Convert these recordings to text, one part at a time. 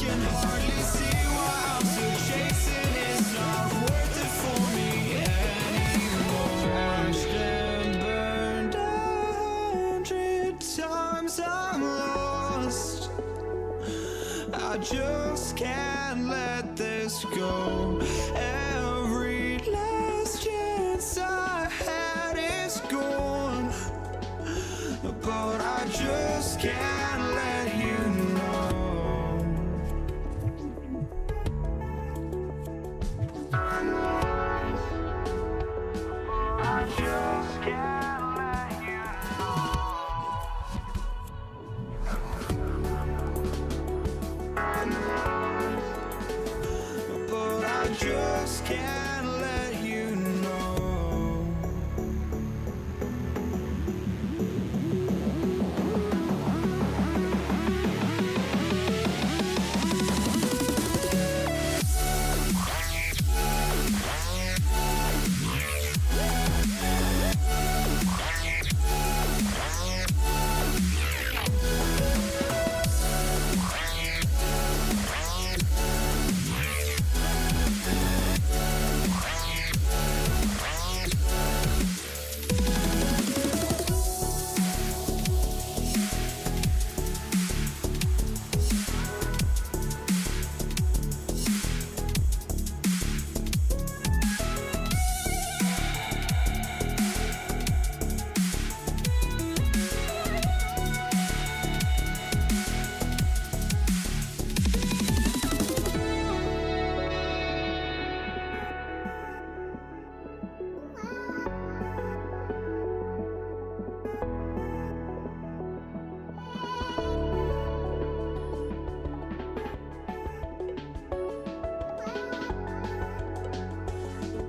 can hardly see why I'm still chasing. It's not worth it for me anymore. Crashed and burned 100 times, I'm lost. I just can't let this go. Every last chance I had is gone, but I just can't let you know. I just can't let you know.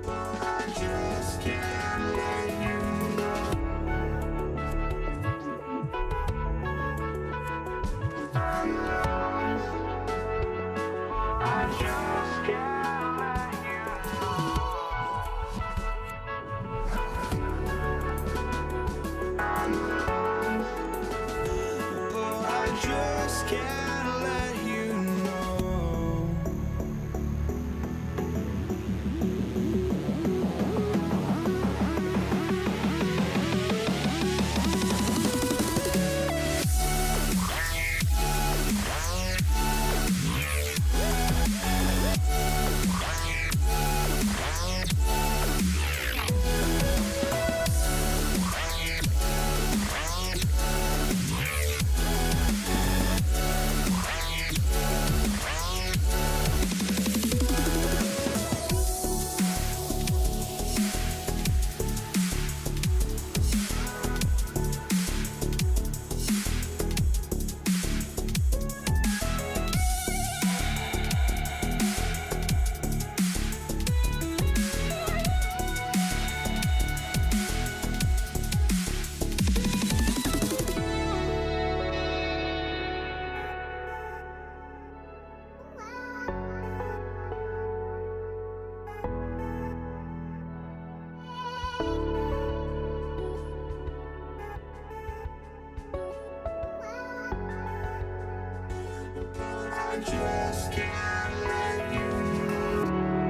But I just can't let you know. Just can't let you know.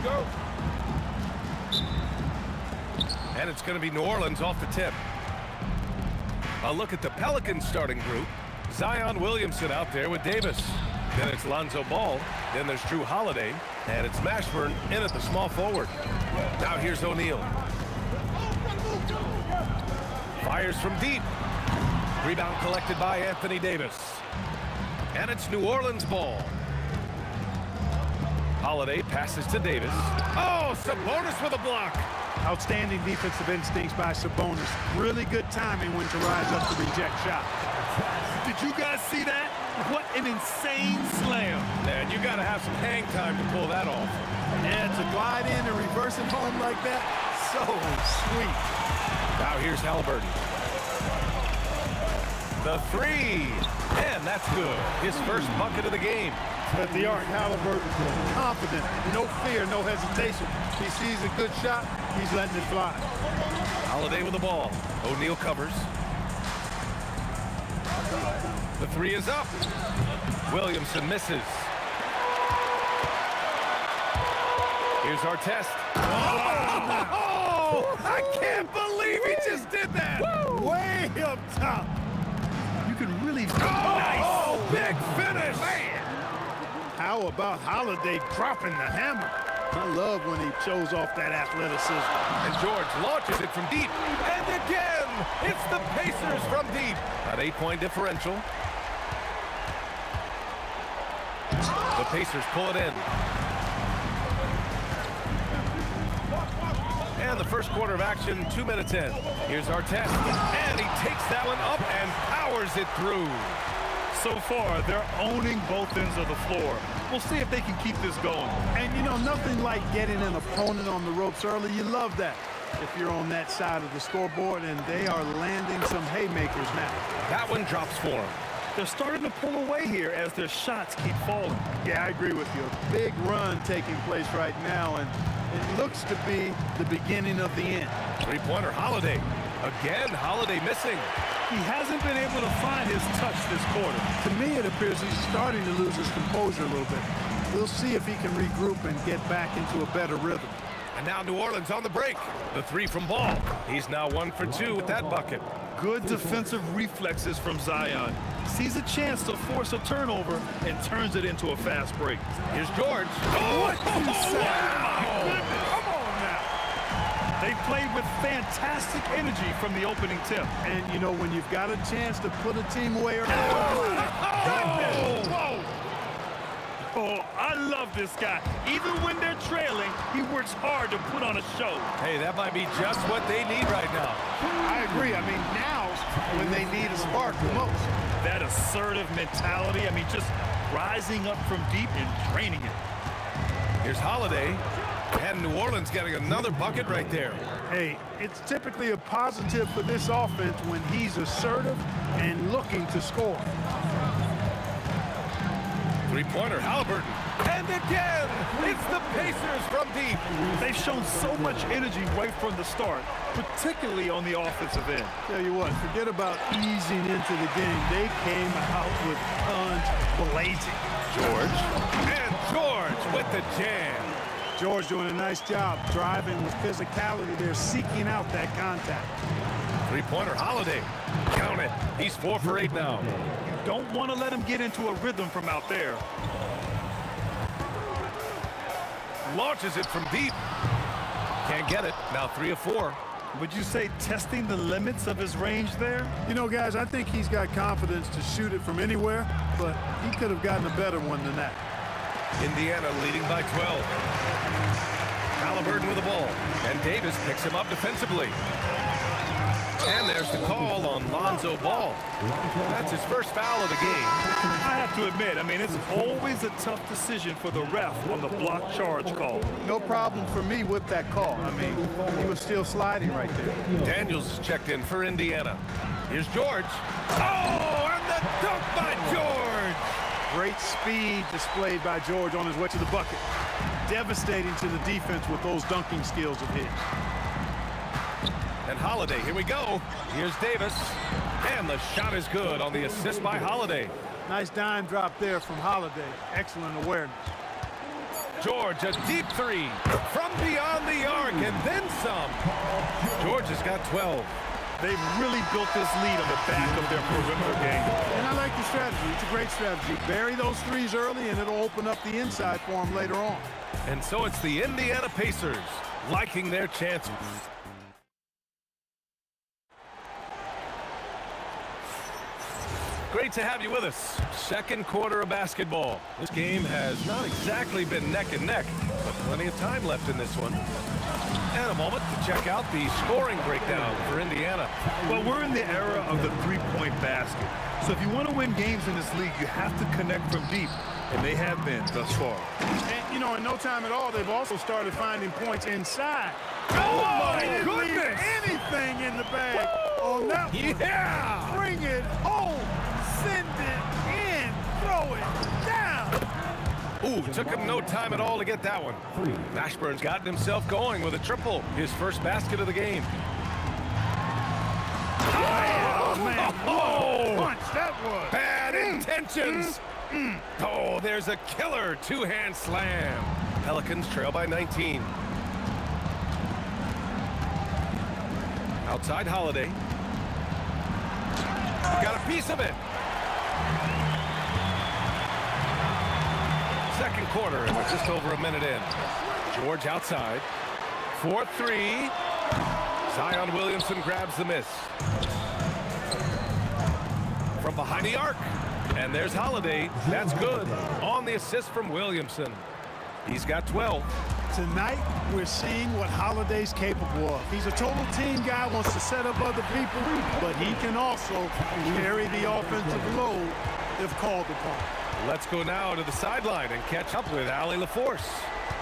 Go. And it's going to be New Orleans off the tip. A look at the Pelicans starting group. Zion Williamson out there with Davis. Then it's Lonzo Ball. Then there's Drew Holiday. And it's Mashburn in at the small forward. Now here's O'Neal. Fires from deep. Rebound collected by Anthony Davis. And it's New Orleans ball. Holiday passes to Davis. Oh, Sabonis with a block. Outstanding defensive instincts by Sabonis. Really good timing when to rise up to reject shots. Did you guys see that? What an insane slam. Man, you got to have some hang time to pull that off. Yeah, to glide in and reverse it home like that, so sweet. Now here's Halliburton. The three. And that's good. His first bucket of the game. But the arc, Halliburton, confident, no fear, no hesitation. He sees a good shot, he's letting it fly. Holiday with the ball. O'Neal covers. The three is up. Williamson misses. Here's our test. Oh, I can't believe he just did that. Way up top. You can really... Oh, big finish. Man. How about Holiday dropping the hammer? I love when he shows off that athleticism. And George launches it from deep. And again, it's the Pacers from deep. An 8-point differential. The Pacers pull it in. And the first quarter of action, 2 minutes in. Here's our test. And he takes that one up and powers it through. So far, they're owning both ends of the floor. We'll see if they can keep this going. And you know, nothing like getting an opponent on the ropes early. You love that if you're on that side of the scoreboard, and they are landing some haymakers now. That one drops for him. They're starting to pull away here as their shots keep falling. Yeah, I agree with you. A big run taking place right now, and it looks to be the beginning of the end. Three-pointer Holiday. Again, Holiday missing. He hasn't been able to find his touch this quarter. To me, it appears he's starting to lose his composure a little bit. We'll see if he can regroup and get back into a better rhythm. And now New Orleans on the break. The three from Ball. He's now 1 for 2 with that bucket. Good defensive reflexes from Zion. Sees a chance to force a turnover and turns it into a fast break. Here's George. What you say? Come on now. They played with fantastic energy from the opening tip. And, you know, when you've got a chance to put a team away... Oh, I love this guy. Even when they're trailing, he works hard to put on a show. Hey, that might be just what they need right now. I agree. I mean, now's when they need a spark the most. That assertive mentality, I mean, just rising up from deep and draining it. Here's Holiday. And New Orleans getting another bucket right there. Hey, it's typically a positive for this offense when he's assertive and looking to score. Three-pointer, Halliburton. And again, it's the Pacers from deep. They've shown so much energy right from the start, particularly on the offensive end. Tell you what, forget about easing into the game. They came out with guns blazing. George. And George with the jam. George doing a nice job driving with physicality. They're seeking out that contact. Three-pointer, Holiday. Count it. He's 4 for 8 now. Don't want to let him get into a rhythm from out there. Launches it from deep. Can't get it. Now 3 of 4. Would you say testing the limits of his range there? You know, guys, I think he's got confidence to shoot it from anywhere, but he could have gotten a better one than that. Indiana leading by 12. Halliburton with the ball. And Davis picks him up defensively. And there's the call on Lonzo Ball. That's his first foul of the game. I have to admit, I mean, it's always a tough decision for the ref on the block charge call. No problem for me with that call. I mean, he was still sliding right there. Daniels checked in for Indiana. Here's George. Oh, and the dunk by George. Great speed displayed by George on his way to the bucket. Devastating to the defense with those dunking skills of his. And Holiday, here we go. Here's Davis. And the shot is good on the assist by Holiday. Nice dime drop there from Holiday. Excellent awareness. George, a deep three from beyond the arc, and then some. George has got 12. They've really built this lead on the back of their perimeter game. And I like the strategy. It's a great strategy. Bury those threes early, and it'll open up the inside for them later on. And so it's the Indiana Pacers liking their chances. Great to have you with us. Second quarter of basketball. This game has not exactly been neck and neck, but plenty of time left in this one. And a moment to check out the scoring breakdown for Indiana. Well, we're in the era of the three-point basket. So if you want to win games in this league, you have to connect from deep. And they have been thus far. And, you know, in no time at all, they've also started finding points inside. Oh, my They didn't leave goodness! anything in the bag on that one. Yeah! Bring it home. Send it in. Throw it down. Ooh, took him no time at all to get that one. Mashburn's gotten himself going with a triple. His first basket of the game. Oh, man. Oh! Punch that was. Bad intentions. Oh, there's a killer two-hand slam. Pelicans trail by 19. Outside Holiday. Got a piece of it. Second quarter, and we're just over a minute in. George outside. 4-3. Zion Williamson grabs the miss. From behind the arc. And there's Holiday. That's good. On the assist from Williamson. He's got 12. Tonight, we're seeing what Holiday's capable of. He's a total team guy, wants to set up other people, but he can also carry the offensive load if called upon. Let's go now to the sideline and catch up with Allie LaForce.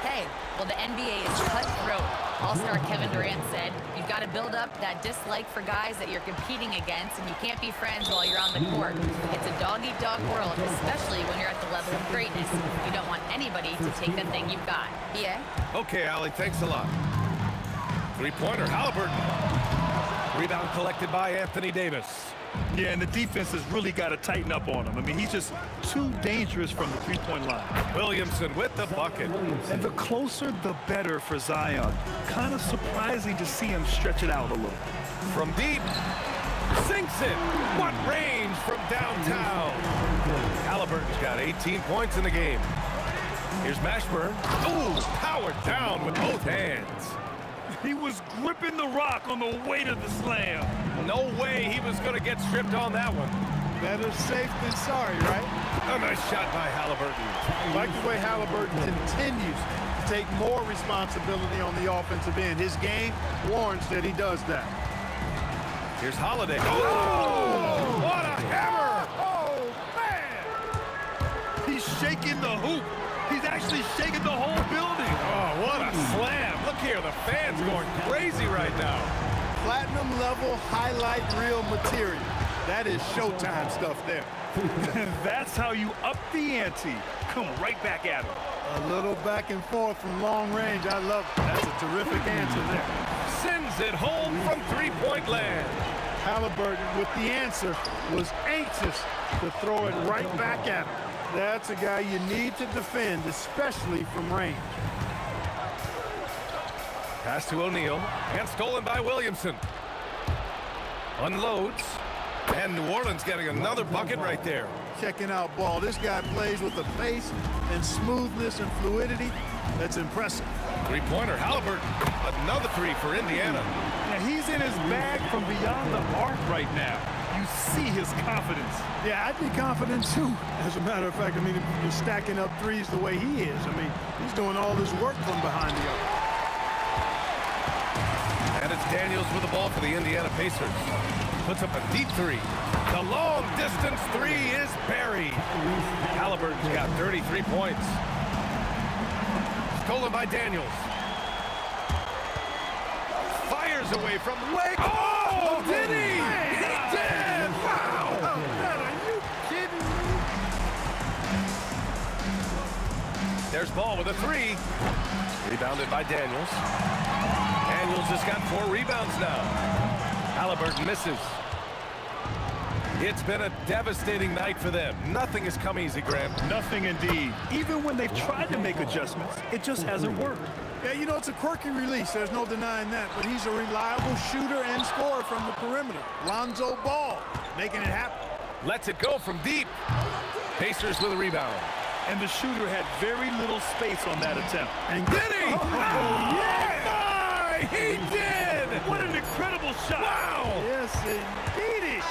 Hey, well, the NBA is cutthroat. All-star Kevin Durant said, you've got to build up that dislike for guys that you're competing against, and you can't be friends while you're on the court. It's a dog-eat-dog world, especially when you're at the level of greatness. You don't want anybody to take the thing you've got. Yeah? Okay, Allie, thanks a lot. Three-pointer, Halliburton. Rebound collected by Anthony Davis. Yeah, and the defense has really got to tighten up on him. I mean, he's just too dangerous from the three-point line. Williamson with the bucket. And the closer, the better for Zion. Kind of surprising to see him stretch it out a little. From deep. Sinks it. What range from downtown. Halliburton's got 18 points in the game. Here's Mashburn. Ooh, powered down with both hands. He was gripping the rock on the way to the slam. No way he was going to get stripped on that one. Better safe than sorry, right? A nice shot by Halliburton. I like the way Halliburton continues to take more responsibility on the offensive end. His game warrants that he does that. Here's Holiday. Oh! What a hammer! Oh, man! He's shaking the hoop. He's actually shaking the whole building. Oh, what a slam. Look here, the fans going crazy right now. Platinum level highlight reel material. That is Showtime stuff there. That's how you up the ante. Come right back at him. A little back and forth from long range. I love it. That's a terrific answer there. Sends it home from three-point land. Halliburton with the answer was anxious to throw it right back at him. That's a guy you need to defend, especially from range. Pass to O'Neal, and stolen by Williamson. Unloads, and New Orleans getting another bucket right there. Checking out ball. This guy plays with a pace and smoothness and fluidity that's impressive. Three-pointer, Halliburton. Another three for Indiana. Now, he's in his bag from beyond the arc right now. You see his confidence. Yeah, I'd be confident too. As a matter of fact, I mean, if you're stacking up threes the way he is, I mean, he's doing all this work from behind the arc. And it's Daniels with the ball for the Indiana Pacers. Puts up a deep three. The long distance three is buried. Halliburton's got 33 points. Stolen by Daniels. Fires away from way. Oh, did he? He did! There's Ball with a three. Rebounded by Daniels. Daniels has got 4 rebounds now. Halliburton misses. It's been a devastating night for them. Nothing has come easy, Graham. Nothing indeed. Even when they've tried to make adjustments, it just hasn't worked. Yeah, you know, it's a quirky release. There's no denying that. But he's a reliable shooter and scorer from the perimeter. Lonzo Ball making it happen. Lets it go from deep. Pacers with a rebound. And the shooter had very little space on that attempt. And Did he? Oh, yeah! My! He did! What an incredible shot! Wow! Yes, indeed.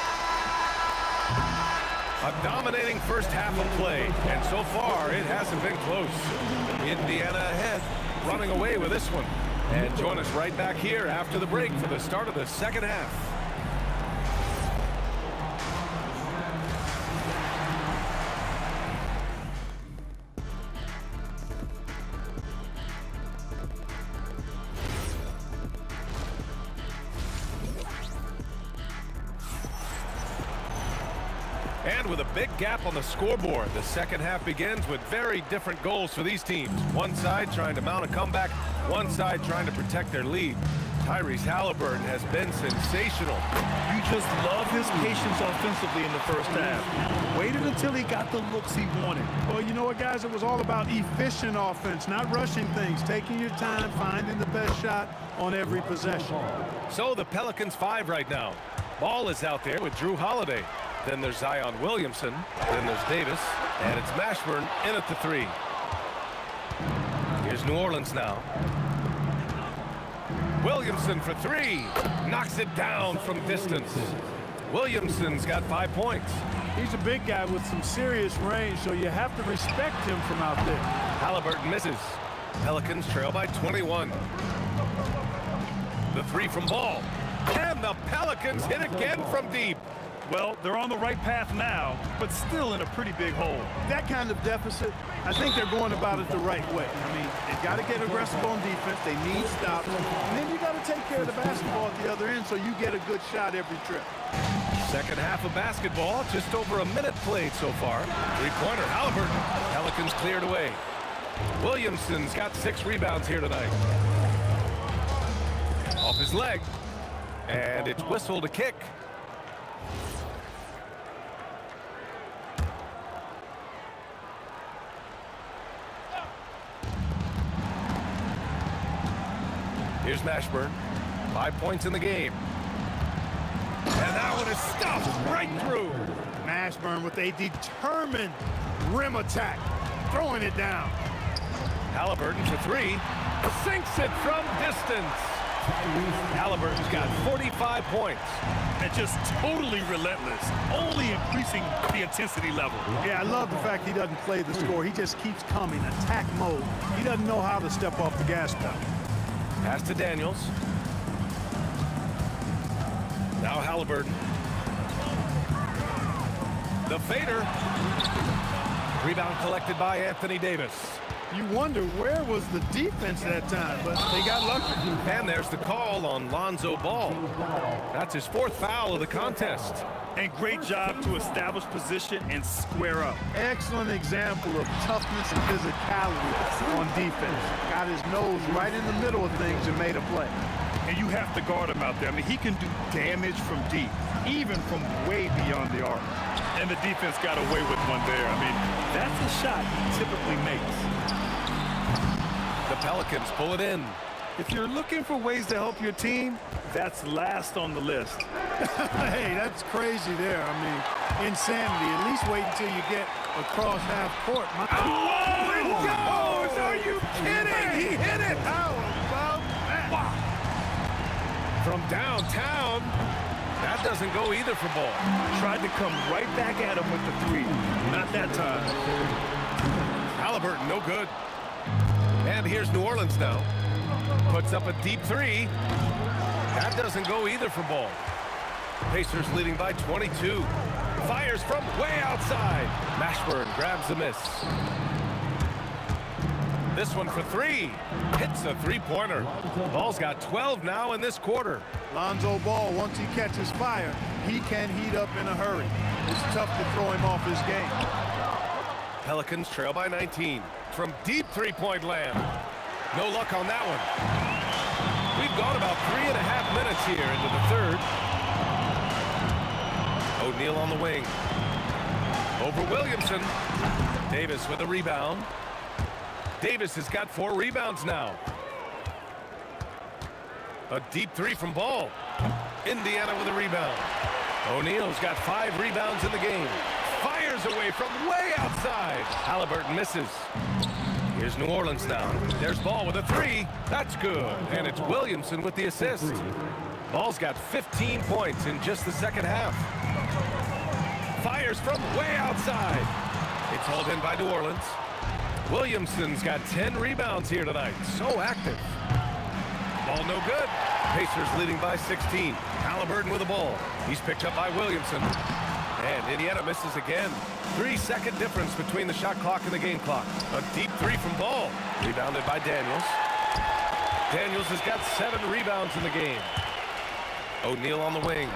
A dominating first half of play, and so far it hasn't been close. Indiana ahead, running away with this one. And join us right back here after the break for the start of the second half. And with a big gap on the scoreboard, the second half begins with very different goals for these teams. One side trying to mount a comeback, one side trying to protect their lead. Tyrese Halliburton has been sensational. You just love his patience offensively in the first half. Waited until he got the looks he wanted. Well, you know what, guys? It was all about efficient offense, not rushing things, taking your time, finding the best shot on every possession. So the Pelicans 5 right now. Ball is out there with Drew Holiday. Then there's Zion Williamson. Then there's Davis. And it's Mashburn in at the 3. Here's New Orleans now. Williamson for 3. Knocks it down from distance. Williamson's got 5 points. He's a big guy with some serious range, so you have to respect him from out there. Halliburton misses. Pelicans trail by 21. The 3 from Ball. And the Pelicans hit again from deep. Well, they're on the right path now, but still in a pretty big hole. That kind of deficit, I think they're going about it the right way. I mean, they got to get aggressive on defense. They need stops. And then you got to take care of the basketball at the other end so you get a good shot every trip. Second half of basketball, just over a minute played so far. Three-pointer, Halliburton. Pelicans cleared away. Williamson's got 6 rebounds here tonight. Off his leg. And it's whistled a kick. Here's Mashburn. 5 points in the game. And that one is stuffed right through. Mashburn with a determined rim attack, throwing it down. Halliburton for 3. Sinks it from distance. Halliburton's got 45 points. And just totally relentless, only increasing the intensity level. Yeah, I love the fact he doesn't play the score. He just keeps coming, attack mode. He doesn't know how to step off the gas pedal. Pass to Daniels. Now Halliburton. The fader. Rebound collected by Anthony Davis. You wonder where was the defense that time, but they got lucky. And there's the call on Lonzo Ball. That's his 4th foul of the contest. And great job to establish position and square up. Excellent example of toughness and physicality on defense. Got his nose right in the middle of things and made a play. And you have to guard him out there. I mean, he can do damage from deep, even from way beyond the arc. And the defense got away with one there. I mean, that's the shot he typically makes. The Pelicans pull it in. If you're looking for ways to help your team, that's last on the list. Hey, that's crazy there. I mean, insanity. At least wait until you get across half court. Oh, it goes! Are you kidding? He hit it! How about that? Wow. From downtown, that doesn't go either for Ball. Tried to come right back at him with the 3. Not that time. Halliburton, no good. And here's New Orleans now. Puts up a deep 3. That doesn't go either for Ball. Pacers leading by 22. Fires from way outside. Mashburn grabs the miss. This one for 3. Hits a 3-pointer. Ball's got 12 now in this quarter. Lonzo Ball, once he catches fire, he can heat up in a hurry. It's tough to throw him off his game. Pelicans trail by 19. From deep three-point land. No luck on that one. We've gone about 3.5 minutes here into the third. O'Neal on the wing. Over Williamson. Davis with a rebound. Davis has got 4 rebounds now. A deep three from Ball. Indiana with a rebound. O'Neal's got 5 rebounds in the game. Fires away from way outside. Halliburton misses. Here's New Orleans now. There's Ball with a 3. That's good. And it's Williamson with the assist. Ball's got 15 points in just the second half. Fires from way outside. It's hauled in by New Orleans. Williamson's got 10 rebounds here tonight. So active. Ball no good. Pacers leading by 16. Halliburton with the ball. He's picked up by Williamson. And Indiana misses again. 3-second difference between the shot clock and the game clock. A deep 3 from Ball. Rebounded by Daniels. Daniels has got 7 rebounds in the game. O'Neal on the wing.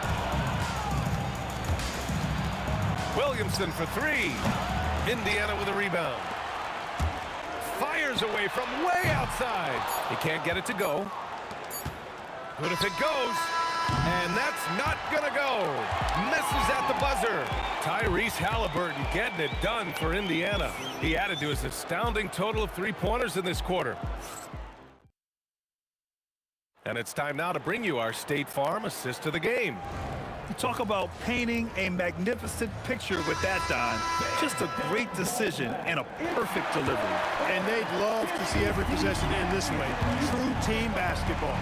Williamson for 3. Indiana with a rebound. Fires away from way outside. He can't get it to go. But if it goes, and that's not gonna go. Misses at the buzzer. Tyrese Halliburton getting it done for Indiana. He added to his astounding total of 3-pointers in this quarter. And it's time now to bring you our State Farm assist of the game. You talk about painting a magnificent picture with that, Don. Just a great decision and a perfect delivery. And they'd love to see every possession end this way. True team basketball.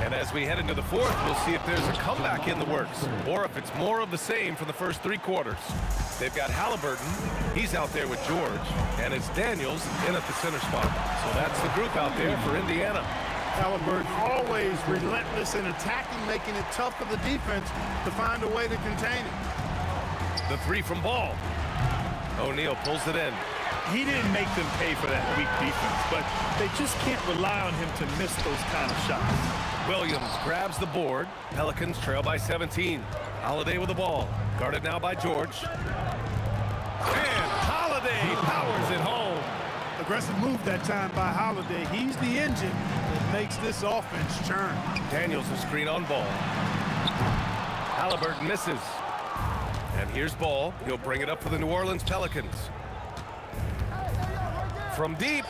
And as we head into the fourth, we'll see if there's a comeback in the works or if it's more of the same from the first 3 quarters. They've got Halliburton. He's out there with George. And it's Daniels in at the center spot. So that's the group out there for Indiana. Halliburton always relentless in attacking, making it tough for the defense to find a way to contain it. The 3 from Ball. O'Neal pulls it in. He didn't make them pay for that weak defense, but they just can't rely on him to miss those kind of shots. Williams grabs the board. Pelicans trail by 17. Holiday with the ball. Guarded now by George. And Holiday powers it home. Aggressive move that time by Holiday. He's the engine that makes this offense churn. Daniels a screen on Ball. Halliburton misses. And here's Ball. He'll bring it up for the New Orleans Pelicans. From deep.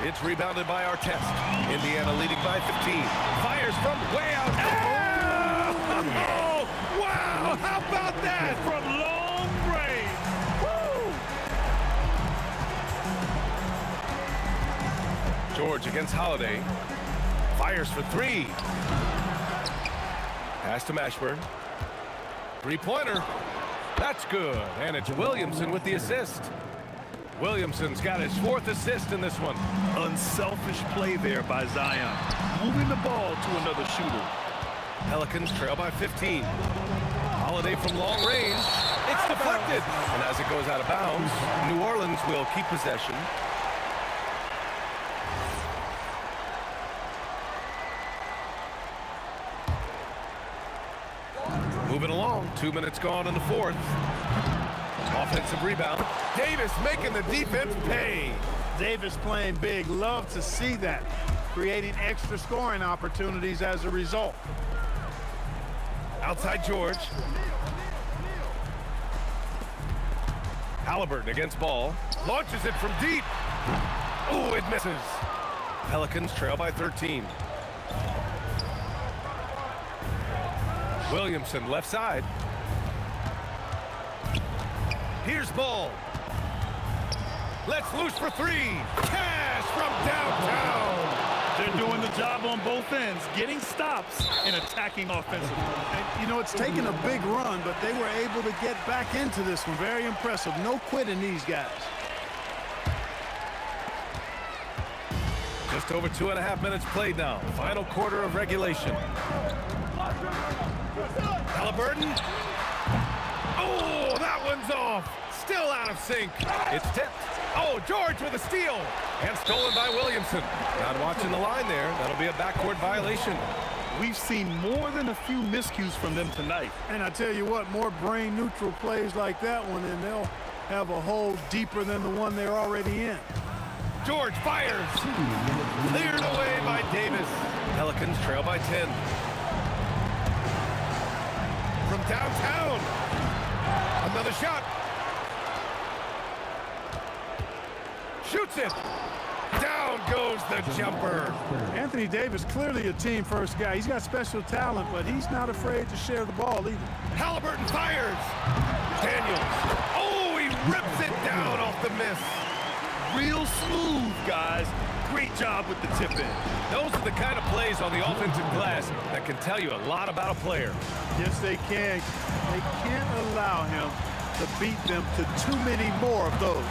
It's rebounded by Artest. Indiana leading by 15. Fires from way out. Oh, wow! How about that? From long range. Woo! George against Holiday. Fires for 3. Pass to Mashburn. 3-pointer. That's good. And it's Williamson with the assist. Williamson's got his 4th assist in this one. Unselfish play there by Zion. Moving the ball to another shooter. Pelicans trail by 15. Holiday from long range. It's deflected. And as it goes out of bounds, New Orleans will keep possession. Moving along. 2 minutes gone in the fourth. Offensive rebound. Davis making the defense pay. Davis playing big. Love to see that. Creating extra scoring opportunities as a result. Outside George. Halliburton against Ball. Launches it from deep. Ooh, it misses. Pelicans trail by 13. Williamson left side. Here's Ball. Let's loose for 3. Cash from downtown. They're doing the job on both ends, getting stops and attacking offensively. And, you know, it's taken a big run, but they were able to get back into this one. Very impressive. No quitting these guys. Just over 2.5 minutes played now. Final quarter of regulation. Halliburton. Oh, that one's off. Still out of sync. It's tipped. Oh, George with a steal. And stolen by Williamson. Not watching the line there. That'll be a backcourt violation. We've seen more than a few miscues from them tonight. And I tell you what, more brain-neutral plays like that one, and they'll have a hole deeper than the one they're already in. George fires. Cleared away by Davis. Pelicans trail by 10. From downtown. Another shot. Shoots it. Down goes the jumper. Anthony Davis, clearly a team-first guy. He's got special talent, but he's not afraid to share the ball either. Halliburton fires. Daniels. Oh, he rips it down off the miss. Real smooth, guys. Great job with the tip-in. Those are the kind of plays on the offensive glass that can tell you a lot about a player. Yes, they can. They can't allow him to beat them to too many more of those.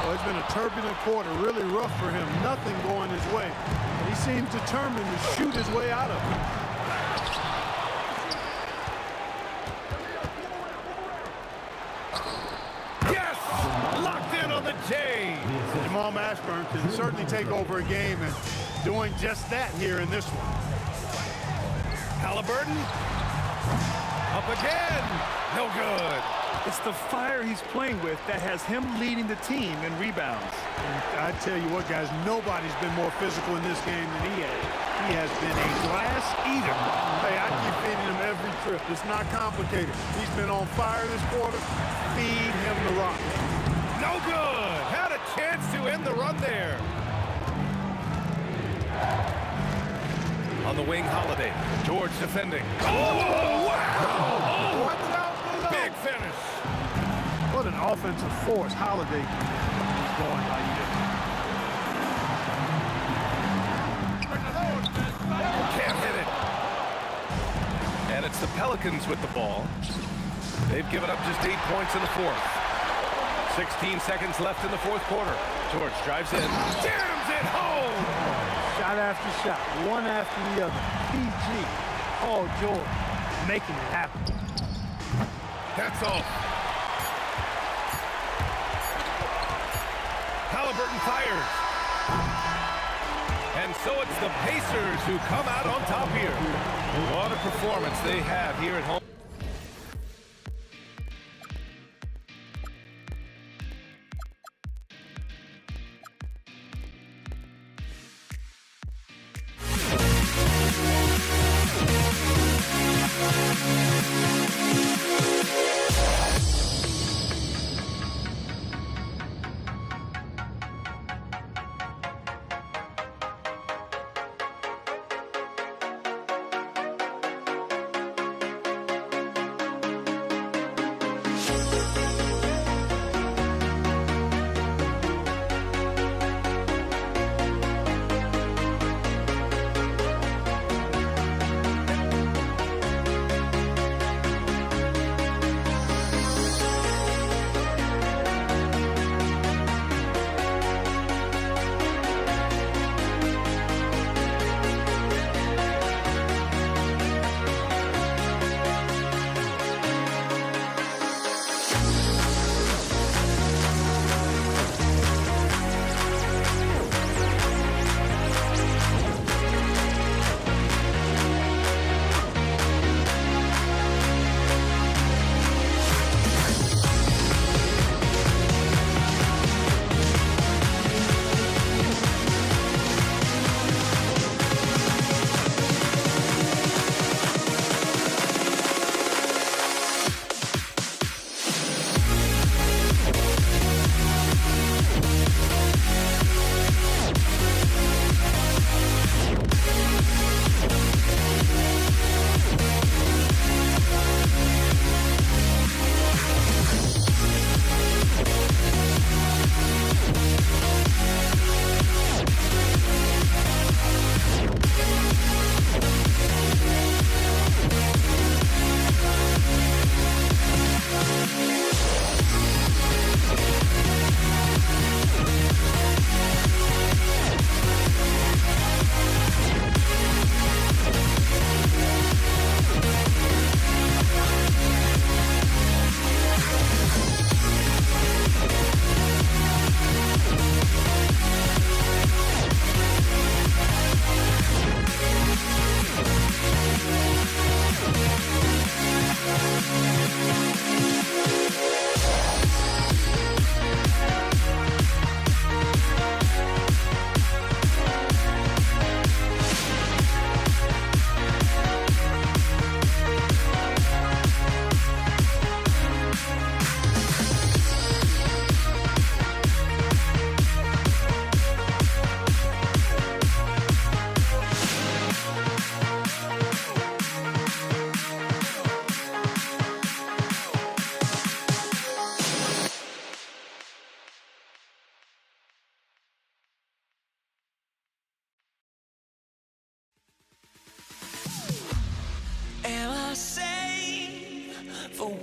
Well, it's been a turbulent quarter, really rough for him. Nothing going his way. But he seems determined to shoot his way out of it. Yes! Locked in on the J. Jamal Mashburn can certainly take over a game, and doing just that here in this one. Halliburton. Up again. No good. It's the fire he's playing with that has him leading the team in rebounds. And I tell you what, guys, nobody's been more physical in this game than he has. He has been a glass eater. Hey, I keep feeding him every trip. It's not complicated. He's been on fire this quarter. Feed him the rock. No good. Had a chance to end the run there. On the wing, Holiday. George defending. Oh, wow! Oh, big finish. What an offensive force Holiday is going like this. Can't hit it. And it's the Pelicans with the ball. They've given up just 8 points in the fourth. 16 seconds left in the fourth quarter. George drives in. Jams it home. Shot after shot, one after the other. PG. Oh, George, making it happen. That's all. Halliburton fires. And so it's the Pacers who come out on top here. What a performance they have here at home.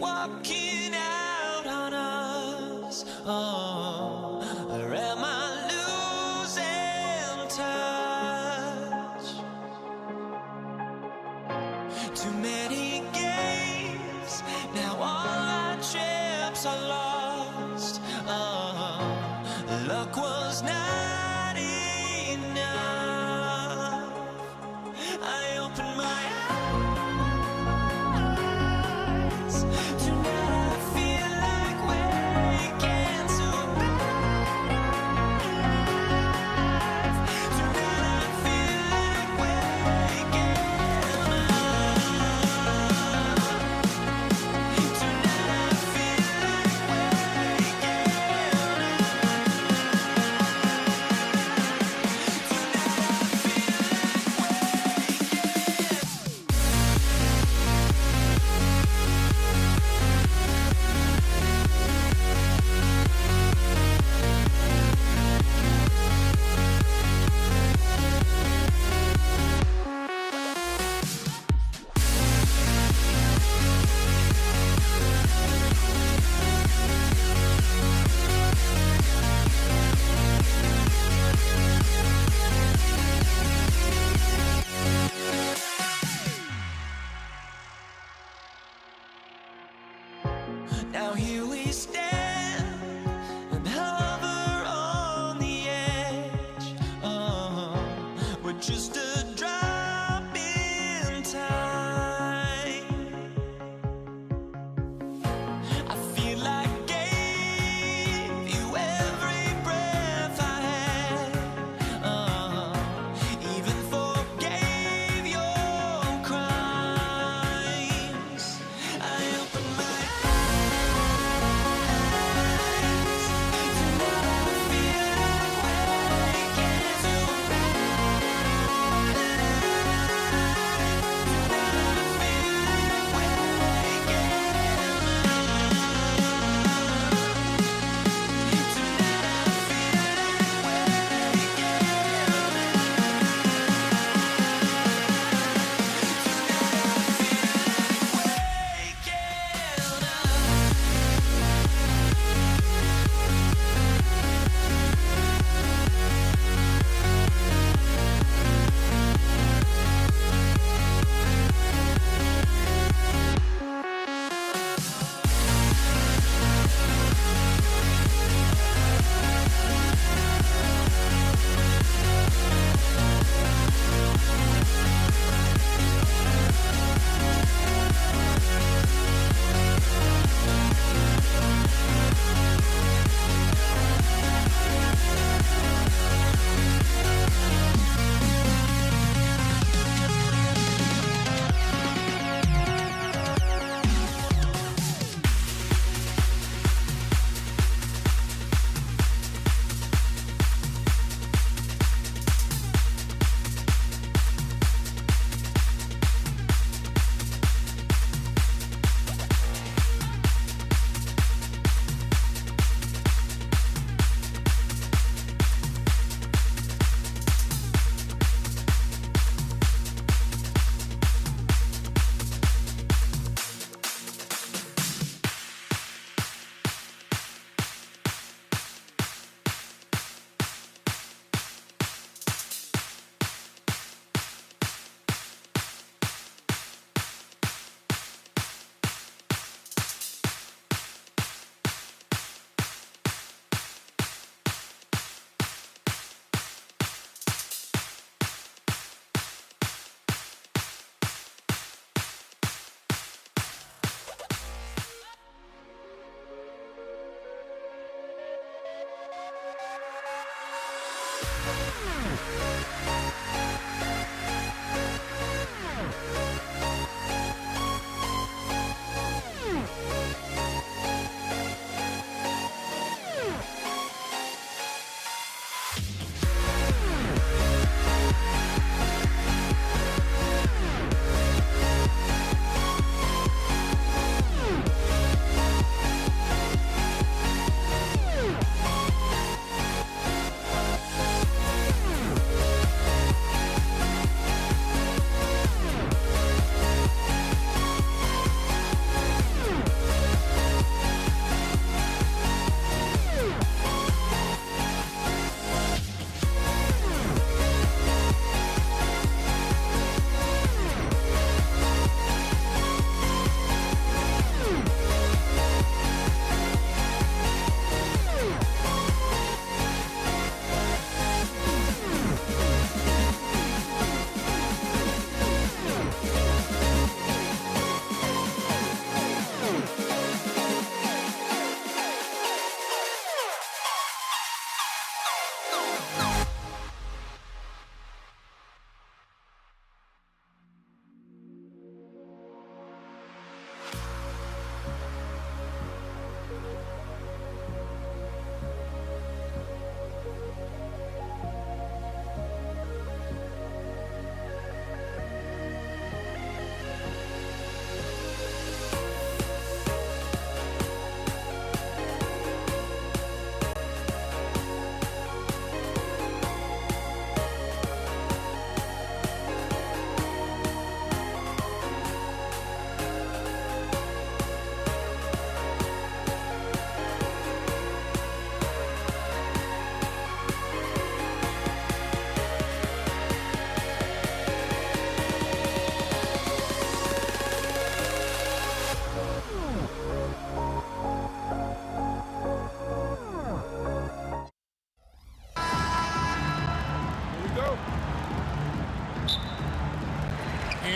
walking out on us. Oh, or am I losing touch? Too many games, now all our chips are lost. Oh, luck was not enough. I opened my eyes. Tonight I feel like waking to life. Tonight I feel like waking up. Tonight I feel like waking Now here we stand and hover on the edge. Oh, we're just a drop in time. I feel like I gave you every breath I had. Even forgave your crimes. I opened my eyes.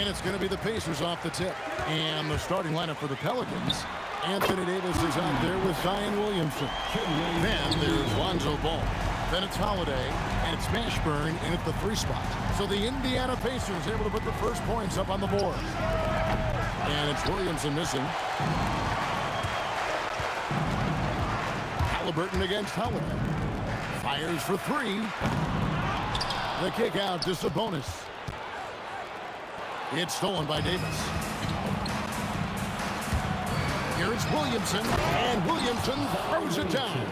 And it's going to be the Pacers off the tip. And the starting lineup for the Pelicans. Anthony Davis is out there with Zion Williamson. Then there's Lonzo Ball. Then it's Holiday, and it's Mashburn in at the 3 spot. So the Indiana Pacers able to put the first points up on the board. And it's Williamson missing. Halliburton against Holiday. Fires for 3. The kick out to Sabonis. It's stolen by Davis. Here's Williamson, and Williamson throws it down.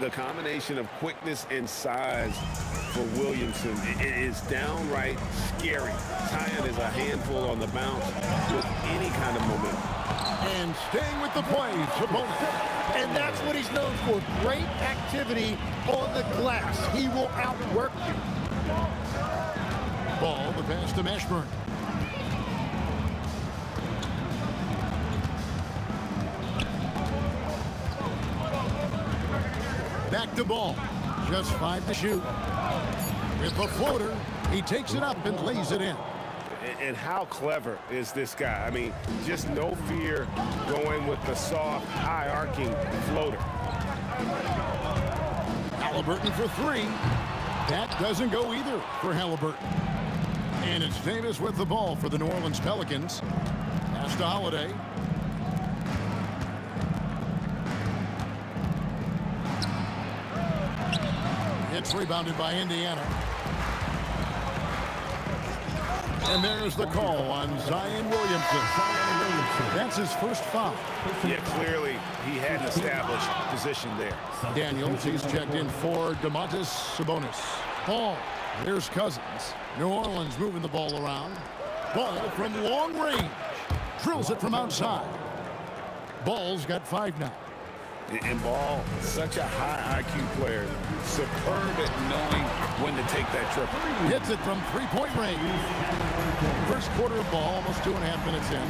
The combination of quickness and size for Williamson is downright scary. Zion is a handful on the bounce with any kind of momentum. And staying with the play, Sabonis. And that's what he's known for. Great activity on the glass. He will outwork you. Ball, the pass to Mashburn. Back to Ball. Just 5 to shoot. With the floater, he takes it up and lays it in. And how clever is this guy? I mean, just no fear going with the soft, high-arcing floater. Halliburton for 3. That doesn't go either for Halliburton. And it's Davis with the ball for the New Orleans Pelicans. Pass to Holiday. It's rebounded by Indiana. And there's the call on Zion Williamson. That's his first foul. Yeah, clearly he had an established position there. Daniels, he's checked in for Domantas Sabonis. Ball. Here's Cousins. New Orleans moving the ball around. Ball from long range. Drills it from outside. Ball's got 5 now. And Ball, such a high IQ player, superb at knowing when to take that triple. Hits it from 3-point range. First quarter of Ball, almost 2.5 minutes in.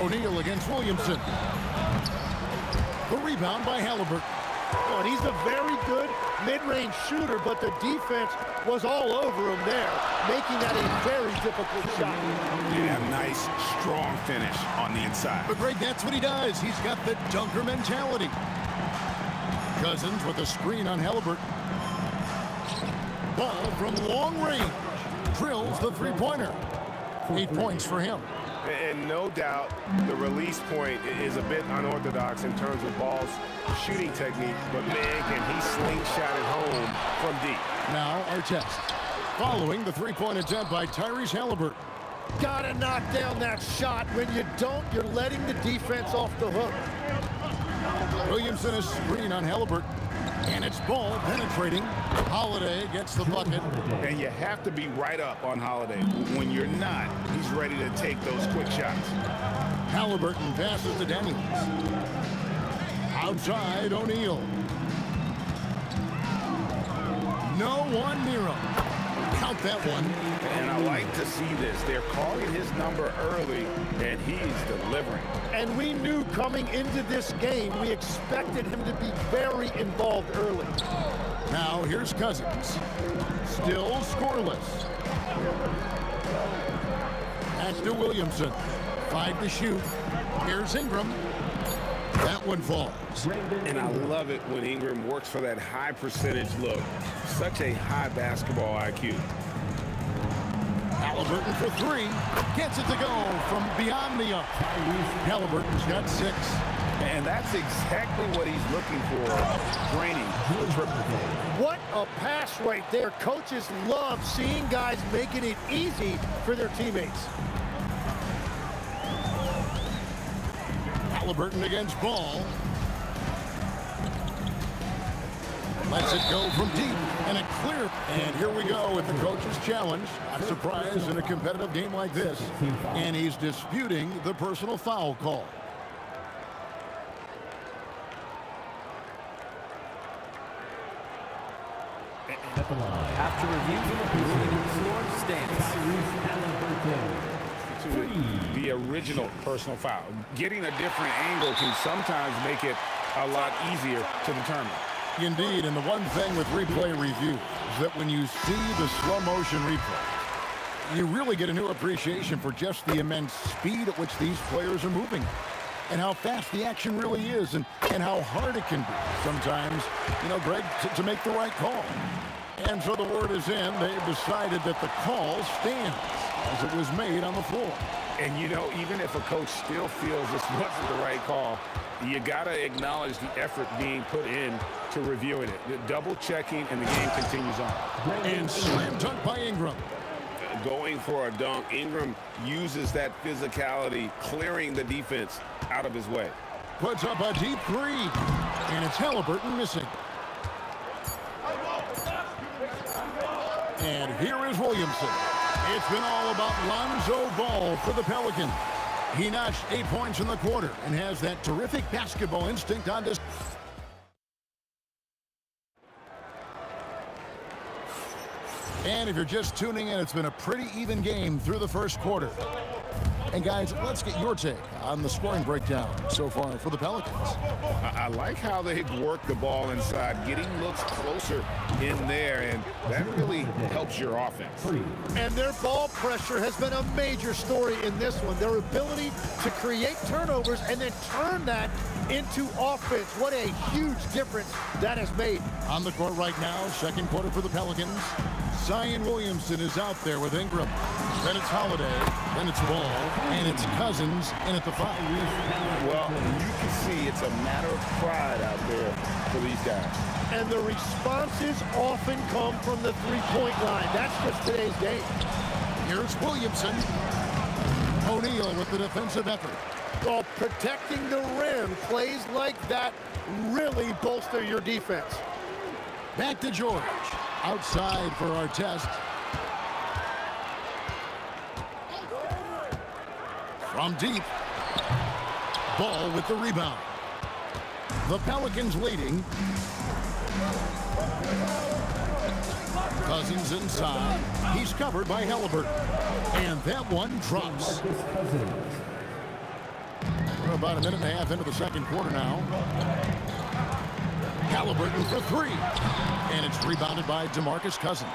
O'Neal against Williamson. The rebound by Halliburton. Oh, and he's a very good mid-range shooter, but the defense was all over him there, making that a very difficult shot. Yeah, nice, strong finish on the inside. But Greg, that's what he does. He's got the dunker mentality. Cousins with a screen on Halliburton. Ball from long range. Drills the 3-pointer. 8 points for him. And no doubt the release point is a bit unorthodox in terms of Ball's shooting technique, but man, can he slingshot it home from deep. Now Artest. Following the 3-point attempt by Tyrese Halliburton. Gotta knock down that shot. When you don't, you're letting the defense off the hook. Williamson is screen on Halliburton. And it's Ball penetrating. Holiday gets the bucket. And you have to be right up on Holiday. When you're not, he's ready to take those quick shots. Halliburton passes to Daniels. Outside, O'Neal. No one near him. Count that one. And I like to see this. They're calling his number early, and he's delivering. And we knew coming into this game, we expected him to be very involved early. Now here's Cousins. Still scoreless. That's to Williamson. 5 to shoot. Here's Ingram. That one falls. And I love it when Ingram works for that high percentage look. Such a high basketball IQ. Halliburton for 3. Gets it to go from beyond the arc. Halliburton's got 6. And that's exactly what he's looking for, training the triple. What a pass right there. Coaches love seeing guys making it easy for their teammates. Halliburton against Ball. Lets it go from deep, and a clear. And here we go with the coach's challenge. Not surprised in a competitive game like this. And he's disputing the personal foul call. After review, the score stands. The original personal foul. Getting a different angle can sometimes make it a lot easier to determine. Indeed, and the one thing with replay review is that when you see the slow motion replay, you really get a new appreciation for just the immense speed at which these players are moving and how fast the action really is and how hard it can be sometimes, Greg, to make the right call. And so the word is in. They've decided that the call stands as it was made on the floor. And, even if a coach still feels this wasn't the right call, you got to acknowledge the effort being put in to reviewing it. The double checking, and the game continues on. And slam dunk by Ingram. Going for a dunk. Ingram uses that physicality, clearing the defense out of his way. Puts up a deep three. And it's Halliburton missing. And here is Williamson. It's been all about Lonzo Ball for the Pelicans. He notched 8 points in the quarter and has that terrific basketball instinct on display. And if you're just tuning in, it's been a pretty even game through the first quarter. And guys, let's get your take on the scoring breakdown so far for the Pelicans. I like how they've worked the ball inside, getting looks closer in there, and that really helps your offense. And their ball pressure has been a major story in this one. Their ability to create turnovers and then turn that into offense. What a huge difference that has made. On the court right now, second quarter for the Pelicans. Zion Williamson is out there with Ingram. Then it's Holiday, then it's Ball, and it's Cousins in at the 5. Well, you can see it's a matter of pride out there for these guys. And the responses often come from the three-point line. That's just today's game. Here's Williamson. O'Neal with the defensive effort. Well, protecting the rim, plays like that really bolster your defense. Back to George. Outside for our test. From deep. Ball with the rebound. The Pelicans leading. Cousins inside. He's covered by Halliburton. And that one drops. We're about a minute and a half into the second quarter now. Halliburton for 3. And it's rebounded by DeMarcus Cousins.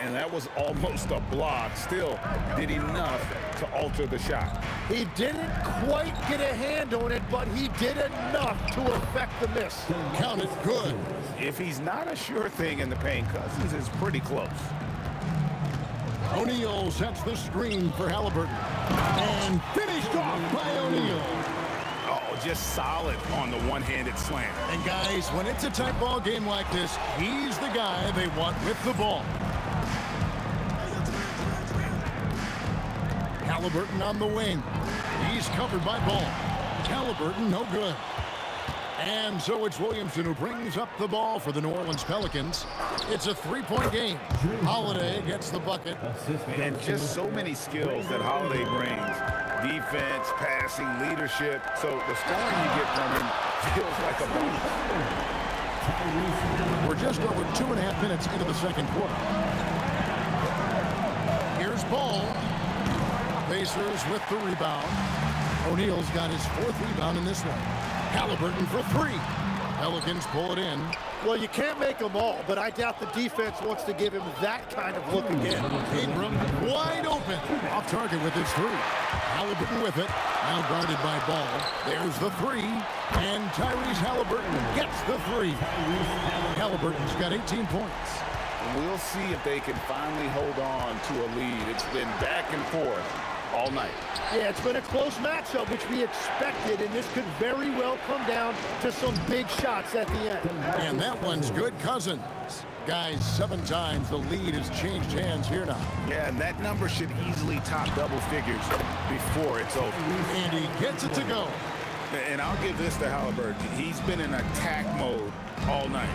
And that was almost a block. Still did enough to alter the shot. He didn't quite get a hand on it, but he did enough to affect the miss. Counted good. If he's not a sure thing in the paint, Cousins is pretty close. O'Neal sets the screen for Halliburton. And finished off by O'Neal. Oh, just solid on the one-handed slam. And guys, when it's a tight ball game like this, he's the guy they want with the ball. Halliburton on the wing. He's covered by Ball. Halliburton, no good. And so it's Williamson who brings up the ball for the New Orleans Pelicans. It's a 3-point game. Holiday gets the bucket. And just so many skills that Holiday brings. Defense, passing, leadership. So the scoring you get from him feels like a bonus. We're just over 2.5 minutes into the second quarter. Here's Ball. Pacers with the rebound. O'Neal's got his 4th rebound in this one. Halliburton for 3. Pelicans pull it in. Well, you can't make them all, but I doubt the defense wants to give him that kind of look again. Ingram wide open. Off target with his 3. Halliburton with it. Now guarded by Ball. There's the 3. And Tyrese Halliburton gets the 3. Halliburton's got 18 points. We'll see if they can finally hold on to a lead. It's been back and forth all night. Yeah, it's been a close matchup, which we expected, and this could very well come down to some big shots at the end. And that one's good. Cousins. Guys, 7 times the lead has changed hands here now. Yeah, and that number should easily top double figures before it's over. And he gets it to go. And I'll give this to Halliburton. He's been in attack mode all night.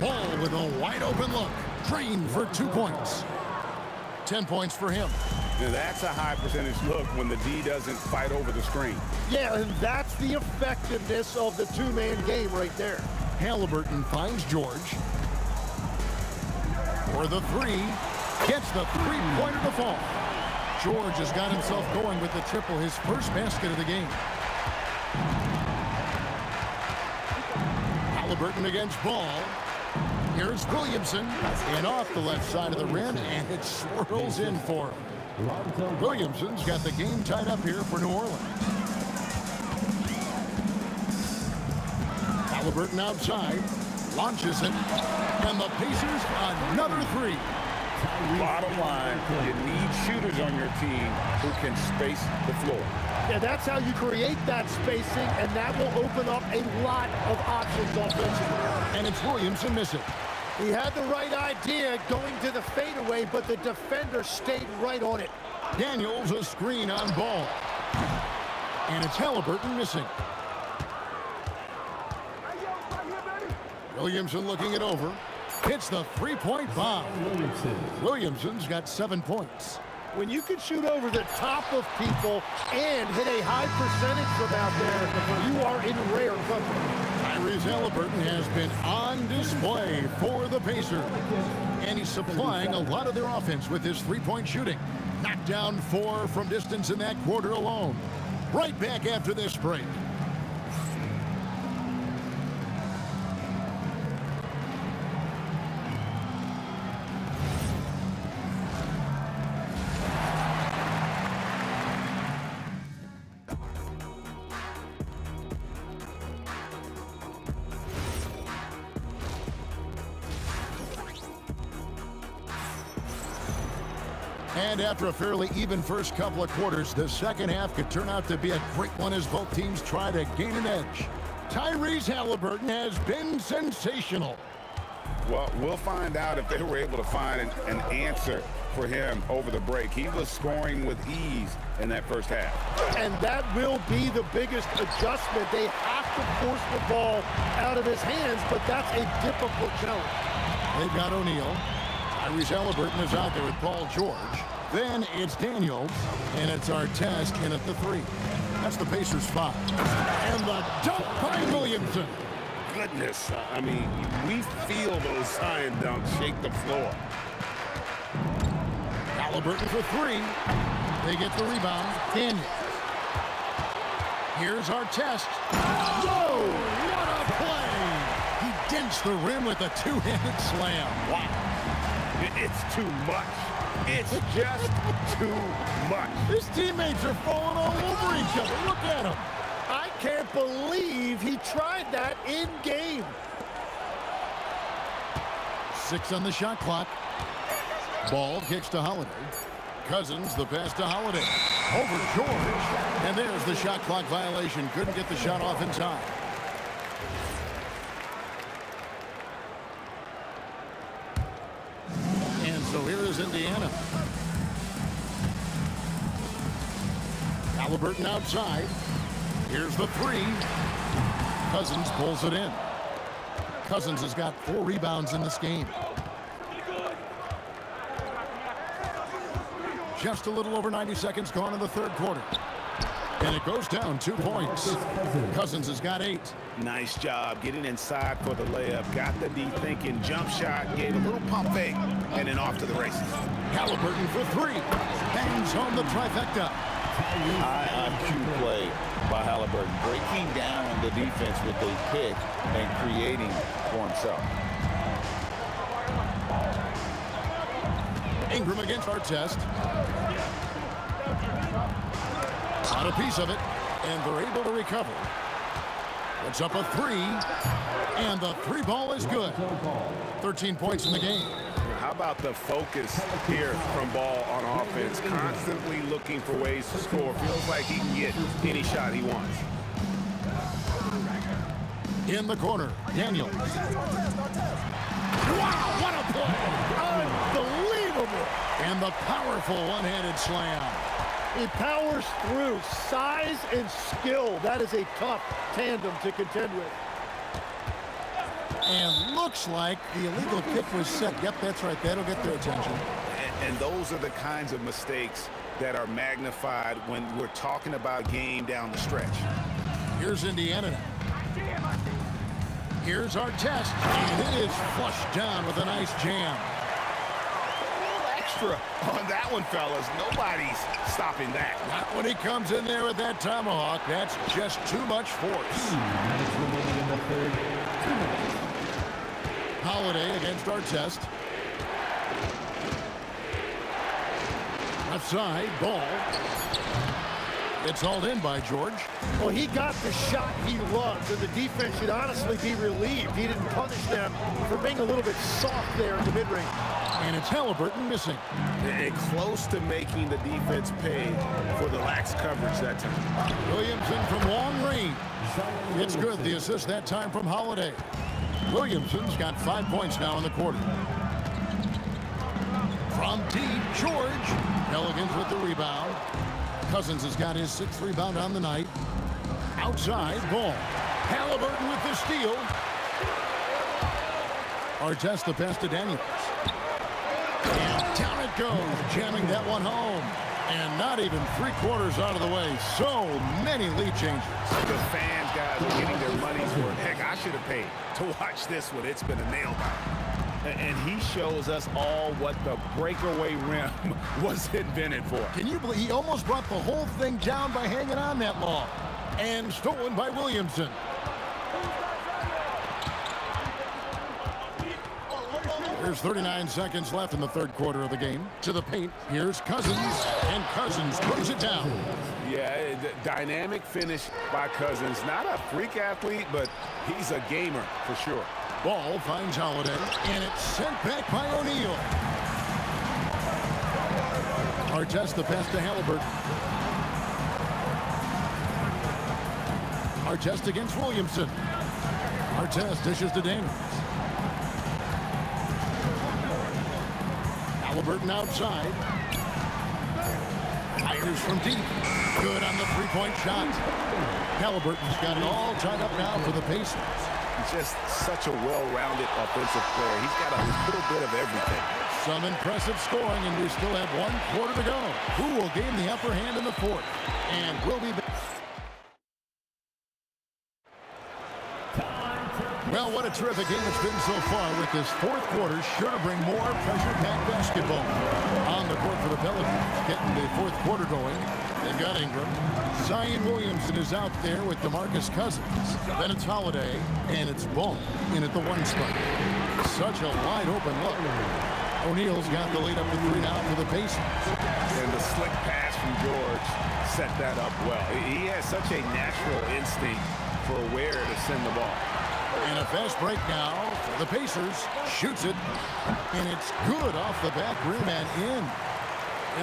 Ball with a wide open look. Trained for 2 points. 10 points for him. Now that's a high percentage look when the D doesn't fight over the screen. Yeah, and that's the effectiveness of the two-man game right there. Halliburton finds George. For the 3. Gets the 3-pointer to fall. George has got himself going with the triple, his first basket of the game. Halliburton against Ball. Here's Williamson, and off the left side of the rim, and it swirls in for him. Williamson's got the game tied up here for New Orleans. Halliburton outside, launches it, and the Pacers another three. Bottom line, you need shooters on your team who can space the floor. Yeah, that's how you create that spacing, and that will open up a lot of options offensively. And it's Williamson missing. He had the right idea going to the fadeaway, but the defender stayed right on it. Daniels a screen on Ball. And it's Halliburton missing. Williamson looking it over. Hits the three-point bomb. Williamson's got 7 points. When you can shoot over the top of people and hit a high percentage from out there, you are in rare company. Tyrese Halliburton has been on display for the Pacers. And he's supplying a lot of their offense with his three-point shooting. Knocked down 4 from distance in that quarter alone. Right back after this break. And after a fairly even first couple of quarters, the second half could turn out to be a great one as both teams try to gain an edge. Tyrese Halliburton has been sensational. Well, we'll find out if they were able to find an answer for him over the break. He was scoring with ease in that first half. And that will be the biggest adjustment. They have to force the ball out of his hands, but that's a difficult challenge. They've got O'Neal. Tyrese Halliburton is out there with Paul George. Then it's Daniels, and it's Artest in at the 3. That's the Pacers' 5. And the dunk by Williamson. Goodness, I mean, we feel those Zion dunks shake the floor. Halliburton for 3. They get the rebound. Daniels. Here's Artest. Whoa! What a play! He dents the rim with a two-handed slam. Wow. It's too much. It's just too much. His teammates are falling all over each other. Look at him. I can't believe he tried that in game. 6 on the shot clock. Ball kicks to Holiday. Cousins, the pass to Holiday. Over George. And there's the shot clock violation. Couldn't get the shot off in time. And so here is Indiana. Halliburton outside. Here's the 3. Cousins pulls it in. Cousins has got 4 rebounds in this game. Just a little over 90 seconds gone in the third quarter. And it goes down 2 points. Cousins has got 8. Nice job getting inside for the layup. Got the D thinking, jump shot, gave a little pump fake, and then off to the races. Halliburton for 3. Bangs home the trifecta. High IQ play by Halliburton, breaking down the defense with a pick and creating for himself. Ingram against Artest. Got a piece of it, and they're able to recover. It's up a 3, and the 3 ball is good. 13 points in the game. How about the focus here from Ball on offense? Constantly looking for ways to score. Feels like he can get any shot he wants. In the corner, Daniels. Wow, what a play! Unbelievable! And the powerful one-handed slam. He powers through. Size and skill. That is a tough tandem to contend with. And looks like the illegal kick was set. Yep, that's right. That'll get their attention. And those are the kinds of mistakes that are magnified when we're talking about game down the stretch. Here's Indiana now. Here's Artest. And it is flushed down with a nice jam. Extra on that one, fellas. Nobody's stopping that. Not when he comes in there with that tomahawk. That's just too much force. Holiday against Artest. Left side, ball. It's hauled in by George. Well, he got the shot he loves, and the defense should honestly be relieved. He didn't punish them for being a little bit soft there in the mid-range. And it's Halliburton missing. And close to making the defense pay for the lax coverage that time. Williamson from long range. It's good. The assist that time from Holiday. Williamson's got 5 points now in the quarter. From deep, George. Pelicans with the rebound. Cousins has got his 6th rebound on the night. Outside, ball. Halliburton with the steal. Artest the pass to Daniels. And down it goes, jamming that one home. And not even 3/4 out of the way. So many lead changes. The fans, guys, are getting their money's worth. Heck, I should have paid to watch this one. It's been a nail biter. And he shows us all what the breakaway rim was invented for. Can you believe he almost brought the whole thing down by hanging on that long? And stolen by Williamson. There's 39 seconds left in the 3rd quarter of the game. To the paint, here's Cousins, and Cousins throws it down. Yeah, dynamic finish by Cousins. Not a freak athlete, but he's a gamer for sure. Ball finds Holiday, and it's sent back by O'Neal. Artest the pass to Halliburton. Artest against Williamson. Artest dishes to Daniels. Halliburton outside. Fires from deep. Good on the 3-point shot. Halliburton's got it all tied up now for the Pacers. Just such a well-rounded offensive player. He's got a little bit of everything. Some impressive scoring, and we still have 1 quarter to go. Who will gain the upper hand in the 4th? And we'll be back. Well, what a terrific game it's been so far, with this 4th quarter sure to bring more pressure-packed basketball. On the court for the Pelicans, getting the 4th quarter going. They've got Ingram. Zion Williamson is out there with DeMarcus Cousins. Then it's Holiday, and it's Ball in at the 1 spot. Such a wide-open look. O'Neal's got the lead up to 3 now for the Pacers. And the slick pass from George set that up well. He has such a natural instinct for where to send the ball. And a fast break now for the Pacers. Shoots it, and it's good off the back rim and in.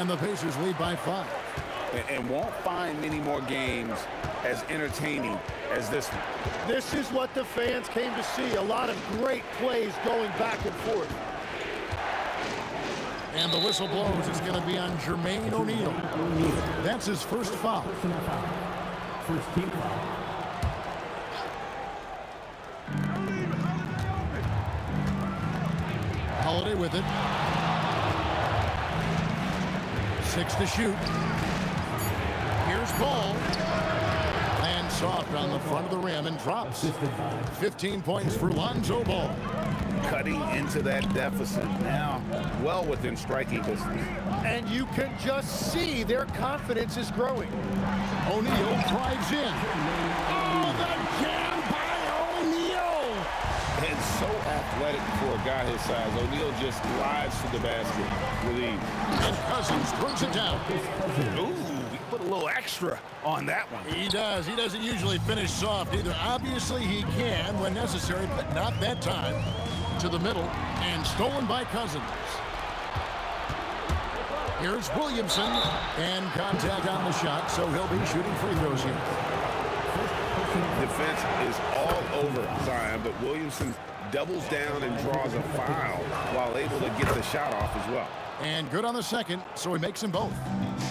And the Pacers lead by 5. And won't find many more games as entertaining as this one. This is what the fans came to see. A lot of great plays going back and forth. And the whistle blows. It's going to be on Jermaine O'Neal. That's his first foul. First team foul. Holiday with it. 6 to shoot. Here's Ball. Lands soft on the front of the rim and drops. 15 points for Lonzo Ball. Cutting into that deficit now, well within striking distance. And you can just see their confidence is growing. O'Neal drives in. Oh, the jam by O'Neal! And so athletic for a guy his size. O'Neal just glides to the basket with ease. And Cousins throws it down. Ooh, he put a little extra on that one. He does. He doesn't usually finish soft either. Obviously, he can when necessary, but not that time. To the middle, and stolen by Cousins. Here's Williamson, and contact on the shot, so he'll be shooting free throws here. Defense is all over Zion, but Williamson doubles down and draws a foul while able to get the shot off as well. And good on the second, so he makes them both.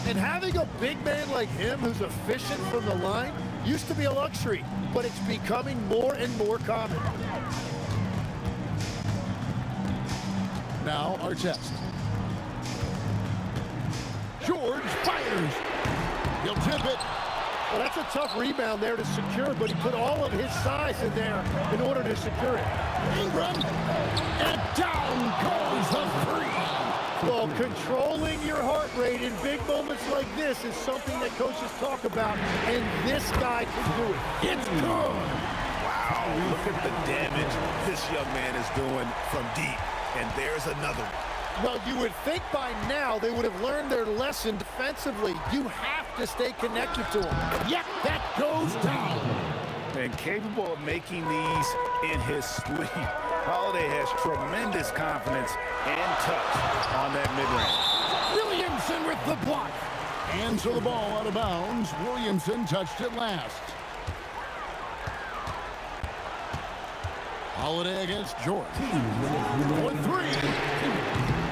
And having a big man like him who's efficient from the line used to be a luxury, but it's becoming more and more common. Now Artest. George fires. He'll tip it. Well, that's a tough rebound there to secure, but he put all of his size in there in order to secure it. Ingram. And down goes the three. Well, controlling your heart rate in big moments like this is something that coaches talk about, and this guy can do it. It's good. Oh, look at the damage this young man is doing from deep. And there's another one. Well, you would think by now they would have learned their lesson defensively. You have to stay connected to him. Yep, that goes down. And capable of making these in his sleep. Holiday has tremendous confidence and touch on that mid-range. Williamson with the block. And so the ball out of bounds. Williamson touched it last. Holiday against George. 1-3.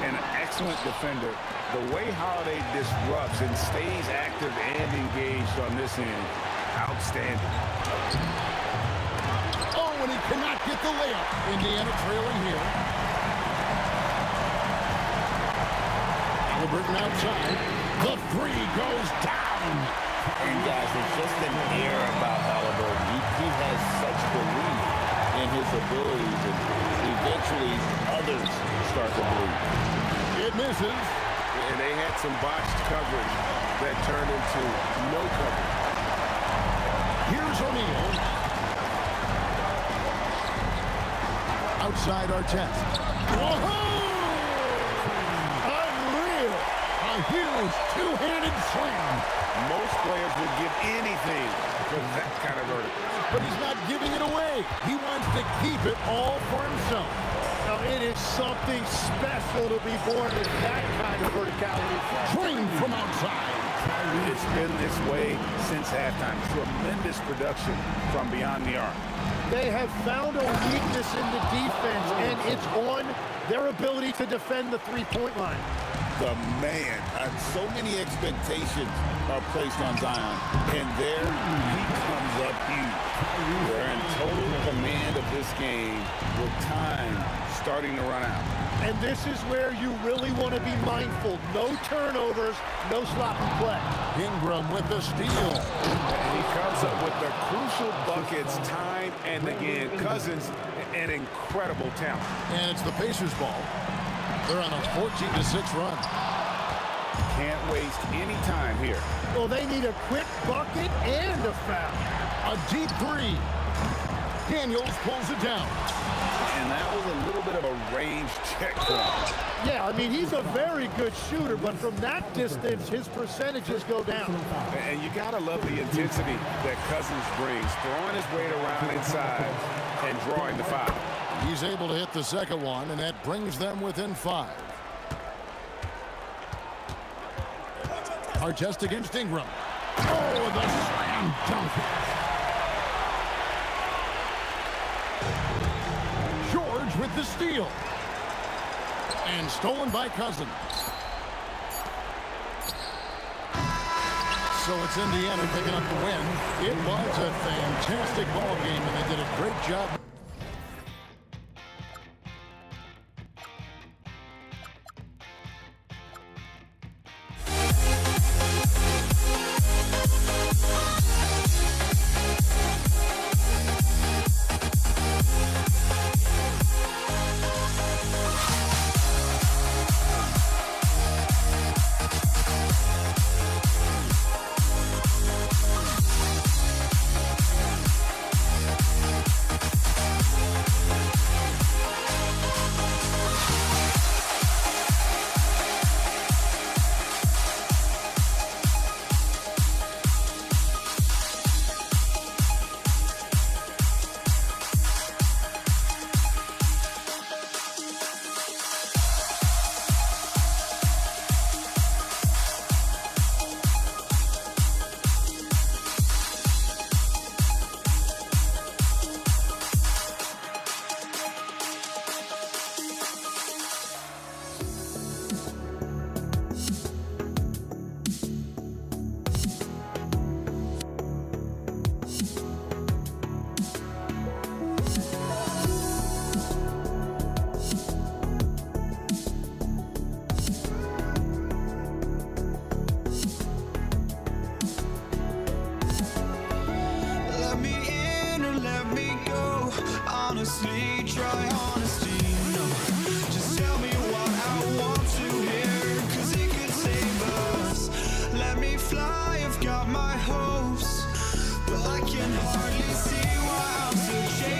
An excellent defender. The way Holiday disrupts and stays active and engaged on this end, outstanding. Oh, and he cannot get the layup. Indiana trailing here. Halliburton outside. The three goes down. And guys, there's just an air about Halliburton. He has such belief in his abilities, and eventually others start to believe. It misses. And they had some botched coverage that turned into no coverage. Here's O'Neal. Outside Artest. Whoa! Unreal! A huge two-handed slam. Most players would give anything for that kind of verdict. But he's not giving it away. He wants to keep it all for himself. Now, it is something special to be born with that kind of verticality. Trained from outside. It's been this way since halftime. Tremendous production from beyond the arc. They have found a weakness in the defense, and it's on their ability to defend the three-point line. The man, so many expectations are placed on Zion, and there he comes up huge. They're in total command of this game with time starting to run out. And this is where you really want to be mindful. No turnovers, no sloppy play. Ingram with the steal. And he comes up with the crucial buckets time and again. Cousins, an incredible talent. And it's the Pacers' ball. They're on a 14-6 run. Can't waste any time here. Well, they need a quick bucket and a foul. A deep three. Daniels pulls it down. And that was a little bit of a range check for him. Yeah, I mean, he's a very good shooter, but from that distance, his percentages go down. And you got to love the intensity that Cousins brings, throwing his weight around inside and drawing the foul. He's able to hit the second one, and that brings them within 5. Artest against Ingram. Oh, the slam dunk. George with the steal. And stolen by Cousins. So it's Indiana picking up the win. It was a fantastic ball game, and they did a great job. honestly, try honesty. No, just tell me what I want to hear, 'cause it could save us. Let me fly, I've got my hopes, but I can hardly see why I'm still chasing.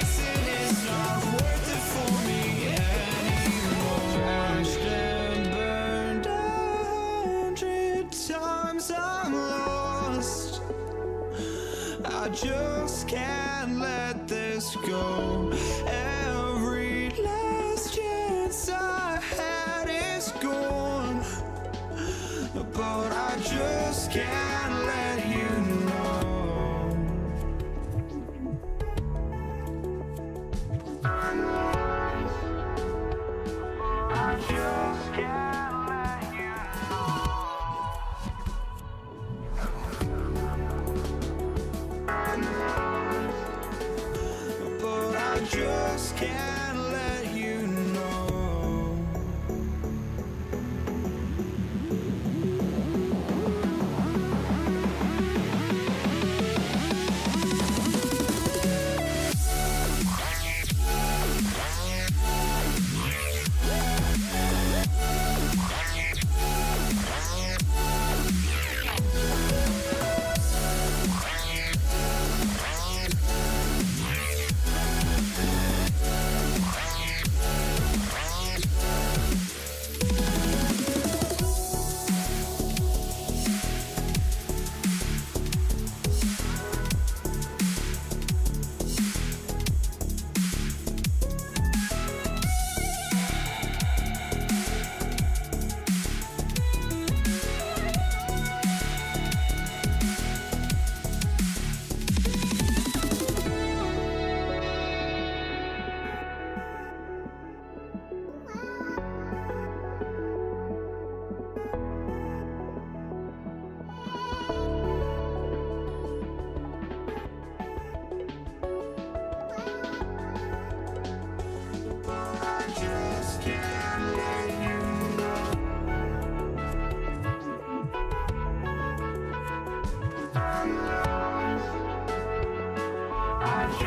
I just can't let this go. Every last chance I had is gone, but I just can't let you know. I just can't let you know. But I just can't let you know. I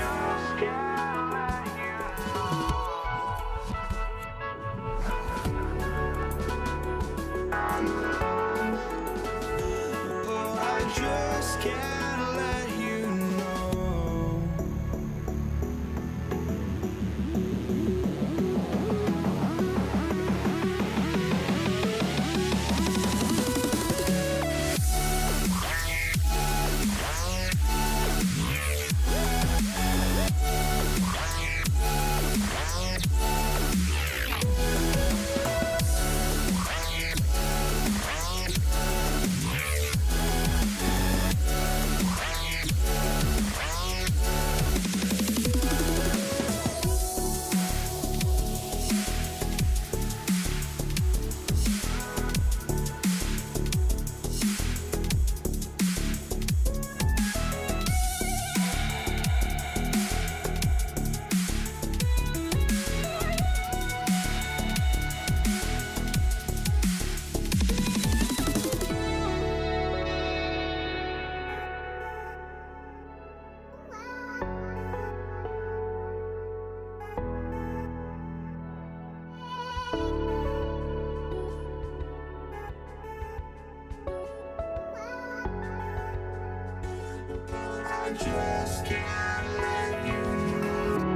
just can't let you know.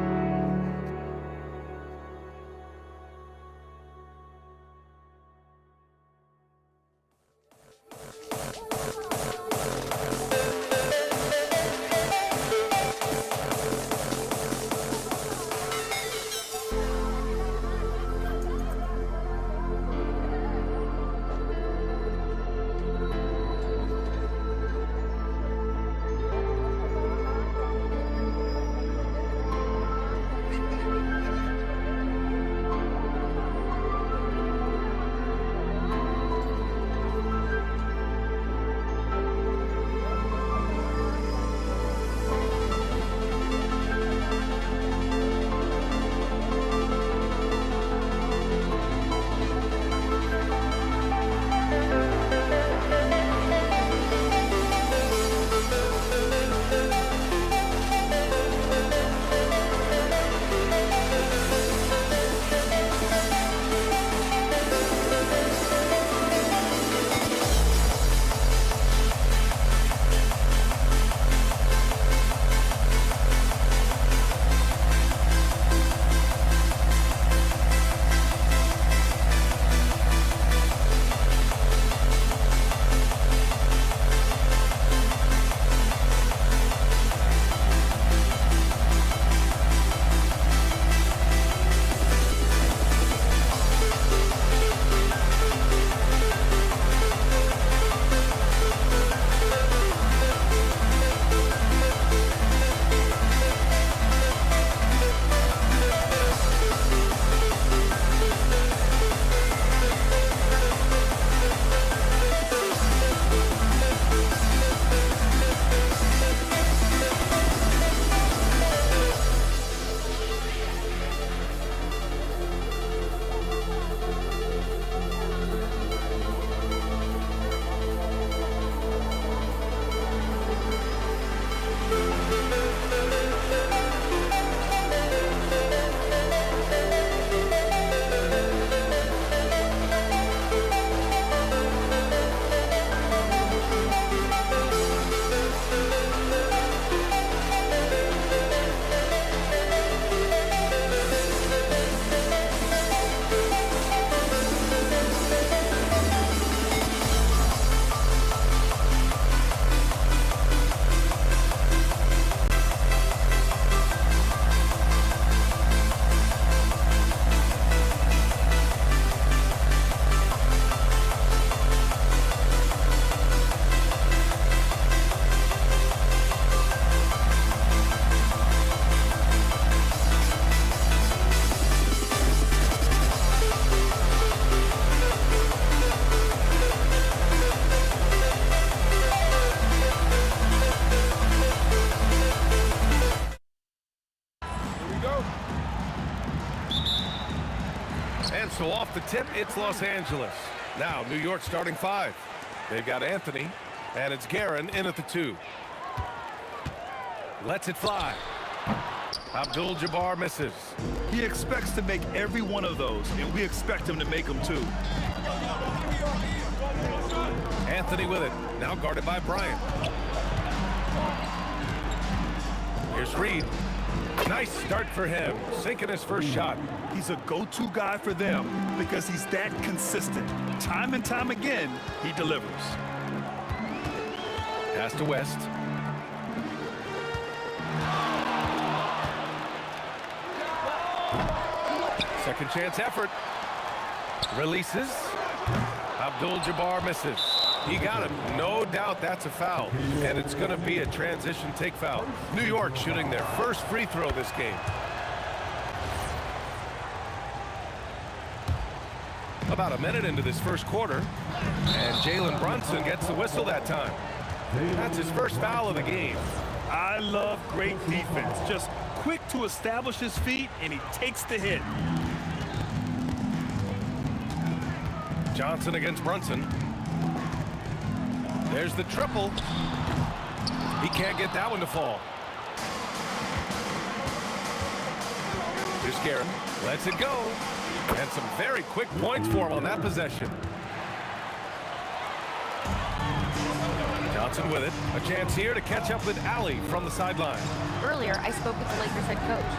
So off the tip, it's Los Angeles. Now, New York starting 5. They've got Anthony, and it's Guerin in at the 2. Lets it fly. Abdul-Jabbar misses. He expects to make every one of those, and we expect him to make them too. Anthony with it. Now guarded by Bryant. Here's Reed. Nice start for him. Sinking his first shot. He's a go-to guy for them because he's that consistent. Time and time again, he delivers. Pass to West. Second chance effort. Releases. Abdul-Jabbar misses. He got him. No doubt that's a foul. And it's going to be a transition take foul. New York shooting their first free throw this game. About a minute into this first quarter. And Jalen Brunson gets the whistle that time. That's his first foul of the game. I love great defense. Just quick to establish his feet, and he takes the hit. Johnson against Brunson. There's the triple. He can't get that one to fall. Here's Guerin. Lets it go. And some very quick points for him on that possession. Johnson with it. A chance here to catch up with Allie from the sideline. Earlier, I spoke with the Lakers head coach.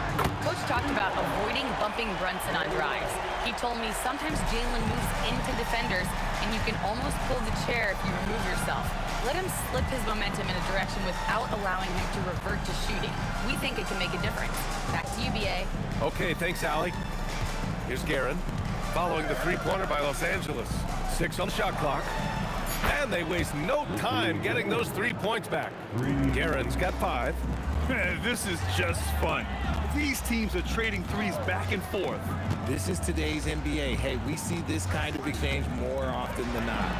Coach talked about avoiding bumping Brunson on drives. He told me sometimes Jalen moves into defenders, and you can almost pull the chair if you remove yourself. Let him slip his momentum in a direction without allowing him to revert to shooting. We think it can make a difference. Back to you, BA. Okay, thanks, Allie. Here's Guerin. Following the three-pointer by Los Angeles. 6 on the shot clock. And they waste no time getting those 3 points back. Guerin's got 5. This is just fun. These teams are trading threes back and forth. This is today's NBA. Hey, we see this kind of exchange more often than not.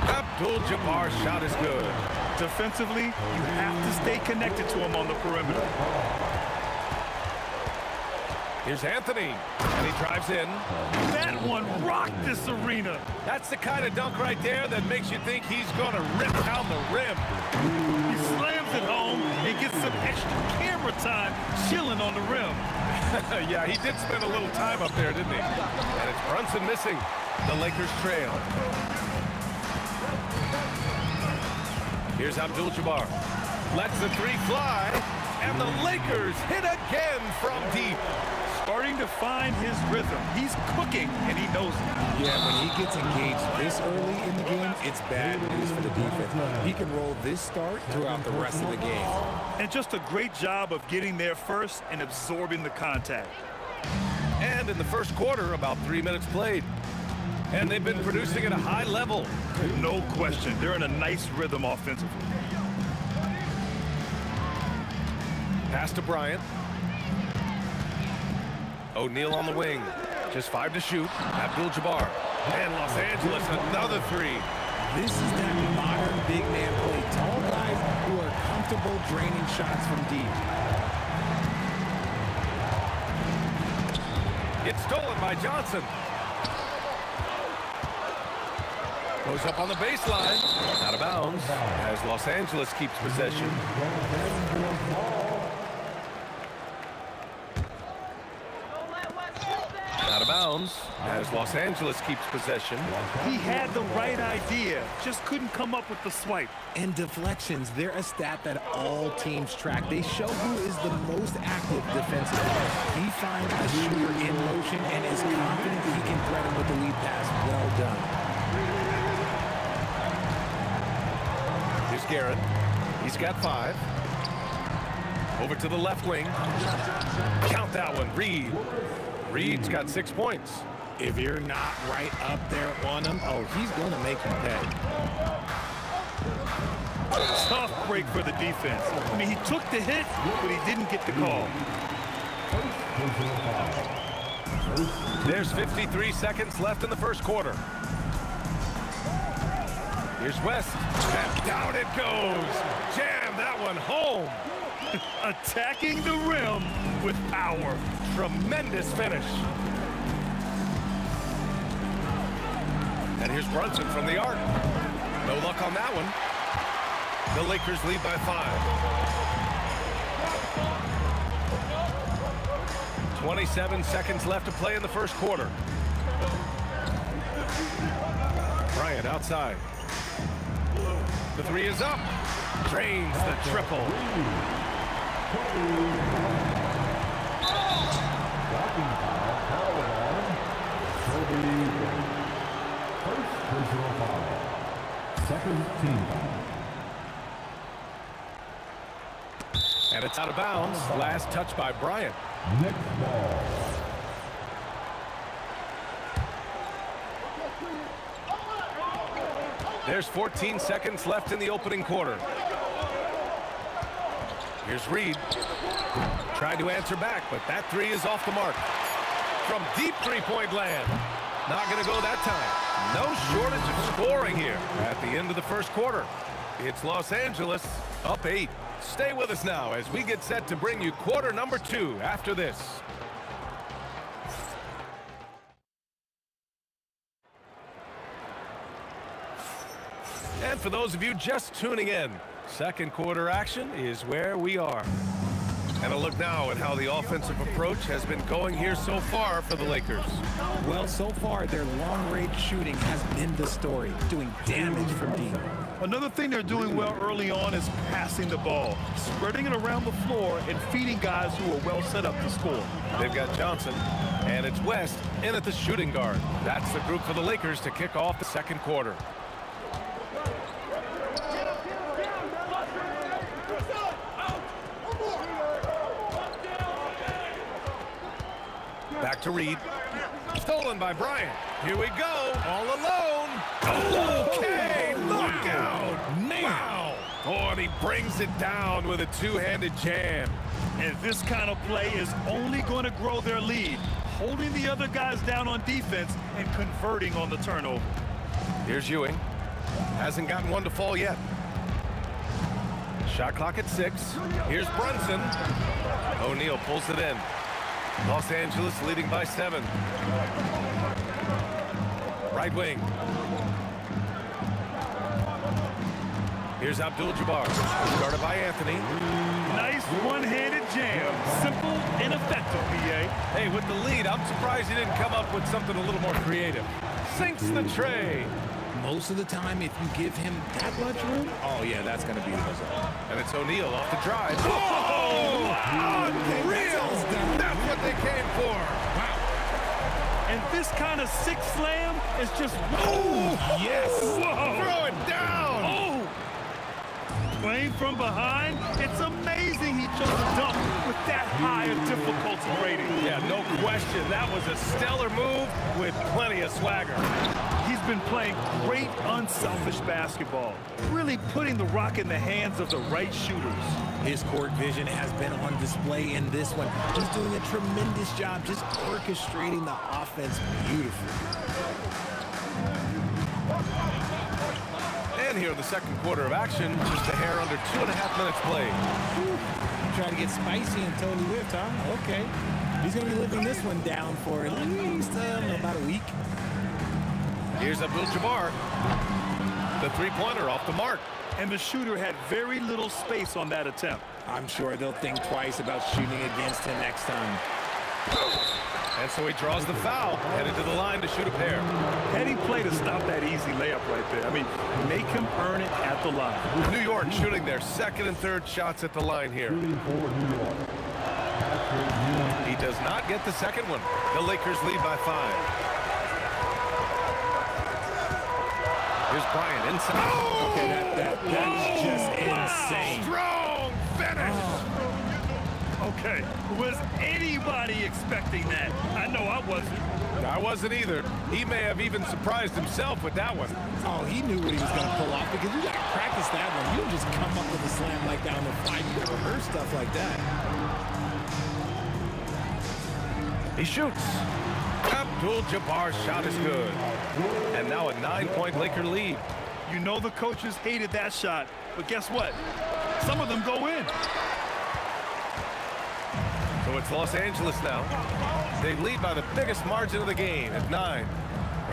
Abdul-Jabbar's shot is good. Defensively, you have to stay connected to him on the perimeter. Here's Anthony, and he drives in. That one rocked this arena. That's the kind of dunk right there that makes you think he's going to rip down the rim. He slams it home and gets some extra camera time chilling on the rim. Yeah, he did spend a little time up there, didn't he? And it's Brunson missing. The Lakers trail. Here's Abdul-Jabbar. Lets the 3 fly, and the Lakers hit again from deep. Starting to find his rhythm. He's cooking, and he knows it. Yeah, when he gets engaged this early in the game, it's bad news for the defense. He can roll this start throughout the rest of the game. And just a great job of getting there first and absorbing the contact. And in the first quarter, about 3 minutes played. And they've been producing at a high level. No question. They're in a nice rhythm offensively. Pass to Bryant. O'Neal on the wing. Just 5 to shoot. Abdul-Jabbar. And Los Angeles, another 3. This is that modern big man play. Tall guys who are comfortable draining shots from deep. It's stolen by Johnson. Goes up on the baseline. Out of bounds as Los Angeles keeps possession. Out of bounds as Los Angeles keeps possession. He had the right idea, just couldn't come up with the swipe. And deflections, they're a stat that all teams track. They show who is the most active defensively. He finds a shooter in motion and is confident he can thread him with the lead pass. Well done. Here's Guerin. He's got 5. Over to the left wing. Count that one, Reed. Reed's got 6 points. If you're not right up there on him, oh, he's going to make you pay. Tough break for the defense. I mean, he took the hit, but he didn't get the call. There's 53 seconds left in the first quarter. Here's West. And down it goes. Jam that one home. Attacking the rim with power. Tremendous finish. And here's Brunson from the arc. No luck on that one. The Lakers lead by 5. 27 seconds left to play in the first quarter. Bryant outside. The three is up. Drains the triple. Second team foul. And it's out of bounds. Last touch by Bryant. Next ball. There's 14 seconds left in the opening quarter. Here's Reed. Tried to answer back, but that three is off the mark. From deep three-point land. Not going to go that time. No shortage of scoring here at the end of the first quarter. It's Los Angeles up 8. Stay with us now as we get set to bring you quarter number 2 after this. And for those of you just tuning in, second quarter action is where we are. And a look now at how the offensive approach has been going here so far for the Lakers. Well, so far, their long-range shooting has been the story, doing damage from deep. Another thing they're doing well early on is passing the ball, spreading it around the floor and feeding guys who are well set up to score. They've got Johnson, and it's West in at the shooting guard. That's the group for the Lakers to kick off the second quarter. Back to Reed. Stolen by Bryant. Here we go. All alone. Okay. Look out. Wow. Oh, and he brings it down with a two-handed jam. And this kind of play is only going to grow their lead, holding the other guys down on defense and converting on the turnover. Here's Ewing. Hasn't gotten one to fall yet. Shot clock at 6. Here's Brunson. O'Neal pulls it in. Los Angeles leading by 7. Right wing. Here's Abdul-Jabbar. Started by Anthony. Nice one-handed jam. Simple and effective, B.A. Hey, with the lead, I'm surprised he didn't come up with something a little more creative. Sinks the tray. Most of the time, if you give him that much room, oh yeah, that's going to be the result. And it's O'Neal off the drive. Oh! Unreal! That's what they came for. Wow. And this kind of sick slam is just... Oh! Yes! Whoa! Throw it down! Oh! Playing from behind, it's amazing he chose to dunk with that high a difficulty rating. Yeah, no question. That was a stellar move with plenty of swagger. He's been playing great, unselfish basketball, really putting the rock in the hands of the right shooters. His court vision has been on display in this one. He's doing a tremendous job just orchestrating the offense beautifully. And here in the second quarter of action, just a hair under 2.5 minutes played. Try to get spicy and totally whipped, huh? Okay. He's going to be living this one down for at least about a week. Here's Abdul-Jabbar. The three-pointer off the mark. And the shooter had very little space on that attempt. I'm sure they'll think twice about shooting against him next time. And so he draws the foul, headed to the line to shoot a pair. Heady play to stop that easy layup right there. I mean, make him earn it at the line. New York shooting their second and third shots at the line here. He does not get the second one. The Lakers lead by 5. Here's Bryant inside. Oh! Okay, that's just insane. Strong finish. Okay, was anybody expecting that? I know I wasn't. I wasn't either. He may have even surprised himself with that one. Oh, he knew what he was going to pull off because you got to practice that one. You don't just come up with a slam like that on the fly. You got to rehearse stuff like that. He shoots. Abdul-Jabbar's shot is good. And now a 9-point Laker lead. You know the coaches hated that shot, but guess what? Some of them go in. So it's Los Angeles now. They lead by the biggest margin of the game at 9.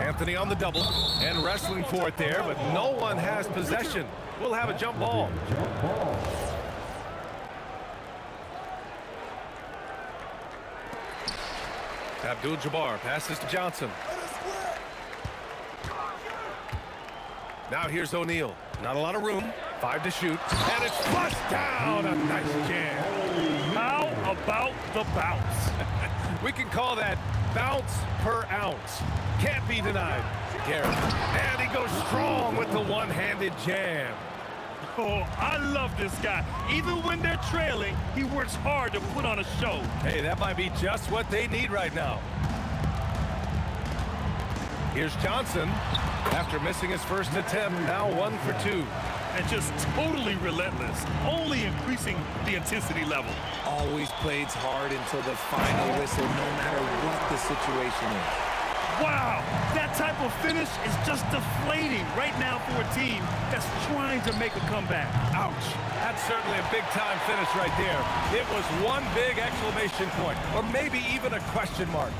Anthony on the double and wrestling for it there, but no one has possession. We'll have a jump ball. Abdul-Jabbar passes to Johnson. Now here's O'Neal. Not a lot of room. 5 to shoot. And it's flushed down. A nice jam. How about the bounce? We can call that bounce per ounce. Can't be denied. Garrett. And he goes strong with the one-handed jam. Oh, I love this guy. Even when they're trailing, he works hard to put on a show. Hey, that might be just what they need right now. Here's Johnson. After missing his first attempt, now 1 for 2. And just totally relentless, only increasing the intensity level. Always plays hard until the final whistle, no matter what the situation is. Wow, that type of finish is just deflating right now for a team that's trying to make a comeback. Ouch. That's certainly a big-time finish right there. It was one big exclamation point, or maybe even a question mark.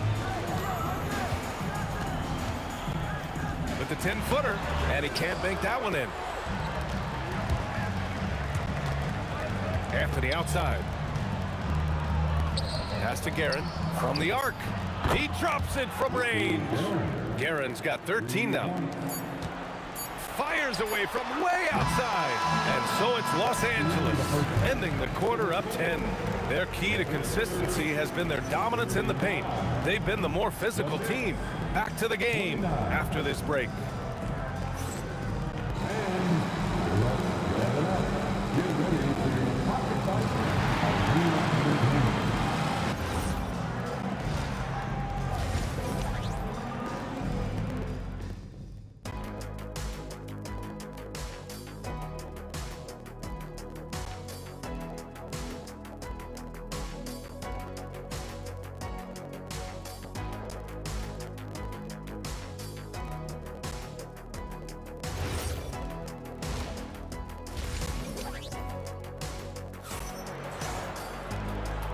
With the 10-footer, and he can't bank that one in. Anthony outside. Pass to Guerin from the arc. He drops it from range. Guerin's got 13 now. Fires away from way outside. And so it's Los Angeles, ending the quarter up 10. Their key to consistency has been their dominance in the paint. They've been the more physical team. Back to the game after this break.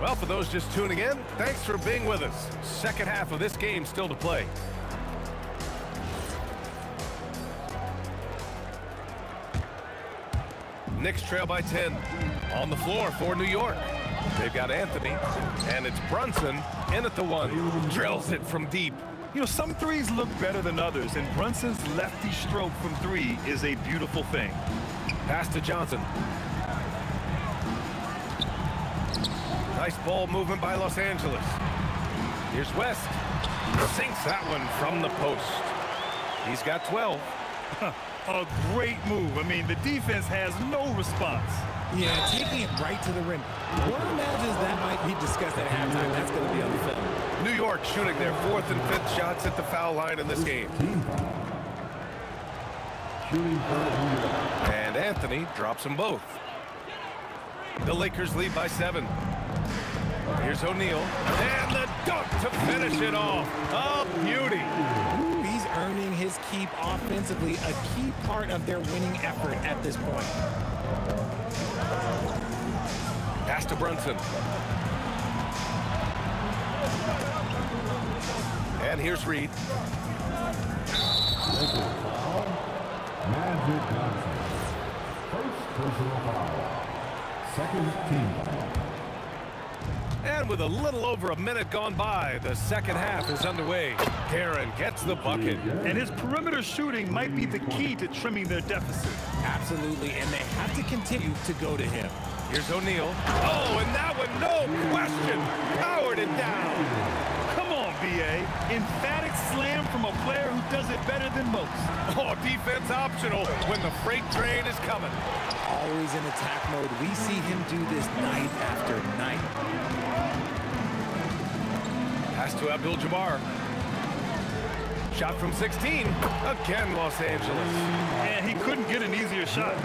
Well, for those just tuning in, thanks for being with us. Second half of this game still to play. Knicks trail by 10. On the floor for New York. They've got Anthony, and it's Brunson in at the 1. Drills it from deep. You know, some threes look better than others, and Brunson's lefty stroke from 3 is a beautiful thing. Pass to Johnson. Nice ball movement by Los Angeles. Here's West. Sinks that one from the post. He's got 12. A great move. I mean, the defense has no response. Yeah, taking it right to the rim. One imagines that might be discussed at halftime. That's going to be on the film. New York shooting their 4th and 5th shots at the foul line in this game. And Anthony drops them both. The Lakers lead by 7. Here's O'Neal, and the dunk to finish it off. Oh, beauty. He's earning his keep offensively, a key part of their winning effort at this point. Pass to Brunson. And here's Reed. Magic Johnson. First personal foul. Second team foul. And with a little over a minute gone by, the second half is underway. Guerin gets the bucket. And his perimeter shooting might be the key to trimming their deficit. Absolutely, and they have to continue to go to him. Here's O'Neal. Oh, and that one, no question, powered it down. Come on, B.A. Emphatic slam from a player who does it better than most. Oh, defense optional when the freight train is coming. Always in attack mode. We see him do this night after night. Pass to Abdul-Jabbar. Shot from 16. Again, Los Angeles. And he couldn't get an easier shot.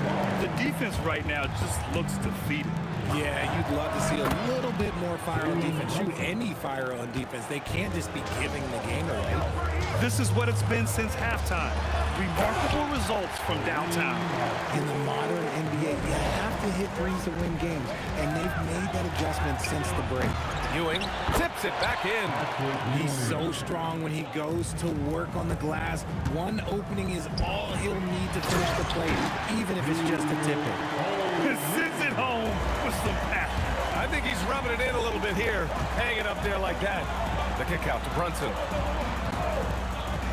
The defense right now just looks defeated. Yeah, you'd love to see a little bit more fire on defense. Shoot any fire on defense. They can't just be giving the game away. This is what it's been since halftime. Remarkable results from downtown. In the modern NBA, you have to hit threes to win games, and they've made that adjustment since the break. Ewing tips it back in. He's so strong when he goes to work on the glass. One opening is all he'll need to finish the play, even if it's just a tip in. Sends it home with some passion. I think he's rubbing it in a little bit here, hanging up there like that. The kick out to Brunson.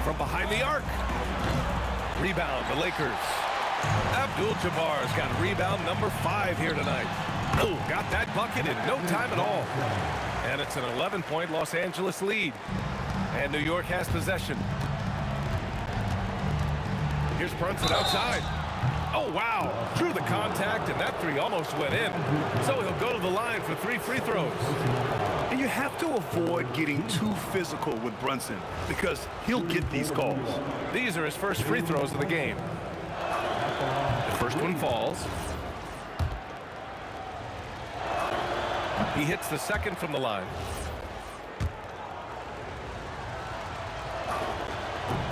From behind the arc. Rebound, the Lakers. Abdul-Jabbar's got rebound number 5 here tonight. Oh, got that bucket in no time at all. And it's an 11-point Los Angeles lead. And New York has possession. Here's Brunson outside. Oh, wow. Drew the contact, and that 3 almost went in. So he'll go to the line for 3 free throws. And you have to avoid getting too physical with Brunson because he'll get these calls. These are his first free throws of the game. The first one falls. He hits the second from the line.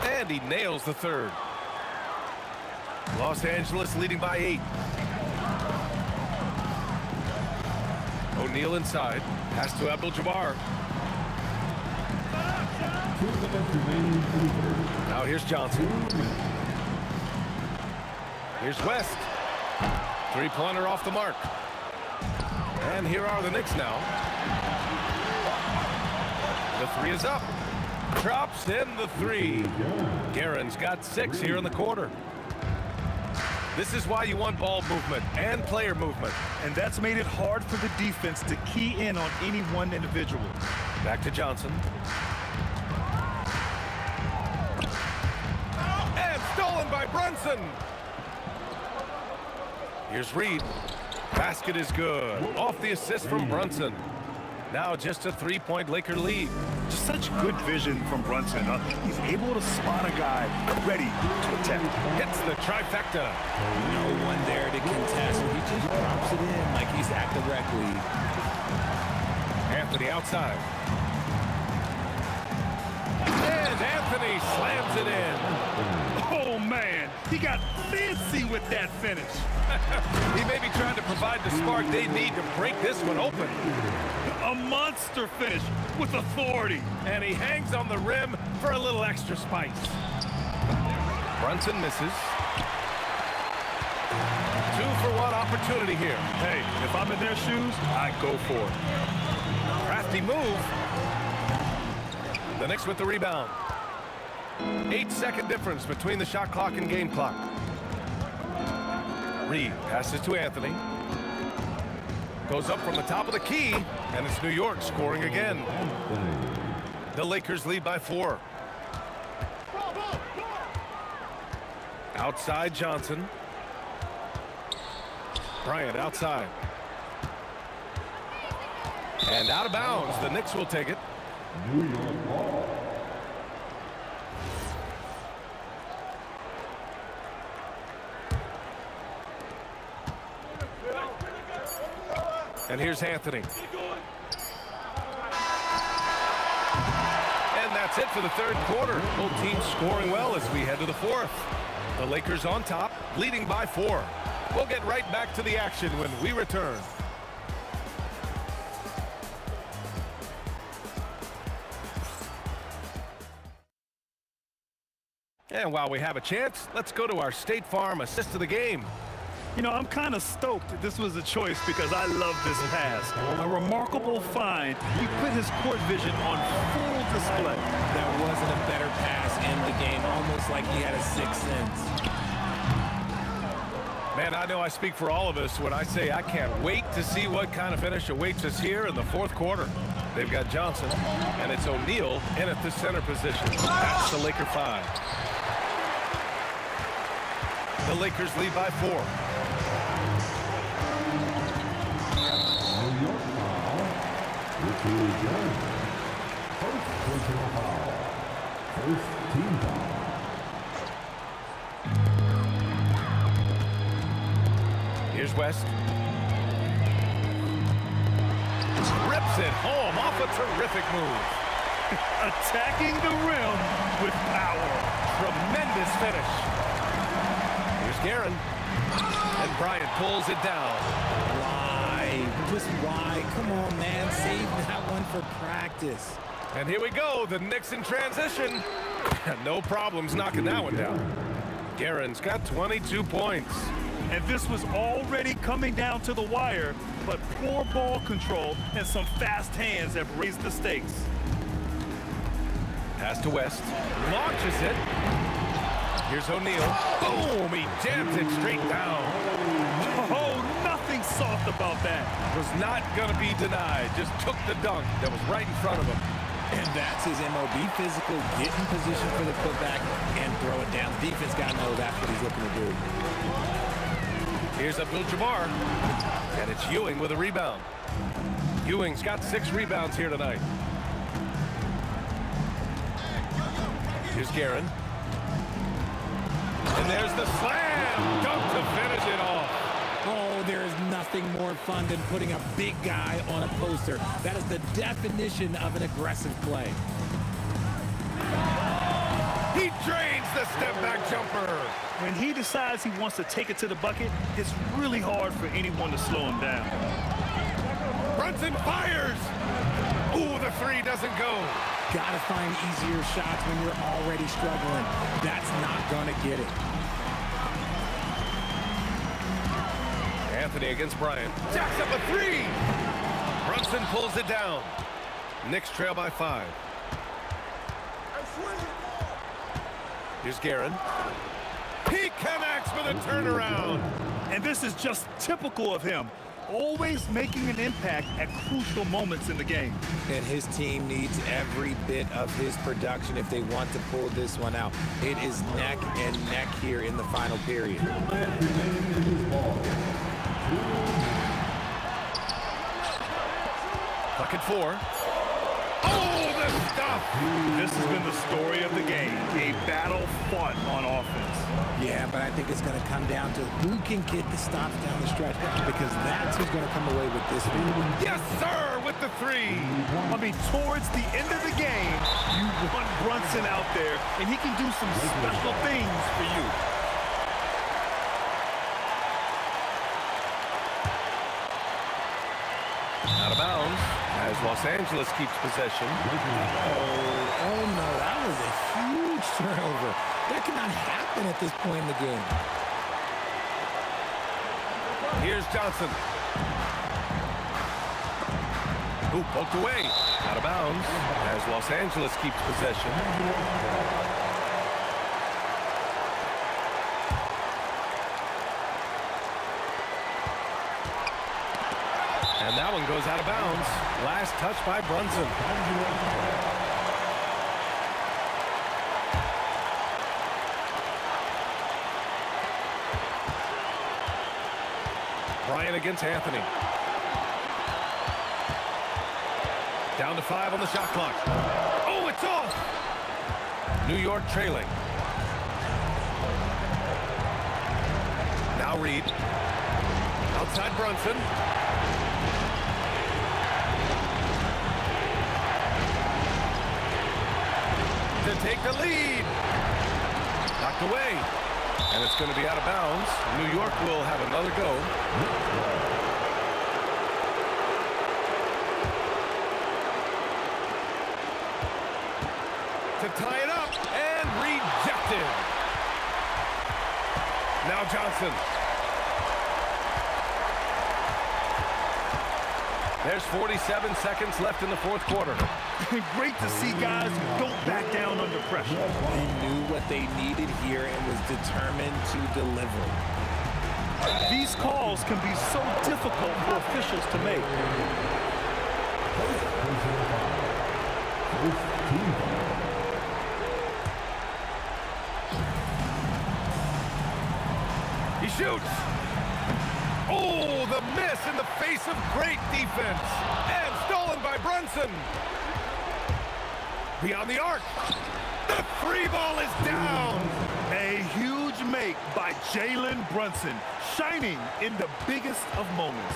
And he nails the third. Los Angeles leading by 8. O'Neal inside. Pass to Abdul-Jabbar. Now here's Johnson. Here's West. 3-pointer off the mark. And here are the Knicks now. The 3 is up. Drops in the 3. Guerin's got 6 here in the quarter. This is why you want ball movement and player movement. And that's made it hard for the defense to key in on any one individual. Back to Johnson. And stolen by Brunson. Here's Reed. Basket is good. Off the assist from Brunson. Now just a 3-point Laker lead. Just such good vision from Brunson. He's able to spot a guy ready to attack. Hits the trifecta. No one there to contest. He just drops it in like he's at the rec league. Anthony outside. And Anthony slams it in. Oh, man. He got fancy with that finish. He may be trying to provide the spark they need to break this one open. A monster finish with authority. And he hangs on the rim for a little extra spice. Brunson misses. 2-for-1 opportunity here. Hey, if I'm in their shoes, I go for it. Crafty move. The Knicks with the rebound. 8-second difference between the shot clock and game clock. Reed passes to Anthony. Goes up from the top of the key, and it's New York scoring again. The Lakers lead by 4. Outside Johnson. Bryant outside. And out of bounds. The Knicks will take it. New York ball. And here's Anthony. And that's it for the third quarter. Both teams scoring well as we head to the fourth. The Lakers on top, leading by 4. We'll get right back to the action when we return. And while we have a chance, let's go to our State Farm assist of the game. You know, I'm kind of stoked this was a choice because I love this pass. A remarkable find. He put his court vision on full display. There wasn't a better pass in the game, almost like he had a sixth sense. Man, I know I speak for all of us when I say I can't wait to see what kind of finish awaits us here in the fourth quarter. They've got Johnson, and it's O'Neal in at the center position. That's the Laker 5. The Lakers lead by 4. New York foul. Ricky Jones. First personal foul. First team foul. Here's West. Rips it home off a terrific move. Attacking the rim with power. tremendous finish. Here's Guerin. And Bryant pulls it down. Why? Just why? Come on, man. Save that one for practice. And here we go, the Knicks in transition. No problems knocking that one down. Guerin's got 22 points. And this was already coming down to the wire, but poor ball control and some fast hands have raised the stakes. Pass to West. Launches it. Here's O'Neal. Boom! He jams it straight down. Oh, nothing soft about that. Was not going to be denied. Just took the dunk that was right in front of him. And that's his MO. Be physical, get in position for the putback, and throw it down. Defense got to know that's what he's looking to do. Here's Abdul-Jabbar. And it's Ewing with a rebound. Ewing's got 6 rebounds here tonight. Here's Guerin. And there's the slam. Dunk to finish it off. Oh, there is nothing more fun than putting a big guy on a poster. That is the definition of an aggressive play. He drains the step-back jumper. When he decides he wants to take it to the bucket, it's really hard for anyone to slow him down. Brunson fires. Ooh, the 3 doesn't go. Gotta find easier shots when you're already struggling. That's not gonna get it. Anthony against Bryant. Jacks up a 3. Brunson pulls it down. Knicks trail by 5. Here's Guerin. He connects with a turnaround. And this is just typical of him. Always making an impact at crucial moments in the game. And his team needs every bit of his production if they want to pull this one out. It is neck and neck here in the final period. Bucket 4. Oh, the stuff! This has been the story of the game. A battle fought on offense. Yeah, but I think it's going to come down to who can get the stops down the stretch, because that's who's going to come away with this one. Yes, sir, with the 3. I mean, towards the end of the game, you want Brunson out there, and he can do some special things for you. Out of bounds as Los Angeles keeps possession. Oh no, that was a huge turnover. That cannot happen at this point in the game. Here's Johnson. Ooh, poked away. Out of bounds as Los Angeles keeps possession. And that one goes out of bounds. Last touch by Brunson. Bryant against Anthony. Down to 5 on the shot clock. Oh, it's off! New York trailing. Now Reed. Outside Brunson. To take the lead. Knocked away. And it's going to be out of bounds. New York will have another go. To tie it up and rejected. Now Johnson. There's 47 seconds left in the 4th quarter. Great to see guys who don't back down under pressure. They knew what they needed here and was determined to deliver. These calls can be so difficult for officials to make. He shoots. Oh, the miss in the face of great defense. And stolen by Brunson. Beyond the arc. The 3 ball is down. A huge make by Jalen Brunson, shining in the biggest of moments.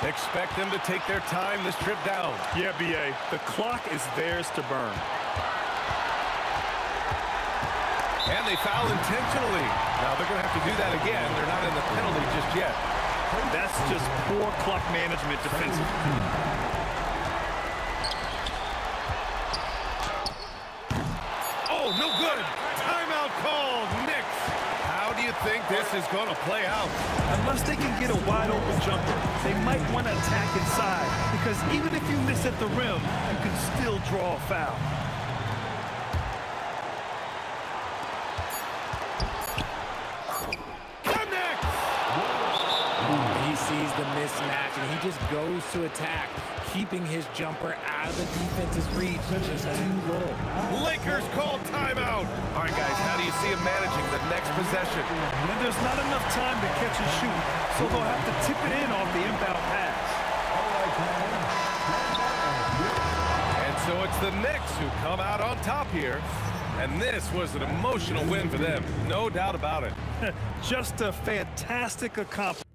Expect them to take their time this trip down. Yeah, B.A., the clock is theirs to burn. And they foul intentionally. Now they're going to have to do that again. They're not in the penalty just yet. That's just poor clock management defensively. Oh, no good. Timeout called. Knicks. How do you think this is going to play out? Unless they can get a wide open jumper, they might want to attack inside, because even if you miss at the rim, you can still draw a foul. He sees the mismatch, and he just goes to attack, keeping his jumper out of the defense's reach just too low. Lakers call timeout. All right, guys, how do you see him managing the next possession? And there's not enough time to catch and shoot, so they'll have to tip it in off the inbound pass. And so it's the Knicks who come out on top here. And this was an emotional win for them, no doubt about it. Just a fantastic accomplishment.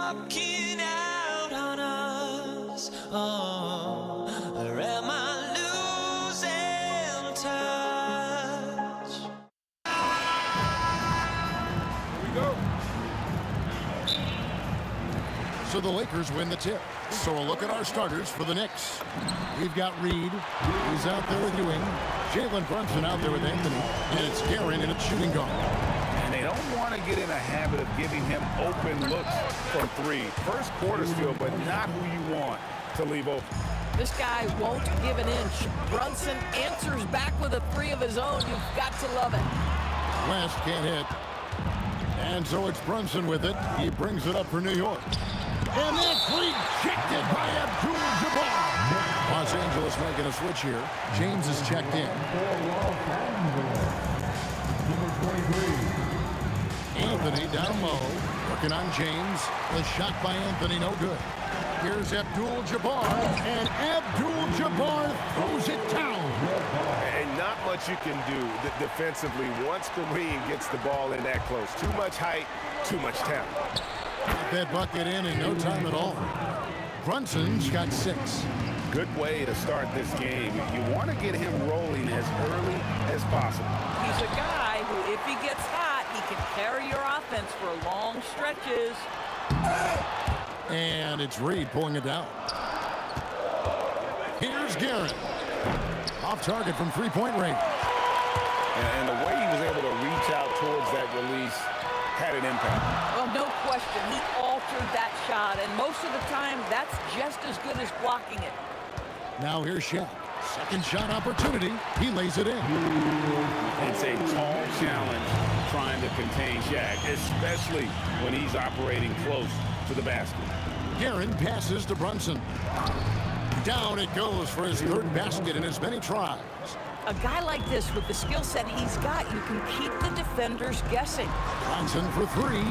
walking out on us. Oh, or am I losing touch? Here we go. So the Lakers win the tip. So a look at our starters for the Knicks. We've got Reed. He's out there with Ewing. Jalen Brunson out there with Anthony. And it's Guerin in a shooting guard. And they don't want to get in a habit of giving him open looks from three. First quarter's feel, but not who you want to leave open. This guy won't give an inch. Brunson answers back with a three of his own. You've got to love it. West can't hit. And so it's Brunson with it. He brings it up for New York. And that's rejected by Abdul-Jabbar. Los Angeles making a switch here. James is checked in. Anthony down low. Working on James. The shot by Anthony, no good. Here's Abdul-Jabbar. And Abdul-Jabbar throws it down. And not much you can do defensively once Kareem gets the ball in that close. Too much height, too much talent. Got that bucket in no time at all. Brunson's got 6. Good way to start this game. You want to get him rolling as early as possible. He's a guy who, if he gets hot, he can carry your offense for long stretches. And it's Reed pulling it down. Here's Guerin. Off target from three-point range. And the way he was able to reach out towards that release had an impact. Well, no question. He altered that shot, and most of the time, that's just as good as blocking it. Now here's Shaq. Second shot opportunity. He lays it in. It's a tall challenge trying to contain Shaq, especially when he's operating close to the basket. Guerin passes to Brunson. Down it goes for his 3rd basket in as many tries. A guy like this, with the skill set he's got, you can keep the defenders guessing. Brunson for 3.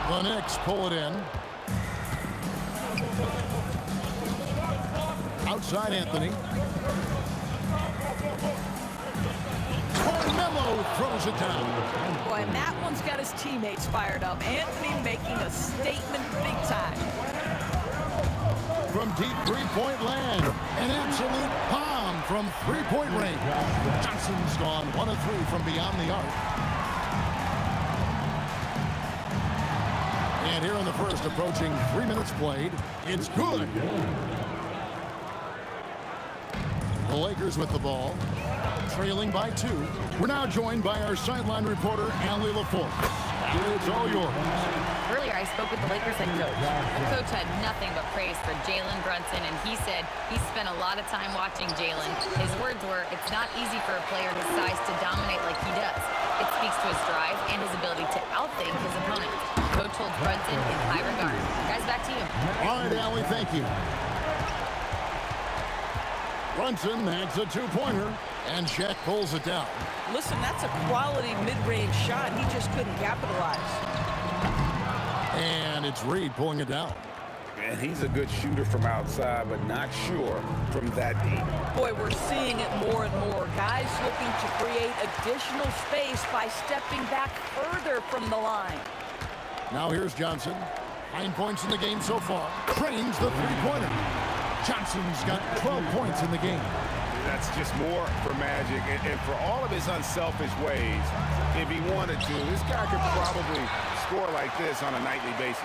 The Knicks pull it in. Outside Anthony. Carmelo throws it down. Boy, and that one's got his teammates fired up. Anthony making a statement big time. From deep three-point land. An absolute bomb from three-point range. Johnson's gone 1 of 3 from beyond the arc. And here in the first, approaching 3 minutes played, it's good. The Lakers with the ball, trailing by 2. We're now joined by our sideline reporter, Allie LaForce. It's all yours. Earlier, I spoke with the Lakers head coach. The coach had nothing but praise for Jalen Brunson, and he said he spent a lot of time watching Jalen. His words were, it's not easy for a player his size to dominate like he does. It speaks to his drive and his ability to outthink his opponent. Coach holds Brunson in high regard. Guys, back to you. All right, Allie, thank you. Brunson, that's a 2-pointer, and Shaq pulls it down. Listen, that's a quality mid-range shot. He just couldn't capitalize. And it's Reed pulling it down. And he's a good shooter from outside, but not sure from that deep. Boy, we're seeing it more and more. Guys looking to create additional space by stepping back further from the line. Now here's Johnson. 9 points in the game so far. Trains the three-pointer. Johnson's got 12 points in the game. That's just more for Magic. And for all of his unselfish ways, if he wanted to, this guy could probably score like this on a nightly basis.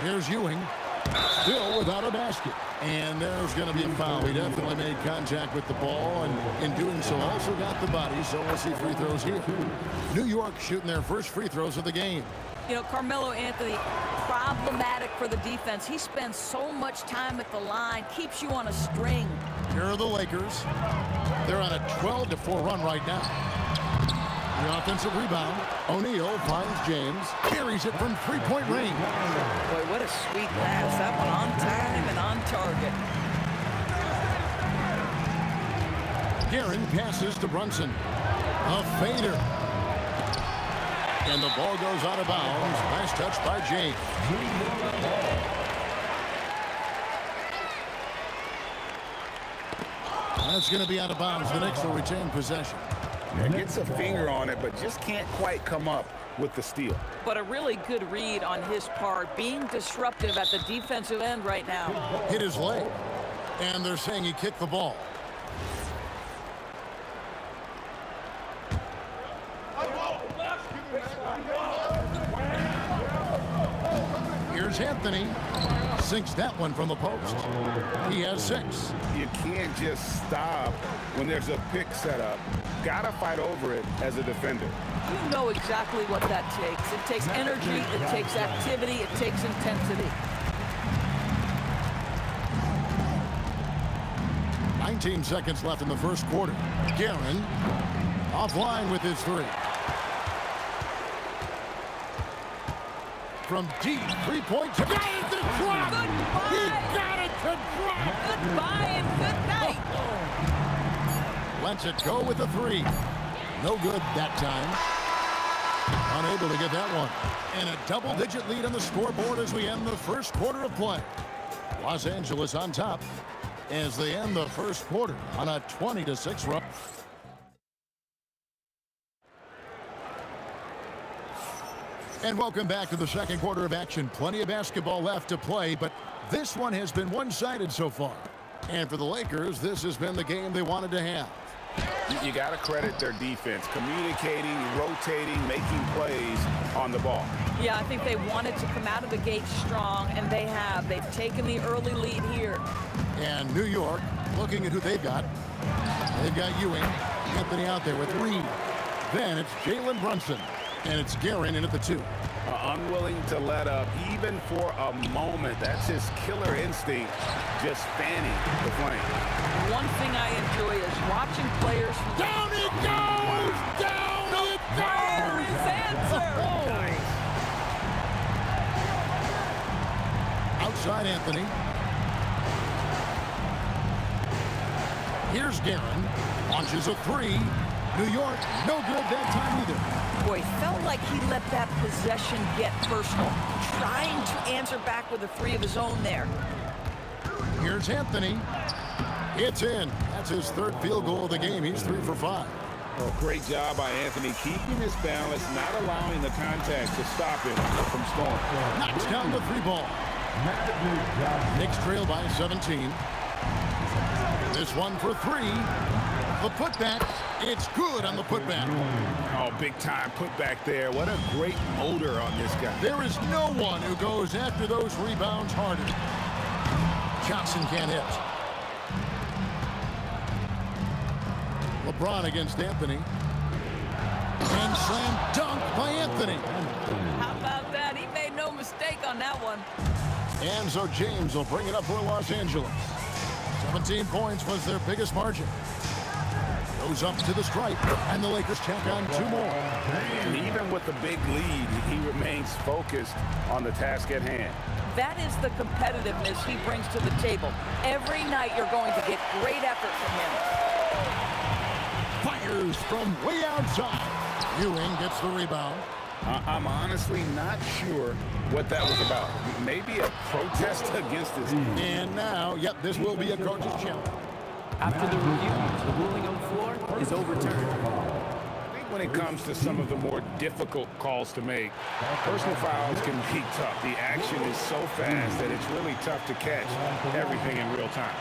Here's Ewing. Still without a basket. And there's going to be a foul. He definitely made contact with the ball, and in doing so also got the body, so we'll see free throws here. New York shooting their first free throws of the game. You know, Carmelo Anthony, problematic for the defense. He spends so much time at the line, keeps you on a string. Here are the Lakers. They're on a 12-4 run right now. The offensive rebound. O'Neal finds James. Carries it from three-point range. Boy, what a sweet pass. That one on time and on target. Guerin passes to Brunson. A fader. And the ball goes out of bounds. Last touch by James. That's going to be out of bounds. The Knicks will retain possession. Yeah, gets a finger on it, but just can't quite come up with the steal. But a really good read on his part, being disruptive at the defensive end right now. Hit his leg, and they're saying he kicked the ball. Here's Anthony. Sinks that one from the post. He has 6. You can't just stop when there's a pick set up. Gotta fight over it as a defender. You know exactly what that takes. It takes energy, it takes activity, it takes intensity. 19 seconds left in the first quarter. Guerin offline with his 3. From deep, 3-point. Got it to drop. Goodbye. He got it to drop. Goodbye and good night. Lets it go with the 3. No good that time. Unable to get that one. And a double-digit lead on the scoreboard as we end the first quarter of play. Los Angeles on top as they end the first quarter on a 20-6 run. And welcome back to the second quarter of action. Plenty of basketball left to play, but this one has been one-sided so far. And for the Lakers, this has been the game they wanted to have. You got to credit their defense, communicating, rotating, making plays on the ball. Yeah, I think they wanted to come out of the gate strong, and they have. They've taken the early lead here. And New York, looking at who they've got. They've got Ewing, Anthony out there with Reed. Then it's Jalen Brunson, and it's Guerin in at the 2. Unwilling to let up even for a moment. That's his killer instinct, just fanning the flame. One thing I enjoy is watching players. Down it goes! Down it goes! His answer! Outside Anthony. Here's Guerin. Launches a 3. New York, no good that time either. Boy, felt like he let that possession get personal. Trying to answer back with a 3 of his own there. Here's Anthony. It's in. That's his 3rd field goal of the game. He's 3 for 5. Well, great job by Anthony, keeping his balance, not allowing the contact to stop him from scoring. Knocks down the 3 ball. Knicks trail by 17. This one for 3. The putback. It's good on the putback. Oh, big time putback there. What a great motor on this guy. There is no one who goes after those rebounds harder. Johnson can't hit. LeBron against Anthony. And slam dunk by Anthony. How about that? He made no mistake on that one. And so James will bring it up for Los Angeles. 17 points was their biggest margin. Goes up to the stripe, and the Lakers check on 2 more. And even with the big lead, he remains focused on the task at hand. That is the competitiveness he brings to the table. Every night you're going to get great effort from him. Fires from way outside. Ewing gets the rebound. I'm honestly not sure what that was about. Maybe a protest against his team. And now, this will be a coach's challenge. After the review, the ruling on the floor is overturned. I think when it comes to some of the more difficult calls to make, personal fouls can be tough. The action is so fast that it's really tough to catch everything in real time.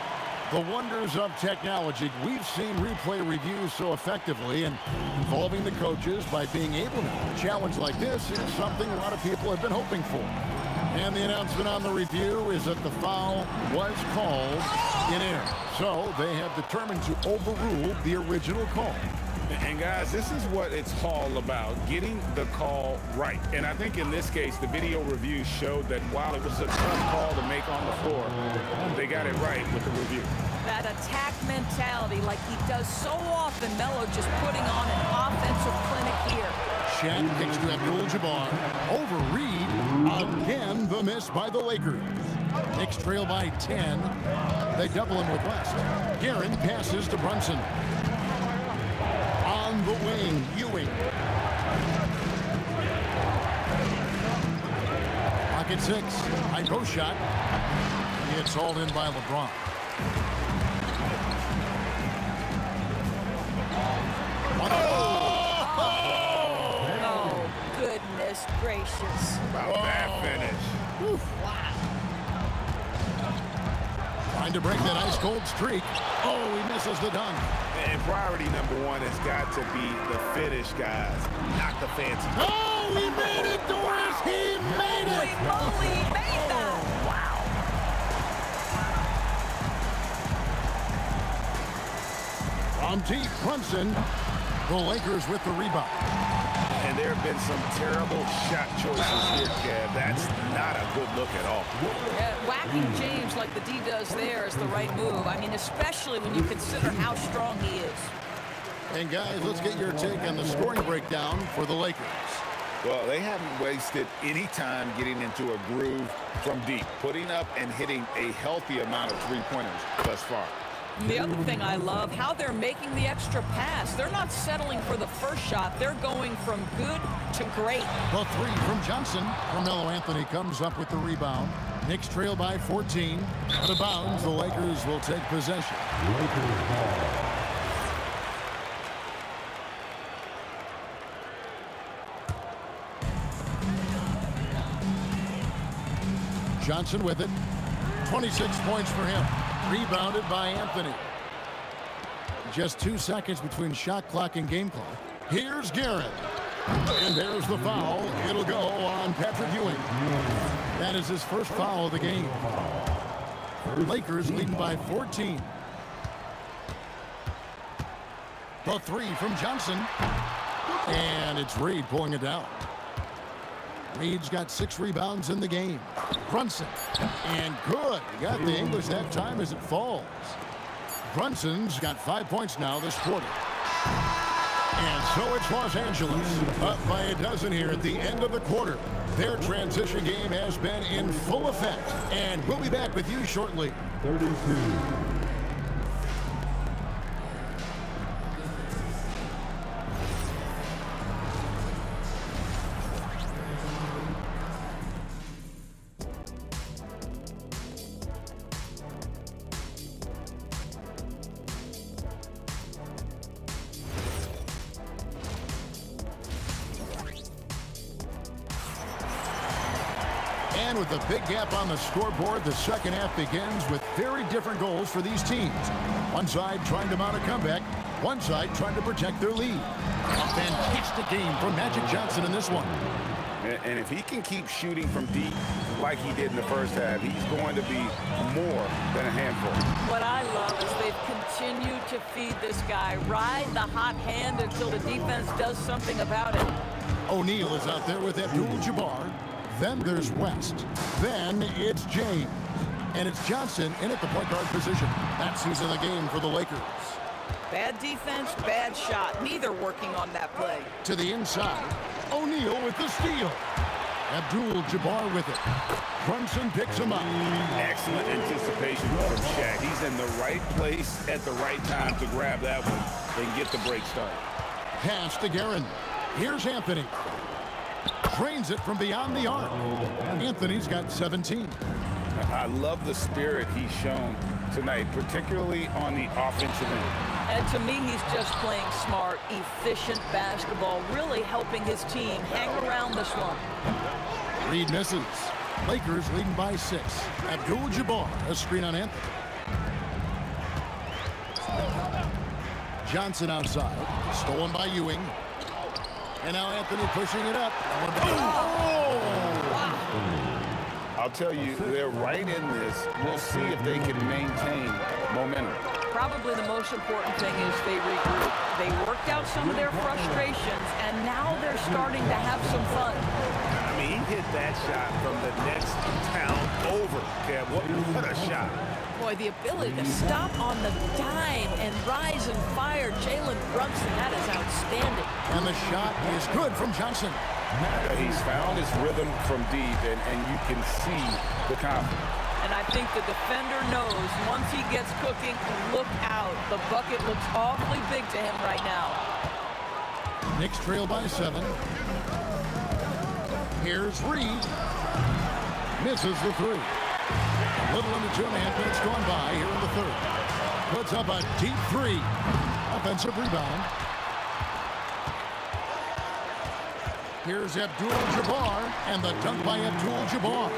The wonders of technology. We've seen replay reviews so effectively, and involving the coaches by being able to challenge like this is something a lot of people have been hoping for. And the announcement on the review is that the foul was called in error. So they have determined to overrule the original call. And guys, this is what it's all about, getting the call right. And I think in this case, the video review showed that while it was a tough call to make on the floor, they got it right with the review. That attack mentality like he does so often. Melo just putting on an offensive clinic here. Shaq kicks to Abdul-Jabbar. Over Reed. Again, the miss by the Lakers. Knicks trail by 10. They double him with West. Guerin passes to Brunson. On the wing, Ewing. Pocket 6. High post shot. It's hauled in by LeBron. Oh, good gracious. About that finish. Trying to break that ice-cold streak. Oh, he misses the dunk. And priority number one has got to be the finish, guys, not the fancy. Oh, he made it, Doris! He made it! Holy moly, he made that! Wow. From deep, Brunson. The Lakers with the rebound. And there have been some terrible shot choices here, Kev. That's not a good look at all. Yeah, whacking James like the D does there is the right move. I mean, especially when you consider how strong he is. And guys, let's get your take on the scoring breakdown for the Lakers. Well, they haven't wasted any time getting into a groove from deep, putting up and hitting a healthy amount of three-pointers thus far. The other thing I love, how they're making the extra pass. They're not settling for the first shot. They're going from good to great. The three from Johnson. Carmelo Anthony comes up with the rebound. Knicks trail by 14. Out of bounds, the Lakers will take possession. Lakers ball. Johnson with it. 26 points for him. Rebounded by Anthony. Just 2 seconds between shot clock and game clock. Here's Garrett. And there's the foul. It'll go on Patrick Ewing. That is his first foul of the game. Lakers leading by 14. The three from Johnson. And it's Reed pulling it down. Reed's got 6 rebounds in the game. Brunson. And good. He got the English that time as it falls. Brunson's got 5 points now this quarter. And so it's Los Angeles up by a dozen here at the end of the quarter. Their transition game has been in full effect. And we'll be back with you shortly. 32. And with a big gap on the scoreboard, the second half begins with very different goals for these teams. One side trying to mount a comeback, one side trying to protect their lead. A fantastic game from Magic Johnson in this one. And if he can keep shooting from deep like he did in the first half, he's going to be more than a handful. What I love is they've continued to feed this guy, ride the hot hand until the defense does something about it. O'Neal is out there with Abdul-Jabbar. Then there's West. Then it's James. And it's Johnson in at the point guard position. That's who's in the game for the Lakers. Bad defense, bad shot. Neither working on that play. To the inside. O'Neal with the steal. Abdul-Jabbar with it. Brunson picks him up. Excellent anticipation from Shaq. He's in the right place at the right time to grab that one and get the break started. Pass to Guerin. Here's Anthony. Drains it from beyond the arc. Anthony's got 17. I love the spirit he's shown tonight, particularly on the offensive end. And to me, he's just playing smart, efficient basketball, really helping his team hang around this one. Reed misses. Lakers leading by 6. Abdul-Jabbar, a screen on Anthony. Johnson outside. Stolen by Ewing. And now Anthony pushing it up. I'll tell you, they're right in this. We'll see if they can maintain momentum. Probably the most important thing is they regroup. They worked out some of their frustrations, and now they're starting to have some fun. I mean, he hit that shot from the next town over, Kev. What a shot. Boy, the ability to stop on the dime and rise and fire Jalen Brunson, that is outstanding. And the shot is good from Johnson. He's found his rhythm from deep, and you can see the confidence. And I think the defender knows once he gets cooking, look out. The bucket looks awfully big to him right now. Knicks trail by 7. Here's Reed. Misses the 3. A little under 2.5 minutes gone by here in the third. Puts up a deep 3. Offensive rebound. Here's Abdul-Jabbar, and the dunk by Abdul-Jabbar.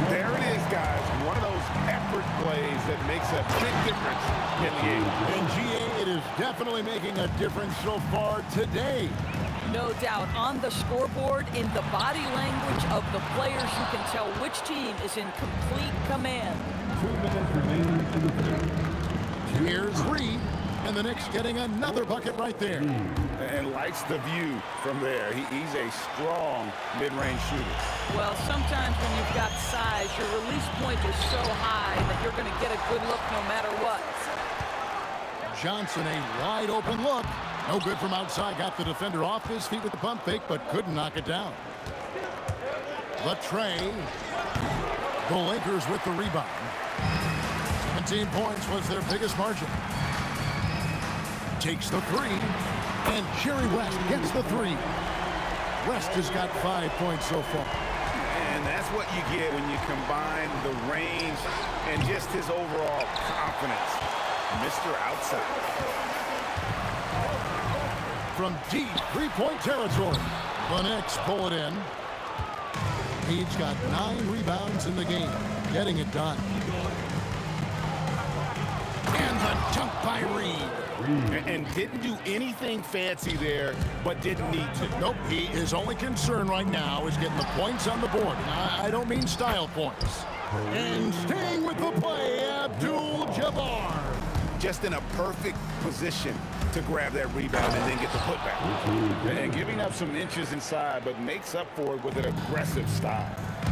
There it is, guys. One of those effort plays that makes a big difference in the game. And GA, it is definitely making a difference so far today. No doubt. On the scoreboard, in the body language of the players, you can tell which team is in complete command. 2 minutes remaining in the third. Here's Reed, and the Knicks getting another bucket right there. And likes the view from there. He's a strong mid-range shooter. Well, sometimes when you've got size, your release point is so high that you're going to get a good look no matter what. Johnson, a wide open look. No good from outside. Got the defender off his feet with the pump fake, but couldn't knock it down. The tray. The Lakers with the rebound. 17 points was their biggest margin. Takes the three, and Jerry West gets the three. West has got 5 points so far. And that's what you get when you combine the range and just his overall confidence. Mr. Outside. From deep three-point territory, the Knicks pull it in. He's got 9 rebounds in the game, getting it done. And the dunk by Reed. And didn't do anything fancy there, but didn't need to. Nope, his only concern right now is getting the points on the board. I don't mean style points. And staying with the play, Abdul-Jabbar. Just in a perfect position to grab that rebound and then get the putback. And giving up some inches inside, but makes up for it with an aggressive style.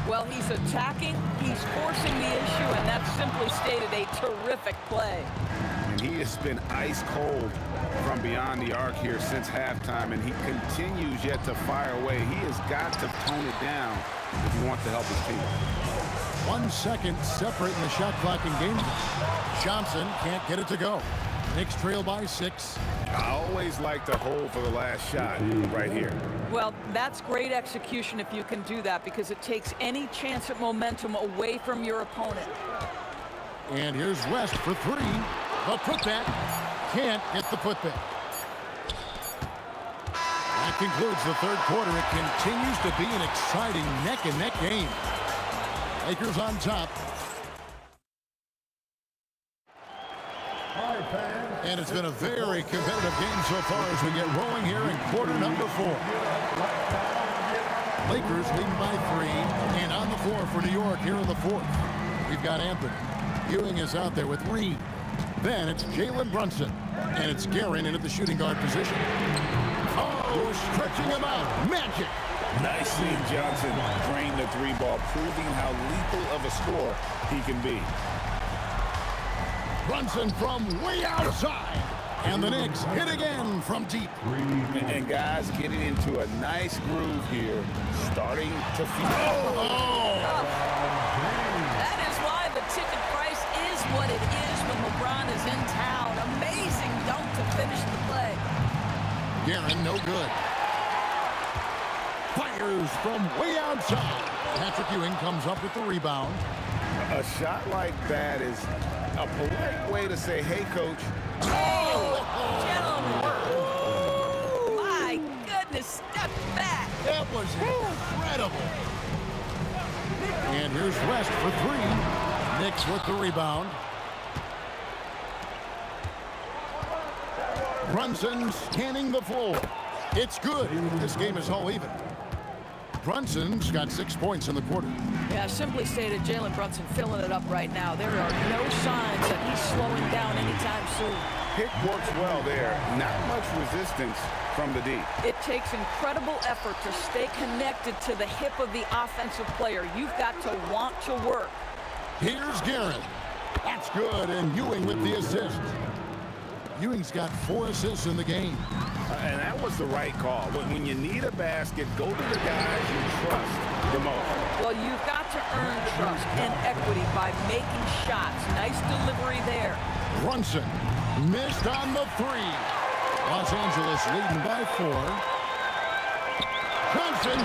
Well, he's attacking, he's forcing the issue, and that's simply stated a terrific play. And he has been ice cold from beyond the arc here since halftime, and he continues yet to fire away. He has got to tone it down if he wants to help his team. 1 second separating the shot clock in game. Johnson can't get it to go. Knicks trail by 6. I always like to hold for the last shot right here. Well, that's great execution if you can do that, because it takes any chance at momentum away from your opponent. And here's West for 3. The putback. Can't get the putback. That concludes the third quarter. It continues to be an exciting neck-and-neck game. Lakers on top. And it's been a very competitive game so far as we get rolling here in quarter number 4. Lakers leading by 3, and on the floor for New York here in the 4th. We've got Anthony. Ewing is out there with Reed. Then it's Jalen Brunson, and it's Guerin in at the shooting guard position. Oh, stretching him out. Magic. Nice seeing Johnson drain the 3-ball, proving how lethal of a scorer he can be. Brunson from way outside. And the Knicks hit again from deep. And guys getting into a nice groove here, starting to feel. That is why the ticket price is what it is when LeBron is in town. Amazing dunk to finish the play. Guerin, no good. Fires from way outside. Patrick Ewing comes up with the rebound. A shot like that is a polite way to say, hey, coach. Gentlemen. My goodness, step back. That was incredible. And here's West for 3. Knicks with the rebound. Brunson scanning the floor. It's good. This game is all even. Brunson's got 6 points in the quarter. Yeah, simply stated, Jalen Brunson filling it up right now. There are no signs that he's slowing down anytime soon. Pick works well there. Not much resistance from the D. It takes incredible effort to stay connected to the hip of the offensive player. You've got to want to work. Here's Guerin. That's good, and Ewing with the assist. Ewing's got 4 assists in the game. And that was the right call. When you need a basket, go to the guys you trust the most. Well, you've got to earn trust and equity by making shots. Nice delivery there. Brunson missed on the 3. Los Angeles leading by 4. Johnson,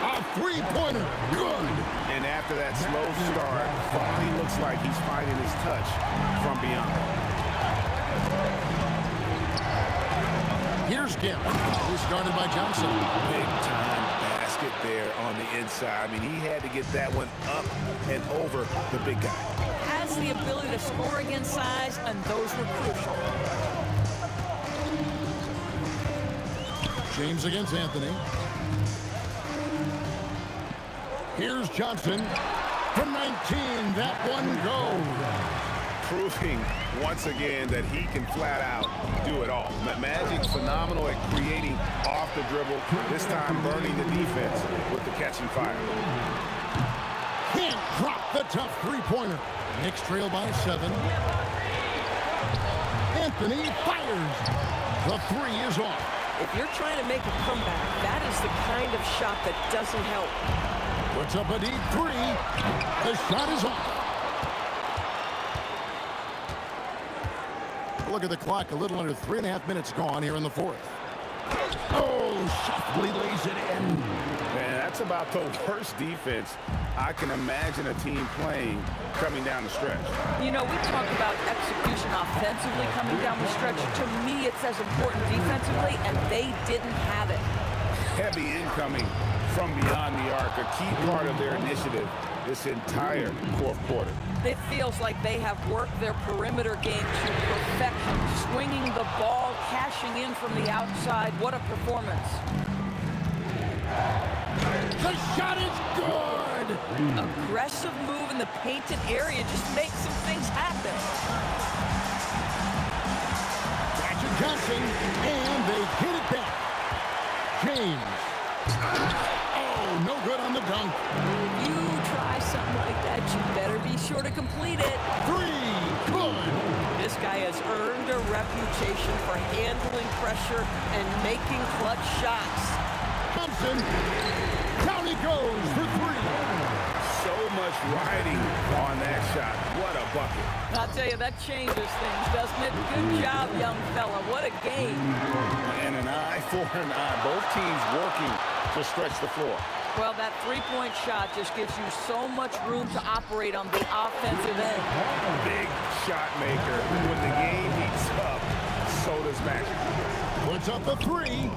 a 3-pointer. Good. And after that slow start, finally looks like he's finding his touch from beyond. Here's Garrett. He's guarded by Johnson. Big time basket there on the inside. I mean, he had to get that one up and over the big guy. Has the ability to score against size, and those were crucial. James against Anthony. Here's Johnson. From 19, that one goes. Proving once again that he can flat out do it all. Magic phenomenal at creating off the dribble, this time burning the defense with the catch and fire. Can't drop the tough three-pointer. Knicks trail by 7. Anthony fires. The 3 is off. If you're trying to make a comeback, that is the kind of shot that doesn't help. Puts up a deep 3. The shot is off. Look at the clock. A little under 3.5 minutes gone here in the 4th. Oh, softly lays it in. Man, that's about the worst defense I can imagine a team playing coming down the stretch. You know, we talk about execution offensively coming down the stretch. To me, it's as important defensively, and they didn't have it. Heavy incoming from beyond the arc, a key part of their initiative this entire 4th quarter. It feels like they have worked their perimeter game to perfection, swinging the ball, cashing in from the outside. What a performance. The shot is good. Aggressive move in the painted area just makes some things happen. Patrick Johnson, and they get it back. James. Oh, no good on the dunk. You try something like that, you better be sure to complete it. 3, good. This guy has earned a reputation for handling pressure and making clutch shots. Thompson, down he goes for 3. So much riding on that shot. What a bucket. I'll tell you, that changes things, doesn't it? Good job, young fella. What a game. And an eye for an eye. Both teams working to stretch the floor. Well, that three-point shot just gives you so much room to operate on the offensive end. Big shot maker. When the game heats up, so does Magic. Puts up the 3.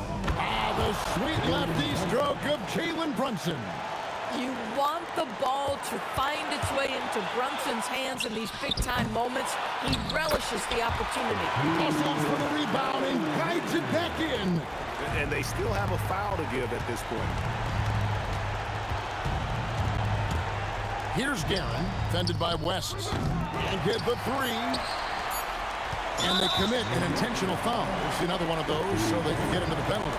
The sweet lefty stroke of Jalen Brunson. You want the ball to find its way into Brunson's hands in these big-time moments. He relishes the opportunity. Hustles for the rebound and guides it back in. And they still have a foul to give at this point. Here's Guerin, fended by West. And get the 3. And they commit an intentional foul. It's another one of those so they can get into the penalty.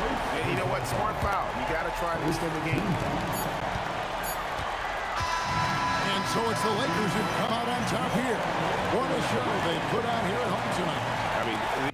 And you know what? Smart foul. You got to try to extend the game. And so it's the Lakers who come out on top here. What a show they put on here at home tonight. I mean,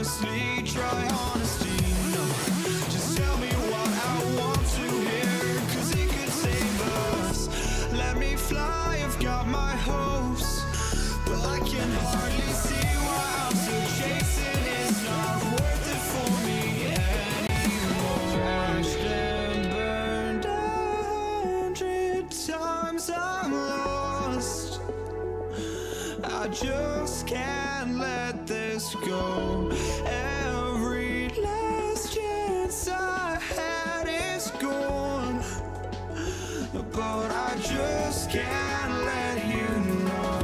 honestly, try honesty. No, just tell me what I want to hear, 'cause it could save us. Let me fly, I've got my hopes, but I can hardly see why I'm still chasing. It's not worth it for me anymore. Crashed and burned 100 times, I'm lost. I just can't let this go. Every last chance I had is gone, but I just can't let you know.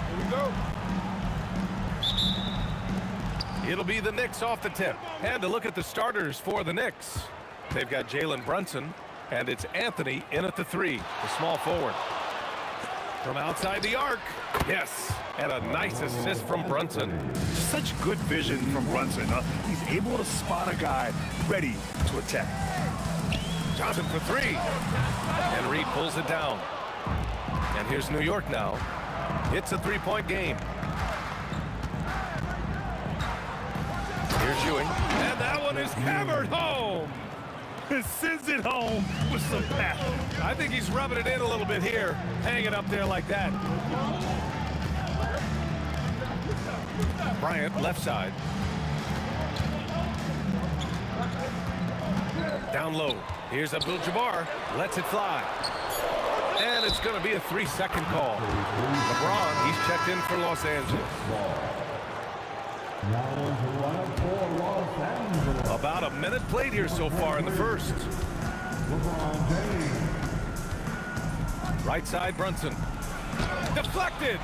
Here we go. It'll be the Knicks off the tip. And to look at the starters for the Knicks. They've got Jalen Brunson, and it's Anthony in at the 3, the small forward. From outside the arc, yes, and a nice assist from Brunson. Such good vision from Brunson. He's able to spot a guy ready to attack. Johnson for 3, and Reed pulls it down. And here's New York now. It's a 3-point game. Here's Ewing, and that one is hammered home. It sends it home with some passion. I think he's rubbing it in a little bit here, hanging up there like that. Bryant, left side. Down low. Here's Abdul-Jabbar. Lets it fly. And it's going to be a 3-second call. LeBron, he's checked in for Los Angeles. About a minute played here so far in the first. Right side, Brunson. Deflected.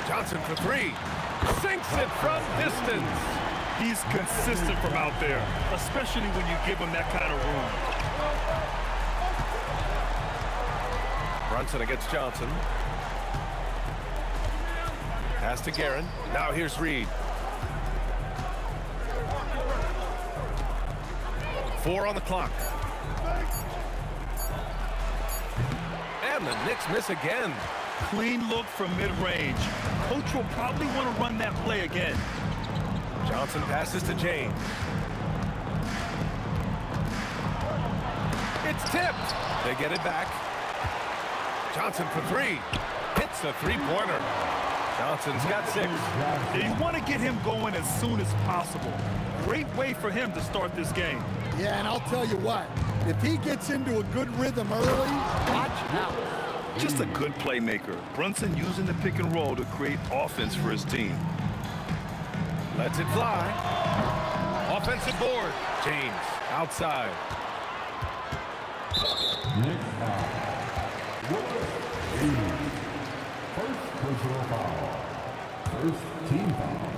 Johnson for 3. Sinks it from distance. He's consistent from out there, especially when you give him that kind of room. Brunson against Johnson. Pass to Guerin. Now here's Reed. 4 on the clock. And the Knicks miss again. Clean look from mid-range. Coach will probably want to run that play again. Johnson passes to James. It's tipped. They get it back. Johnson for 3. Hits a 3-pointer. Johnson's got 6. You want to get him going as soon as possible. Great way for him to start this game. Yeah, and I'll tell you what, if he gets into a good rhythm early, watch out. Just a good playmaker. Brunson using the pick and roll to create offense for his team. Lets it fly. Offensive board. James outside. First personal foul. First team foul.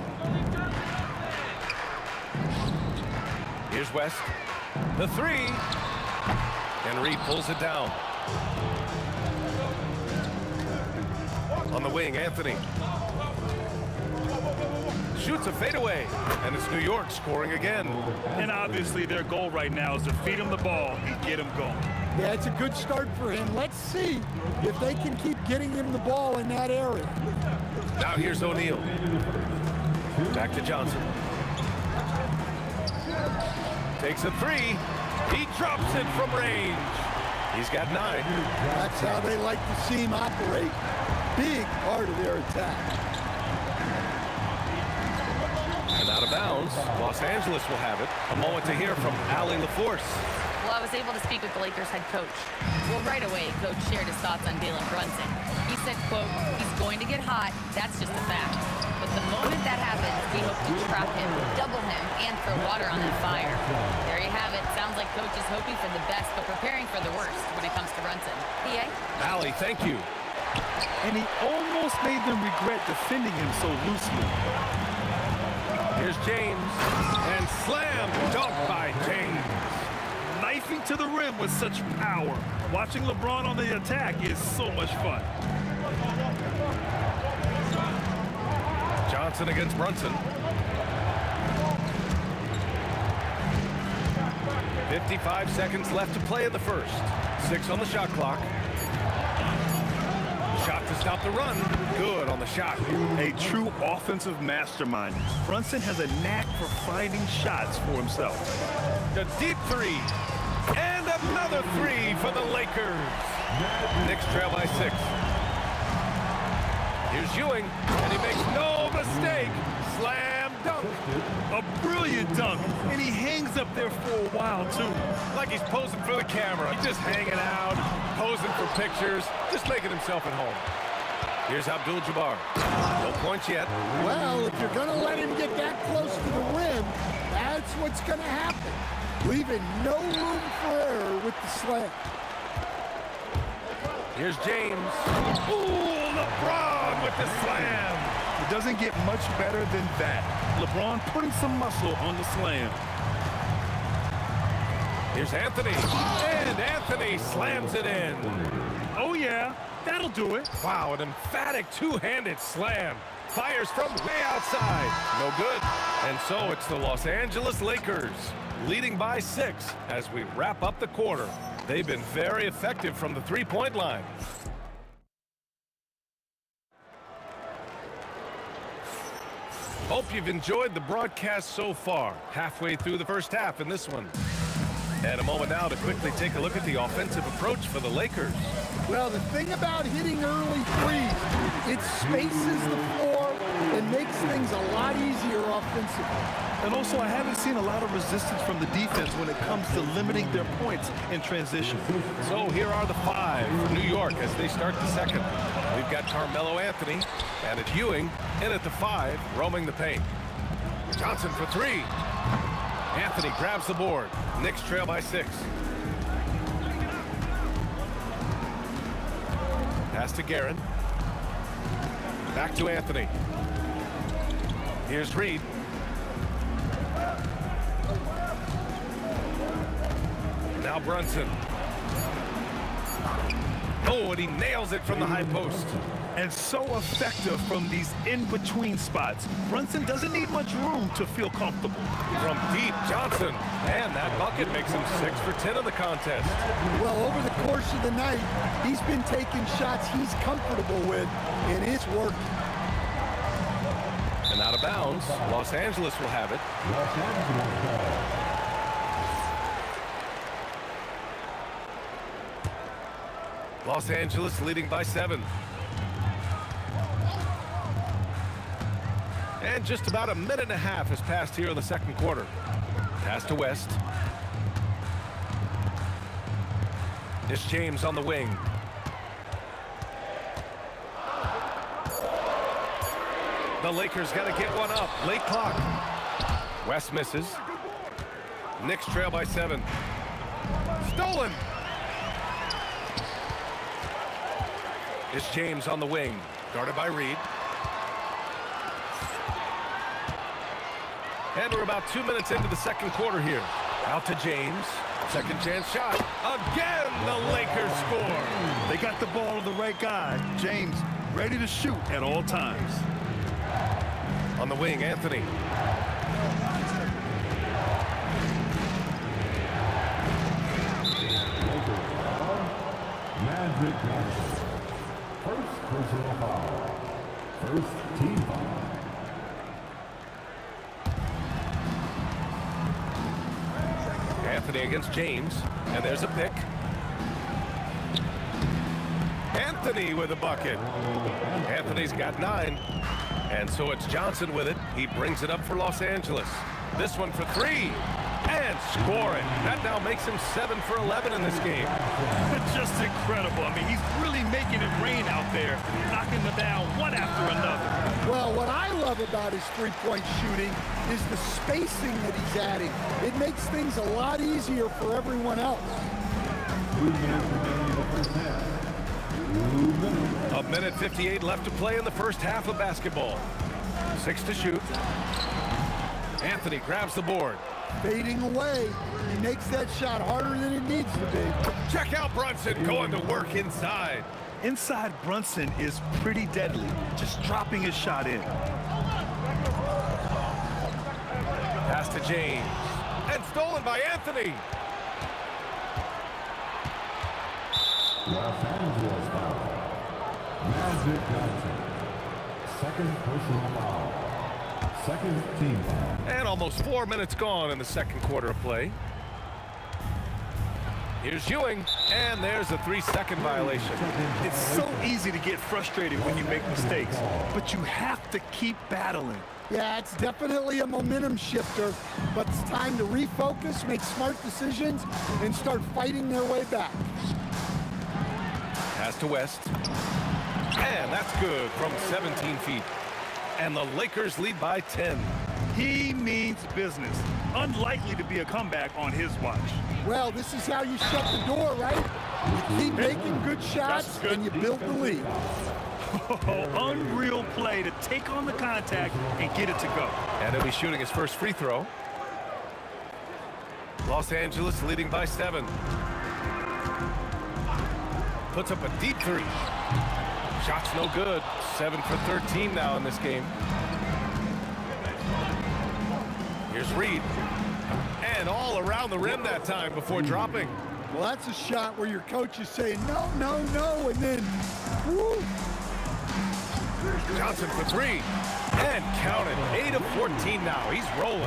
Here's West. The 3. And Reed pulls it down. On the wing, Anthony. Shoots a fadeaway. And it's New York scoring again. And obviously their goal right now is to feed him the ball and get him going. Yeah, it's a good start for him. Let's see if they can keep getting him the ball in that area. Now here's O'Neal. Back to Johnson. Takes a 3. He drops it from range. He's got 9. That's how they like to see him operate. Big part of their attack. And out of bounds, Los Angeles will have it. A moment to hear from Allie LaForce. Well, I was able to speak with the Lakers head coach. Well, right away, Coach shared his thoughts on Jalen Brunson. He said, quote, he's going to get hot. That's just a fact. But the moment that happens, we hope to trap him, double him, and throw water on that fire. There you have it. Sounds like Coach is hoping for the best, but preparing for the worst when it comes to Brunson. PA? Allie, thank you. And he almost made them regret defending him so loosely. Here's James. And slam dunk by James. Knifing to the rim with such power. Watching LeBron on the attack is so much fun. Johnson against Brunson. 55 seconds left to play in the first. 6 on the shot clock. Shot to stop the run. Good on the shot. A true offensive mastermind. Brunson has a knack for finding shots for himself. The deep three. And another three for the Lakers. Knicks trail by 6. Here's Ewing, and he makes no mistake. Slam dunk. A brilliant dunk, and he hangs up there for a while, too. Like he's posing for the camera. Just hanging out, posing for pictures, just making himself at home. Here's Abdul-Jabbar. No points yet. Well, if you're going to let him get that close to the rim, that's what's going to happen. Leaving no room for error with the slam. Here's James. Ooh, LeBron with the slam. It doesn't get much better than that. LeBron putting some muscle on the slam. Here's Anthony. And Anthony slams it in. Oh, yeah. That'll do it. Wow, an emphatic two-handed slam. Fires from way outside. No good. And so it's the Los Angeles Lakers leading by 6 as we wrap up the quarter. They've been very effective from the three-point line. Hope you've enjoyed the broadcast so far. Halfway through the first half in this one. And a moment now to quickly take a look at the offensive approach for the Lakers. Well, the thing about hitting early threes, it spaces the floor and makes things a lot easier offensively. And also, I haven't seen a lot of resistance from the defense when it comes to limiting their points in transition. So here are the 5 for New York as they start the second. We've got Carmelo Anthony and it's Ewing in at the 5, roaming the paint. Johnson for 3. Anthony grabs the board. Knicks trail by 6. Pass to Guerin. Back to Anthony. Here's Reed. Now Brunson. Oh, and he nails it from the high post. And so effective from these in-between spots. Brunson doesn't need much room to feel comfortable. From deep, Johnson. And that bucket makes him 6 for 10 in the contest. Well, over the course of the night, he's been taking shots he's comfortable with, and it's working. And out of bounds, Los Angeles will have it. Los Angeles. Los Angeles leading by 7. And just about a minute and a half has passed here in the second quarter. Pass to West. It's James on the wing. The Lakers got to get one up. Late clock. West misses. Knicks trail by 7. Stolen. It's James on the wing. Guarded by Reed. And we're about 2 minutes into the second quarter here. Out to James. Second chance shot. Again, the Lakers score. They got the ball to the right guy. James ready to shoot at all times. On the wing, Anthony. Magic Johnson. First personal foul. First team foul. Anthony against James, and there's a pick. Anthony with a bucket. Anthony's got 9, and so it's Johnson with it. He brings it up for Los Angeles. This one for 3, and scoring. That now makes him 7 for 11 in this game. Just incredible. I mean, he's really making it rain out there, knocking them down one after another. Well, what I love about his three-point shooting is the spacing that he's adding. It makes things a lot easier for everyone else. 2 minutes remaining in the first half. 2 minutes. A minute 58 left to play in the first half of basketball. 6 to shoot. Anthony grabs the board. Fading away. He makes that shot harder than it needs to be. Check out Brunson going to work inside. Inside Brunson is pretty deadly, just dropping his shot in. Pass to James. And stolen by Anthony. Los Angeles foul. Magic Johnson. Second personal foul. Second team foul. And almost 4 minutes gone in the second quarter of play. Here's Ewing, and there's a 3-second violation. It's so easy to get frustrated when you make mistakes, but you have to keep battling. Yeah, it's definitely a momentum shifter, but it's time to refocus, make smart decisions, and start fighting their way back. Pass to West. And that's good from 17 feet. And the Lakers lead by 10. He means business. Unlikely to be a comeback on his watch. Well, this is how you shut the door, right? You keep making good shots, and you build the lead. Unreal play to take on the contact and get it to go. And he'll be shooting his first free throw. Los Angeles leading by 7. Puts up a deep 3. Shot's no good. 7 for 13 now in this game. Here's Reed. And all around the rim that time before dropping. Well, that's a shot where your coach is saying, no, no, no, and then, woo. Johnson for 3. And count it. 8 of 14 now. He's rolling.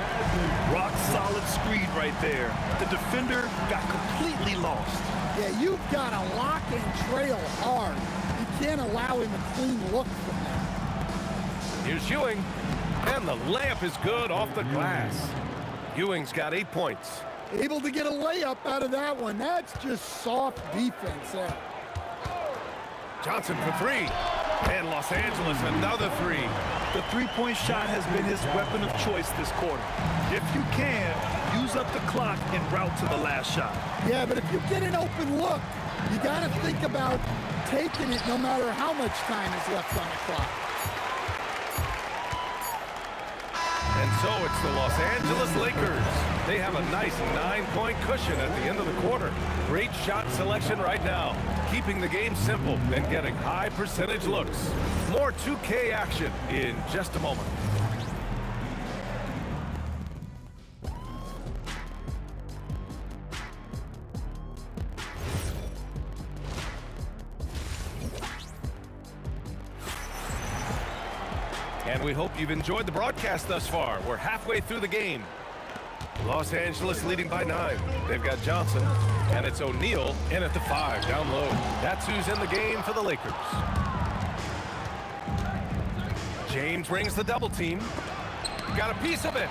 Rock solid screen right there. The defender got completely lost. Yeah, you've got to lock and trail hard. You can't allow him a clean look from there. Here's Ewing. And the layup is good off the glass. Ewing's got 8 points. Able to get a layup out of that one. That's just soft defense there. Johnson for 3. And Los Angeles another 3. The three-point shot has been his weapon of choice this quarter. If you can, use up the clock en route to the last shot. Yeah, but if you get an open look, you got to think about taking it no matter how much time is left on the clock. And so it's the Los Angeles Lakers. They have a nice 9-point cushion at the end of the quarter. Great shot selection right now, keeping the game simple and getting high percentage looks. More 2K action in just a moment. And we hope you've enjoyed the broadcast thus far. We're halfway through the game. Los Angeles leading by 9. They've got Johnson, and it's O'Neal in at the 5, down low. That's who's in the game for the Lakers. James rings the double team. Got a piece of it.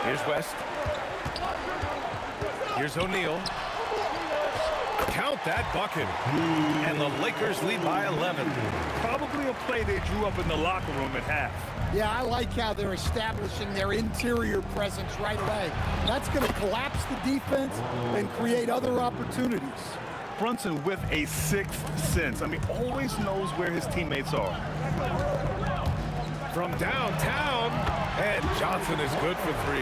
Here's West. Here's O'Neal. Count that bucket. And the Lakers lead by 11. Probably a play they drew up in the locker room at half. Yeah, I like how they're establishing their interior presence right away. That's going to collapse the defense and create other opportunities. Brunson with a sixth sense. I mean, always knows where his teammates are. From downtown, and Johnson is good for 3.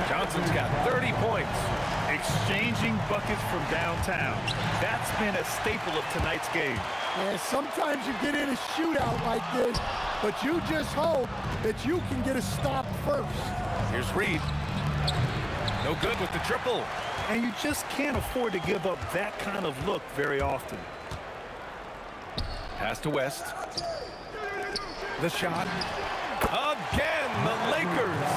Johnson's got 30 points. Exchanging buckets from downtown. That's been a staple of tonight's game. Yeah, sometimes you get in a shootout like this, but you just hope that you can get a stop first. Here's Reed. No good with the triple. And you just can't afford to give up that kind of look very often. Pass to West. The shot. Again, the Lakers.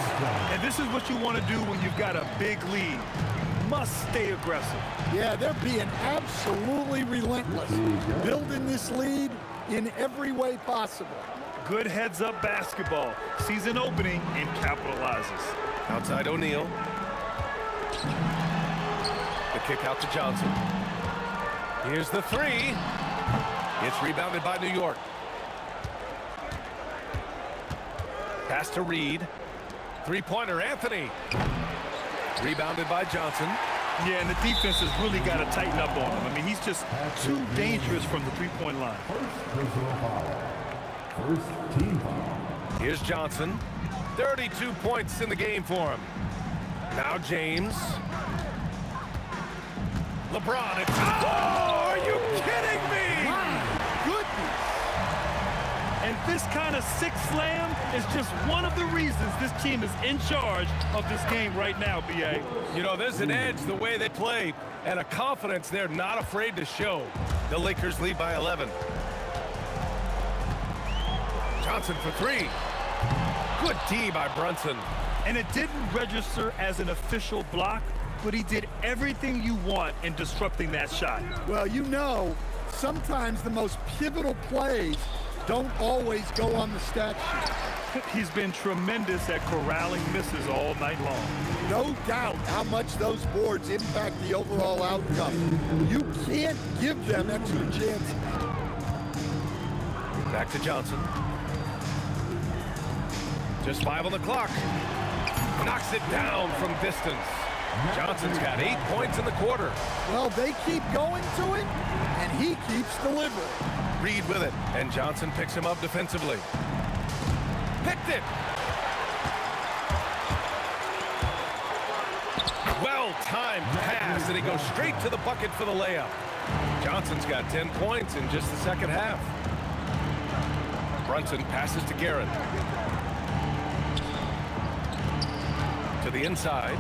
And this is what you want to do when you've got a big lead. Must stay aggressive. Yeah, they're being absolutely relentless, building this lead in every way possible. Good heads-up basketball. Sees an opening and capitalizes. Outside O'Neal. The kick out to Johnson. Here's the 3. It's rebounded by New York. Pass to Reed. Three-pointer, Anthony. Rebounded by Johnson. Yeah, and the defense has really got to tighten up on him. I mean, he's just too dangerous from the three-point line. First team foul. Here's Johnson. 32 points in the game for him. Now James. LeBron. Oh, are you kidding me? My goodness. And this kind of six slam is just one of the reasons this team is in charge of this game right now, B.A. You know, there's an edge the way they play and a confidence they're not afraid to show. The Lakers lead by 11. Johnson for three. Good D by Brunson. And it didn't register as an official block, but he did everything you want in disrupting that shot. Well, you know, sometimes the most pivotal plays don't always go on the stat sheet. He's been tremendous at corralling misses all night long. No doubt how much those boards impact the overall outcome. You can't give them extra chances. Back to Johnson. Just 5 on the clock. Knocks it down from distance. Johnson's got 8 points in the quarter. Well, they keep going to him, and he keeps delivering. Reed with it, and Johnson picks him up defensively. Picked it! Well-timed pass, and he goes straight to the bucket for the layup. Johnson's got 10 points in just the second half. Brunson passes to Garrett. To the inside.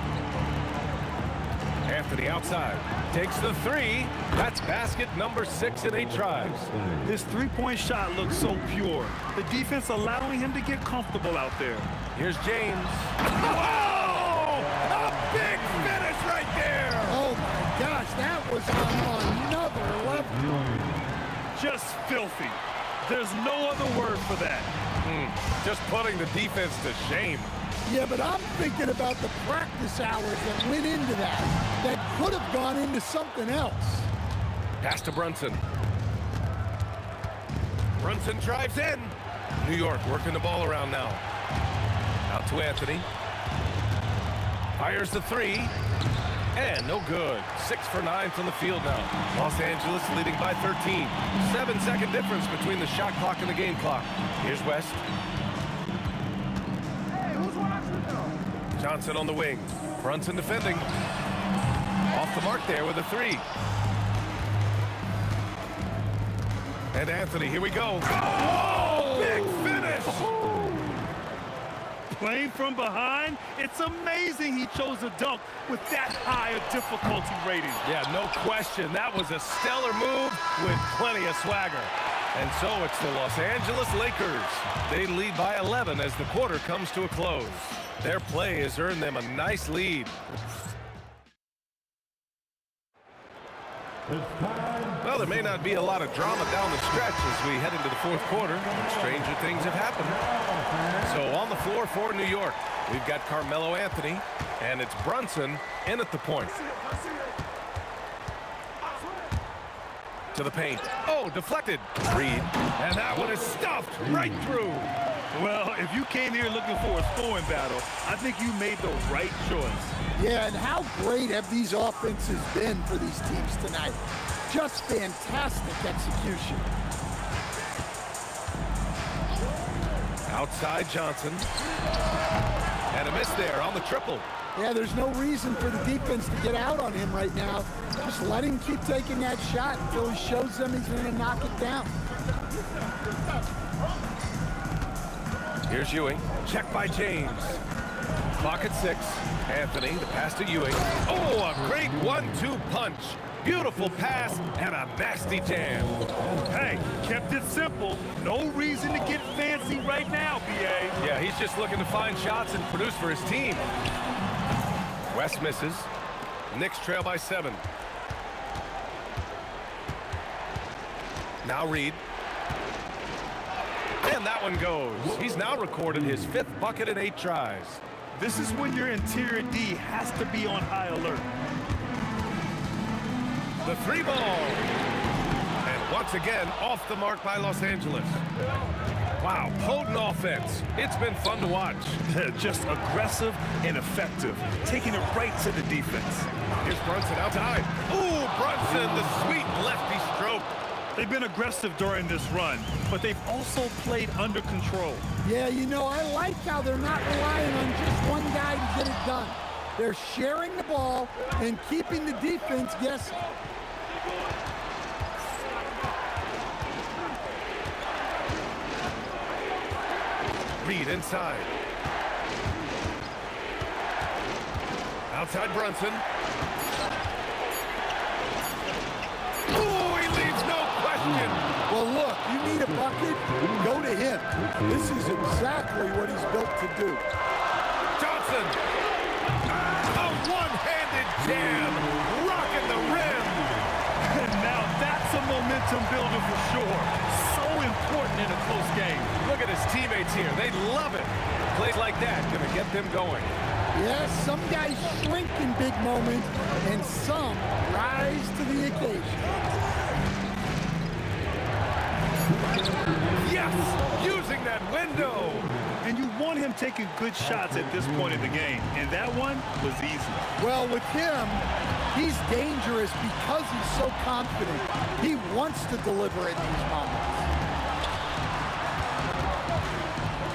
Anthony outside. Takes the three. That's basket number 6 in 8 tries. His three-point shot looks so pure. The defense allowing him to get comfortable out there. Here's James. Whoa! A big finish right there! Oh, my gosh, that was on another level. Just filthy. There's no other word for that. Just putting the defense to shame. Yeah, but I'm thinking about the practice hours that went into that could have gone into something else. Pass to Brunson. Brunson drives in. New York working the ball around now. Out to Anthony. Fires the three. And no good. 6 for 9 from the field now. Los Angeles leading by 13. 7-second difference between the shot clock and the game clock. Here's West. Johnson on the wing. Brunson defending. Off the mark there with a three. And Anthony, here we go. Oh, big finish! Playing from behind, it's amazing he chose a dunk with that high a difficulty rating. Yeah, no question. That was a stellar move with plenty of swagger. And so it's the Los Angeles Lakers. They lead by 11 as the quarter comes to a close. Their play has earned them a nice lead. Well, there may not be a lot of drama down the stretch as we head into the fourth quarter. Stranger things have happened. So on the floor for New York, we've got Carmelo Anthony, and it's Brunson in at the point. To the paint. Oh, deflected. Reed. And that one is stuffed right through. Well, if you came here looking for a scoring battle, I think you made the right choice. Yeah, and how great have these offenses been for these teams tonight? Just fantastic execution. Outside Johnson. And a miss there on the triple. Yeah, there's no reason for the defense to get out on him right now. Just let him keep taking that shot until he shows them he's going to knock it down. Here's Ewing. Check by James. Clock at 6. Anthony, the pass to Ewing. Oh, a great 1-2 punch. Beautiful pass and a nasty jam. Hey, kept it simple. No reason to get fancy right now, B.A. Yeah, he's just looking to find shots and produce for his team. West misses. Knicks trail by 7. Now Reed. And that one goes. He's now recorded his 5th bucket in 8 tries. This is when your interior D has to be on high alert. The 3 ball. And once again, off the mark by Los Angeles. Wow, potent offense. It's been fun to watch. Just aggressive and effective, taking it right to the defense. Here's Brunson outside. Ooh, Brunson, the sweet lefty stroke. They've been aggressive during this run, but they've also played under control. Yeah, you know, I like how they're not relying on just one guy to get it done. They're sharing the ball and keeping the defense guessing. speed inside. Outside Brunson. Oh, he leaves no question. Well, look, you need a bucket, go to him. This is exactly what he's built to do. Johnson. A one-handed jam. Rocking the rim. And now that's a momentum builder for sure. So important in a close game. Look at his teammates here. They love it. Plays like that gonna get them going. Yes, some guys shrink in big moments, and some rise to the occasion. Yes, using that window. And you want him taking good shots at this point in the game. And that one was easy. Well, with him, he's dangerous because he's so confident. He wants to deliver in these moments.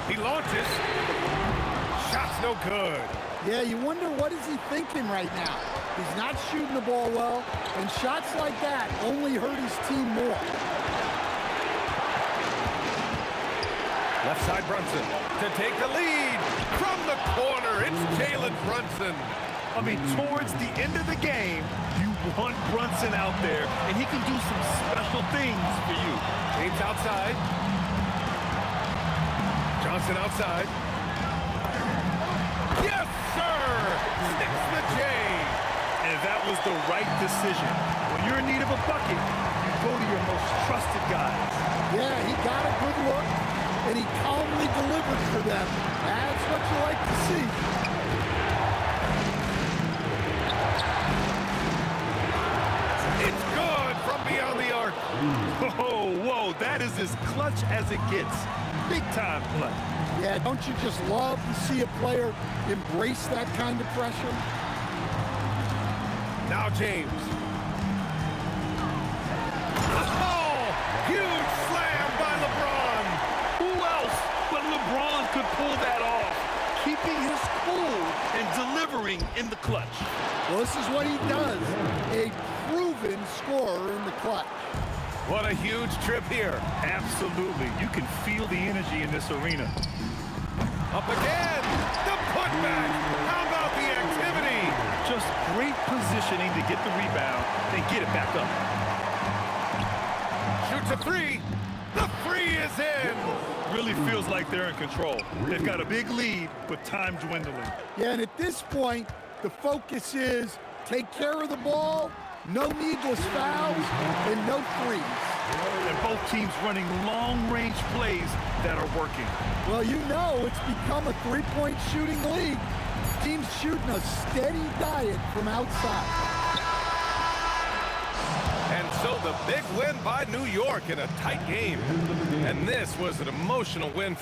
He launches. Shot's no good. Yeah, you wonder what is he thinking right now. He's not shooting the ball well, and shots like that only hurt his team more. Left side Brunson to take the lead. From the corner, it's Jalen Brunson. I mean, towards the end of the game, you want Brunson out there, and he can do some special things for you. James outside. Johnson outside. Yes, sir! Sticks the J. And that was the right decision. When you're in need of a bucket, you go to your most trusted guys. Yeah, he got a good look, and he calmly delivered for them. That's what you like to see. It's good from beyond the arc. Whoa, that is as clutch as it gets. Big time clutch. Yeah, don't you just love to see a player embrace that kind of pressure? Now James. Oh, huge slam by LeBron. Who else but LeBron could pull that off? Keeping his cool and delivering in the clutch. Well, this is what he does. A proven scorer in the clutch. What a huge trip here. Absolutely. You can feel the energy in this arena. Up again. The putback. How about the activity? Just great positioning to get the rebound and get it back up. Shoots a three. The three is in. Really feels like they're in control. They've got a big lead, but time dwindling. Yeah, and at this point, the focus is take care of the ball, no needless fouls, and no threes. And both teams running long-range plays that are working. Well, you know it's become a three-point shooting league. Teams shooting a steady diet from outside. And so the big win by New York in a tight game. And this was an emotional win.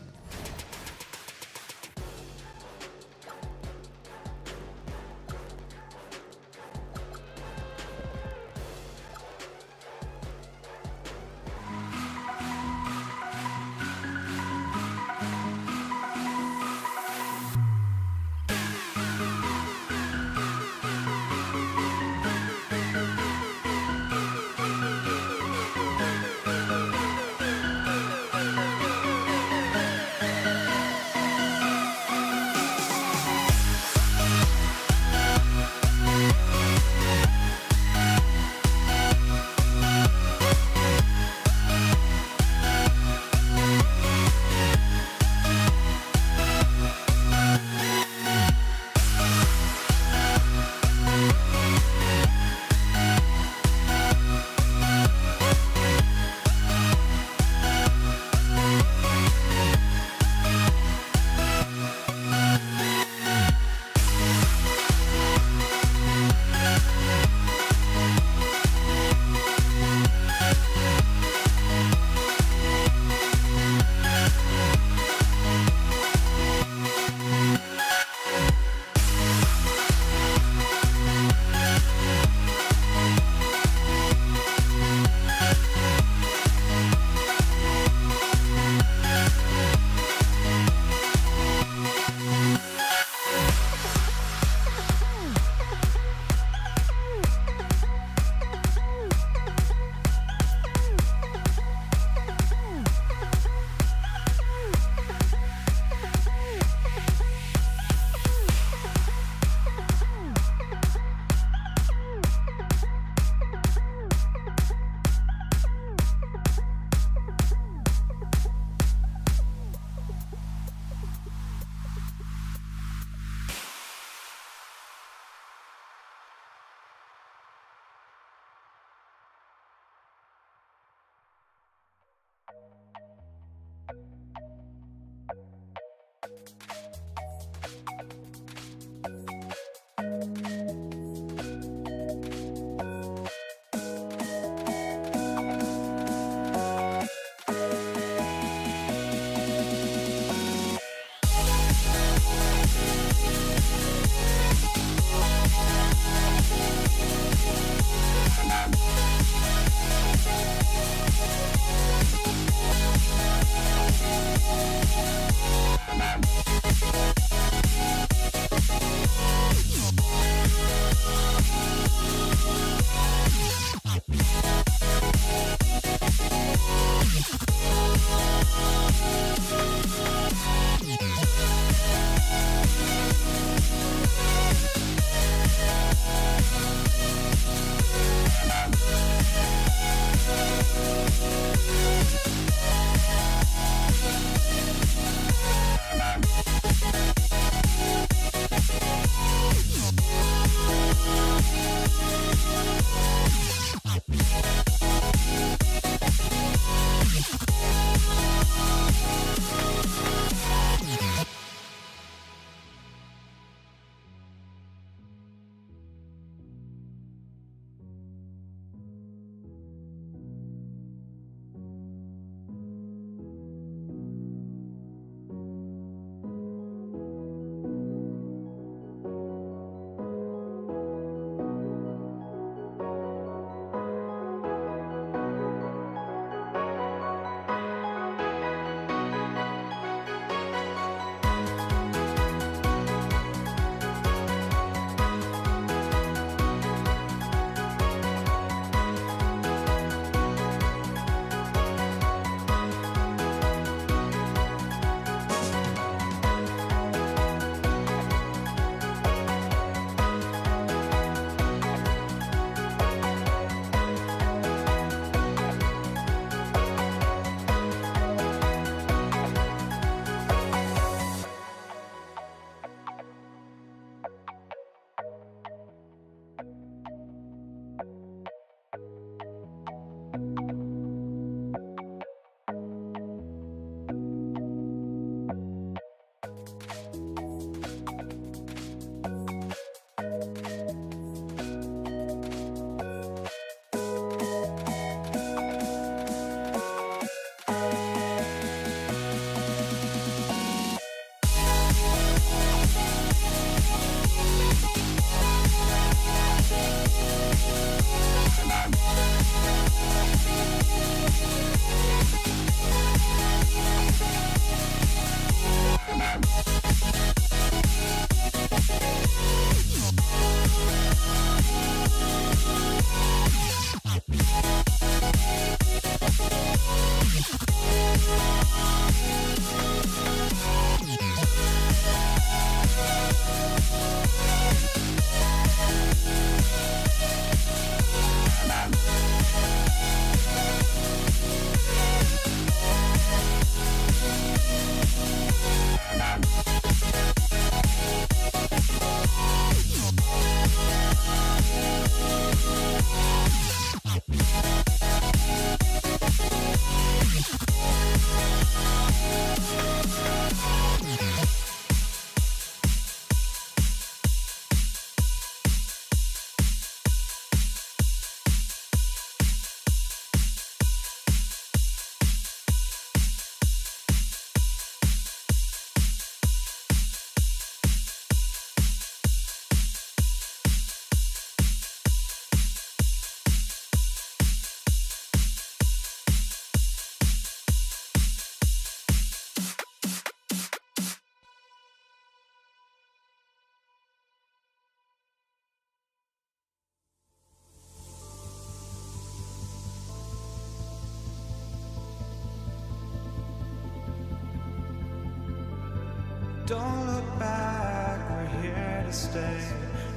Don't look back, we're here to stay.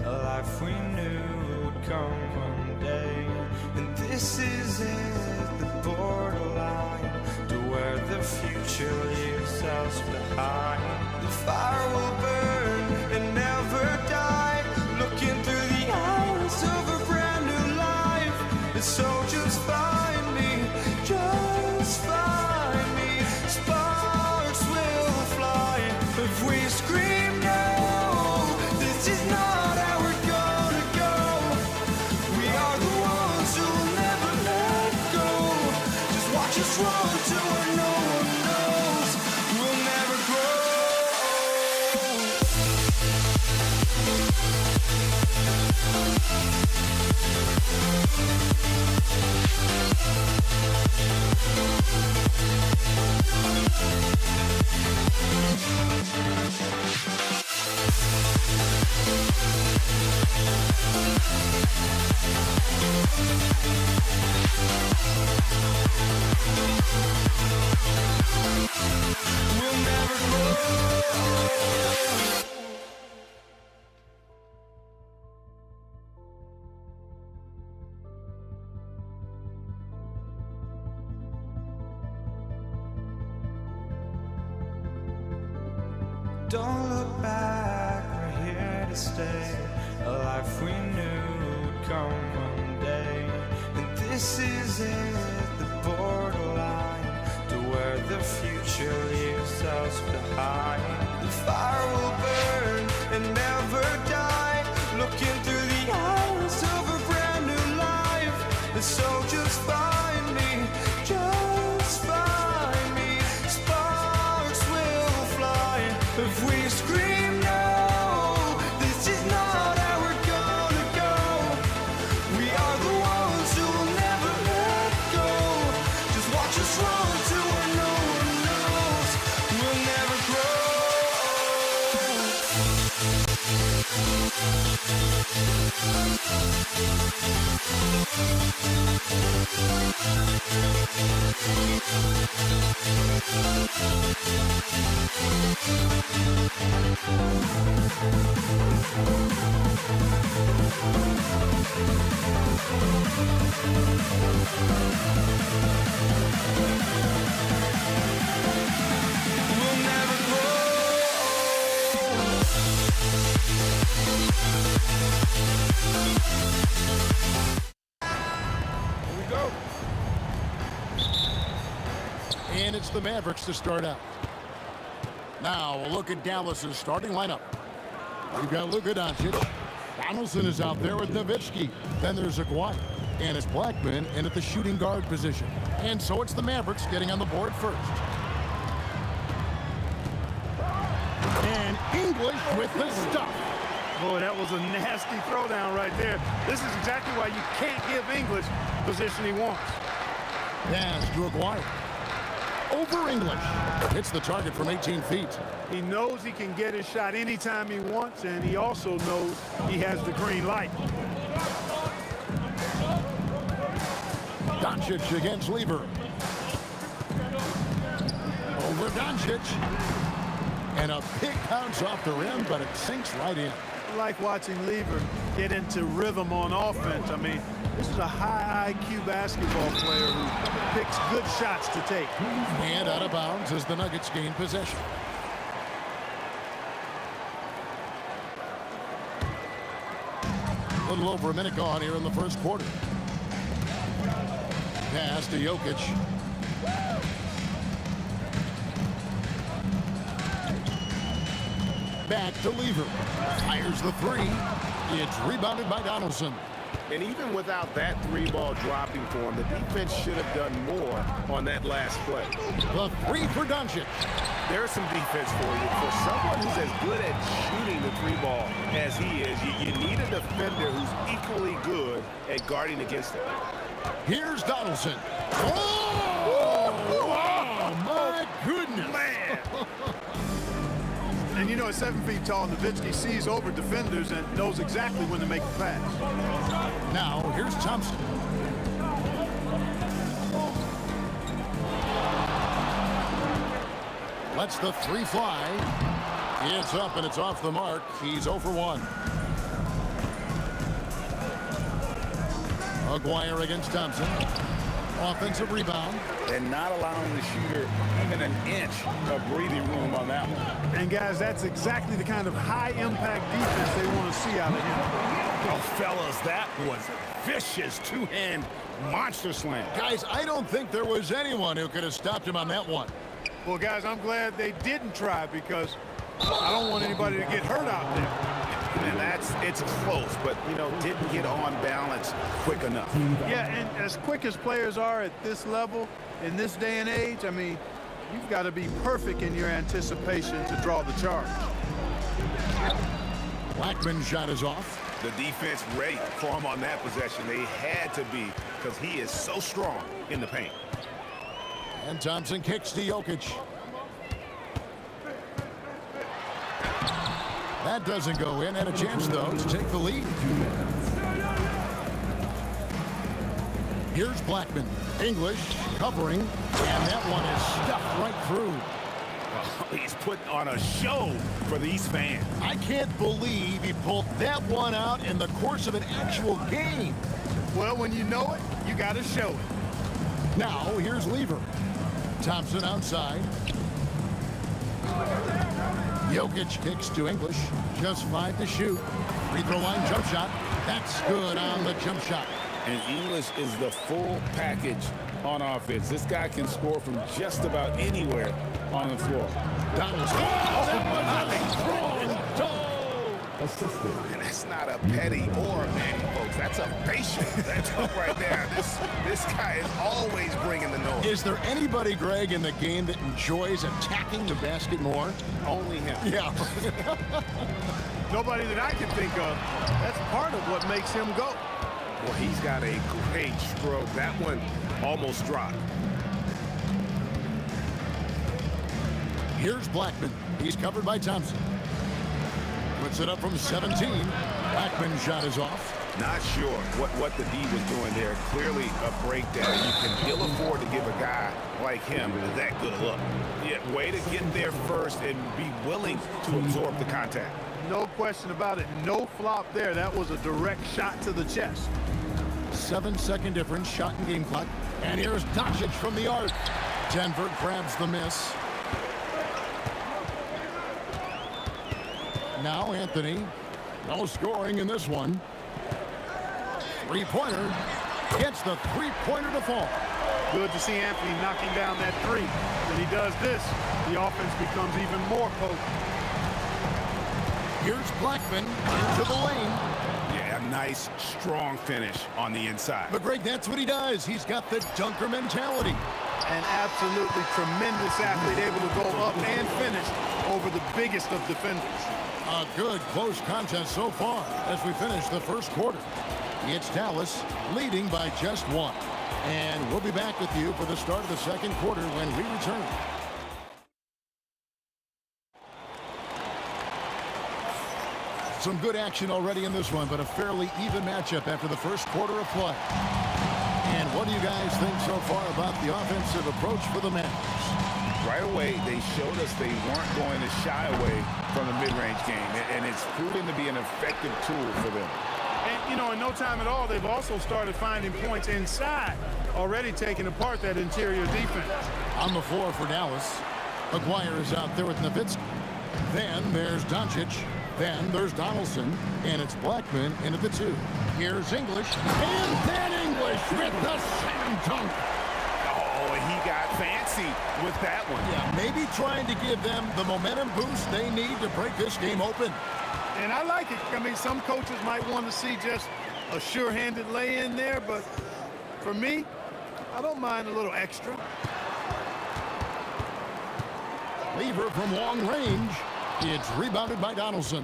A life we knew would come one day. And this is it, the borderline to where the future leaves us behind. The fire will burn and never die. Looking through the eyes of a brand new life. And so just find me, just find me. Sparks will fly if we scream no. This is not how we're gonna go. We are the ones who will never let go. Just watch us run to where no one knows. We'll never grow. We'll never grow. Don't look back, we're here to stay. A life we knew would come one day. And this is it, the borderline to where the future leaves us behind. The fire will burn and never die. Looking through the eyes of a brand new life. And so just find me, just find me. Sparks will fly if we scream no. This is not how we're gonna go. We are the ones who will never let go. Just watch us run to where no one knows. We'll never grow. We'll never grow. Here we go. And it's the Mavericks to start out. Now, a look at Dallas's starting lineup. We've got Luka Doncic. Donaldson is out there with Nowitzki. Then there's Aguayo. And it's Blackman in at the shooting guard position. And so it's the Mavericks getting on the board first. And English with the stuff. Boy, that was a nasty throwdown right there. This is exactly why you can't give English the position he wants. Pass to Aguirre. Over English. Hits the target from 18 feet. He knows he can get his shot anytime he wants, and he also knows he has the green light. Doncic against Lever. Over Doncic. And a big bounce off the rim, but it sinks right in. I like watching Lever get into rhythm on offense. I mean, this is a high IQ basketball player who picks good shots to take. And out of bounds as the Nuggets gain possession. A little over a minute gone here in the first quarter. Pass to Jokic. Back to Lever. Fires the three. It's rebounded by Donaldson. And even without that three-ball dropping for him, the defense should have done more on that last play. The three for Doncic. There's some defense for you. For someone who's as good at shooting the three ball as he is, you need a defender who's equally good at guarding against it. Here's Donaldson. Oh, my goodness. Man. And you know, at 7 feet tall, Nowitzki sees over defenders and knows exactly when to make the pass. Now, here's Thompson. Lets the three fly. It's up and it's off the mark. He's 0 for 1. Aguirre against Thompson. Offensive rebound. And not allowing the shooter even an inch of breathing room on that one. And guys, that's exactly the kind of high-impact defense they want to see out of him. Oh, fellas, that was a vicious two-hand monster slam. Guys, I don't think there was anyone who could have stopped him on that one. Well, guys, I'm glad they didn't try because I don't want anybody to get hurt out there. And it's close, but, you know, didn't get on balance quick enough. Yeah, and as quick as players are at this level, in this day and age, I mean, you've got to be perfect in your anticipation to draw the charge. Blackman's shot is off. The defense ready for him on that possession. They had to be because he is so strong in the paint. And Thompson kicks to Jokic. That doesn't go in, and a chance, though, to take the lead. Here's Blackman. English covering, and that one is stuffed right through. Oh, he's putting on a show for these fans. I can't believe he pulled that one out in the course of an actual game. Well, when you know it, you got to show it. Now, here's Lever. Thompson outside. Jokic kicks to English. Just 5 to shoot. Free throw line jump shot. That's good on the jump shot. And English is the full package on offense. This guy can score from just about anywhere on the floor. Donaldson. And that's not a petty or a manny, folks. That's a patient. That's up right there. This guy is always bringing the noise. Is there anybody, Greg, in the game that enjoys attacking the basket more? Only him. Yeah. Nobody that I can think of. That's part of what makes him go. Well, he's got a great stroke. That one almost dropped. Here's Blackman. He's covered by Thompson. Puts it up from 17. Blackman's shot is off. Not sure what the D was doing there. Clearly a breakdown. You can ill afford to give a guy like him that good a look. Yeah, way to get there first and be willing to absorb the contact. No question about it. No flop there. That was a direct shot to the chest. 7-second difference, shot and game clock. And here's Doncic from the arc. Denver grabs the miss. Now Anthony. No scoring in this one. Three-pointer. Gets the three-pointer to fall. Good to see Anthony knocking down that three. When he does this, the offense becomes even more potent. Here's Blackman into the lane. Yeah, a nice, strong finish on the inside. But Greg, that's what he does. He's got the dunker mentality. An absolutely tremendous athlete, able to go up and finish over the biggest of defenders. A good close contest so far as we finish the first quarter. It's Dallas leading by just one. And we'll be back with you for the start of the second quarter when we return. Some good action already in this one, but a fairly even matchup after the first quarter of play. And what do you guys think so far about the offensive approach for the Mavericks? Right away, they showed us they weren't going to shy away from the mid-range game, and it's proven to be an effective tool for them. And, you know, in no time at all, they've also started finding points inside, already taking apart that interior defense. On the floor for Dallas, McGuire is out there with Nowitzki. Then there's Doncic. Then there's Donaldson, and it's Blackman into the two. Here's English, and then English with the slam dunk. Oh, and he got fancy with that one. Yeah, maybe trying to give them the momentum boost they need to break this game open. And I like it. I mean, some coaches might want to see just a sure-handed lay-in there, but for me, I don't mind a little extra. Lever from long range. It's rebounded by Donaldson.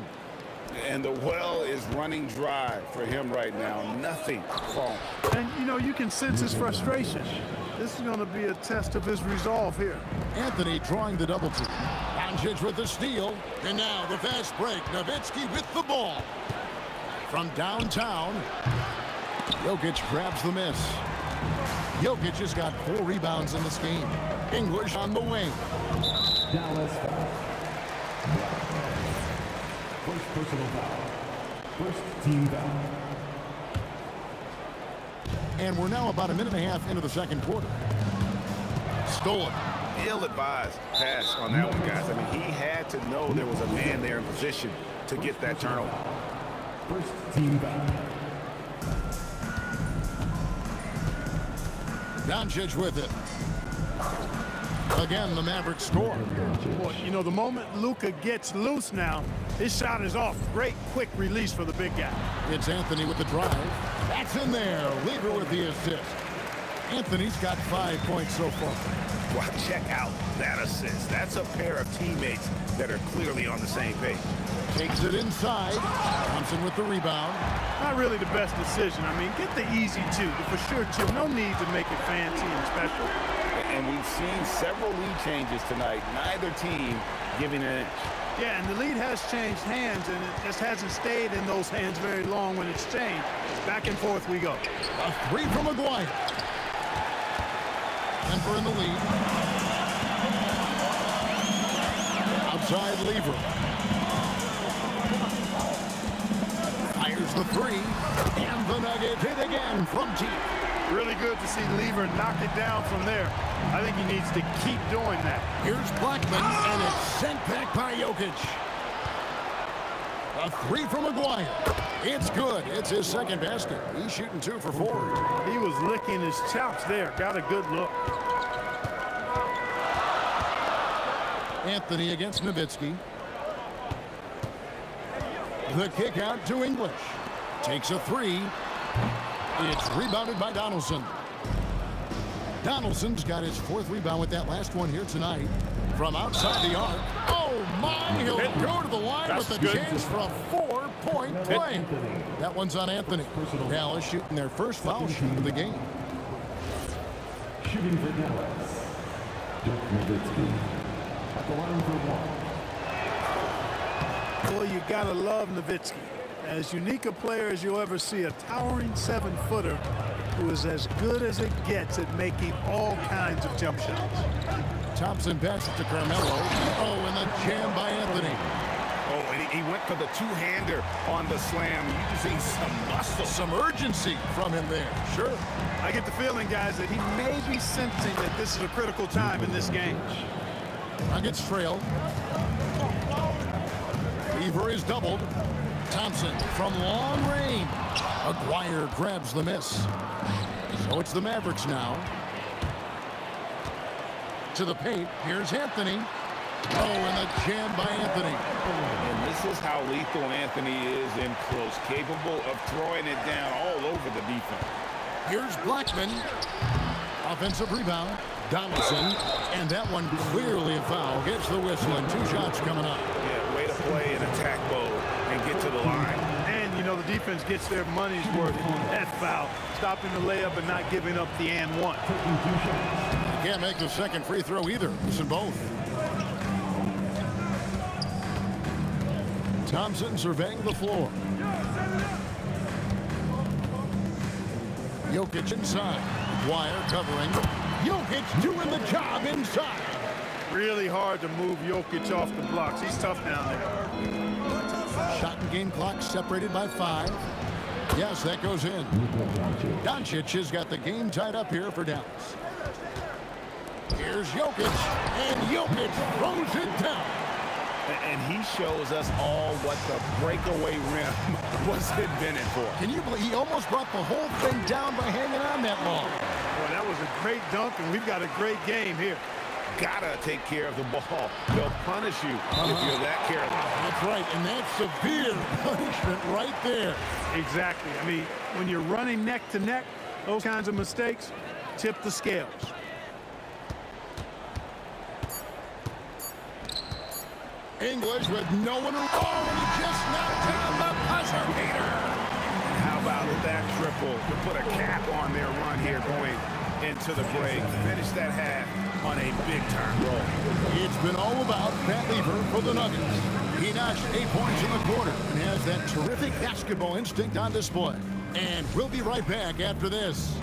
And the well is running dry for him right now. Nothing falling. And, you know, you can sense his frustration. This is going to be a test of his resolve here. Anthony drawing the double team. Doncic with the steal. And now the fast break. Nowitzki with the ball. From downtown, Jokic grabs the miss. Jokic has got 4 rebounds in this game. English on the wing. Dallas foul. First personal foul. First team foul. And we're now about a minute and a half into the second quarter. Stolen. Ill-advised pass on that one, guys. I mean, he had to know there was a man there in position to get that turnover. First team foul. Doncic with it. Again, the Mavericks score. Boy, you know, the moment Luka gets loose now, his shot is off. Great quick release for the big guy. It's Anthony with the drive. That's in there. Lever with the assist. Anthony's got 5 points so far. Wow, check out that assist. That's a pair of teammates that are clearly on the same page. Takes it inside. Thompson with the rebound. Not really the best decision. I mean, get the easy two, the for sure two. No need to make it fancy and special. And we've seen several lead changes tonight. Neither team giving an inch. Yeah, and the lead has changed hands, and it just hasn't stayed in those hands very long when it's changed. Back and forth we go. A 3 from McGuire. Denver in the lead. Outside Lever. Fires the 3. And the Nugget hit again from deep. Really good to see Lever knock it down from there. I think he needs to keep doing that. Here's Blackman, and it's sent back by Jokic. A 3 from McGuire. It's good. It's his second basket. He's shooting 2 for 4. He was licking his chops there. Got a good look. Anthony against Nowitzki. The kick out to English. Takes a 3. It's rebounded by Donaldson. Donaldson's got his 4th rebound with that last one here tonight. From outside the arc. Oh, my. He'll go to the line with a chance for a 4-point play. That one's on Anthony. Dallas shooting their first foul shot of the game. Shooting for Dallas. Dirk Nowitzki at the line for 1. Well, you got to love Nowitzki. As unique a player as you'll ever see, a towering 7-footer who is as good as it gets at making all kinds of jump shots. Thompson passes to Carmelo. Oh, and the jam by Anthony. Oh, and he went for the two-hander on the slam, using some muscle. Some urgency from him there. Sure. I get the feeling, guys, that he may be sensing that this is a critical time in this game. Nuggets trail. Lever is doubled. Thompson from long range. McGuire grabs the miss. So it's the Mavericks now. To the paint. Here's Anthony. Oh, and the jam by Anthony. And this is how lethal Anthony is in close, capable of throwing it down all over the defense. Here's Blackman. Offensive rebound. Donaldson, and that one clearly a foul. Gets the whistle, and 2 shots coming up. Yeah, way to play in attack mode and get to the line. And, you know, the defense gets their money's worth on that foul. Stopping the layup and not giving up the and one. Can't make the second free throw either. Missing both. Thompson surveying the floor. Jokic inside. Dwyer covering. Jokic doing the job inside. Really hard to move Jokic off the blocks. He's tough down there. Shot and game clock separated by 5. Yes, that goes in. Doncic has got the game tied up here for Dallas. Here's Jokic, and Jokic throws it down. And he shows us all what the breakaway rim was invented for. Can you believe he almost brought the whole thing down by hanging on that long? Well, that was a great dunk, and we've got a great game here. Gotta take care of the ball. They'll punish you if you're that careless. That's right, and that's severe punishment right there. Exactly. I mean, when you're running neck to neck, those kinds of mistakes tip the scales. English with no one around. Oh, and he just knocked down the buzzer beater. How about that triple to put a cap on their run here going into the break? Finish that half on a big-time roll. It's been all about Pat Lever for the Nuggets. He notched 8 points in the quarter and has that terrific basketball instinct on display. And we'll be right back after this.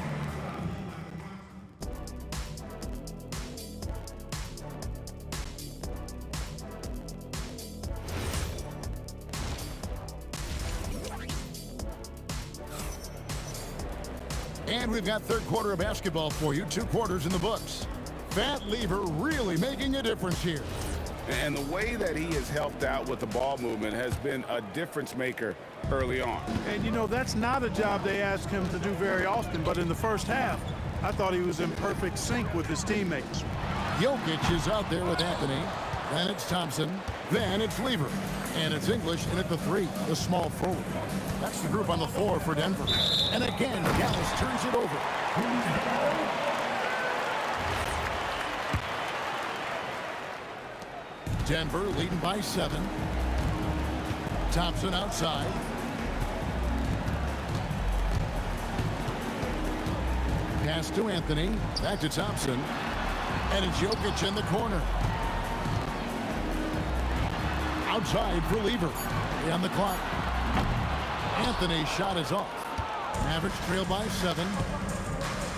And we've got third quarter of basketball for you. 2 quarters in the books. Pat Lever really making a difference here. And the way that he has helped out with the ball movement has been a difference maker early on. And, you know, that's not a job they ask him to do very often. But in the first half, I thought he was in perfect sync with his teammates. Jokic is out there with Anthony. Then it's Thompson. Then it's Lever. And it's English in at the 3, the small forward. That's the group on the floor for Denver. And again, Dallas turns it over. Denver leading by 7. Thompson outside. Pass to Anthony. Back to Thompson. And it's Jokic in the corner. Outside for Lever. On the clock. Anthony's shot is off. Mavericks trail by 7.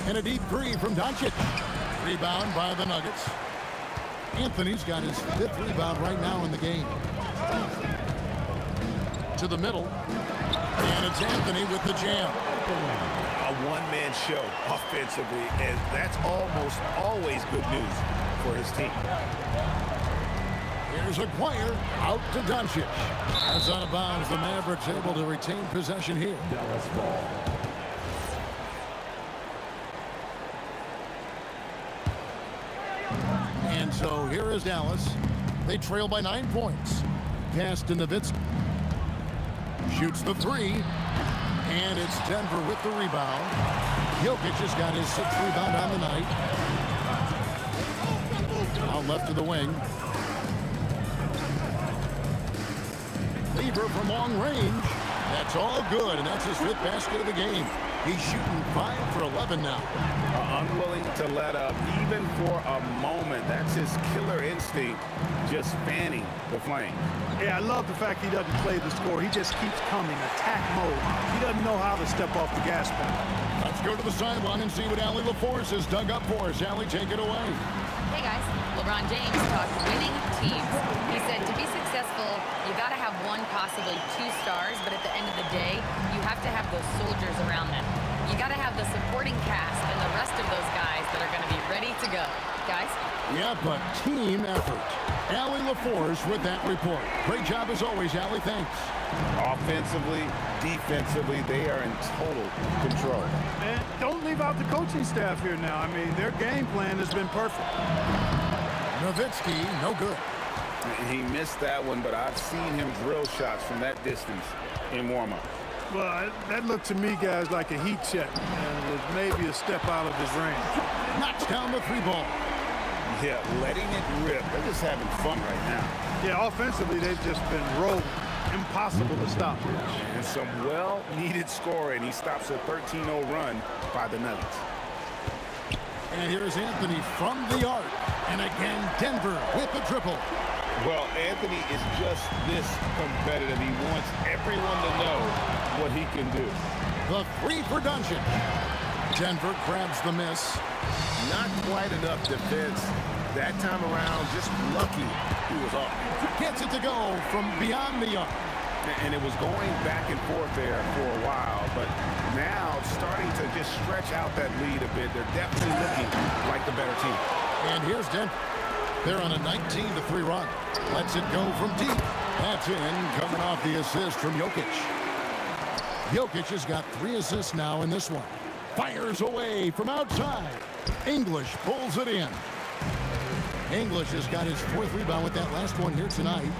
And a deep 3 from Doncic. Rebound by the Nuggets. Anthony's got his 5th rebound right now in the game. To the middle. And it's Anthony with the jam. A one-man show offensively, and that's almost always good news for his team. Here's Aguirre out to Doncic. That's out of bounds. The Mavericks able to retain possession here. Dallas ball. And so here is Dallas. They trail by 9 points. Pass to Nowitzki. Shoots the 3. And it's Denver with the rebound. Jokic has got his 6th rebound on the night. Out left to the wing. Lever from long range. That's all good, and that's his 5th basket of the game. He's shooting 5 for 11 now. Unwilling to let up, even for a moment. That's his killer instinct, just fanning the flame. Yeah, I love the fact he doesn't play the score. He just keeps coming, attack mode. He doesn't know how to step off the gas pedal. Let's go to the sideline and see what Allie LaForce has dug up for us. Allie, take it away. Hey guys, LeBron James talked winning teams. He said to be successful, you got to have 1, possibly 2 stars, but at the end of the day, you have to have those soldiers around them. You got to have the supporting cast and the rest of those guys that are going to be ready to go. Guys? Yeah, but team effort. Allie LaForce with that report. Great job as always, Allie. Thanks. Offensively, defensively, they are in total control. And don't leave out the coaching staff here now. I mean, their game plan has been perfect. Nowitzki, no good. He missed that one, but I've seen him drill shots from that distance in warm-up. Well, that looked to me, guys, like a heat check. And it was maybe a step out of his range. Knocks down the 3 ball. Yeah, letting it rip. They're just having fun right now. Yeah, offensively, they've just been rolling. Impossible to stop. And some well-needed scoring. He stops a 13-0 run by the Nuggets. And here's Anthony from the arc. And again, Denver with the triple. Well, Anthony is just this competitive. He wants everyone to know what he can do. The three for Doncic. Denver grabs the miss. Not quite enough defense. That time around, just lucky he was off. Gets it to go from beyond the arc. And it was going back and forth there for a while, but now starting to just stretch out that lead a bit. They're definitely looking like the better team. And here's Denver. They're on a 19-3 run. Lets it go from deep. That's in, coming off the assist from Jokic. Jokic has got 3 assists now in this one. Fires away from outside. English pulls it in. English has got his 4th rebound with that last one here tonight.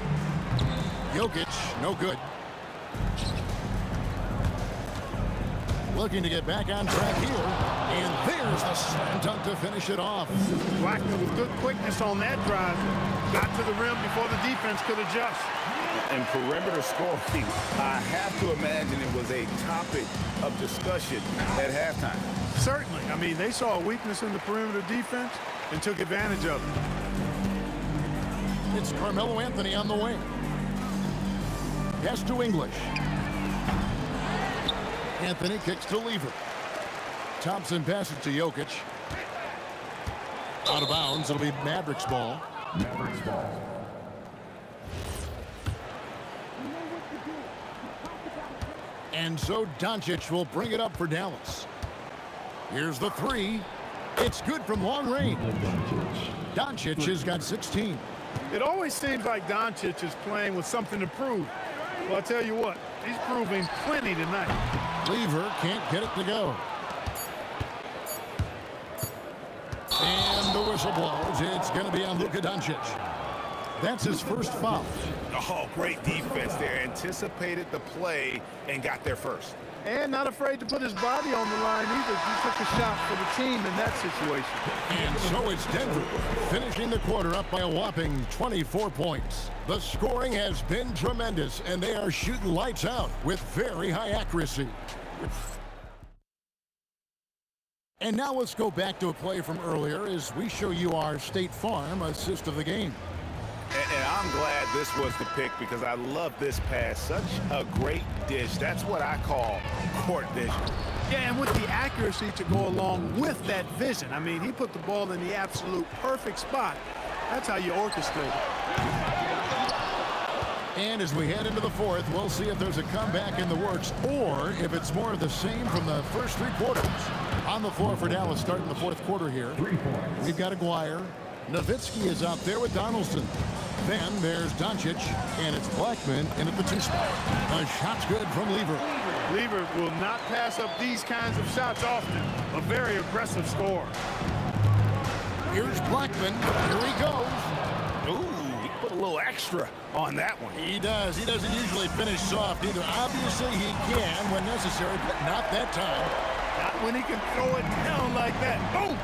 Jokic, no good. Looking to get back on track here. And there's the slam dunk to finish it off. Blackman with good quickness on that drive. Got to the rim before the defense could adjust. And perimeter scoring, I have to imagine it was a topic of discussion at halftime. Certainly. I mean, they saw a weakness in the perimeter defense and took advantage of it. It's Carmelo Anthony on the wing. Pass to English. Anthony kicks to Lever. Thompson passes to Jokic. Out of bounds. It'll be Mavericks ball. Mavericks ball. And so Doncic will bring it up for Dallas. Here's the 3. It's good from long range. Doncic has got 16. It always seems like Doncic is playing with something to prove. Well, I'll tell you what, he's proving plenty tonight. Lever can't get it to go. And the whistle blows. It's going to be on Luka Doncic. That's his first foul. Oh, great defense there. Anticipated the play and got there first. And not afraid to put his body on the line either. He took a shot for the team in that situation. And so it's Denver finishing the quarter up by a whopping 24 points. The scoring has been tremendous, and they are shooting lights out with very high accuracy. And now let's go back to a play from earlier as we show you our State Farm assist of the game. And I'm glad this was the pick because I love this pass. Such a great dish. That's what I call court vision. Yeah, and with the accuracy to go along with that vision. I mean, he put the ball in the absolute perfect spot. That's how you orchestrate it. And as we head into the 4th, we'll see if there's a comeback in the works or if it's more of the same from the first 3 quarters. On the floor for Dallas starting the 4th quarter here. We've got Aguirre. Nowitzki is out there with Donaldson. Then there's Doncic, and it's Blackman in at the 2 spot. A shot's good from Lever. Lever will not pass up these kinds of shots often. A very aggressive scorer. Here's Blackman. Here he goes. Ooh, he put a little extra on that one. He does. He doesn't usually finish soft either. Obviously, he can when necessary, but not that time. Not when he can throw it down like that. Boom!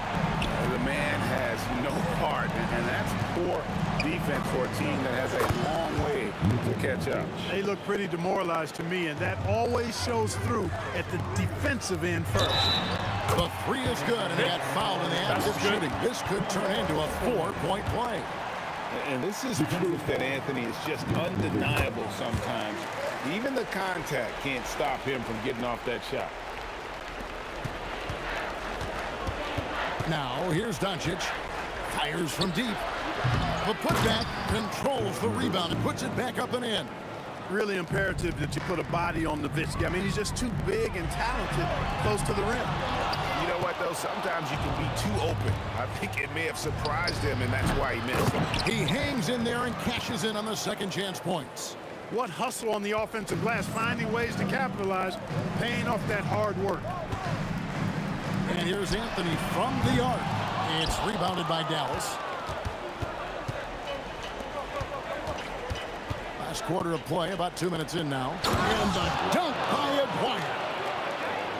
The man has no heart, and that's poor defense for a team that has a long way to catch up. They look pretty demoralized to me, and that always shows through at the defensive end first. The 3 is good, and they got fouled in the act of shooting. This could turn into a 4-point play. And this is proof that Anthony is just undeniable sometimes. Even the contact can't stop him from getting off that shot. Now, here's Doncic. Fires from deep. The putback controls the rebound and puts it back up and in. Really imperative that you put a body on Nowitzki. I mean, he's just too big and talented close to the rim. You know what, though? Sometimes you can be too open. I think it may have surprised him, and that's why he missed. He hangs in there and cashes in on the second chance points. What hustle on the offensive glass, finding ways to capitalize, paying off that hard work. And here's Anthony from the arc. It's rebounded by Dallas. Last quarter of play, about 2 minutes in now. And the dunk by Aguirre.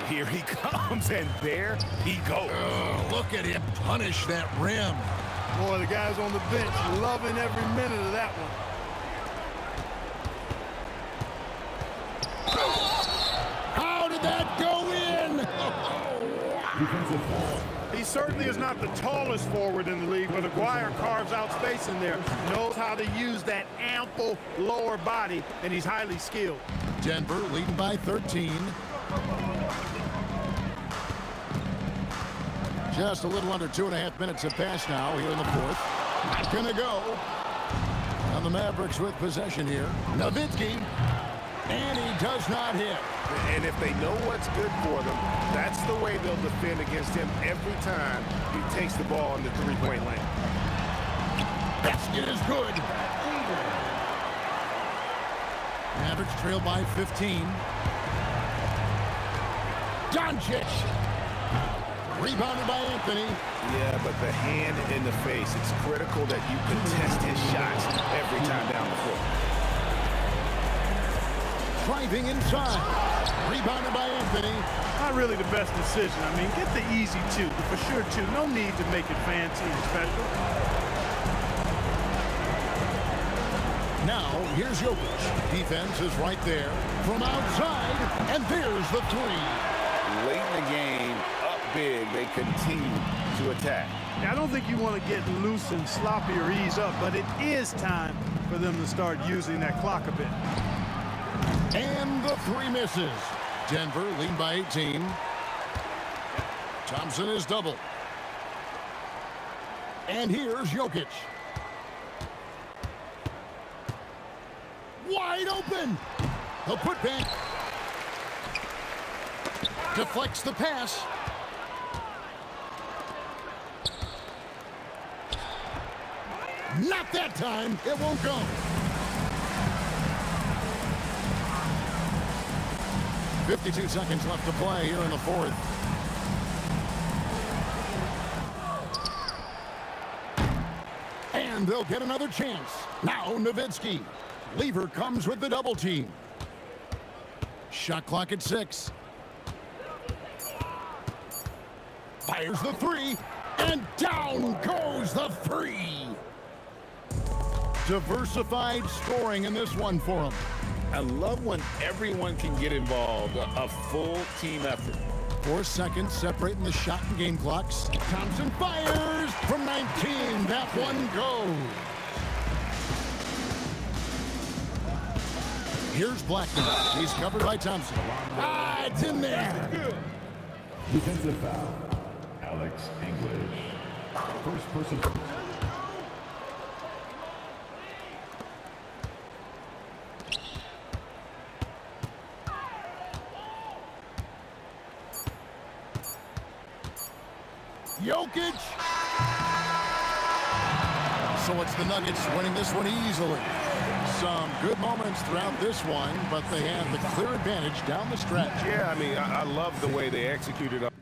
Here he comes, and there he goes. Oh, look at him punish that rim. Boy, the guys on the bench loving every minute of that one. How did that go in? He certainly is not the tallest forward in the league, but Aguirre carves out space in there, knows how to use that ample lower body, and he's highly skilled. Denver leading by 13. Just a little under 2.5 minutes have passed now here in the fourth. Gonna go. And the Mavericks with possession here. Nowitzki. And he does not hit. And if they know what's good for them, that's the way they'll defend against him every time he takes the ball in the three-point lane. Basket is good. Mavericks trail by 15. Doncic. Rebounded by Anthony. Yeah, but the hand in the face, it's critical that you contest his shots every time down the court. Driving inside. Rebounded by Anthony. Not really the best decision. I mean, get the easy two, the for sure two. No need to make it fancy and special. Now, here's Jokic. Defense is right there. From outside, and there's the three. Late in the game, up big, they continue to attack. Now, I don't think you want to get loose and sloppy or ease up, but it is time for them to start using that clock a bit. And the three misses. Denver lead by 18. Thompson is double. And here's Jokic. Wide open. The putback. Deflects the pass. Not that time. It won't go. 52 seconds left to play here in the fourth. And they'll get another chance. Now Nowitzki. Lever comes with the double team. Shot clock at 6. Fires the three. And down goes the three. Diversified scoring in this one for him. I love when everyone can get involved, a full team effort. 4 seconds separating the shot and game clocks. Thompson fires from 19. That one goes. Here's Blackman. He's covered by Thompson. Ah, it's in there. Defensive foul. Alex English. First person. Jokic. So it's the Nuggets winning this one easily. Some good moments throughout this one, but they have the clear advantage down the stretch. Yeah, I mean, I love the way they executed on.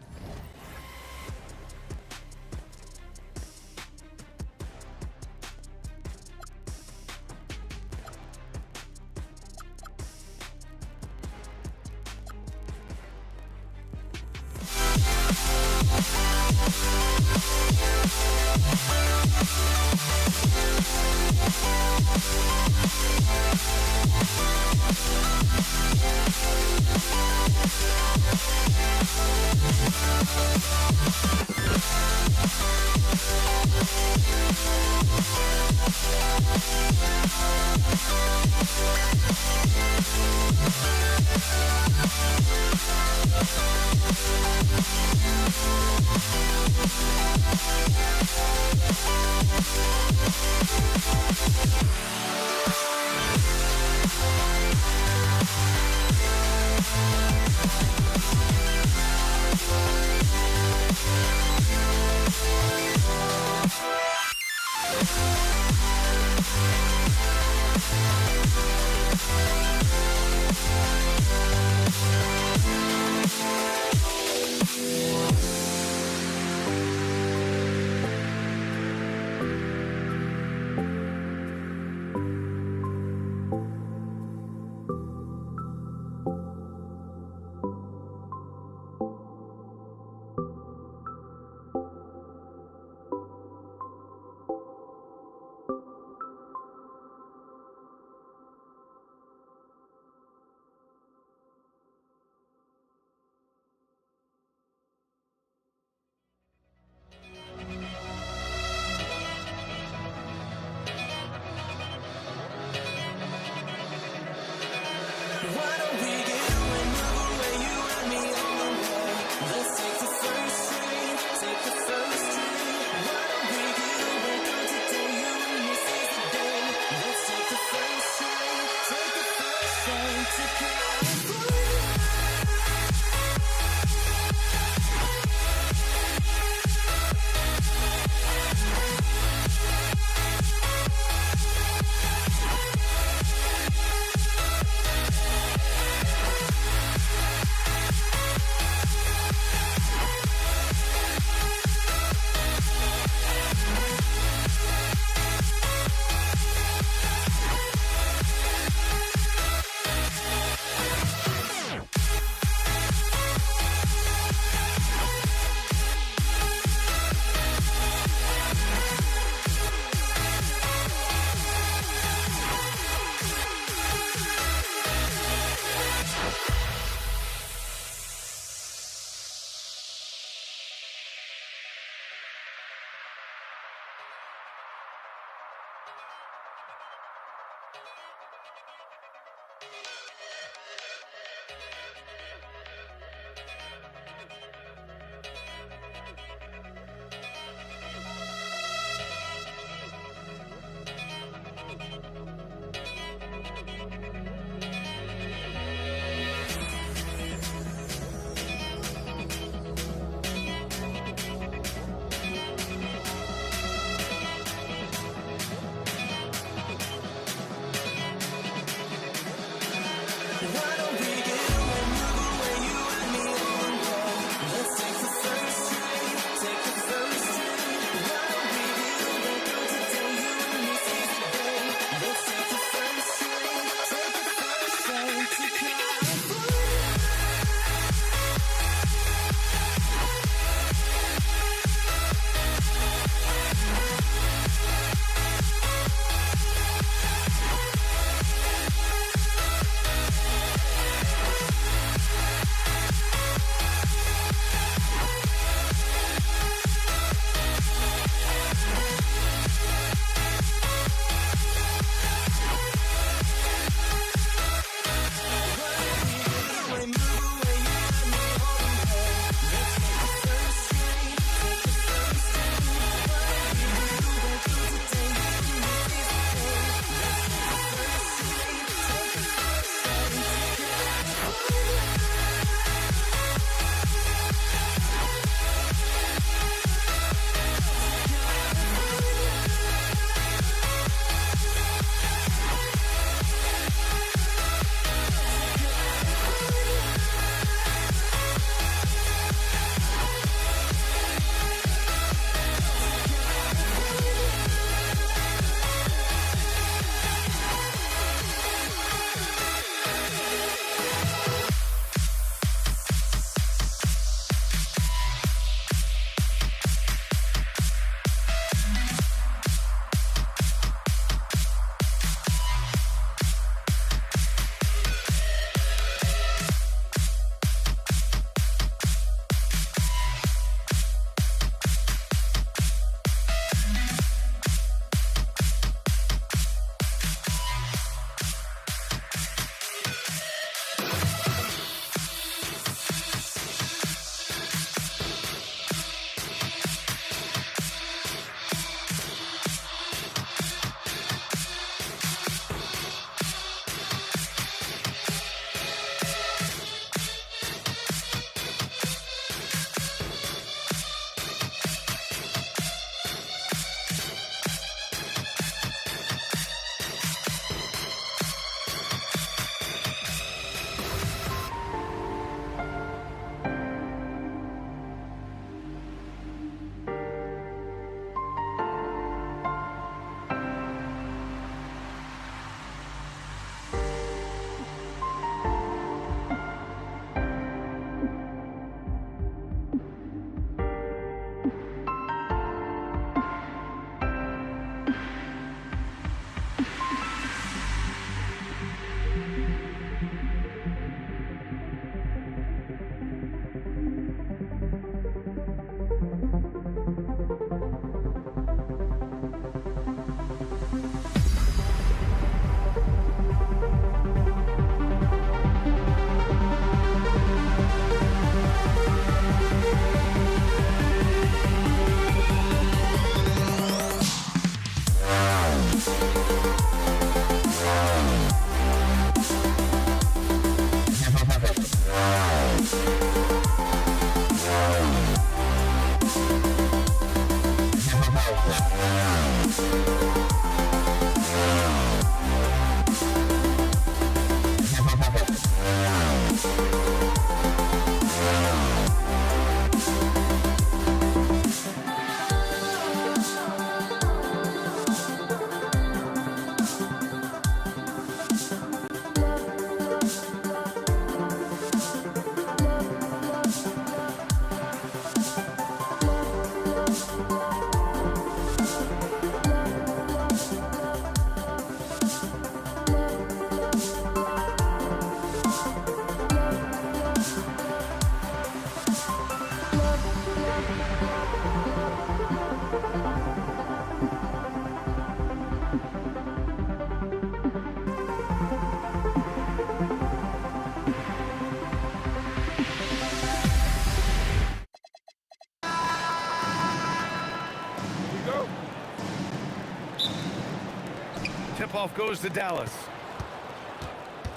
tip-off goes to Dallas.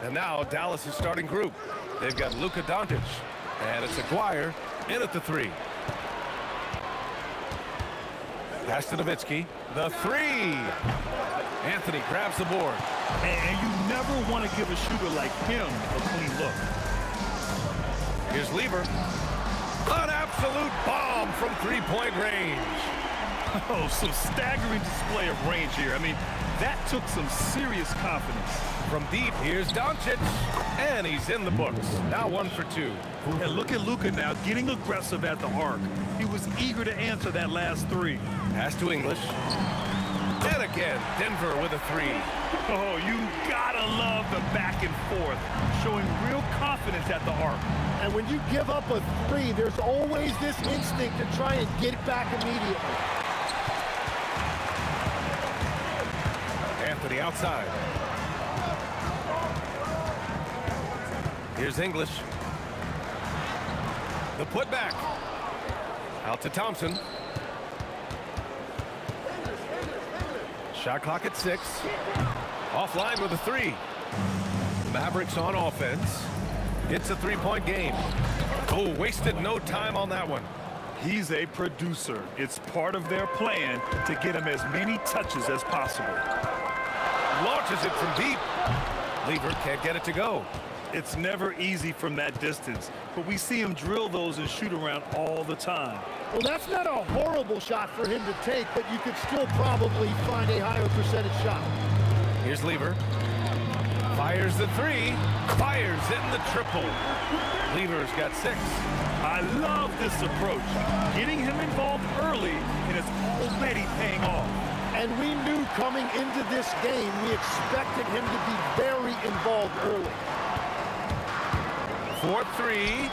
And now Dallas' starting group. They've got Luka Doncic. And it's Aguirre in at the 3. Pass to Nowitzki. The 3. Anthony grabs the board. And you never want to give a shooter like him a clean look. Here's Lever. An absolute bomb from three-point range. Oh, some staggering display of range here. I mean, that took some serious confidence. From deep, here's Doncic. And he's in the books. Now 1 for 2. And look at Luka now getting aggressive at the arc. He was eager to answer that last 3. Pass to English. And again, Denver with a 3. Oh, you gotta love the back and forth, showing real confidence at the arc. And when you give up a 3, there's always this instinct to try and get it back immediately. Anthony outside. Here's English. The putback. Out to Thompson. Shot clock at 6. Offline with a 3. Mavericks on offense. It's a 3-point game. Oh, wasted no time on that one. He's a producer. It's part of their plan to get him as many touches as possible. Launches it from deep. Lever can't get it to go. It's never easy from that distance, but we see him drill those and shoot around all the time. Well, that's not a horrible shot for him to take, but you could still probably find a higher percentage shot. Here's Lever. Fires the 3. Fires in the triple. Lever's got 6. I love this approach. Getting him involved early, and it's already paying off. And we knew coming into this game, we expected him to be very involved early. 4-3.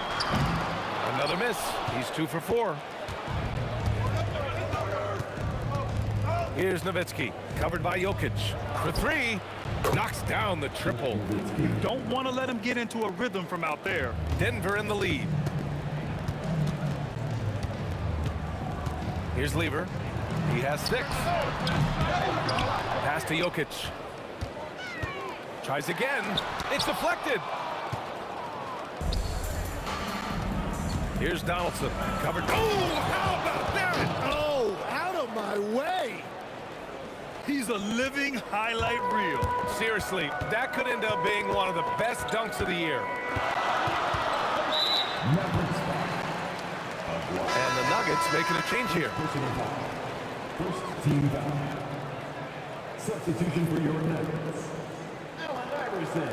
Another miss. He's 2 for 4. Here's Nowitzki, covered by Jokic. For 3, knocks down the triple. You don't want to let him get into a rhythm from out there. Denver in the lead. Here's Lever. He has 6. Pass to Jokic. Tries again. It's deflected. Here's Donaldson. Covered. Oh, how about that? Oh, out of my way. He's a living highlight reel. Seriously, that could end up being one of the best dunks of the year. And the Nuggets making a change here. First team foul. Substitution for your Nuggets. Allen Iverson.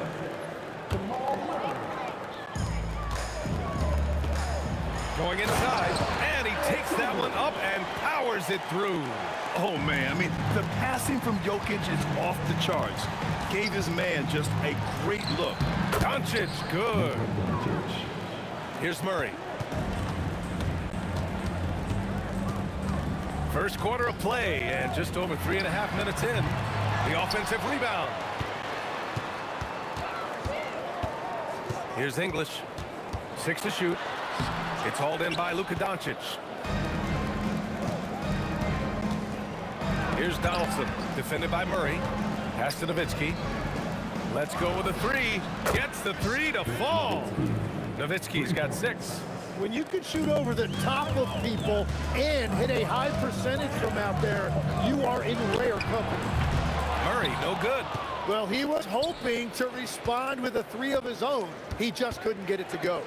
Going inside, and he takes that one up and powers it through. Oh, man, I mean, the passing from Jokic is off the charts. Gave his man just a great look. Doncic, good. Here's Murray. First quarter of play, and just over 3.5 minutes in. The offensive rebound. Here's English. 6 to shoot. It's hauled in by Luka Doncic. Here's Donaldson, defended by Murray. Pass to Nowitzki. Let's go with a 3. Gets the 3 to fall. Nowitzki's got 6. When you can shoot over the top of people and hit a high percentage from out there, you are in rare company. Murray, no good. Well, he was hoping to respond with a 3 of his own. He just couldn't get it to go.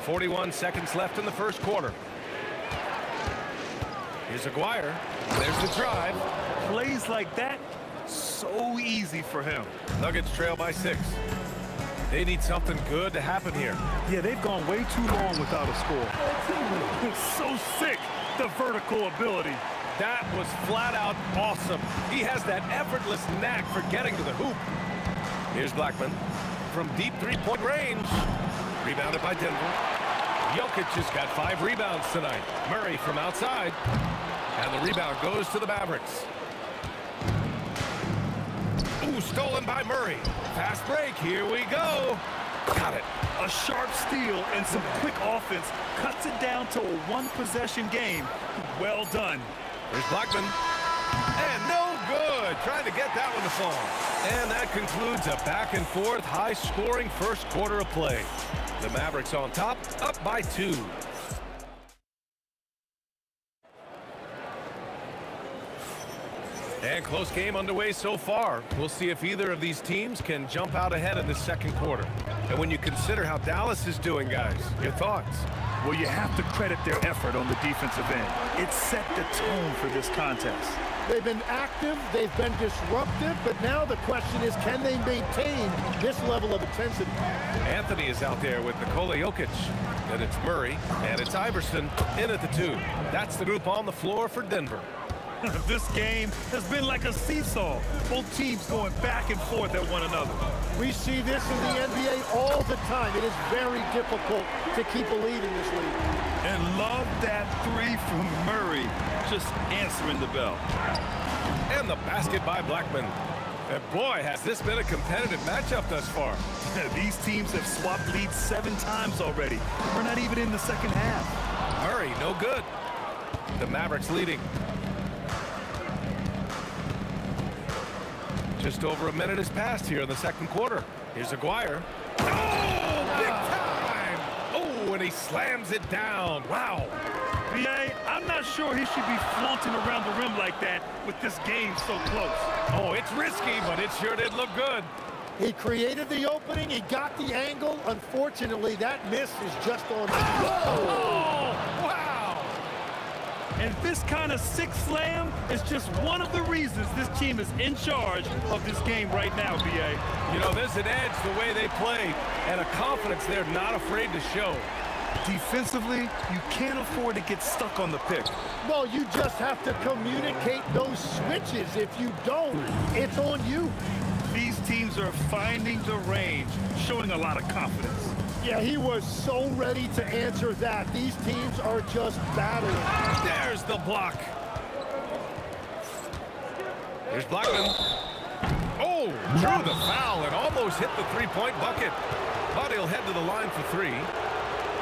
41 seconds left in the first quarter. Here's Aguirre. There's the drive. Plays like that, so easy for him. Nuggets trail by 6. They need something good to happen here. Yeah, they've gone way too long without a score. It's so sick, the vertical ability. That was flat out awesome. He has that effortless knack for getting to the hoop. Here's Blackman from deep 3-point range. Rebounded by Denver. Jokic has got 5 rebounds tonight. Murray from outside. And the rebound goes to the Mavericks. Ooh, stolen by Murray. Fast break, here we go. Got it. A sharp steal and some quick offense cuts it down to a 1-possession game. Well done. Here's Blackman. And no good. Trying to get that one to fall. And that concludes a back-and-forth, high-scoring first quarter of play. The Mavericks on top, up by 2. And close game underway so far. We'll see if either of these teams can jump out ahead in the second quarter. And when you consider how Dallas is doing, guys, your thoughts? Well, you have to credit their effort on the defensive end. It set the tone for this contest. They've been active, they've been disruptive, but now the question is, can they maintain this level of intensity? Anthony is out there with Nikola Jokic. Then it's Murray, and it's Iverson in at the 2. That's the group on the floor for Denver. This game has been like a seesaw. Both teams going back and forth at one another. We see this in the NBA all the time. It is very difficult to keep a lead in this league. And love that 3 from Murray, just answering the bell. And the basket by Blackman. And boy, has this been a competitive matchup thus far. These teams have swapped leads 7 times already. We're not even in the second half. Murray, no good. The Mavericks leading. Just over a minute has passed here in the second quarter. Here's Aguirre. Oh, big time! Oh, and he slams it down. Wow. BA, I'm not sure he should be flaunting around the rim like that with this game so close. Oh, it's risky, but it sure did look good. He created the opening, he got the angle. Unfortunately, that miss is just on. Oh, wow! And this kind of sick slam is just one of the reasons this team is in charge of this game right now, BA. You know, there's an edge the way they play and a confidence they're not afraid to show. Defensively, you can't afford to get stuck on the pick. Well, you just have to communicate those switches. If you don't, it's on you. These teams are finding the range, showing a lot of confidence. Yeah, he was so ready to answer that. These teams are just battling. There's the block. Here's Blackman. Oh, drew the foul and almost hit the three-point bucket. But he'll head to the line for 3.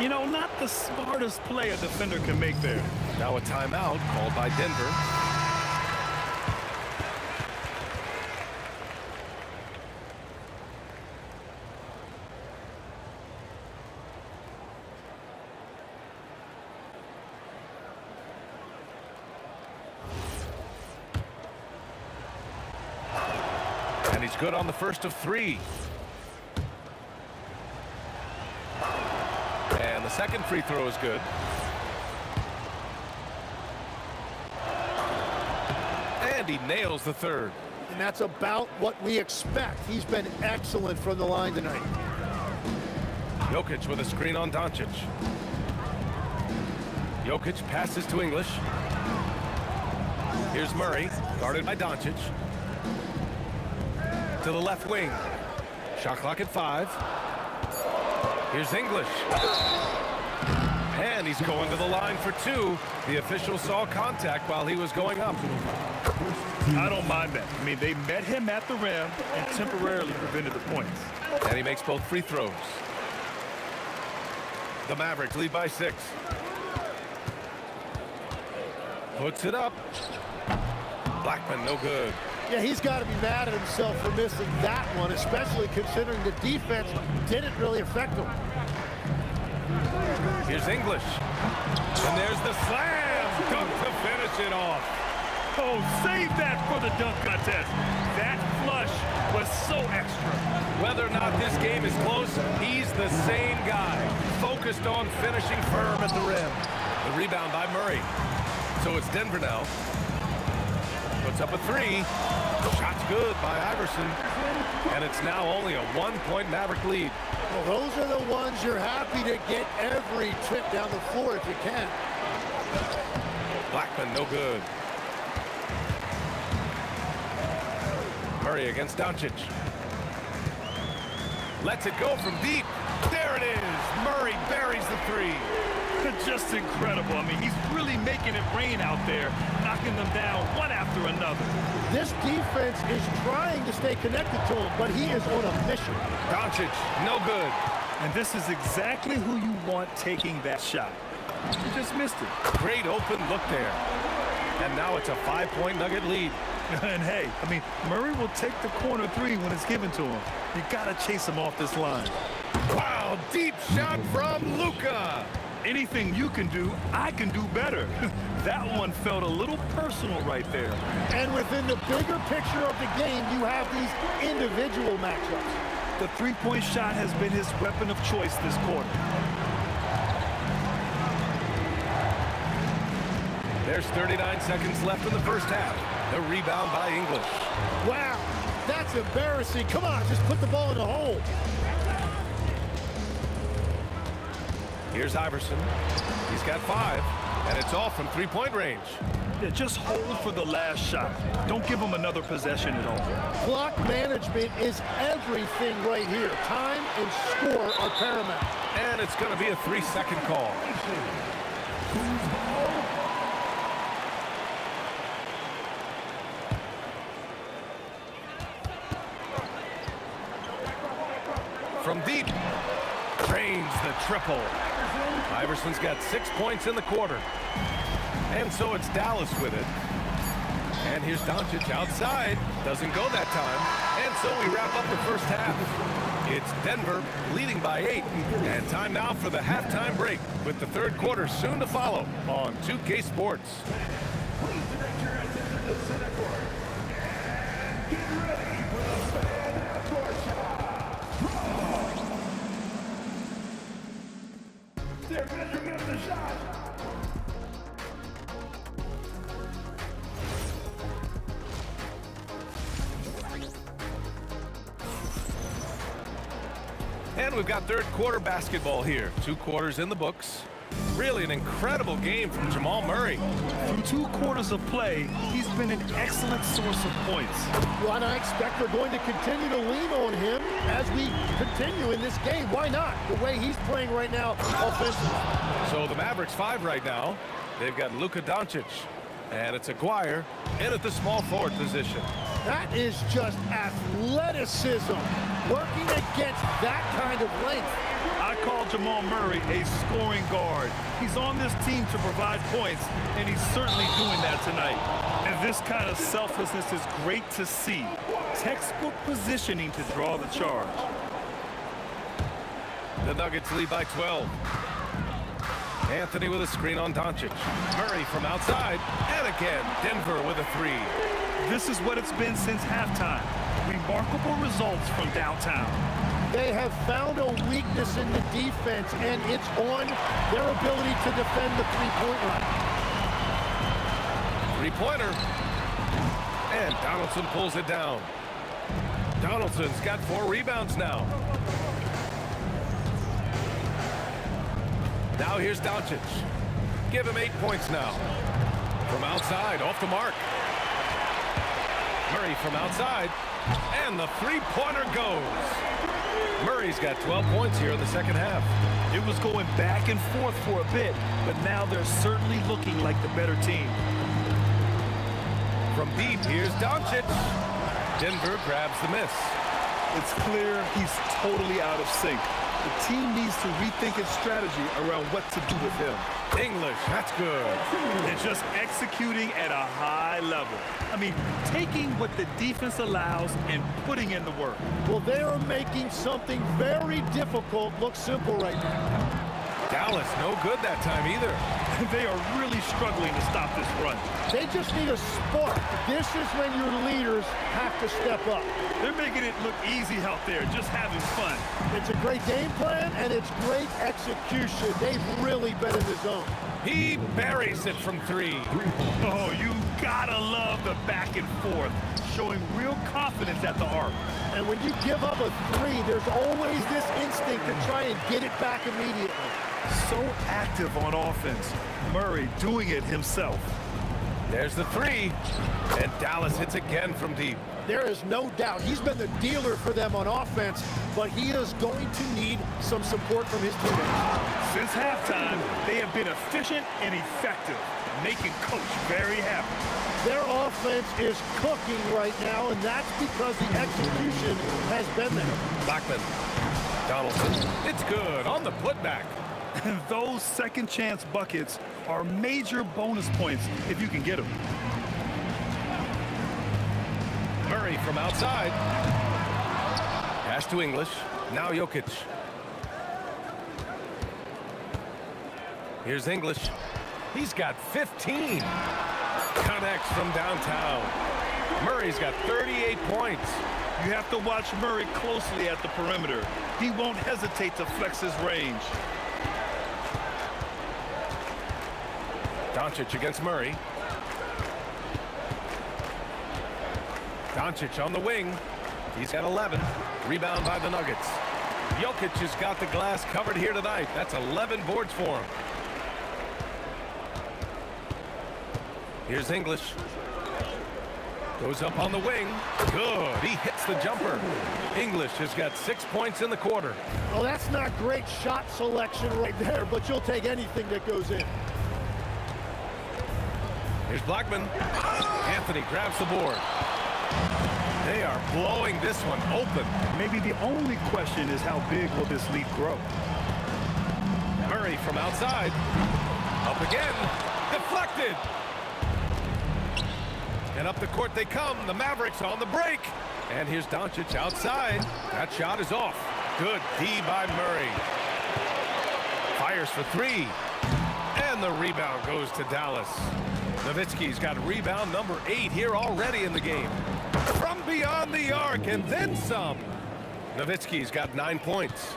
You know, not the smartest play a defender can make there. Now a timeout called by Denver. And he's good on the first of 3. And the second free throw is good. And he nails the third. And that's about what we expect. He's been excellent from the line tonight. Jokic with a screen on Doncic. Jokic passes to English. Here's Murray, guarded by Doncic. To the left wing. Shot clock at 5. Here's English. And he's going to the line for 2. The official saw contact while he was going up. I don't mind that. I mean, they met him at the rim and temporarily prevented the points. And he makes both free throws. The Mavericks lead by 6. Puts it up. Blackman, no good. Yeah, he's got to be mad at himself for missing that one, especially considering the defense didn't really affect him. Here's English. And there's the slam. Dunk to finish it off. Oh, save that for the dunk contest. That flush was so extra. Whether or not this game is close, he's the same guy. Focused on finishing firm at the rim. The rebound by Murray. So it's Denver now. Puts up a 3. Shot's good by Iverson. And it's now only a 1-point Maverick lead. Well, those are the ones you're happy to get every trip down the floor if you can. Blackman, no good. Murray against Doncic. Lets it go from deep. There it is. Murray buries the 3. Just incredible. I mean, he's really making it rain out there, knocking them down one after another. This defense is trying to stay connected to him, but he is on a mission. Doncic, no good. And this is exactly who you want taking that shot. He just missed it. Great open look there. And now it's a 5-point Nugget lead. And hey, I mean, Murray will take the corner three when it's given to him. You got to chase him off this line. Wow, deep shot from Luka. Anything you can do, I can do better. That one felt a little personal right there. And within the bigger picture of the game, you have these individual matchups. The three-point shot has been his weapon of choice this quarter. There's 39 seconds left in the first half. The rebound by English. Wow, that's embarrassing. Come on, just put the ball in the hole. Here's Iverson. He's got 5, and it's off from three-point range. Yeah, just hold for the last shot. Don't give him another possession at all. Clock management is everything right here. Time and score are paramount. And it's going to be a 3-second call. From deep, drains the triple. Iverson's got 6 points in the quarter. And so it's Dallas with it. And here's Doncic outside. Doesn't go that time. And so we wrap up the first half. It's Denver leading by 8. And time now for the halftime break with the third quarter soon to follow on 2K Sports. And we've got third quarter basketball here. 2 quarters in the books. Really an incredible game from Jamal Murray. Through 2 quarters of play, he's been an excellent source of points. Well, and I expect we're going to continue to lean on him as we continue in this game. Why not? The way he's playing right now offensively. So the Mavericks 5 right now. They've got Luka Doncic. And it's Aguirre in at the small forward position. That is just athleticism working against that kind of length. I call Jamal Murray a scoring guard. He's on this team to provide points, and he's certainly doing that tonight. And this kind of selflessness is great to see. Textbook positioning to draw the charge. The Nuggets lead by 12. Anthony with a screen on Doncic. Murray from outside. And again, Denver with a 3. This is what it's been since halftime. Remarkable results from downtown. They have found a weakness in the defense, and it's on their ability to defend the three-point line. Three-pointer. And Donaldson pulls it down. Donaldson's got 4 rebounds now. Now here's Doncic. Give him 8 points now. From outside, off the mark. Murray from outside. And the three-pointer goes. Murray's got 12 points here in the second half. It was going back and forth for a bit, but now they're certainly looking like the better team. From deep, here's Doncic. Denver grabs the miss. It's clear he's totally out of sync. The team needs to rethink its strategy around what to do with him. English, that's good. They're just executing at a high level. I mean, taking what the defense allows and putting in the work. Well, they are making something very difficult look simple right now. Dallas, no good that time either. They are really struggling to stop this run. They just need a spark. This is when your leaders have to step up. They're making it look easy out there, just having fun. It's a great game plan, and it's great execution. They've really been in the zone. He buries it from 3. Oh, you gotta love the back and forth, showing real confidence at the arc. And when you give up a 3, there's always this instinct to try and get it back immediately. So active on offense. Murray doing it himself. There's the 3. And Dallas hits again from deep. There is no doubt he's been the dealer for them on offense, but he is going to need some support from his teammates. Since halftime, they have been efficient and effective, making Coach very happy. Their offense is cooking right now, and that's because the execution has been there. Blackman. Donaldson. It's good on the putback. And those second chance buckets are major bonus points if you can get them. Murray from outside. Pass to English. Now Jokic. Here's English. He's got 15. Connects from downtown. Murray's got 38 points. You have to watch Murray closely at the perimeter. He won't hesitate to flex his range. Doncic against Murray. Doncic on the wing. He's got 11. Rebound by the Nuggets. Jokic has got the glass covered here tonight. That's 11 boards for him. Here's English. Goes up on the wing. Good. He hits the jumper. English has got 6 points in the quarter. Well, that's not great shot selection right there, but you'll take anything that goes in. Here's Blackman. Anthony grabs the board. They are blowing this one open. Maybe the only question is how big will this lead grow? Murray from outside. Up again. Deflected. And up the court they come. The Mavericks on the break. And here's Doncic outside. That shot is off. Good D by Murray. Fires for three. And the rebound goes to Dallas. Nowitzki's got rebound number 8 here already in the game. From beyond the arc and then some. Nowitzki's got 9 points.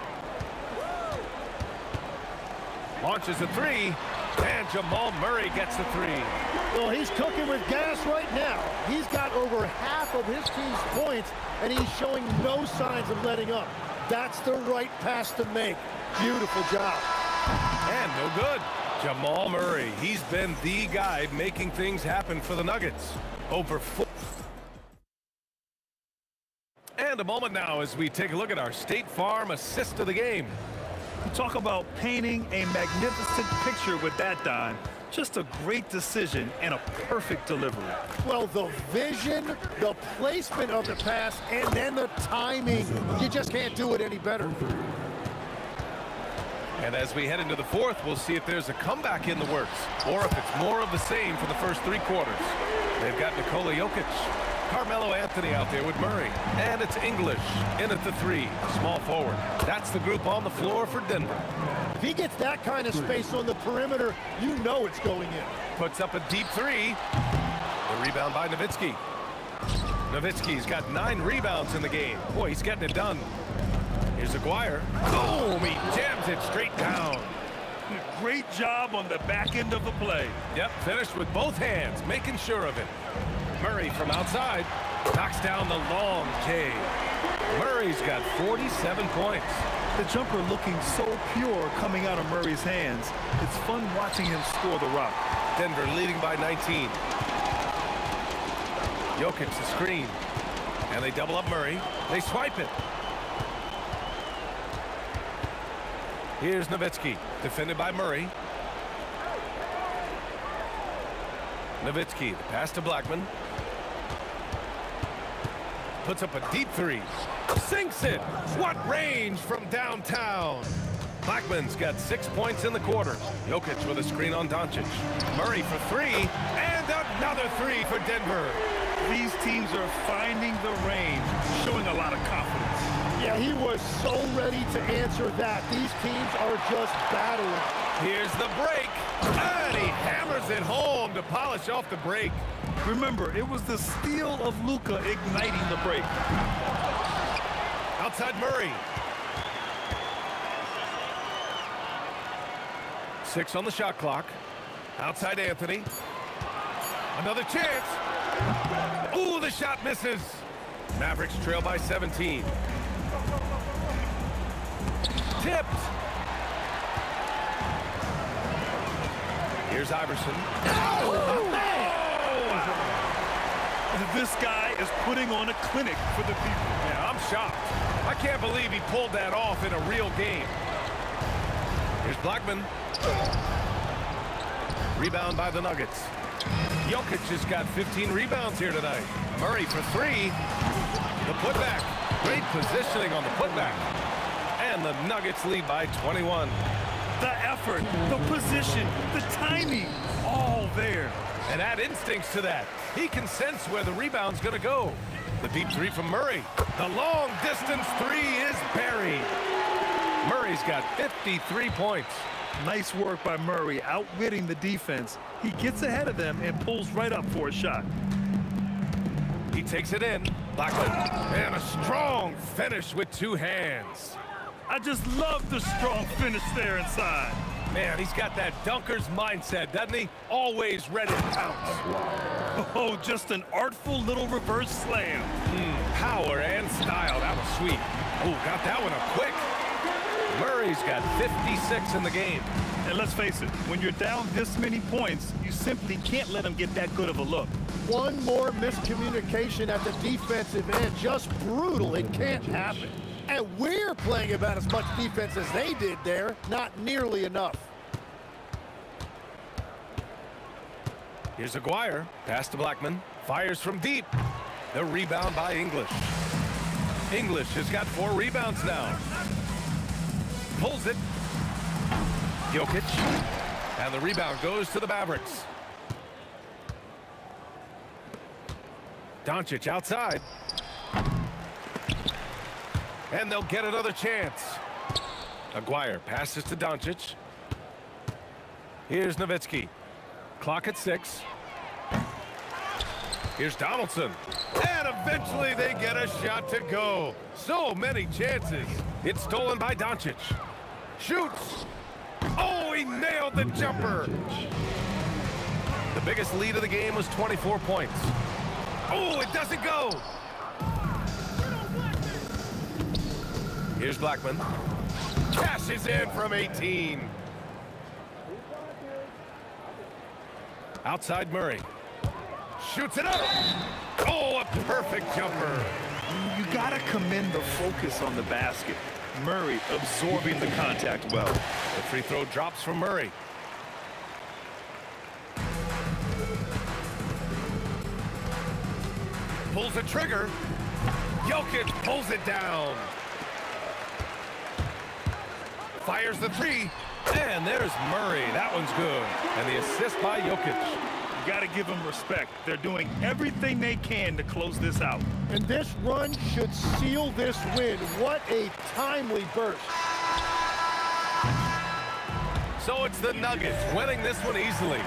Launches a three. And Jamal Murray gets the three. Well, he's cooking with gas right now. He's got over half of his team's points, and he's showing no signs of letting up. That's the right pass to make. Beautiful job. And no good. Jamal Murray, he's been the guy making things happen for the Nuggets. Over 4. And a moment now as we take a look at our State Farm assist of the game. Talk about painting a magnificent picture with that dime. Just a great decision and a perfect delivery. Well, the vision, the placement of the pass, and then the timing. You just can't do it any better. And as we head into the fourth, we'll see if there's a comeback in the works or if it's more of the same for the first 3 quarters. They've got Nikola Jokic, Carmelo Anthony out there with Murray, and it's English in at the 3, small forward. That's the group on the floor for Denver. If he gets that kind of space on the perimeter, you know it's going in. Puts up a deep 3. The rebound by Nowitzki. Nowitzki's got 9 rebounds in the game. Boy, he's getting it done. Here's Aguirre. Boom! He jams it straight down. Great job on the back end of the play. Yep, finished with both hands, making sure of it. Murray from outside knocks down the long J. Murray's got 47 points. The jumper looking so pure coming out of Murray's hands. It's fun watching him score the rock. Denver leading by 19. Jokic the screen. And they double up Murray. They swipe it. Here's Nowitzki, defended by Murray. Nowitzki, the pass to Blackman. Puts up a deep 3. Sinks it. What range from downtown. Blackman's got 6 points in the quarter. Jokic with a screen on Doncic. Murray for 3. And another 3 for Denver. These teams are finding the range, showing a lot of confidence. Yeah, he was so ready to answer that. These teams are just battling. Here's the break. And he hammers it home to polish off the break. Remember, it was the steal of Luka igniting the break. Outside Murray. 6 on the shot clock. Outside Anthony. Another chance. Ooh, the shot misses. Mavericks trail by 17. Tipped. Here's Iverson. Oh, this guy is putting on a clinic for the people. Yeah, I'm shocked. I can't believe he pulled that off in a real game. Here's Blackman. Rebound by the Nuggets. Jokic has got 15 rebounds here tonight. Murray for 3. The putback. Great positioning on the putback. And the Nuggets lead by 21. The effort, the position, the timing, all there. And add instincts to that. He can sense where the rebound's going to go. The deep three from Murray. The long distance three is buried. Murray's got 53 points. Nice work by Murray, outwitting the defense. He gets ahead of them and pulls right up for a shot. He takes it in. Blackman. And a strong finish with two hands. I just love the strong finish there inside. Man, he's got that dunker's mindset, doesn't he? Always ready to pounce. Oh, just an artful little reverse slam. Power and style. That was sweet. Oh, got that one up quick. Murray's got 56 in the game. And let's face it, when you're down this many points, you simply can't let them get that good of a look. One more miscommunication at the defensive end. Just brutal. It can't happen. And we're playing about as much defense as they did there. Not nearly enough. Here's Aguirre. Pass to Blackman. Fires from deep. The rebound by English. English has got 4 rebounds now. Pulls it. Jokic. And the rebound goes to the Mavericks. Doncic outside. And they'll get another chance. Aguirre passes to Doncic. Here's Nowitzki. Clock at 6. Here's Donaldson. And eventually they get a shot to go. So many chances. It's stolen by Doncic. Shoots. Oh, he nailed the jumper. The biggest lead of the game was 24 points. Oh, it doesn't go. Here's Blackman. Cashes in from 18. Outside Murray. Shoots it up. Oh, a perfect jumper. You gotta commend the focus on the basket. Murray absorbing the contact well. The free throw drops from Murray. Pulls the trigger. Jokic pulls it down. Fires the three. And there's Murray. That one's good. And the assist by Jokic. You got to give them respect. They're doing everything they can to close this out. And this run should seal this win. What a timely burst. So it's the Nuggets winning this one easily,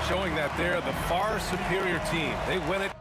showing that they're the far superior team. They win it.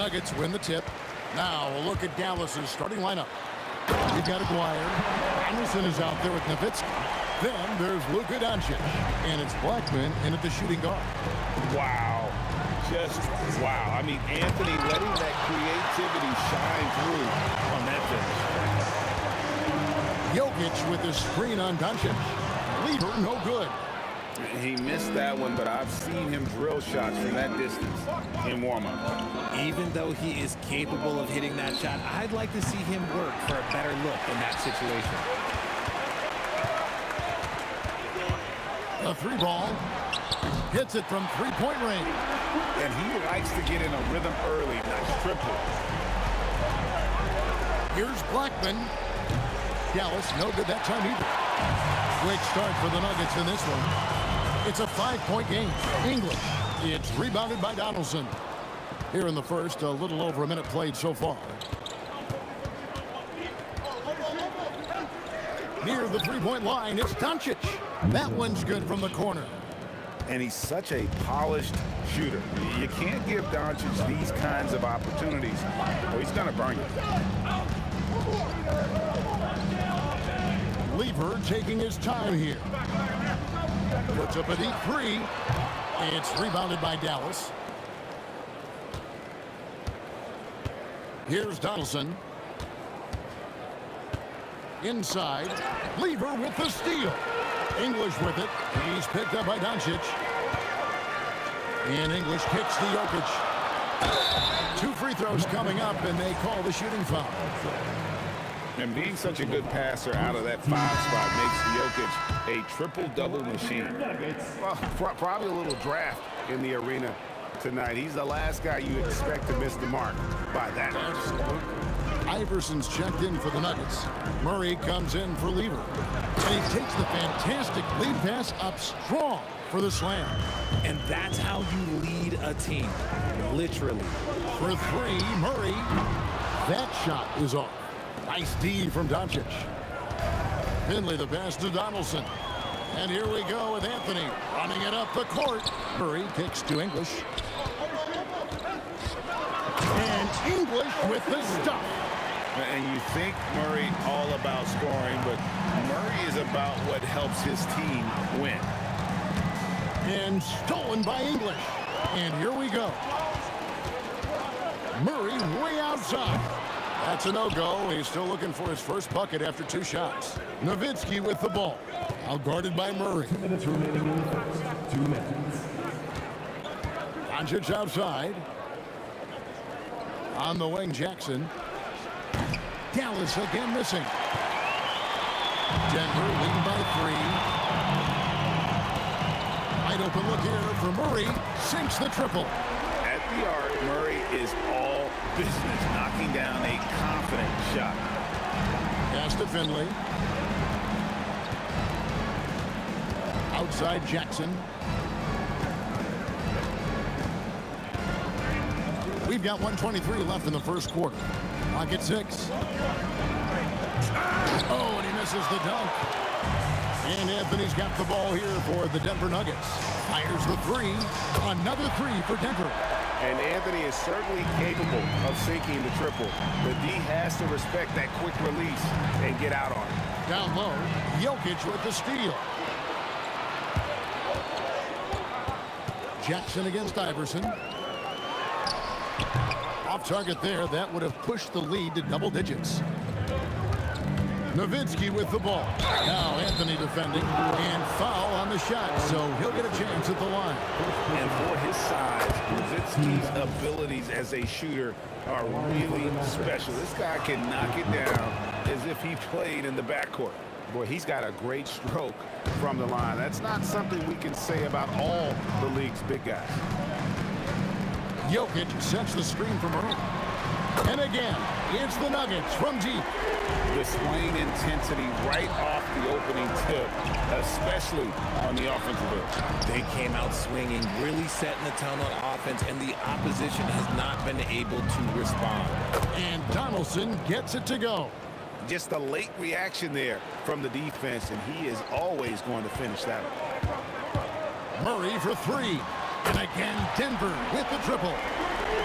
Nuggets win the tip. Now a look at Dallas's starting lineup. We've got Aguirre. Anderson is out there with Nowitzki. Then there's Luka Doncic. And it's Blackman in at the shooting guard. Wow. Just wow. I mean, Anthony letting that creativity shine through on that finish. Jokic with the screen on Doncic. Lever, no good. He missed that one, but I've seen him drill shots from that distance in warm-up. Even though he is capable of hitting that shot, I'd like to see him work for a better look in that situation. A three ball. Hits it from three-point range. And he likes to get in a rhythm early. Nice triple. Here's Blackman. Dallas, no good that time either. Quick start for the Nuggets in this one. It's a 5-point game. English. It's rebounded by Donaldson. Here in the first, a little over a minute played so far. Near the three-point line, it's Doncic. That one's good from the corner. And he's such a polished shooter. You can't give Doncic these kinds of opportunities, or he's going to burn you. Lever taking his time here. Puts up a deep three. It's rebounded by Dallas. Here's Donaldson. Inside. Lever with the steal. English with it. He's picked up by Doncic. And English kicks to Jokic. 2 free throws coming up, and they call the shooting foul. And being such a good passer out of that 5 spot makes Jokic a triple-double machine. Well, probably a little draft in the arena tonight. He's the last guy you expect to miss the mark by that much. Iverson's checked in for the Nuggets. Murray comes in for Lever. And he takes the fantastic lead pass up strong for the slam. And that's how you lead a team, literally. For three, Murray. That shot is off. Nice D from Doncic. Finley the pass to Donaldson. And here we go with Anthony running it up the court. Murray kicks to English. And English with the stuff. And you think Murray all about scoring, but Murray is about what helps his team win. And stolen by English. And here we go. Murray way outside. That's a no-go. He's still looking for his first bucket after 2 shots. Nowitzki with the ball. Out guarded by Murray. 2 minutes remaining in the first. 2 minutes. Doncic outside. On the wing, Jackson. Dallas again missing. Denver leading by 3. Wide open look here for Murray. Sinks the triple. At the arc, Murray is all business, knocking down a confident shot. Pass to Finley. Outside Jackson. We've got 1:23 left in the first quarter. Clock at 6. Oh, and he misses the dunk. And Anthony's got the ball here for the Denver Nuggets. Fires the 3. Another 3 for Denver. And Anthony is certainly capable of sinking the triple. But D has to respect that quick release and get out on it. Down low, Jokic with the steal. Jackson against Iverson. Off target there. That would have pushed the lead to double digits. Nowitzki with the ball. Now Anthony defending. And foul on the shot, so he'll get a chance at the line. And for his size, Nowitzki's abilities as a shooter are really special. This guy can knock it down as if he played in the backcourt. Boy, he's got a great stroke from the line. That's not something we can say about all the league's big guys. Jokic sets the screen for Murray. And again, it's the Nuggets from deep. Displaying intensity right off the opening tip, especially on the offensive end. They came out swinging, really setting the tone on offense, and the opposition has not been able to respond. And Donaldson gets it to go. Just a late reaction there from the defense, and he is always going to finish that one. Murray for 3. And again, Denver with the triple.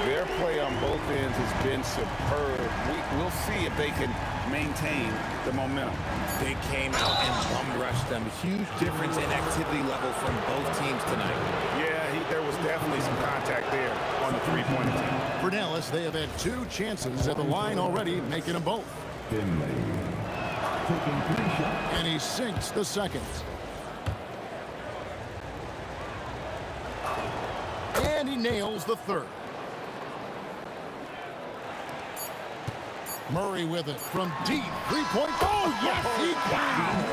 Their play on both ends has been superb. We'll see if they can maintain the momentum. They came out and bum rushed them. Huge difference in activity level from both teams tonight. Yeah, there was definitely some contact there on the three-point attempt. For Dallas, they have had 2 chances at the line already, making them both. Finley. Taking 3 shots. And he sinks the second. And he nails the third. Murray with it from deep three-point. Oh, yes, he can!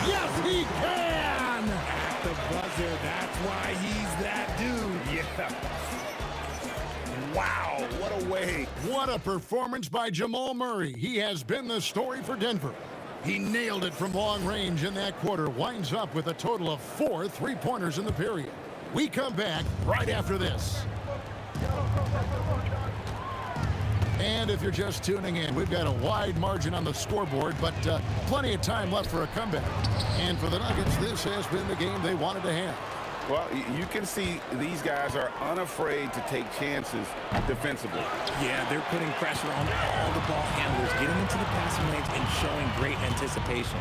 Yes, he can! At the buzzer, that's why he's that dude. Yeah. Wow, what a way. What a performance by Jamal Murray. He has been the story for Denver. He nailed it from long range in that quarter. Winds up with a total of 4 3-pointers in the period. We come back right after this. And if you're just tuning in, we've got a wide margin on the scoreboard, but plenty of time left for a comeback. And for the Nuggets, this has been the game they wanted to have. Well, you can see these guys are unafraid to take chances defensively. Yeah, they're putting pressure on all the ball handlers, getting into the passing lanes and showing great anticipation.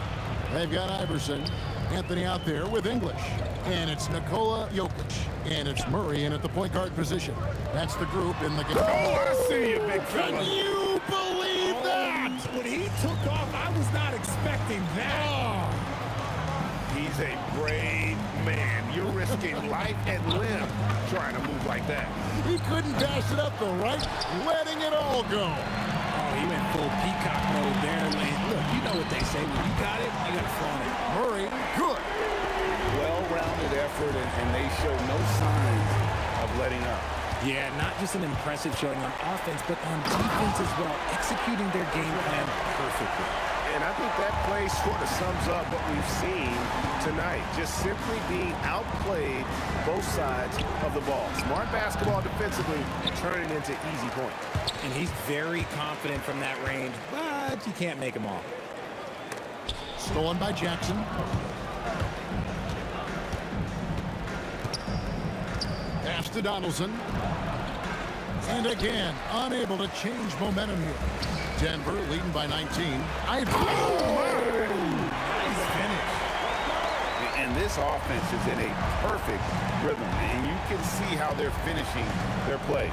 They've got Iverson, Anthony out there with English. And it's Nikola Jokic. And it's Murray in at the point guard position. That's the group in the game. Oh, I see you, big fella. Can you believe that? When he took off, I was not expecting that. He's a brave man. You're risking life and limb trying to move like that. He couldn't dash it up the right, letting it all go. Oh, he went full peacock mode there. Look, you know what they say. When you got it, you got to flaunt it. Murray, good. Well-rounded effort, and they show no signs of letting up. Yeah, not just an impressive showing on offense, but on defense as well, executing their game plan perfectly. And I think that play sort of sums up what we've seen tonight. Just simply being outplayed both sides of the ball. Smart basketball defensively, turning into easy points. And he's very confident from that range, but you can't make them all. Stolen by Jackson. Pass to Donaldson. And again, unable to change momentum here. Denver leading by 19. And this offense is in a perfect rhythm, and you can see how they're finishing their play.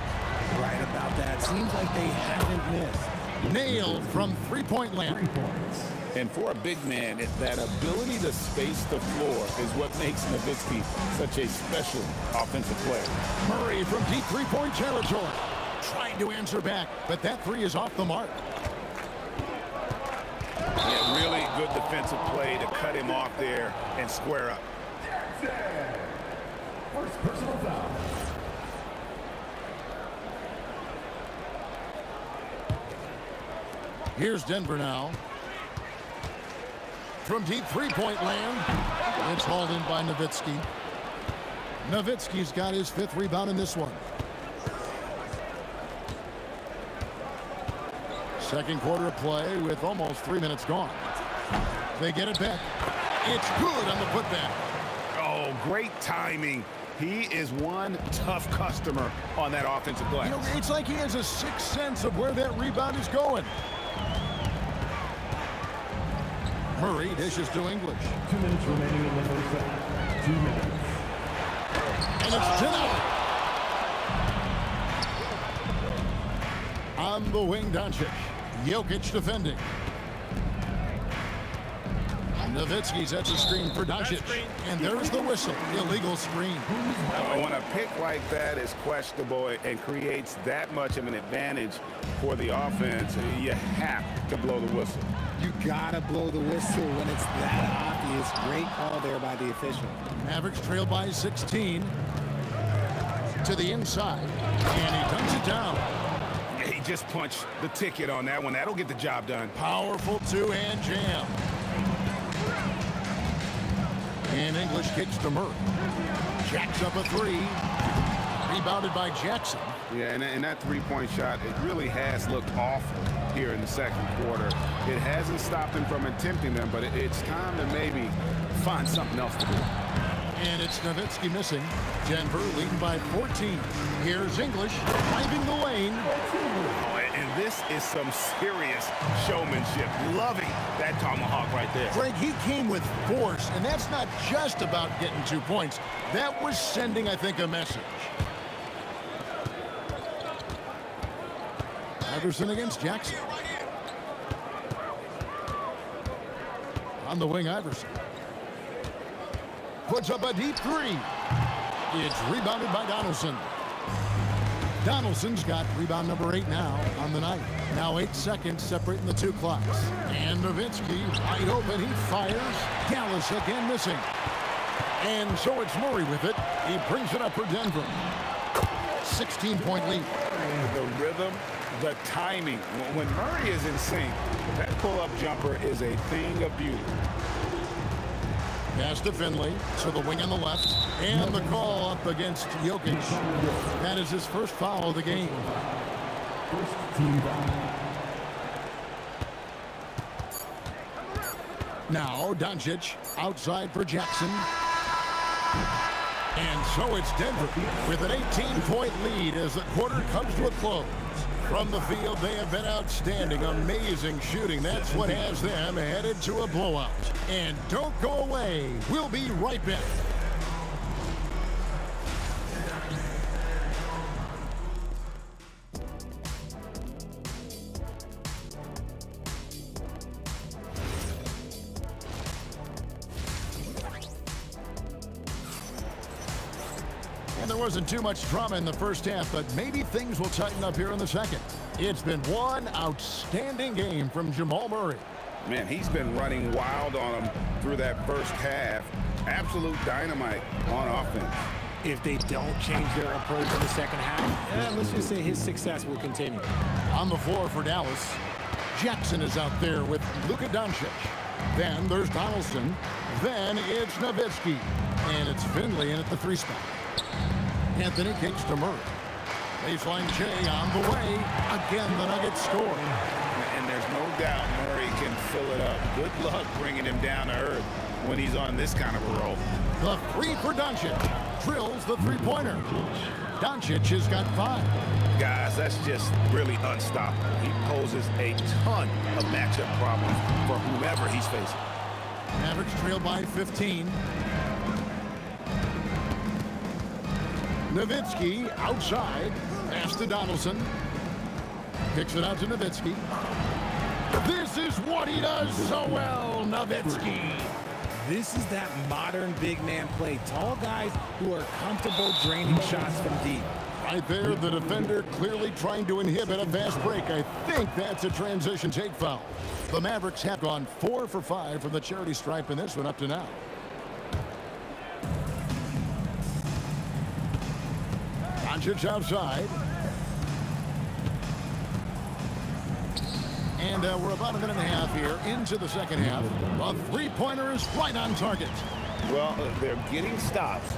Right about that. Seems like they haven't missed. Nailed from three-point land. 3 points. And for a big man, that ability to space the floor is what makes Nowitzki such a special offensive player. Murray from deep three-point territory. Trying to answer back, but that three is off the mark. Yeah, really good defensive play to cut him off there and square up. First personal foul. Here's Denver now. From deep three-point land, it's hauled in by Nowitzki. Nowitzki's got his 5th rebound in this one. Second quarter of play with almost 3 minutes gone. They get it back. It's good on the putback. Oh, great timing. He is one tough customer on that offensive glass. You know, it's like he has a sixth sense of where that rebound is going. Murray dishes to English. 2 minutes remaining in the first half. 2 minutes. And it's denied. On the wing, Doncic. Jokic defending. Nowitzki sets a screen for Doncic. And there's the whistle. Illegal screen. When a pick like that is questionable and creates that much of an advantage for the offense, you have to blow the whistle. You gotta blow the whistle when it's that obvious. Great call there by the official. Mavericks trail by 16. To the inside. And he dunks it down. He just punched the ticket on that one. That'll get the job done. Powerful two-hand jam. And English kicks to Murray. Jacks up a three. Rebounded by Jackson. Yeah, and that three-point shot, it really has looked awful here in the second quarter. It hasn't stopped him from attempting them, but it's time to maybe find something else to do. And it's Nowitzki missing. Denver leading by 14. Here's English driving the lane. Oh, and this is some serious showmanship. Loving that tomahawk right there. Greg, he came with force, and that's not just about getting 2 points. That was sending, I think, a message. Iverson against Jackson. On the wing, Iverson. Puts up a deep three. It's rebounded by Donaldson. Donaldson's got rebound number 8 now on the night. Now 8 seconds separating the two clocks. And Nowitzki wide open. He fires. Dallas again missing. And so it's Murray with it. He brings it up for Denver. 16-point lead. The rhythm, the timing. When Murray is in sync, that pull-up jumper is a thing of beauty. Pass to Finley, to the wing on the left, and the call up against Jokic. That is his first foul of the game. Now Doncic outside for Jackson. And so it's Denver with an 18-point lead as the quarter comes to a close. From the field, they have been outstanding, amazing shooting. That's what has them headed to a blowout. And don't go away. We'll be right back. And there wasn't too much drama in the first half, but maybe things will tighten up here in the second. It's been one outstanding game from Jamal Murray. Man, he's been running wild on them through that first half. Absolute dynamite on offense. If they don't change their approach in the second half, let's just say his success will continue. On the floor for Dallas, Jackson is out there with Luka Doncic. Then there's Donaldson. Then it's Nowitzki. And it's Finley in at the 3 spot. Anthony kicks to Murray. Baseline Jay on the way. Again, the Nuggets score. And there's no doubt Murray can fill it up. Good luck bringing him down to earth when he's on this kind of a roll. The 3 for Doncic. Drills the 3-pointer. Doncic has got 5. Guys, that's just really unstoppable. He poses a ton of matchup problems for whomever he's facing. Mavericks trail by 15. Nowitzki outside. Pass to Donaldson. Kicks it out to Nowitzki. This is what he does so well, Nowitzki. This is that modern big man play. Tall guys who are comfortable draining shots from deep. Right there, the defender clearly trying to inhibit a fast break. I think that's a transition take foul. The Mavericks have gone 4 for 5 from the charity stripe in this one up to now. Doncic outside. And we're about a minute and a half here into the second half. The 3-pointer is right on target. Well, they're getting stops,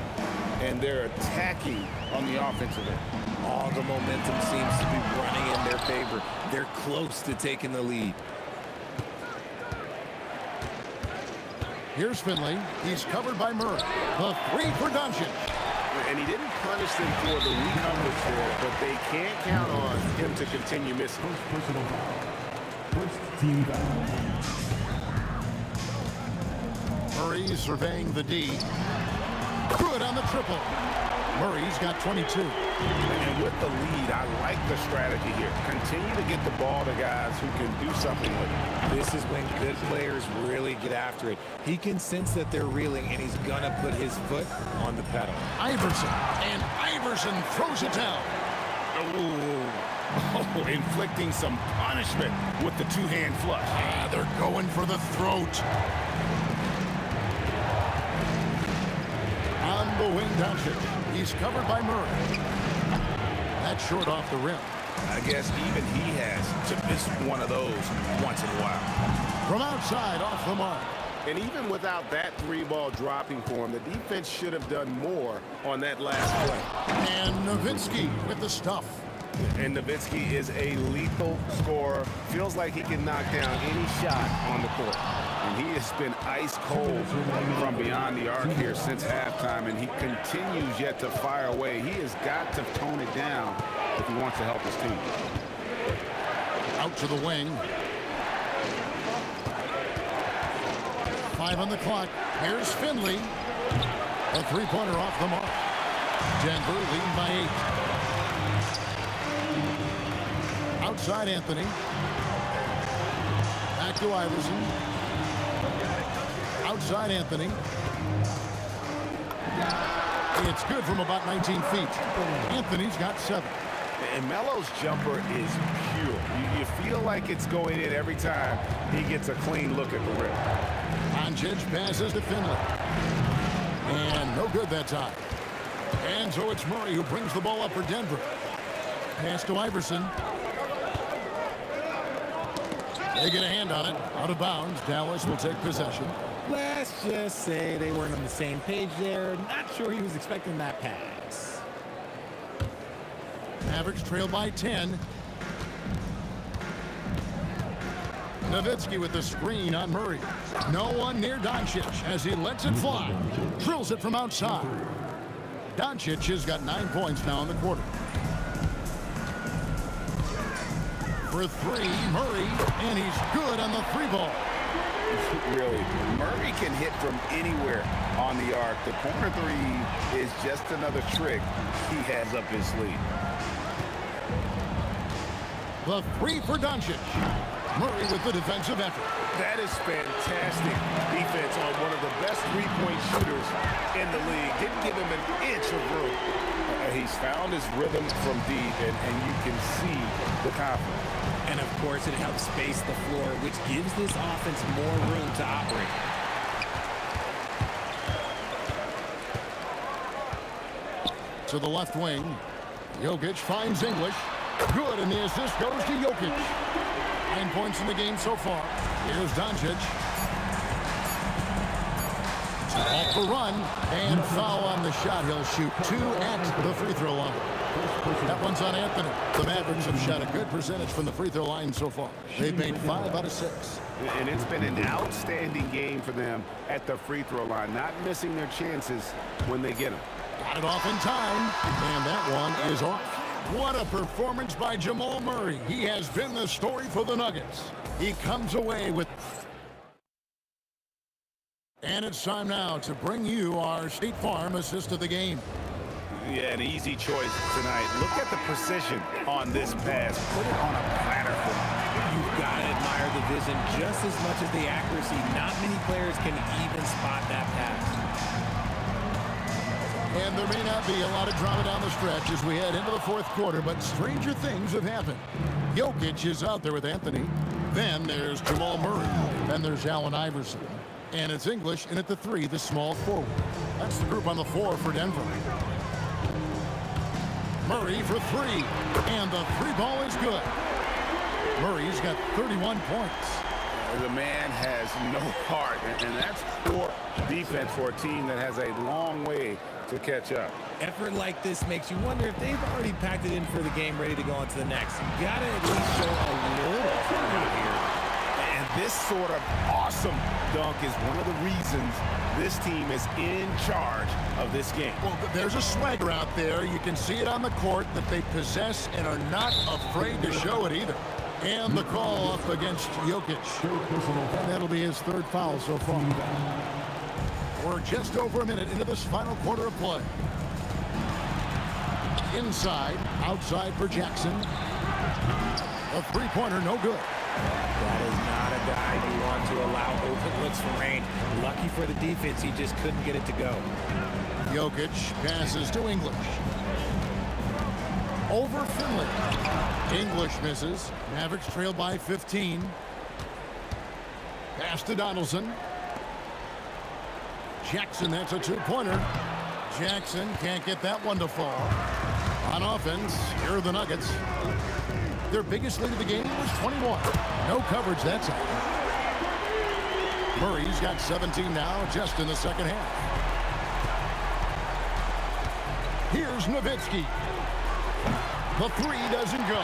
and they're attacking on the offensive end. All the momentum seems to be running in their favor. They're close to taking the lead. Here's Finley. He's covered by Murray. The 3 for Doncic. And he didn't punish them for the recoverage there, but they can't count on him to continue missing. Personal foul. First team foul. Murray surveying the D. Good on the triple. Murray's got 22. And with the lead, I like the strategy here. Continue to get the ball to guys who can do something with it. This is when good players really get after it. He can sense that they're reeling, and he's going to put his foot on the pedal. Iverson. And Iverson throws it down. Oh, inflicting some punishment with the 2-hand flush. They're going for the throat. On the wing, Doncic. He's covered by Murray. That's short off the rim. I guess even he has to miss one of those once in a while. From outside, off the mark. And even without that 3-ball dropping for him, the defense should have done more on that last play. And Nowitzki with the stuff. And Nowitzki is a lethal scorer. Feels like he can knock down any shot on the court. And he has been ice cold from beyond the arc here since halftime, and he continues yet to fire away. He has got to tone it down if he wants to help his team. Out to the wing. 5 on the clock. Here's Finley. A three-pointer off the mark. Denver leading by 8. Outside Anthony. Back to Iverson. Outside Anthony. It's good from about 19 feet. Anthony's got 7. And Melo's jumper is pure. You feel like it's going in every time he gets a clean look at the rim. Doncic passes to Finley. And no good that time. And so it's Murray who brings the ball up for Denver. Pass to Iverson. They get a hand on it. Out of bounds. Dallas will take possession. Let's just say they weren't on the same page there. Not sure he was expecting that pass. Mavericks trail by 10. Nowitzki with the screen on Murray. No one near Doncic as he lets it fly. Drills it from outside. Doncic has got 9 points now in the quarter. For 3, Murray, and he's good on the 3-ball. Really, Murray can hit from anywhere on the arc. The corner 3 is just another trick he has up his sleeve. The 3 for Doncic. Murray with the defensive effort. That is fantastic defense on one of the best three-point shooters in the league. Didn't give him an inch of room. He's found his rhythm from deep, and you can see the confidence. And of course, it helps space the floor, which gives this offense more room to operate. To the left wing. Jokic finds English. Good, and the assist goes to Jokic. 9 points in the game so far. Here's Doncic. Off the run, and foul on the shot. He'll shoot 2 at the free throw line. That one's on Anthony. The Mavericks have shot a good percentage from the free throw line so far. They've made 5 out of 6. And it's been an outstanding game for them at the free throw line, not missing their chances when they get them. Got it off in time, and that one is off. What a performance by Jamal Murray. He has been the story for the Nuggets. He comes away with... And it's time now to bring you our State Farm assist of the game. Yeah, an easy choice tonight. Look at the precision on this pass. Put it on a platter for him. You've got to admire the vision just as much as the accuracy. Not many players can even spot that pass. And there may not be a lot of drama down the stretch as we head into the 4th quarter, but stranger things have happened. Jokic is out there with Anthony. Then there's Jamal Murray. Then there's Allen Iverson. And it's English in at the 3, the small forward. That's the group on the 4 for Denver. Murray for 3. And the 3-ball is good. Murray's got 31 points. The man has no heart, and that's poor defense for a team that has a long way to catch up. Effort like this makes you wonder if they've already packed it in for the game, ready to go on to the next. You gotta at least show a little effort out here. And this sort of awesome dunk is one of the reasons this team is in charge of this game. Well, there's a swagger out there. You can see it on the court that they possess and are not afraid to show it either. And the call up against Jokic. And that'll be his 3rd foul so far. We're just over a minute into this final quarter of play. Inside, outside for Jackson. A 3-pointer, no good. That is not a guy you want to allow open looks for rain. Lucky for the defense, he just couldn't get it to go. Jokic passes to English. Over Finley. English misses. Mavericks trail by 15. Pass to Donaldson. Jackson, that's a 2-pointer. Jackson can't get that one to fall. On offense, here are the Nuggets. Their biggest lead of the game was 21. No coverage that time. Murray's got 17 now, just in the second half. Here's Nowitzki. The 3 doesn't go.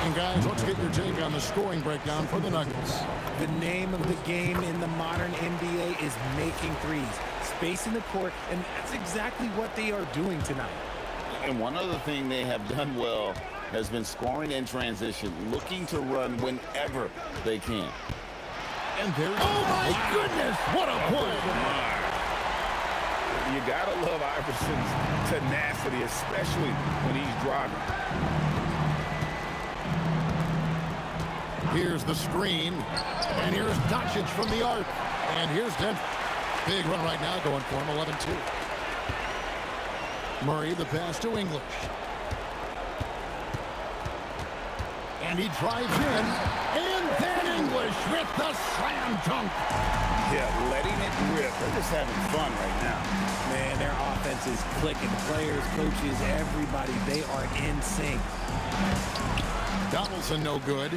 And guys, let's get your take on the scoring breakdown for the Nuggets. The name of the game in the modern NBA is making threes, spacing the court, and that's exactly what they are doing tonight. And one other thing they have done well has been scoring in transition, looking to run whenever they can. And there's... Oh, my goodness! What a play! You gotta love Iverson's tenacity, especially when he's driving. Here's the screen, and here's Doncic from the arc, and here's Denver. Big run right now going for him, 11-2. Murray, the pass to English. And he drives in, and then English with the slam dunk. Yeah, letting it rip. They're just having fun right now. Man, their offense is clicking. Players, coaches, everybody, they are in sync. Donaldson no good.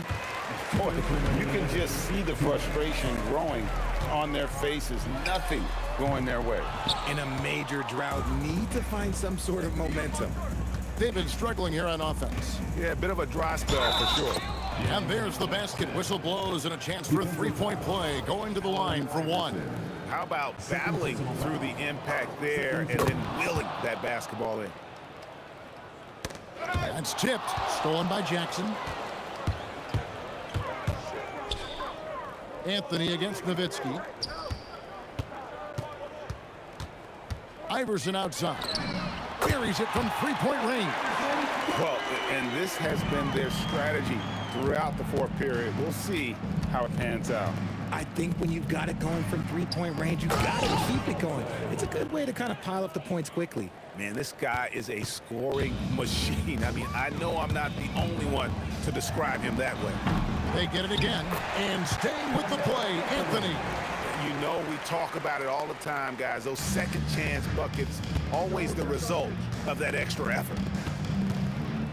Boy, you can just see the frustration growing on their faces. Nothing going their way. In a major drought, need to find some sort of momentum. They've been struggling here on offense. Yeah, a bit of a dry spell for sure. And there's the basket. Whistle blows and a chance for a three-point play. Going to the line for one. How about battling through the impact there and then wheeling that basketball in? That's tipped. Stolen by Jackson. Anthony against Nowitzki. Iverson outside. Buries it from three-point range. Well, and this has been their strategy throughout the fourth period. We'll see how it pans out. I think when you've got it going from three-point range, you've got to keep it going. It's a good way to kind of pile up the points quickly. Man, this guy is a scoring machine. I mean, I know I'm not the only one to describe him that way. They get it again, and staying with the play, Anthony. You know, we talk about it all the time, guys. Those second chance buckets, always the result of that extra effort.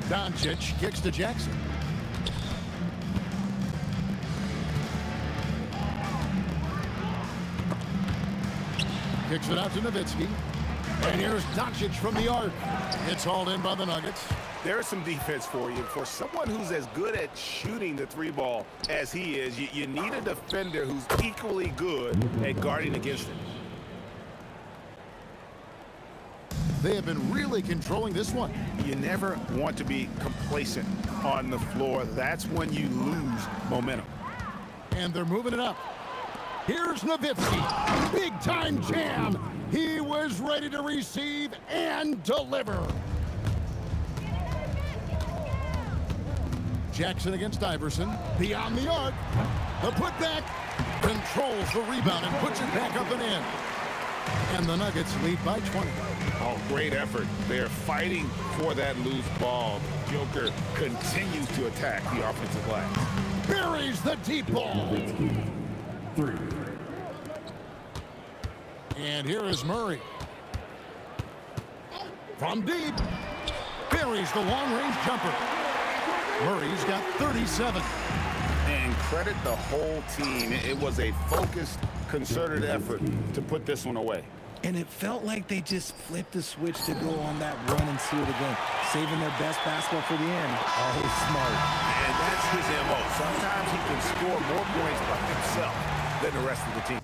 Doncic kicks to Jackson. Kicks it out to Nowitzki. And here's Doncic from the arc. It's hauled in by the Nuggets. There's some defense for you. For someone who's as good at shooting the three ball as he is, you need a defender who's equally good at guarding against him. They have been really controlling this one. You never want to be complacent on the floor. That's when you lose momentum. And they're moving it up. Here's Nowitzki. Big time jam. He was ready to receive and deliver. Jackson against Iverson. Beyond the arc. The putback. Controls the rebound and puts it back up and in. And the Nuggets lead by 20. Oh, great effort. They're fighting for that loose ball. Joker continues to attack the offensive glass. Buries the deep ball. 3. And here is Murray. From deep. Buries the long-range jumper. Murray's got 37. And credit the whole team. It was a focused, concerted effort to put this one away. And it felt like they just flipped the switch to go on that run and seal the game, saving their best basketball for the end. Always smart. And that's his MO. Sometimes he can score more points by himself than the rest of the team.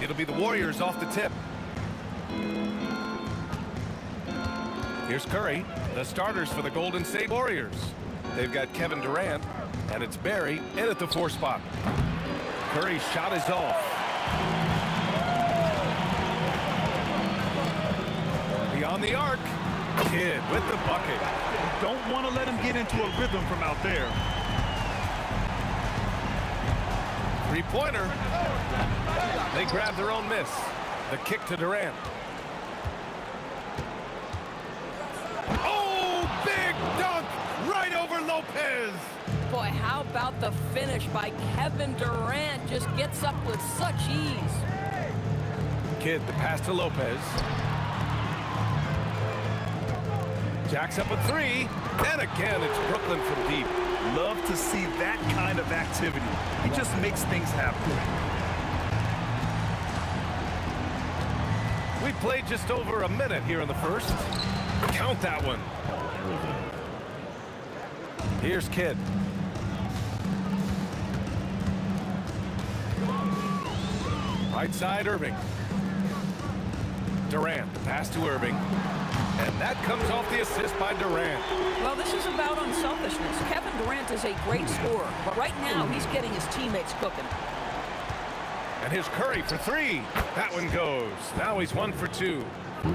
It'll be the Warriors off the tip. Here's Curry, the starters for the Golden State Warriors. They've got Kevin Durant, and it's Barry in at the 4 spot. Curry's shot is off. Beyond the arc, Kidd with the bucket. Don't want to let him get into a rhythm from out there. Three-pointer. They grab their own miss. The kick to Durant. Oh, big dunk right over Lopez. Boy, how about the finish by Kevin Durant? Just gets up with such ease. Kidd, the pass to Lopez. Jacks up a 3. And again, it's Brooklyn from deep. Love to see that kind of activity. He just makes things happen. We played just over a minute here in the first. Count that one. Here's Kidd. Right side, Irving. Durant, the pass to Irving. And that comes off the assist by Durant. Well, this is about unselfishness. Kevin Durant is a great scorer, but right now he's getting his teammates cooking. And here's Curry for 3. That one goes. Now he's 1 for 2.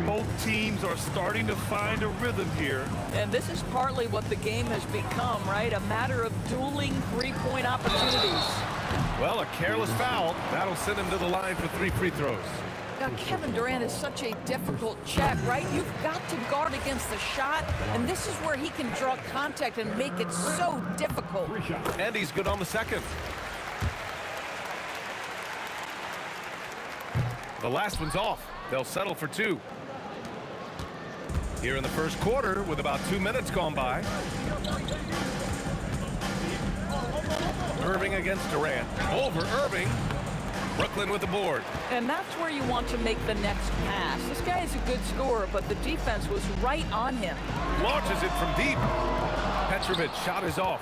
Both teams are starting to find a rhythm here. And this is partly what the game has become, right? A matter of dueling three-point opportunities. Well, a careless foul. That'll send him to the line for 3 free throws. Now, Kevin Durant is such a difficult check, right? You've got to guard against the shot, and this is where he can draw contact and make it so difficult. And he's good on the second. The last one's off. They'll settle for 2. Here in the first quarter, with about 2 minutes gone by. Irving against Durant. Over Irving. Brooklyn with the board. And that's where you want to make the next pass. This guy is a good scorer, but the defense was right on him. Launches it from deep. Petrovic's shot is off.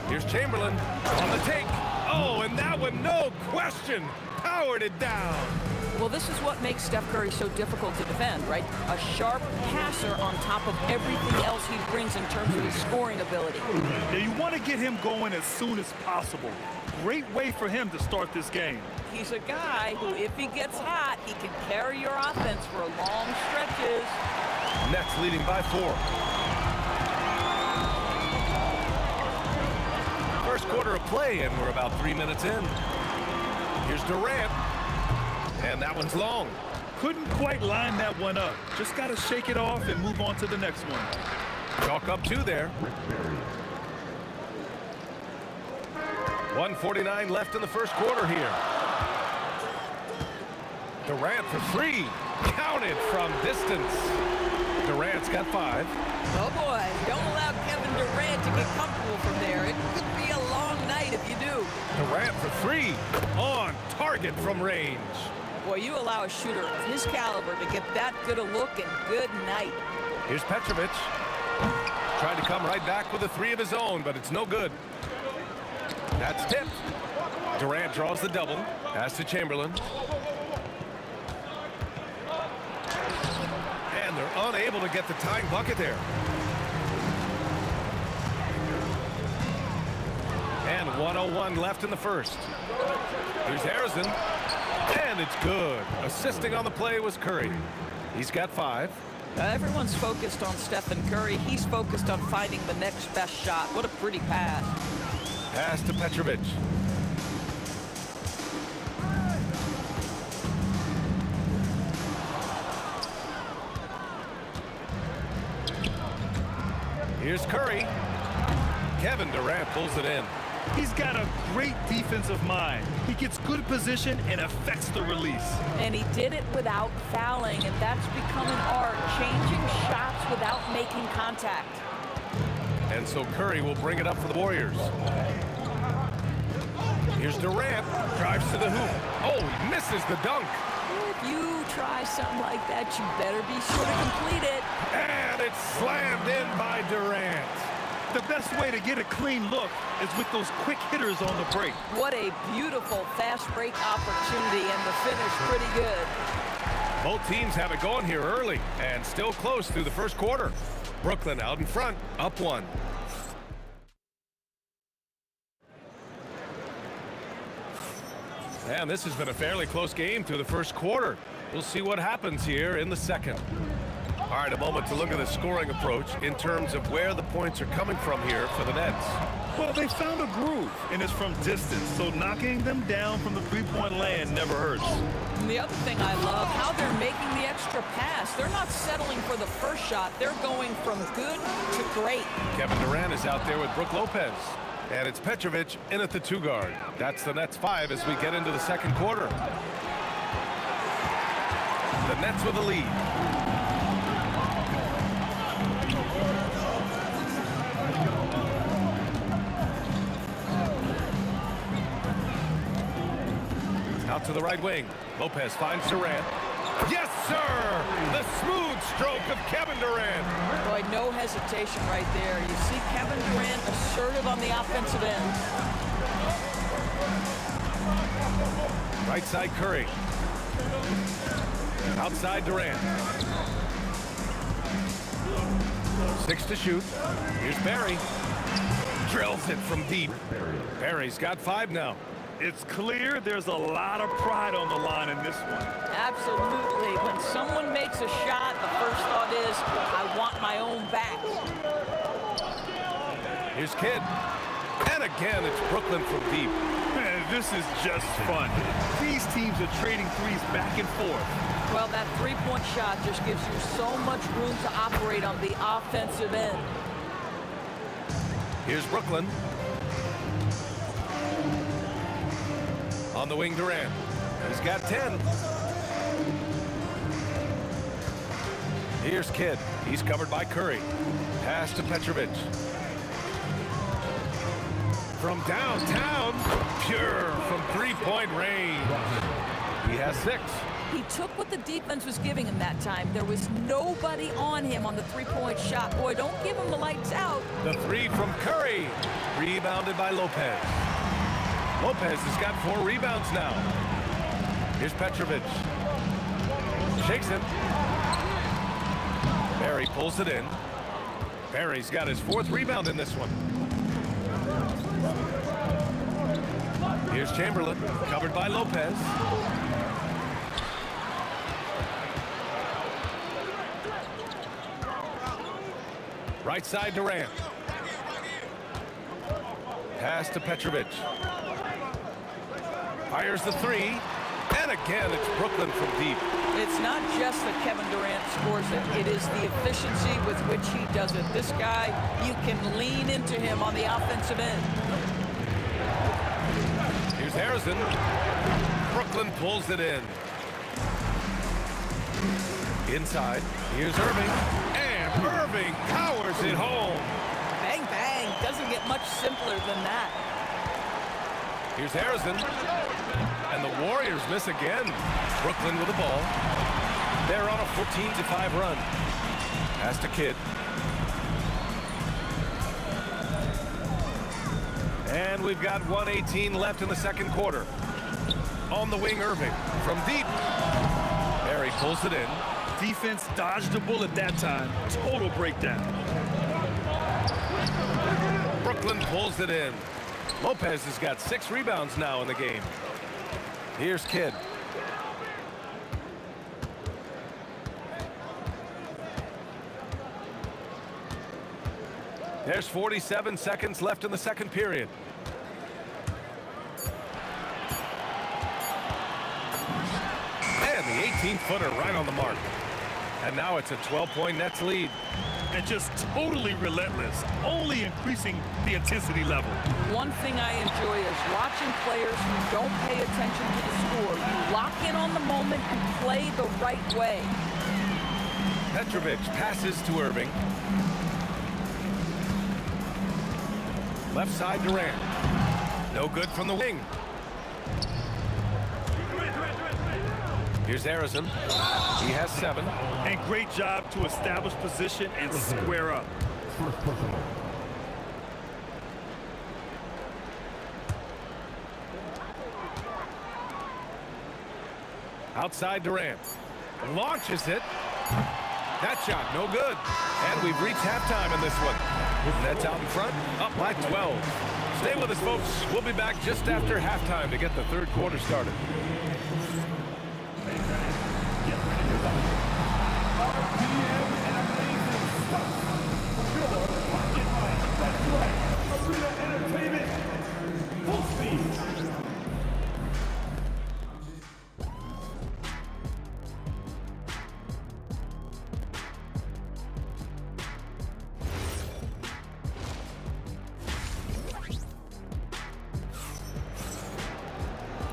Here's Chamberlain on the take. Oh, and that one, no question, powered it down. Well, this is what makes Steph Curry so difficult to defend, right? A sharp passer on top of everything else he brings in terms of his scoring ability. Yeah, you want to get him going as soon as possible. Great way for him to start this game. He's a guy who, if he gets hot, he can carry your offense for long stretches. Nets leading by 4. First quarter of play, and we're about 3 minutes in. Here's Durant. And that one's long. Couldn't quite line that one up. Just got to shake it off and move on to the next one. Chalk up 2 there. 1:49 left in the first quarter here. Durant for 3. Counted from distance. Durant's got 5. Oh, boy. Don't allow Kevin Durant to get comfortable from there. It could be a long night if you do. Durant for 3. On target from range. Boy, you allow a shooter of his caliber to get that good a look, and good night. Here's Petrovic. Trying to come right back with a three of his own, but it's no good. That's tipped. Durant draws the double. Pass to Chamberlain. And they're unable to get the tying bucket there. And 1:01 left in the first. Here's Harrison. And it's good. Assisting on the play was Curry. He's got 5. Everyone's focused on Stephen Curry. He's focused on finding the next best shot. What a pretty pass. Pass to Petrovic. Here's Curry. Kevin Durant pulls it in. He's got a great defensive mind. He gets good position and affects the release. And he did it without fouling, and that's become an art, changing shots without making contact. And so Curry will bring it up for the Warriors. Here's Durant. Drives to the hoop. Oh, he misses the dunk. If you try something like that, you better be sure to complete it. And it's slammed in by Durant. The best way to get a clean look is with those quick hitters on the break. What a beautiful fast break opportunity, and the finish pretty good. Both teams have it going here early and still close through the first quarter. Brooklyn out in front, up 1. And this has been a fairly close game through the first quarter. We'll see what happens here in the second. All right, a moment to look at the scoring approach in terms of where the points are coming from here for the Nets. Well, they found a groove, and it's from distance, so knocking them down from the three-point land never hurts. And the other thing I love, how they're making the extra pass. They're not settling for the first shot. They're going from good to great. Kevin Durant is out there with Brook Lopez. And it's Petrovic in at the 2 guard. That's the Nets 5 as we get into the second quarter. The Nets with a lead. Out to the right wing. Lopez finds Durant. Yes, sir! The smooth stroke of Kevin Durant. Boy, no hesitation right there. You see Kevin Durant assertive on the offensive end. Right side Curry. Outside Durant. 6 to shoot. Here's Barry. Drills it from deep. Barry's got 5 now. It's clear there's a lot of pride on the line in this one. Absolutely. When someone makes a shot, the first thought is, I want my own back. Here's Kidd. And again, it's Brooklyn from deep. Man, this is just fun. These teams are trading threes back and forth. Well, that three-point shot just gives you so much room to operate on the offensive end. Here's Brooklyn. On the wing, Durant. He's got 10. Here's Kidd. He's covered by Curry. Pass to Petrovic. From downtown, pure from three-point range. He has 6. He took what the defense was giving him that time. There was nobody on him on the three-point shot. Boy, don't give him the lights out. The 3 from Curry. Rebounded by Lopez. Lopez has got 4 rebounds now. Here's Petrovic. Shakes it. Barry pulls it in. Barry's got his 4th rebound in this one. Here's Chamberlain, covered by Lopez. Right side Durant. Pass to Petrovic. Fires the 3. And again, it's Brooklyn from deep. It's not just that Kevin Durant scores it. It is the efficiency with which he does it. This guy, you can lean into him on the offensive end. Here's Harrison. Brooklyn pulls it in. Inside. Here's Irving. And Irving powers it home. Bang, bang. Doesn't get much simpler than that. Here's Harrison. And the Warriors miss again. Brooklyn with the ball. They're on a 14-5 run. Pass to Kidd. And we've got 1:18 left in the second quarter. On the wing, Irving from deep. Barry pulls it in. Defense dodged a bullet that time. Total breakdown. Brooklyn pulls it in. Lopez has got 6 rebounds now in the game. Here's Kidd. There's 47 seconds left in the second period. And the 18-footer right on the mark. And now it's a 12-point Nets lead. And just totally relentless, only increasing the intensity level. One thing I enjoy is watching players who don't pay attention to the score. You lock in on the moment and play the right way. Petrovic passes to Irving. Left side Durant. No good from the wing. Here's Harrison. He has 7. And great job to establish position and square up. Outside Durant. Launches it. That shot, no good. And we've reached halftime in this one. Nets out in front, up by 12. Stay with us, folks. We'll be back just after halftime to get the third quarter started.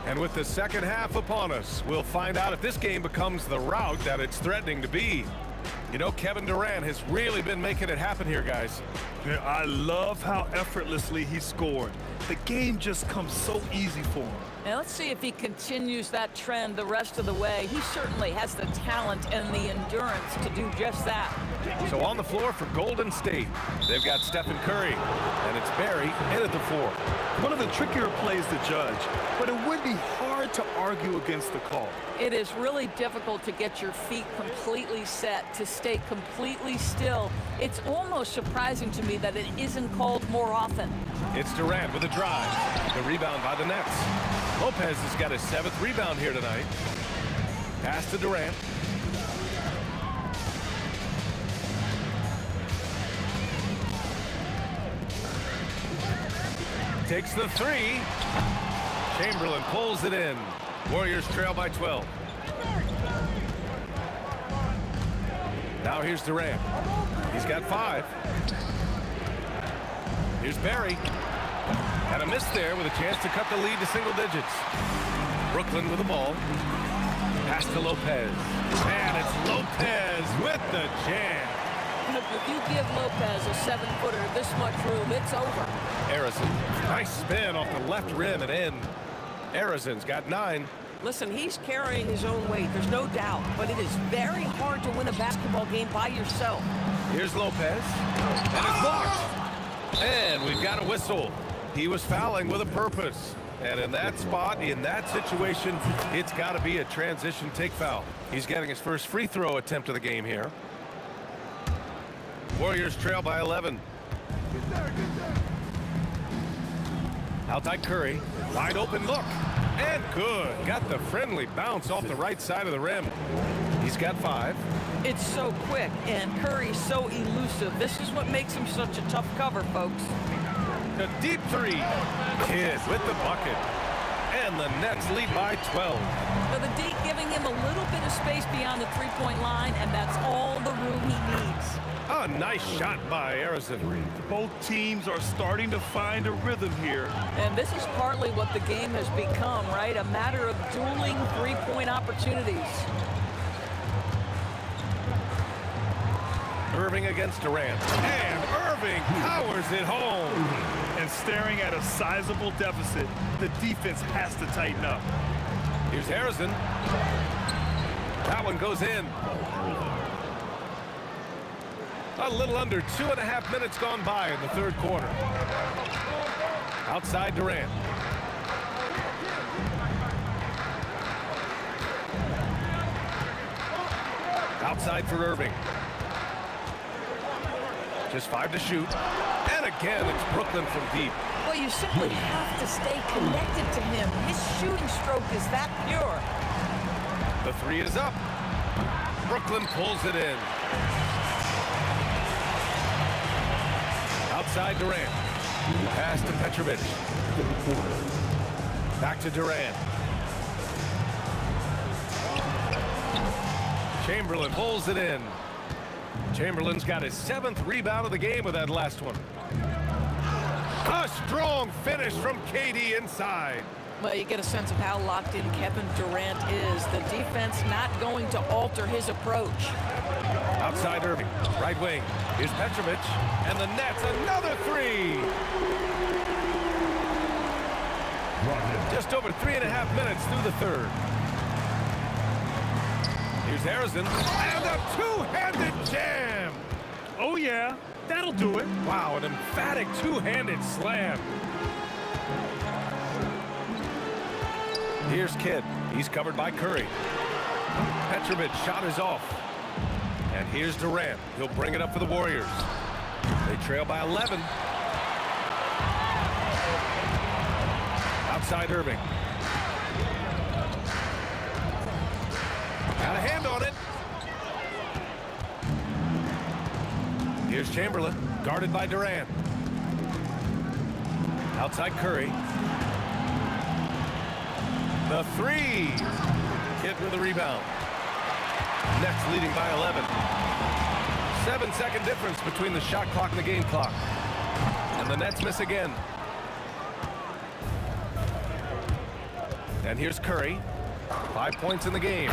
And with the second half upon us, we'll find out if this game becomes the rout that it's threatening to be. You know, Kevin Durant has really been making it happen here, guys. Yeah, I love how effortlessly he scored. The game just comes so easy for him. Now let's see if he continues that trend the rest of the way. He certainly has the talent and the endurance to do just that. So on the floor for Golden State, they've got Stephen Curry, and it's Barry in at the 4. One of the trickier plays to judge, but it would be hard to argue against the call. It is really difficult to get your feet completely set, to stay completely still. It's almost surprising to me that it isn't called more often. It's Durant with a drive. The rebound by the Nets. Lopez has got his 7th rebound here tonight. Pass to Durant. Takes the 3. Chamberlain pulls it in. Warriors trail by 12. Now here's Durant. He's got 5. Here's Barry. Had a miss there with a chance to cut the lead to single digits. Brooklyn with the ball. Pass to Lopez. And it's Lopez with the jam. If you give Lopez a 7-footer this much room, it's over. Harrison, nice spin off the left rim and in. Harrison's got 9. Listen, he's carrying his own weight, there's no doubt, but it is very hard to win a basketball game by yourself. Here's Lopez, and it's blocked. And we've got a whistle. He was fouling with a purpose. And in that spot, in that situation, it's got to be a transition take foul. He's getting his first free throw attempt of the game here. Warriors trail by 11. Outside Curry, wide open look, and good. Got the friendly bounce off the right side of the rim. He's got 5. It's so quick, and Curry's so elusive. This is what makes him such a tough cover, folks. A deep 3. Kidd with the bucket. And the Nets lead by 12. So the D giving him a little bit of space beyond the three-point line, and that's all the room he needs. A nice shot by Harrison. Both teams are starting to find a rhythm here. And this is partly what the game has become, right? A matter of dueling three-point opportunities. Irving against Durant. And Irving powers it home. And staring at a sizable deficit, the defense has to tighten up. Here's Harrison. That one goes in. A little under 2.5 minutes gone by in the third quarter. Outside Durant. Outside for Irving. Just 5 to shoot. And again, it's Brooklyn from deep. Well, you simply have to stay connected to him. His shooting stroke is that pure. The 3 is up. Brooklyn pulls it in. Outside Durant. Pass to Petrovic. Back to Durant. Chamberlain pulls it in. Chamberlain's got his 7th rebound of the game with that last one. A strong finish from KD inside. Well, you get a sense of how locked in Kevin Durant is. The defense not going to alter his approach. Outside Irving, right wing. Here's Petrovic, and the Nets, another 3. Just over 3.5 minutes through the third. Here's Harrison, and a two-handed jam. Oh, yeah, that'll do it. Wow, an emphatic two-handed slam. Here's Kidd. He's covered by Curry. Petrovic shot is off. And here's Durant. He'll bring it up for the Warriors. They trail by 11. Outside Irving. Got a hand on it. Here's Chamberlain, guarded by Durant. Outside Curry. The 3. Kidd with the rebound. Nets leading by 11. 7-second difference between the shot clock and the game clock. And the Nets miss again. And here's Curry. 5 points in the game.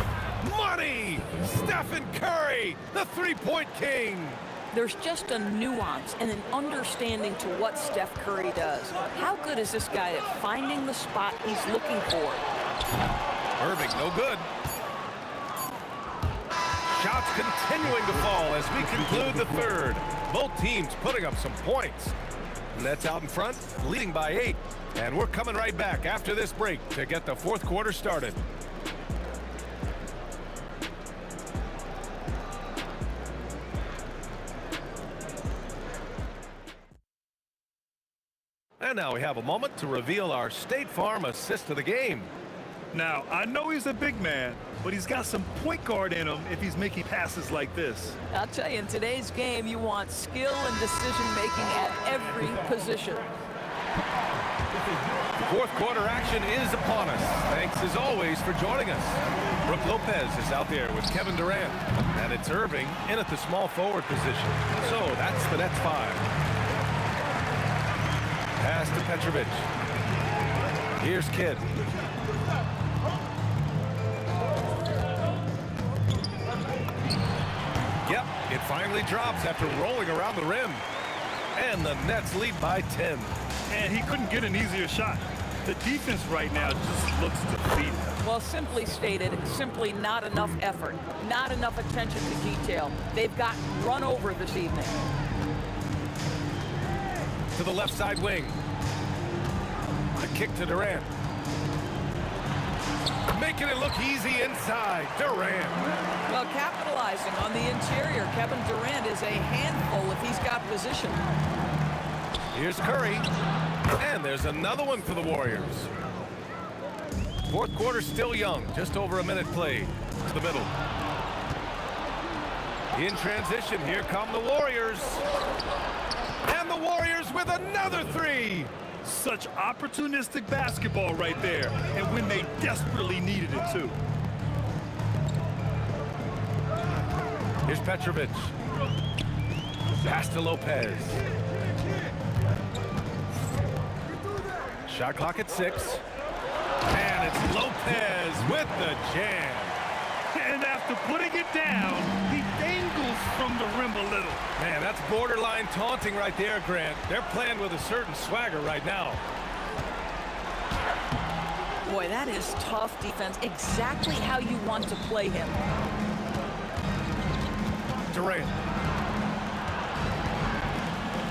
Money! Stephen Curry, the three-point king. There's just a nuance and an understanding to what Steph Curry does. How good is this guy at finding the spot he's looking for? Irving, no good. Shots continuing to fall as we conclude the third. Both teams putting up some points. Nets out in front, leading by 8. And we're coming right back after this break to get the fourth quarter started. And now we have a moment to reveal our State Farm assist of the game. Now, I know he's a big man, but he's got some point guard in him if he's making passes like this. I'll tell you, in today's game, you want skill and decision-making at every position. Fourth quarter action is upon us. Thanks, as always, for joining us. Brook Lopez is out there with Kevin Durant. And it's Irving in at the small forward position. So that's the Nets 5. Pass to Petrovic. Here's Kidd. Yep, it finally drops after rolling around the rim. And the Nets lead by 10. And he couldn't get an easier shot. The defense right now just looks defeated. Well, simply stated, simply not enough effort, not enough attention to detail. They've gotten run over this evening. To the left side wing. The kick to Durant. Making it look easy inside. Durant. Well, capitalizing on the interior, Kevin Durant is a handful if he's got position. Here's Curry. And there's another one for the Warriors. Fourth quarter still young. Just over a minute played. To the middle. In transition, here come the Warriors. And the Warriors with another 3. Such opportunistic basketball right there, and when they desperately needed it too. Here's Petrovic. Pass to Lopez. Shot clock at 6. And it's Lopez with the jam. And after putting it down, he dangles from the rim a little. Man, that's borderline taunting right there, Grant. They're playing with a certain swagger right now. Boy, that is tough defense. Exactly how you want to play him. Durant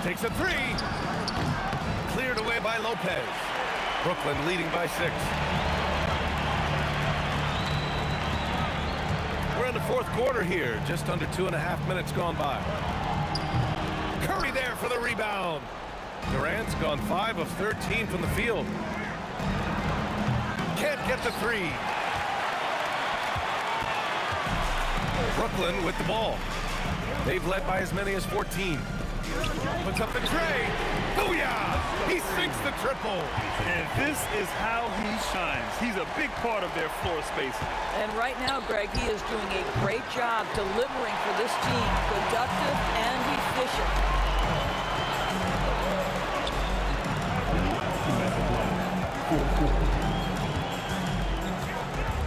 takes a three. Cleared away by Lopez. Brooklyn leading by 6. We're in the fourth quarter here. Just under 2.5 minutes gone by. Curry there for the rebound. Durant's gone 5 of 13 from the field. Can't get the three. Brooklyn with the ball. They've led by as many as 14. Puts up the tray. Booyah! He sinks the triple. And this is how he shines. He's a big part of their floor space. And right now, Greg, he is doing a great job delivering for this team. Productive and efficient.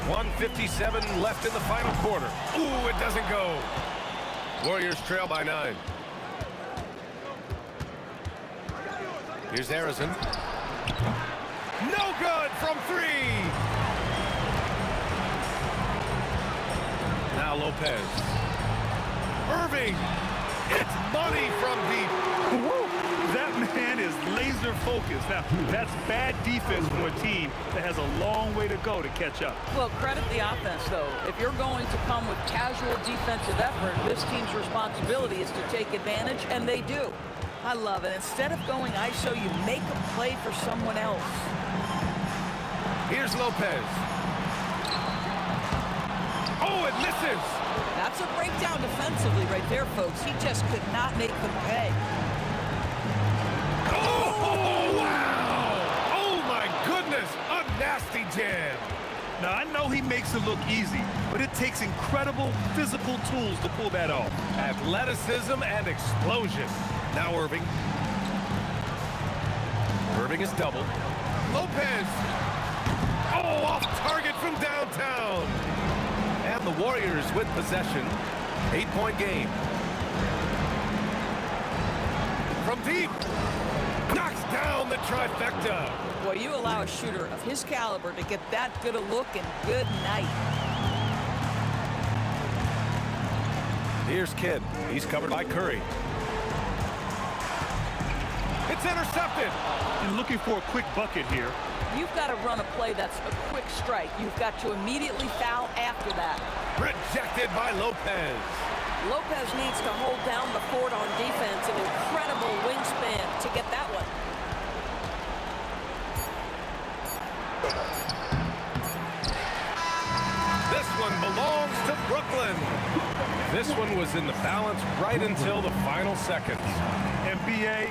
.157 left in the final quarter. Ooh, it doesn't go. Warriors trail by 9. Here's Harrison. No good from 3. Now Lopez. Irving. It's money from deep. That man is laser focused. Now, that's bad defense for a team that has a long way to go to catch up. Well, credit the offense, though. If you're going to come with casual defensive effort, this team's responsibility is to take advantage, and they do. I love it. Instead of going ISO, you make a play for someone else. Here's Lopez. Oh, it misses. That's a breakdown defensively right there, folks. He just could not make them pay. Oh, wow! Oh, my goodness! A nasty jam. Now, I know he makes it look easy, but it takes incredible physical tools to pull that off. Athleticism and explosion. Now Irving. Irving is doubled. Lopez. Oh, off target from downtown. And the Warriors with possession. 8-point game. From deep. Knocks down the trifecta. Boy, you allow a shooter of his caliber to get that good a look, and good night. Here's Kidd. He's covered by Curry. It's intercepted. And looking for a quick bucket here. You've got to run a play that's a quick strike. You've got to immediately foul after that. Rejected by Lopez. Lopez needs to hold down the fort on defense. An incredible wingspan to get that one. This one belongs to Brooklyn. This one was in the balance right until the final seconds. NBA.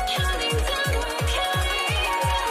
Counting down, we're counting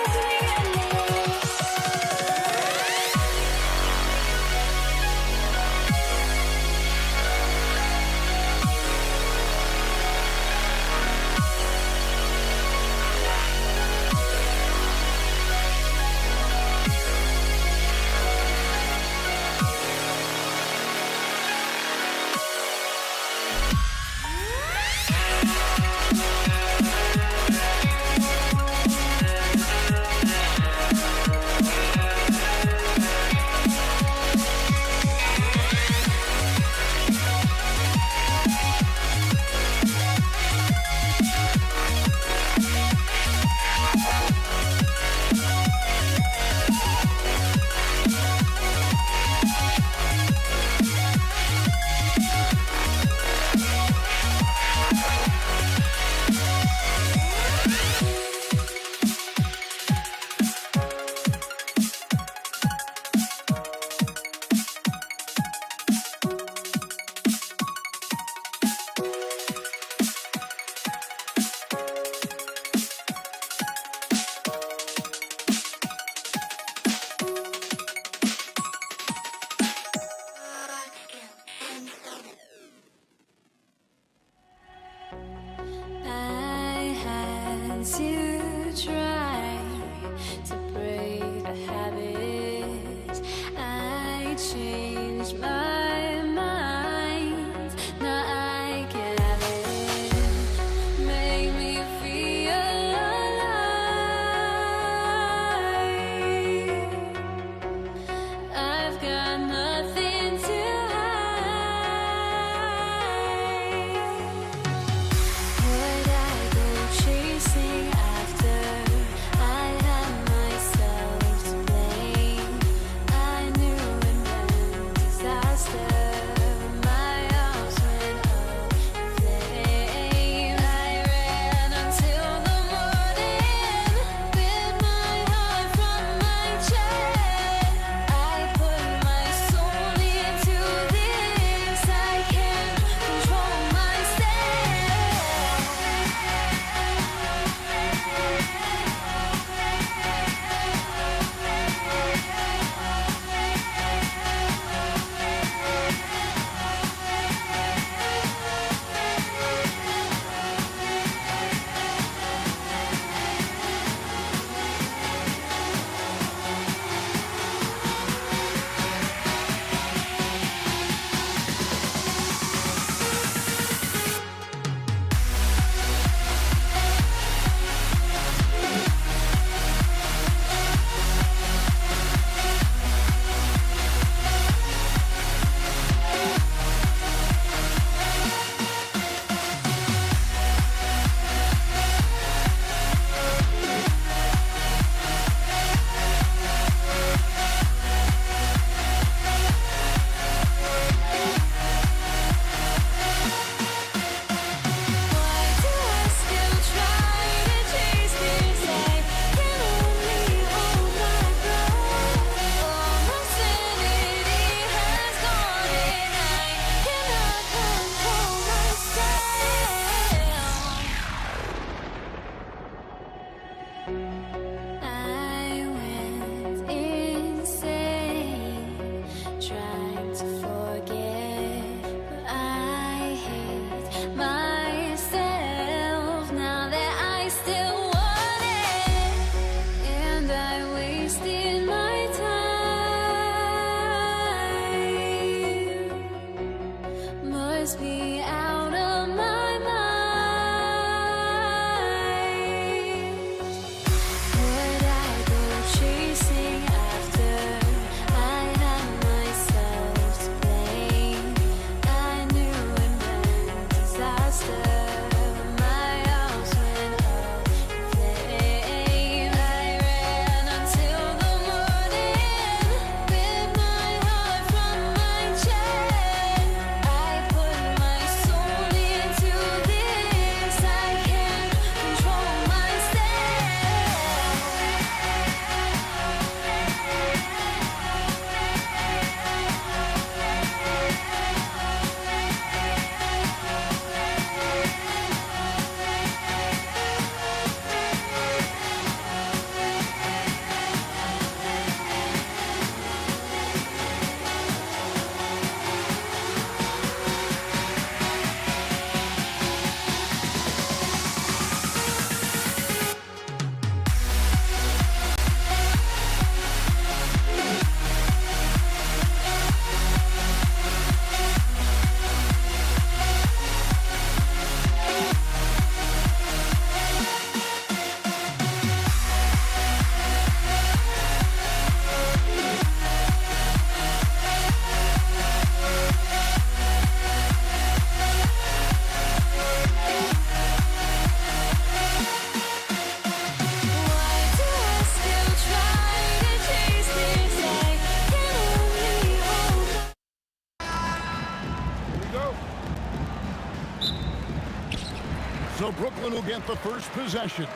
Brooklyn will get the first possession.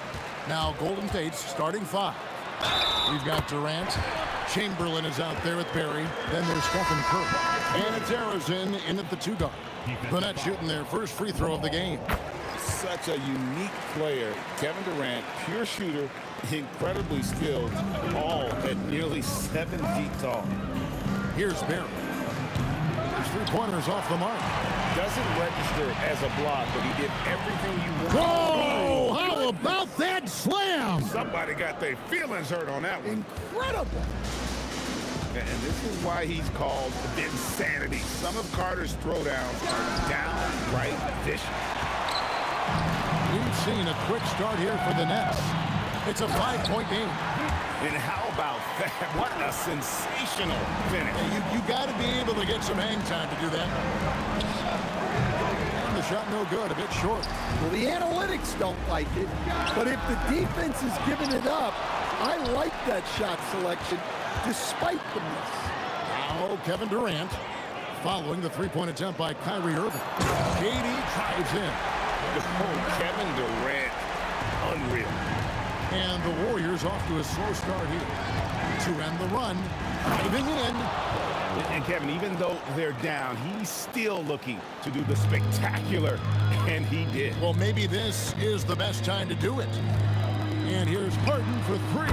Now Golden State's starting 5. We've got Durant. Chamberlain is out there with Barry. Then there's Stephen Curry. And it's Arizona in at the 2 guard. The Nets shooting their first free throw of the game. Such a unique player. Kevin Durant, pure shooter, incredibly skilled, all at nearly 7 feet tall. Here's Barry. His 3-pointers off the mark. Doesn't register as a block, but he did everything you want. Whoa! How about that slam? Somebody got their feelings hurt on that one. Incredible. And this is why he's called Vinsanity. Some of Carter's throwdowns are downright vicious. We've seen a quick start here for the Nets. It's a 5-point game. And how about that? What a sensational finish. You got to be able to get some hang time to do that. And the shot no good, a bit short. Well, the analytics don't like it, but if the defense is giving it up, I like that shot selection despite the miss. Now Kevin Durant following the 3-point attempt by Kyrie Irving. KD drives in. Oh, Kevin Durant, unreal. And the Warriors off to a slow start here. To end the run, driving in. And Kevin, even though they're down, he's still looking to do the spectacular, and he did. Well, maybe this is the best time to do it. And here's Harden for 3.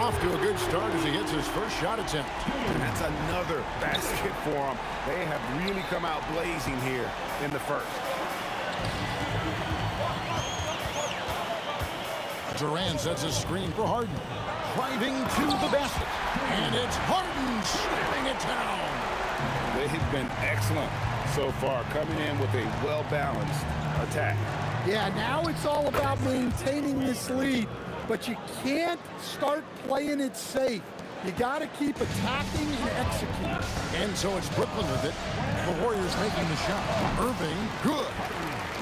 Off to a good start as he hits his first shot attempt. And that's another basket for him. They have really come out blazing here in the first. Durant sets a screen for Harden. Driving to the basket. And it's Harden slamming it down. They have been excellent so far, coming in with a well-balanced attack. Yeah, now it's all about maintaining this lead, but you can't start playing it safe. You got to keep attacking and executing. And so it's Brooklyn with it. The Warriors making the shot. Irving, good.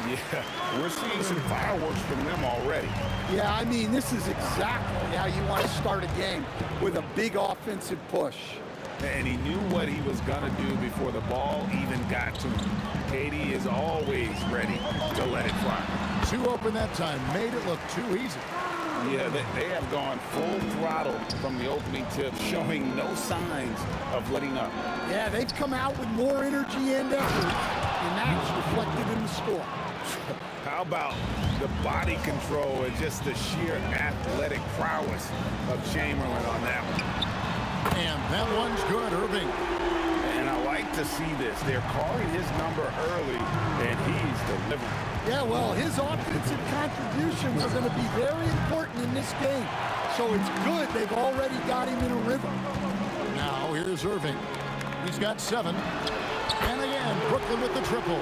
Yeah, we're seeing some fireworks from them already. Yeah, I mean, this is exactly how you want to start a game, with a big offensive push. And he knew what he was going to do before the ball even got to him. KD is always ready to let it fly. Too open that time, made it look too easy. Yeah, they have gone full throttle from the opening tip, showing no signs of letting up. Yeah, they've come out with more energy and effort, and that's reflected in the score. How about the body control and just the sheer athletic prowess of Chamberlain on that one? And that one's good, Irving. And I like to see this. They're calling his number early, and he's delivering. Yeah, well, his offensive contributions are going to be very important in this game. So it's good they've already got him in a rhythm. Now here's Irving. He's got 7. And again, Brooklyn with the triple.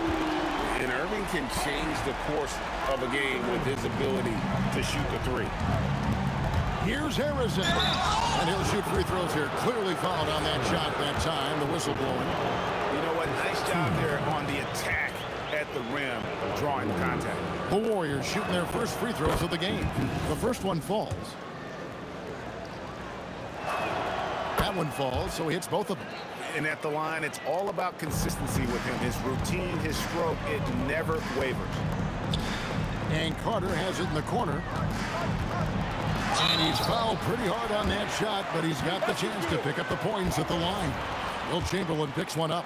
And Irving can change the course of a game with his ability to shoot the 3. Here's Harrison. And he'll shoot free throws here. Clearly fouled on that shot that time. The whistle blowing. You know what? Nice job there on the attack at the rim, drawing contact. The Warriors shooting their first free throws of the game. The first one falls. That one falls, so he hits both of them. And at the line, it's all about consistency with him. His routine, his stroke, it never wavers. And Carter has it in the corner. And he's fouled pretty hard on that shot, but he's got the chance to pick up the points at the line. Will Chamberlain picks one up.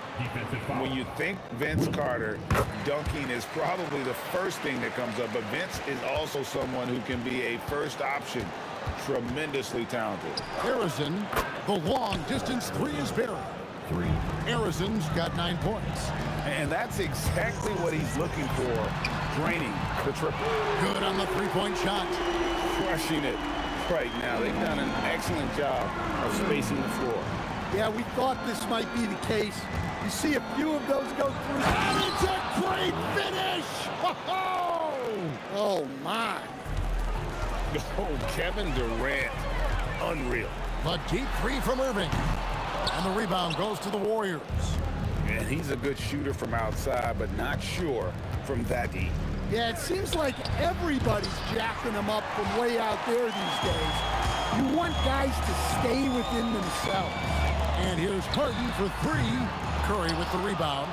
When you think Vince Carter, dunking is probably the first thing that comes up, but Vince is also someone who can be a first option. Tremendously talented. Harrison, the long distance 3 is buried. Harrison's got 9 points. And that's exactly what he's looking for, draining the triple. Good on the 3-point shot. Crushing it right now. They've done an excellent job of spacing the floor. Yeah, we thought this might be the case. You see a few of those go through. And it's a great finish! Oh, my. Oh, Kevin Durant. Unreal. A deep 3 from Irving. And the rebound goes to the Warriors. And he's a good shooter from outside, but not sure from that deep. Yeah, it seems like everybody's jacking them up from way out there these days. You want guys to stay within themselves. And here's Harden for 3. Curry with the rebound.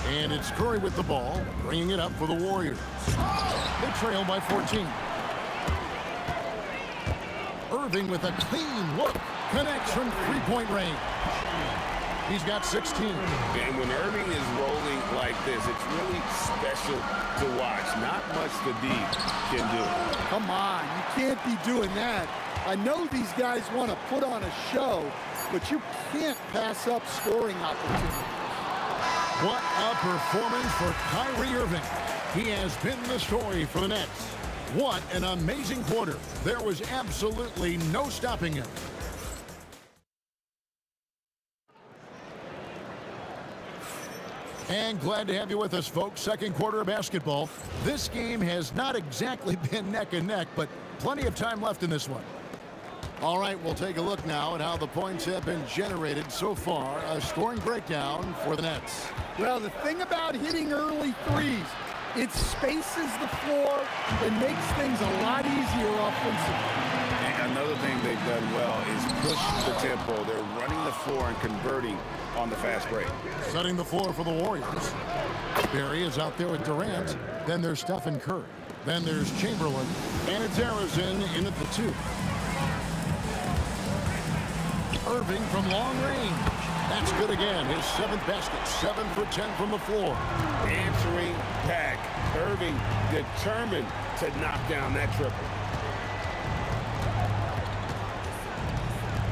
And it's Curry with the ball, bringing it up for the Warriors. They trail by 14. Irving with a clean look. Connects from three-point range. He's got 16. And when Irving is rolling like this, it's really special to watch. Not much the D can do. Come on, you can't be doing that. I know these guys want to put on a show, but you can't pass up scoring opportunities. What a performance for Kyrie Irving. He has been the story for the Nets. What an amazing quarter. There was absolutely no stopping him. And glad to have you with us, folks. Second quarter of basketball. This game has not exactly been neck and neck, but plenty of time left in this one. All right, we'll take a look now at how the points have been generated so far. A scoring breakdown for the Nets. Well, the thing about hitting early threes, it spaces the floor and makes things a lot easier offensively. And another thing they've done well is push the tempo. They're running the floor and converting on the fast break. Setting the floor for the Warriors. Barry is out there with Durant. Then there's Stephen Curry. Then there's Chamberlain. And it's Harrison in at the 2. Irving from long range. That's good again. His 7th basket. 7 for 10 from the floor. Answering back. Irving determined to knock down that triple.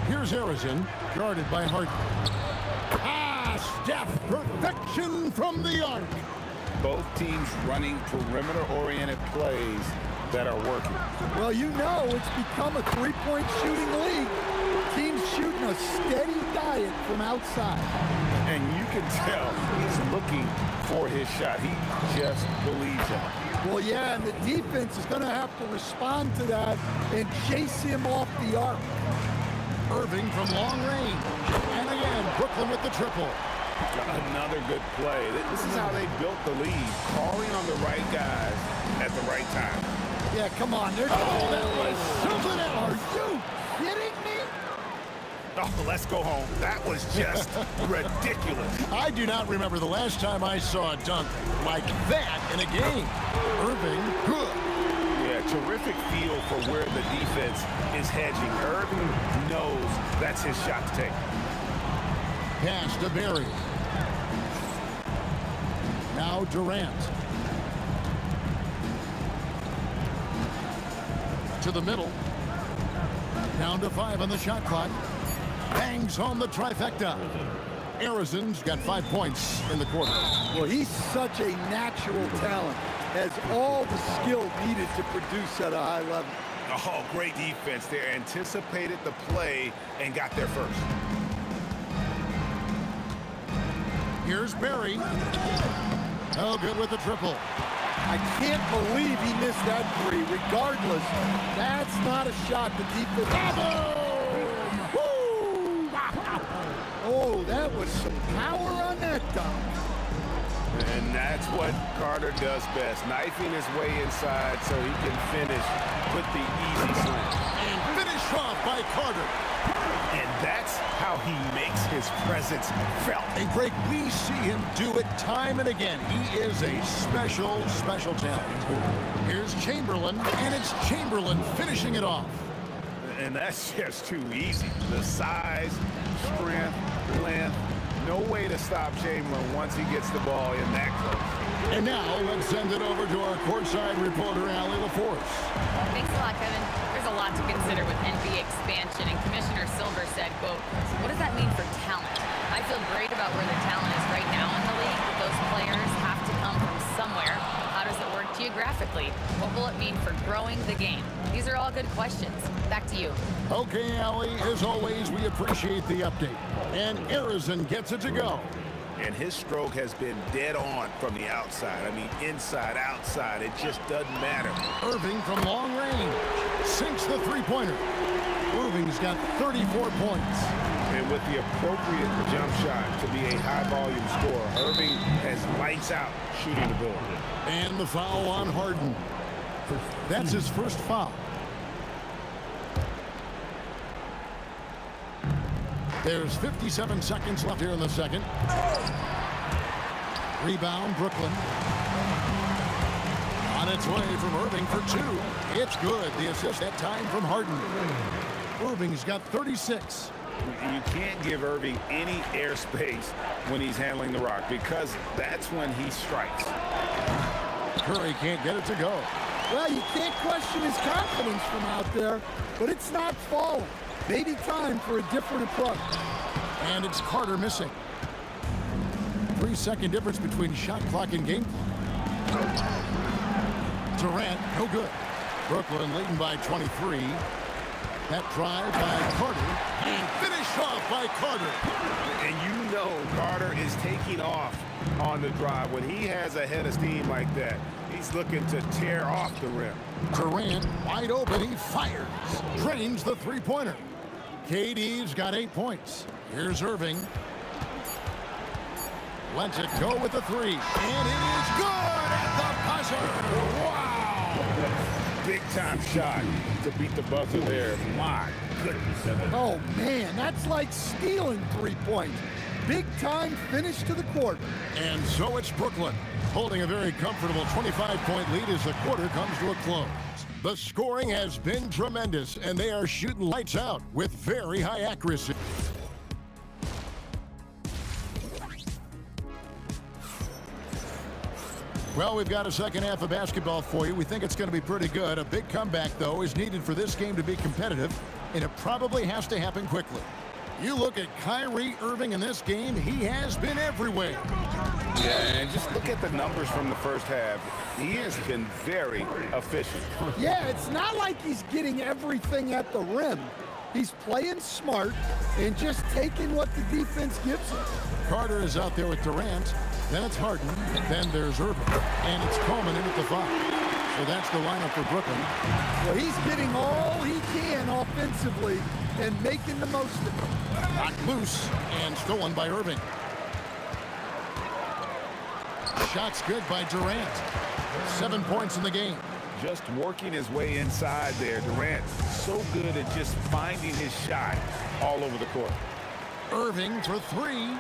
Here's Harrison, guarded by Harden. Steph, perfection from the arc. Both teams running perimeter-oriented plays that are working. Well, you know it's become a three-point shooting league. Teams shooting a steady diet from outside. And you can tell he's looking for his shot. He just believes it. Well, yeah, and the defense is going to have to respond to that and chase him off the arc. Irving from long range. And again, Brooklyn with the triple. Another good play. This is how they built the lead, calling on the right guys at the right time. Yeah, come on. That was something else. Are you kidding me? Oh, let's go home. That was just ridiculous. I do not remember the last time I saw a dunk like that in a game. Irving, good. Yeah, terrific feel for where the defense is hedging. Irving knows that's his shot to take. Pass to Barry. Now Durant. To the middle. Down to 5 on the shot clock. Bangs home the trifecta. Harrison's got 5 points in the quarter. Well, he's such a natural talent. Has all the skill needed to produce at a high level. Oh, great defense there. Anticipated the play and got there first. Here's Barry. Oh, good with the triple. I can't believe he missed that three. Regardless, that's not a shot the defense. Oh, that was some power on that dunk. And that's what Carter does best, knifing his way inside so he can finish with the easy slam. And finish off by Carter. And that's how he makes his presence felt. And Greg, we see him do it time and again. He is a special, special talent. Here's Chamberlain, and it's Chamberlain finishing it off. And that's just too easy. The size, strength, length, no way to stop Chamberlain once he gets the ball in that close. And now let's send it over to our courtside reporter, Allie LaForce. Thanks a lot, Kevin. There's a lot to consider with NBA expansion, and Commissioner Silver said, quote, what does that mean for talent? I feel great about where the talent is right now in the league, but those players have to come from somewhere. How does it work geographically? What will it mean for growing the game? These are all good questions. Back to you. Okay, Allie, as always, we appreciate the update. And Harrison gets it to go. And his stroke has been dead on from the outside. I mean, inside, outside, it just doesn't matter. Irving from long range sinks the three-pointer. Irving's got 34 points. And with the appropriate jump shot to be a high-volume scorer, Irving has lights out shooting the ball. And the foul on Harden. That's his first foul. There's 57 seconds left here in the second. Rebound, Brooklyn. On its way from Irving for two. It's good. The assist that time from Harden. Irving's got 36. You can't give Irving any airspace when he's handling the rock because that's when he strikes. Curry can't get it to go. Well, you can't question his confidence from out there, but it's not falling. Maybe time for a different approach. And it's Carter missing. 3-second difference between shot clock and game clock. Durant, no good. Brooklyn leading by 23. That drive by Carter. And finished off by Carter. And you know Carter is taking off on the drive. When he has a head of steam like that, he's looking to tear off the rim. Durant, wide open, he fires. Drains the three-pointer. KD's got 8 points. Here's Irving. Lets it go with the three. And it is good at the buzzer. Wow! Big-time shot to beat the buzzer there. My goodness. Oh, man, that's like stealing 3 points. Big-time finish to the quarter. And so it's Brooklyn, holding a very comfortable 25-point lead as the quarter comes to a close. The scoring has been tremendous, and they are shooting lights out with very high accuracy. Well, we've got a second half of basketball for you. We think it's going to be pretty good. A big comeback, though, is needed for this game to be competitive, and it probably has to happen quickly. You look at Kyrie Irving in this game, he has been everywhere. Yeah, and just look at the numbers from the first half. He has been very efficient. Yeah, it's not like he's getting everything at the rim. He's playing smart and just taking what the defense gives him. Carter is out there with Durant. Then it's Harden. Then there's Irving. And it's Coleman in at the 5. So that's the lineup for Brooklyn. Well, he's getting all he can offensively and making the most of it. Knocked loose and stolen by Irving. Shots good by Durant. 7 points in the game. Just working his way inside there. Durant so good at just finding his shot all over the court. Irving for 3.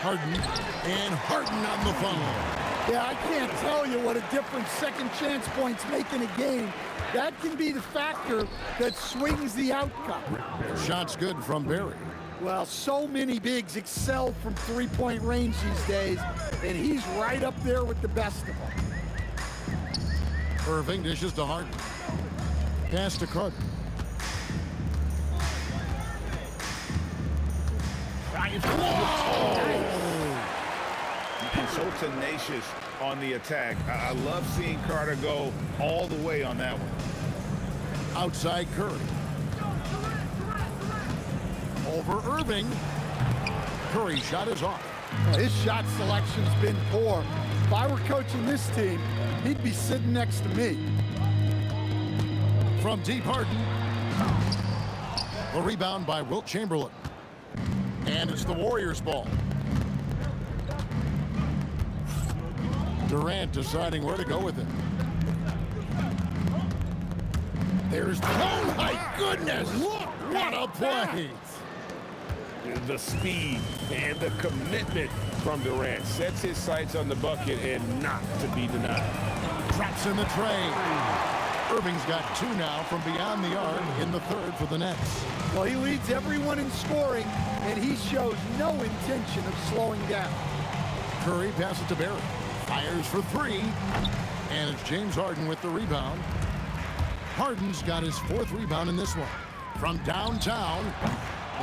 Harden, and Harden on the funnel. Yeah, I can't tell you what a difference second chance points make in a game. That can be the factor that swings the outcome. Shots good from Barry. Well, so many bigs excel from three-point range these days, and he's right up there with the best of them. Irving dishes to Harden. Pass to Carter. And so tenacious on the attack. I love seeing Carter go all the way on that one. Outside Curry. Over Irving. Curry shot is off. His shot selection's been poor. If I were coaching this team, he'd be sitting next to me. From deep, Harden. A rebound by Wilt Chamberlain. And it's the Warriors' ball. Durant deciding where to go with it. There's, oh my goodness, look, what a play. The speed and the commitment from Durant sets his sights on the bucket and not to be denied. Drops in the tray. Irving's got 2 now from beyond the arc in the 3rd for the Nets. Well, he leads everyone in scoring, and he shows no intention of slowing down. Curry passes to Barry. Fires for 3. And it's James Harden with the rebound. Harden's got his 4th rebound in this one. From downtown,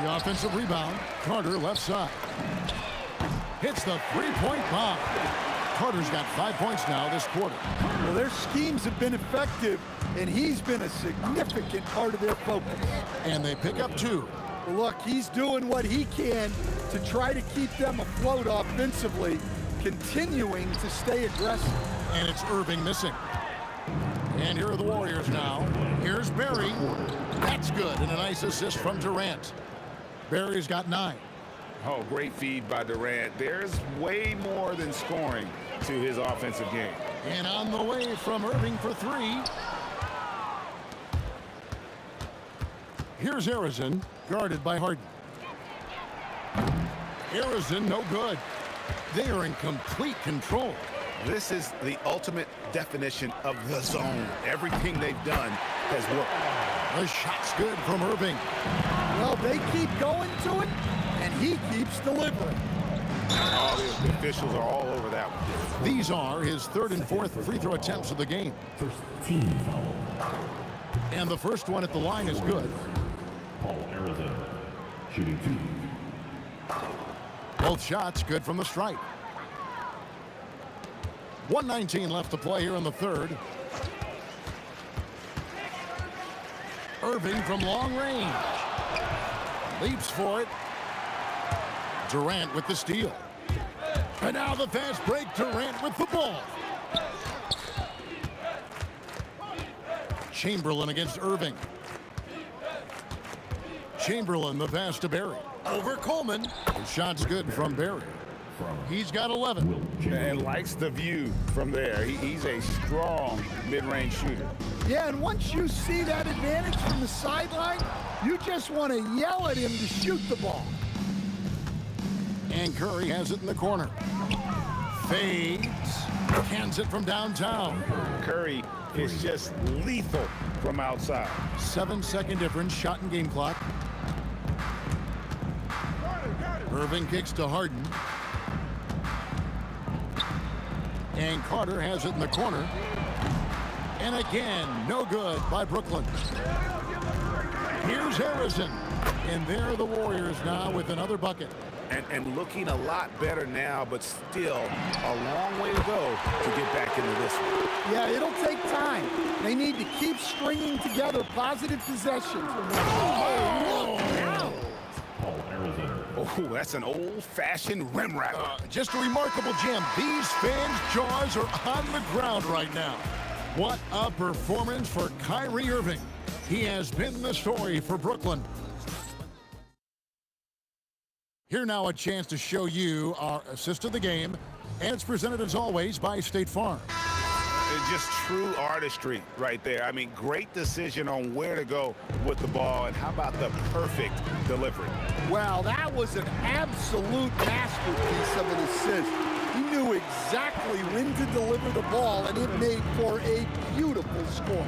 the offensive rebound. Carter left side. Hits the 3-point bomb. Carter's got 5 points now this quarter. Well, their schemes have been effective, and he's been a significant part of their focus. And they pick up 2. Well, look, he's doing what he can to try to keep them afloat offensively, continuing to stay aggressive. And it's Irving missing. And here are the Warriors now. Here's Barry. That's good, and a nice assist from Durant. Barry's got 9. Oh, great feed by Durant. There's way more than scoring to his offensive game. And on the way from Irving for 3. Here's Harrison, guarded by Harden. Harrison, no good. They are in complete control. This is the ultimate definition of the zone. Everything they've done has worked. The shot's good from Irving. Well, they keep going to it, and he keeps delivering. Oh, the officials are all over that one. These are his third and fourth free throw attempts of the game. First team foul. And the first one at the line is good. Paul Arizona, shooting 2. Both shots good from the stripe. 1:19 left to play here in the third. Irving from long range. Leaps for it. Durant with the steal. And now the fast break. Durant with the ball. Chamberlain against Irving. Chamberlain, the pass to Barry. Over Coleman. The shot's good from Barry. He's got 11. And likes the view from there. He's a strong mid-range shooter. Yeah, and once you see that advantage from the sideline, you just want to yell at him to shoot the ball. And Curry has it in the corner. Fades. Cans it from downtown. Curry is just lethal from outside. 7-second difference, shot and game clock. Irving kicks to Harden. And Carter has it in the corner. And again, no good by Brooklyn. Here's Harrison. And there are the Warriors now with another bucket. And looking a lot better now, but still a long way to go to get back into this one. Yeah, it'll take time. They need to keep stringing together positive possessions. Oh, that's an old-fashioned rim wrapper. Just a remarkable jam. These fans' jaws are on the ground right now. What a performance for Kyrie Irving. He has been the story for Brooklyn. Here now a chance to show you our assist of the game, and it's presented as always by State Farm. It's just true artistry right there. I mean, great decision on where to go with the ball, and how about the perfect delivery? Wow, that was an absolute masterpiece of an assist. He knew exactly when to deliver the ball, and it made for a beautiful score.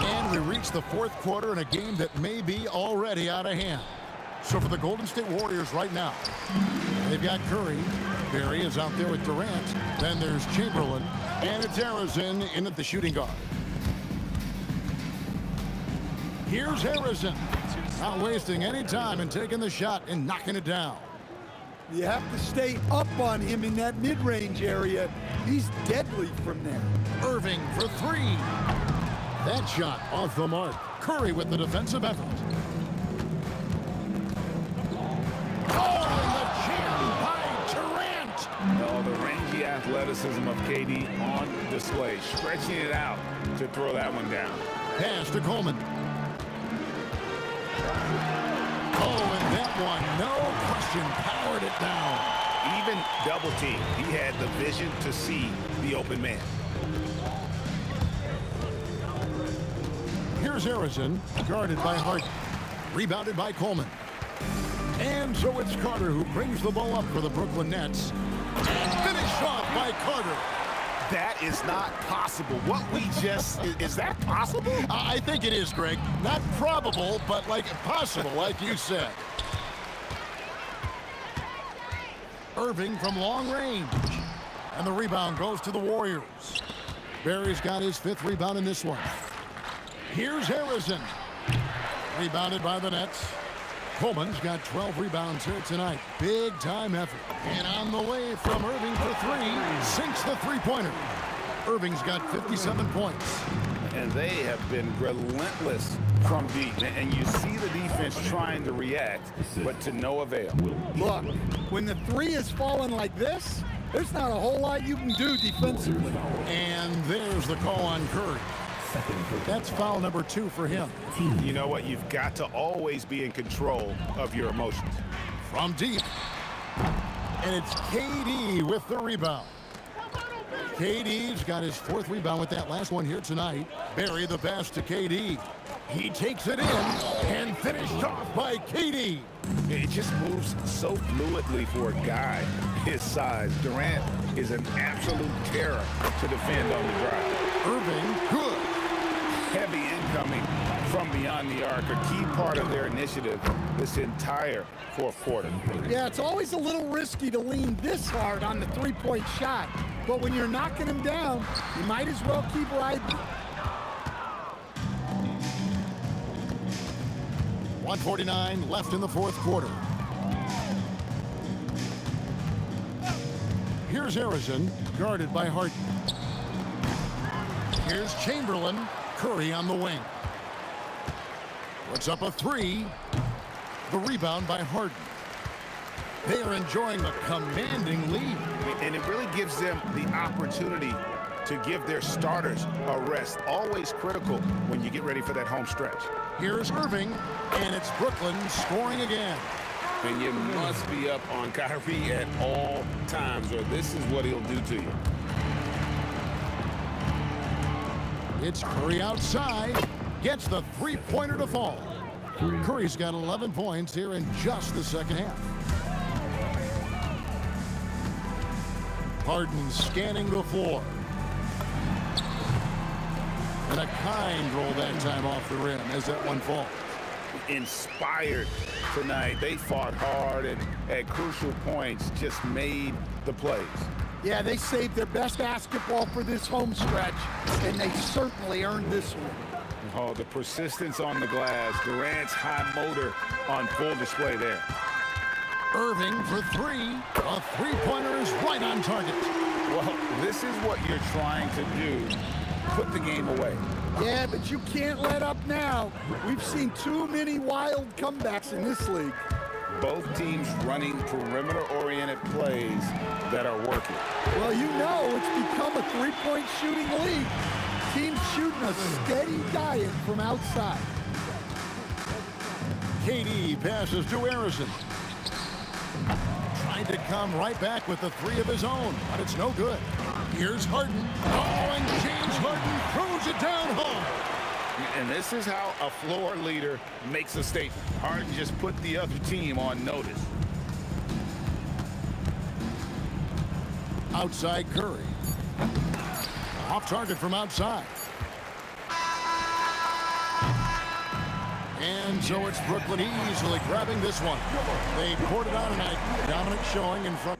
And we reach the fourth quarter in a game that may be already out of hand. So for the Golden State Warriors right now, they've got Curry. Barry is out there with Durant. Then there's Chamberlain. And it's Harrison in at the shooting guard. Here's Harrison. Not wasting any time and taking the shot and knocking it down. You have to stay up on him in that mid-range area. He's deadly from there. Irving for three. That shot off the mark. Curry with the defensive effort. Oh, the rangy athleticism of KD on display, stretching it out to throw that one down. Pass to Coleman. Oh, and that one, no question, powered it down. Even double team, he had the vision to see the open man. Here's Harrison, guarded by Harden. Rebounded by Coleman. And so it's Carter who brings the ball up for the Brooklyn Nets. Finished off by Carter. That is not possible. What we just, is that possible? I think it is, Greg. Not probable, but like possible, like you said. Irving from long range. And the rebound goes to the Warriors. Barry's got his fifth rebound in this one. Here's Harrison. Rebounded by the Nets. Coleman's got 12 rebounds here tonight. Big time effort. And on the way from Irving for three, sinks the three-pointer. Irving's got 57 points. And they have been relentless from deep. And you see the defense trying to react, but to no avail. Look, when the three is falling like this, there's not a whole lot you can do defensively. And there's the call on Curry. That's foul number 2 for him. You know what? You've got to always be in control of your emotions. From deep. And it's KD with the rebound. KD's got his 4th rebound with that last one here tonight. Barry the pass to KD. He takes it in and finished off by KD. It just moves so fluidly for a guy his size. Durant is an absolute terror to defend on the drive. Irving, good. Heavy incoming from beyond the arc, a key part of their initiative this entire 4th quarter. Yeah, it's always a little risky to lean this hard on the three-point shot. But when you're knocking him down, you might as well keep riding. 1:49 left in the 4th quarter. Here's Harrison, guarded by Harden. Here's Chamberlain. Curry on the wing. Puts up a 3. The rebound by Harden. They are enjoying a commanding lead. And it really gives them the opportunity to give their starters a rest. Always critical when you get ready for that home stretch. Here's Irving, and it's Brooklyn scoring again. And you must be up on Kyrie at all times, or this is what he'll do to you. It's Curry outside. Gets the three-pointer to fall. Curry's got 11 points here in just the second half. Harden scanning the floor. And a kind roll that time off the rim as that one falls. Inspired tonight. They fought hard and at crucial points just made the plays. Yeah, they saved their best basketball for this home stretch, and they certainly earned this one. Oh, the persistence on the glass. Durant's high motor on full display there. Irving for 3. A three-pointer is right on target. Well, this is what you're trying to do. Put the game away. Yeah, but you can't let up now. We've seen too many wild comebacks in this league. Both teams running perimeter-oriented plays that are working. Well, you know it's become a three-point shooting league. Teams shooting a steady diet from outside. KD passes to Harrison. Trying to come right back with the 3 of his own, but it's no good. Here's Harden. Oh, and James Harden throws it down home. And this is how a floor leader makes a statement. Harden just put the other team on notice. Outside Curry. Off target from outside. And so it's Brooklyn easily grabbing this one. They poured it on tonight. Dominant showing in front.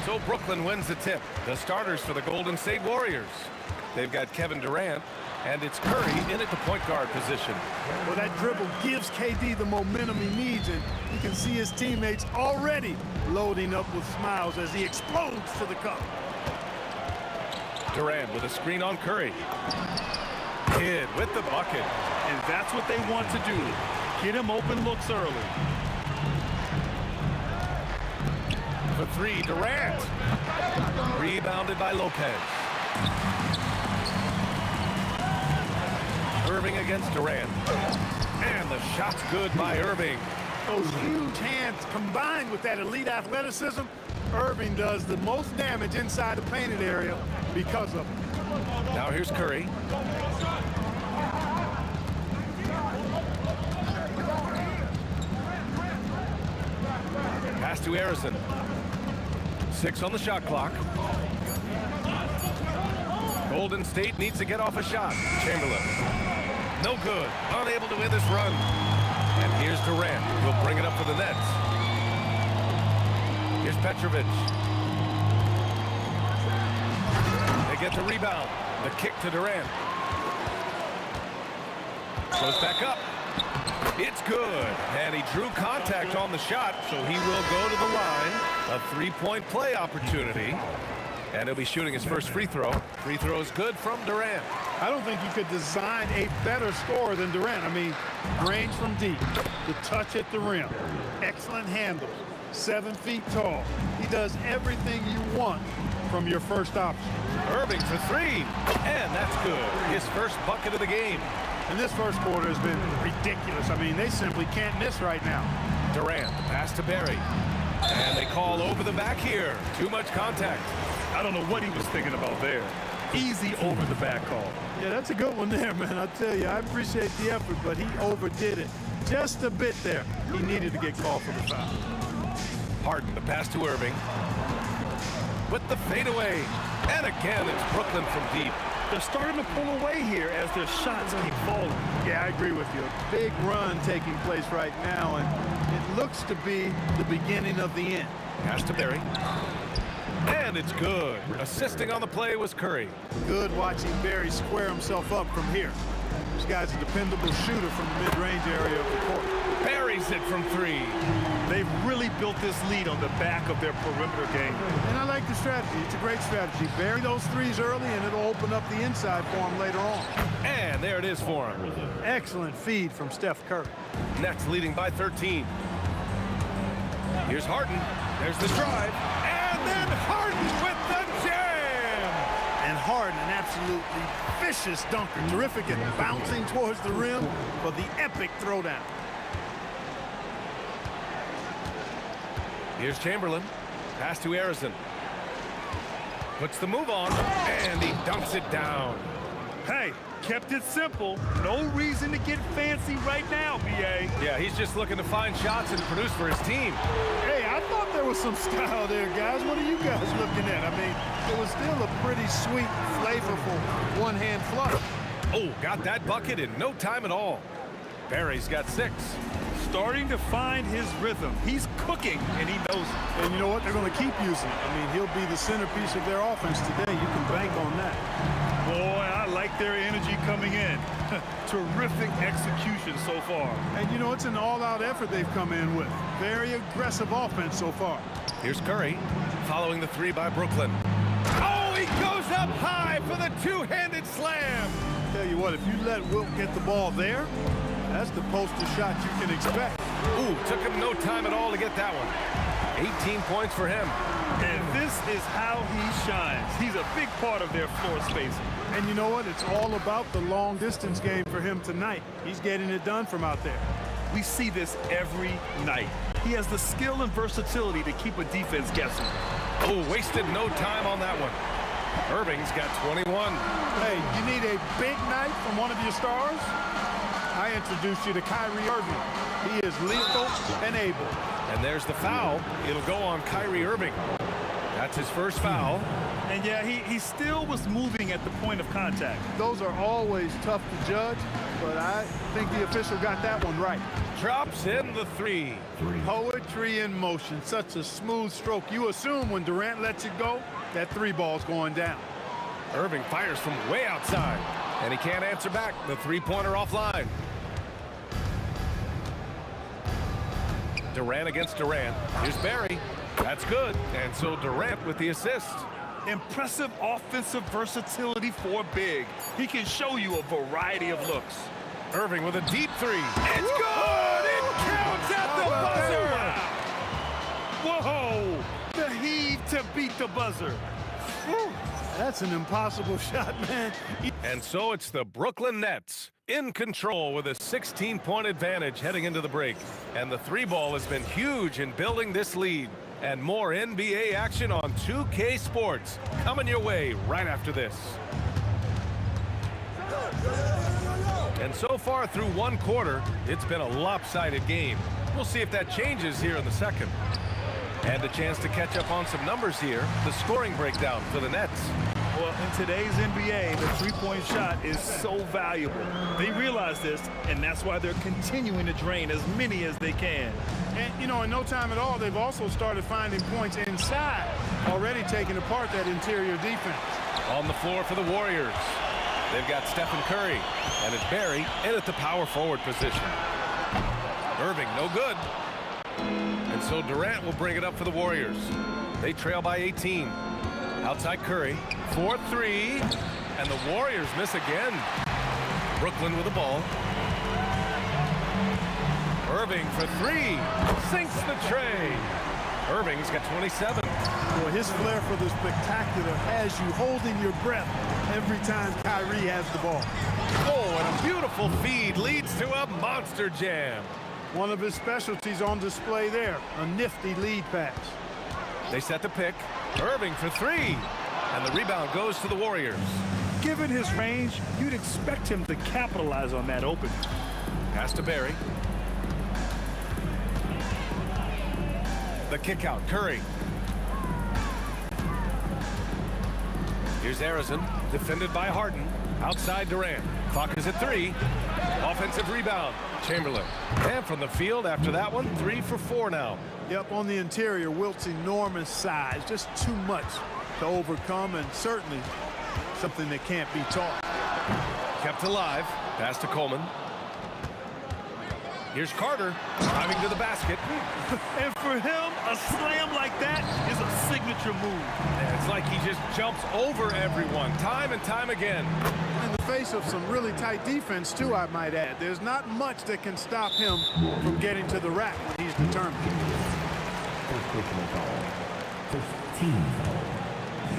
So Brooklyn wins the tip. The starters for the Golden State Warriors. They've got Kevin Durant, and it's Curry in at the point guard position. Well, that dribble gives KD the momentum he needs, and you can see his teammates already loading up with smiles as he explodes to the cup. Durant with a screen on Curry. Kidd with the bucket. And that's what they want to do. Get him open looks early. For three, Durant. Rebounded by Lopez. Irving against Durant. And the shot's good by Irving. Those huge hands combined with that elite athleticism, Irving does the most damage inside the painted area because of it. Now here's Curry. Pass to Harrison. 6 on the shot clock. Golden State needs to get off a shot. Chamberlain. No good. Unable to win this run. And here's Durant. He'll bring it up for the Nets. Here's Petrovic. They get the rebound. The kick to Durant. Goes back up. It's good. And he drew contact on the shot, so he will go to the line. A three-point play opportunity. And he'll be shooting his first free throw. Free throw is good from Durant. I don't think you could design a better scorer than Durant. I mean, range from deep, the touch at the rim, excellent handles, 7 feet tall. He does everything you want from your first option. Irving for three, and that's good. His first bucket of the game. And this first quarter has been ridiculous. I mean, they simply can't miss right now. Durant, pass to Barry. And they call over the back here. Too much contact. I don't know what he was thinking about there. Easy over the back call. Yeah, that's a good one there, man. I tell you, I appreciate the effort, but he overdid it just a bit there. He needed to get called for the foul. Harden, the pass to Irving. With the fadeaway. And again, it's Brooklyn from deep. They're starting to pull away here as their shots keep falling. Yeah, I agree with you. A big run taking place right now, and it looks to be the beginning of the end. Pass to Barry. And it's good. Assisting on the play was Curry. Good watching Barry square himself up from here. This guy's a dependable shooter from the mid-range area of the court. Buries it from three. They've really built this lead on the back of their perimeter game. And I like the strategy. It's a great strategy. Bury those threes early, and it'll open up the inside for him later on. And there it is for him. Excellent feed from Steph Curry. Nets leading by 13. Here's Harden. There's the drive. And then Harden with the jam! And Harden, an absolutely vicious dunker. Terrific at bouncing towards the rim for the epic throwdown. Here's Chamberlain. Pass to Harrison. Puts the move on, and he dunks it down. Hey, kept it simple. No reason to get fancy right now, B.A. Yeah, he's just looking to find shots and produce for his team. Hey, I thought there was some style there, guys. What are you guys looking at? I mean, it was still a pretty sweet, flavorful one-hand flutter. Oh, got that bucket in no time at all. Barry's got 6. Starting to find his rhythm. He's cooking, and he knows it. And you know what? They're going to keep using it. I mean, he'll be the centerpiece of their offense today. You can bank on that. Boy, I like like their energy coming in. Terrific execution so far. And, you know, it's an all-out effort they've come in with. Very aggressive offense so far. Here's Curry, following the three by Brooklyn. Oh, he goes up high for the two-handed slam. Tell you what, if you let Wilt get the ball there, that's the poster shot you can expect. Ooh, took him no time at all to get that one. 18 points for him. And this is how he shines. He's a big part of their floor spacing. And you know what? It's all about the long-distance game for him tonight. He's getting it done from out there. We see this every night. He has the skill and versatility to keep a defense guessing. Oh, wasted no time on that one. Irving's got 21. Hey, you need a big night from one of your stars? I introduced you to Kyrie Irving. He is lethal and able. And there's the foul. It'll go on Kyrie Irving. That's his first foul. And yeah, he still was moving at the point of contact. Those are always tough to judge, but I think the official got that one right. Drops in the three. Poetry in motion. Such a smooth stroke. You assume when Durant lets it go, that three ball's going down. Irving fires from way outside, and he can't answer back. The three-pointer offline. Durant against Durant. Here's Barry. That's good. And so Durant with the assist. Impressive offensive versatility for big. He can show you a variety of looks. Irving with a deep three. It's good! It counts at the buzzer! Whoa! The heave to beat the buzzer. Whew. That's an impossible shot, man. And so it's the Brooklyn Nets in control with a 16-point advantage heading into the break. And the three ball has been huge in building this lead. And more NBA action on 2K Sports coming your way right after this. And so far through one quarter, it's been a lopsided game. We'll see if that changes here in the second. And a chance to catch up on some numbers here. The scoring breakdown for the Nets. Well, in today's NBA, the three-point shot is so valuable. They realize this, and that's why they're continuing to drain as many as they can. And, you know, in no time at all, they've also started finding points inside, already taking apart that interior defense. On the floor for the Warriors, they've got Stephen Curry, and it's Barry in at the power forward position. Irving, no good. And so Durant will bring it up for the Warriors. They trail by 18. Outside Curry, 4-3, and the Warriors miss again. Brooklyn with the ball. Irving for three, sinks the tray. Irving's got 27. Boy, his flair for the spectacular has you holding your breath every time Kyrie has the ball. Oh, and a beautiful feed leads to a monster jam. One of his specialties on display there, a nifty lead pass. They set the pick. Irving for three, and the rebound goes to the Warriors. Given his range, you'd expect him to capitalize on that open. Pass to Barry. The kick out, Curry. Here's Arizon, defended by Harden. Outside Durant. Clock is at 3. Offensive rebound, Chamberlain. And from the field after that one, 3 for 4 now. Yep, on the interior, Wilt's enormous size, just too much to overcome, and certainly something that can't be taught. Kept alive. Pass to Coleman. Here's Carter driving to the basket. And for him, a slam like that is a signature move. And it's like he just jumps over everyone time and time again. In the face of some really tight defense, too, I might add. There's not much that can stop him from getting to the rack when he's determined.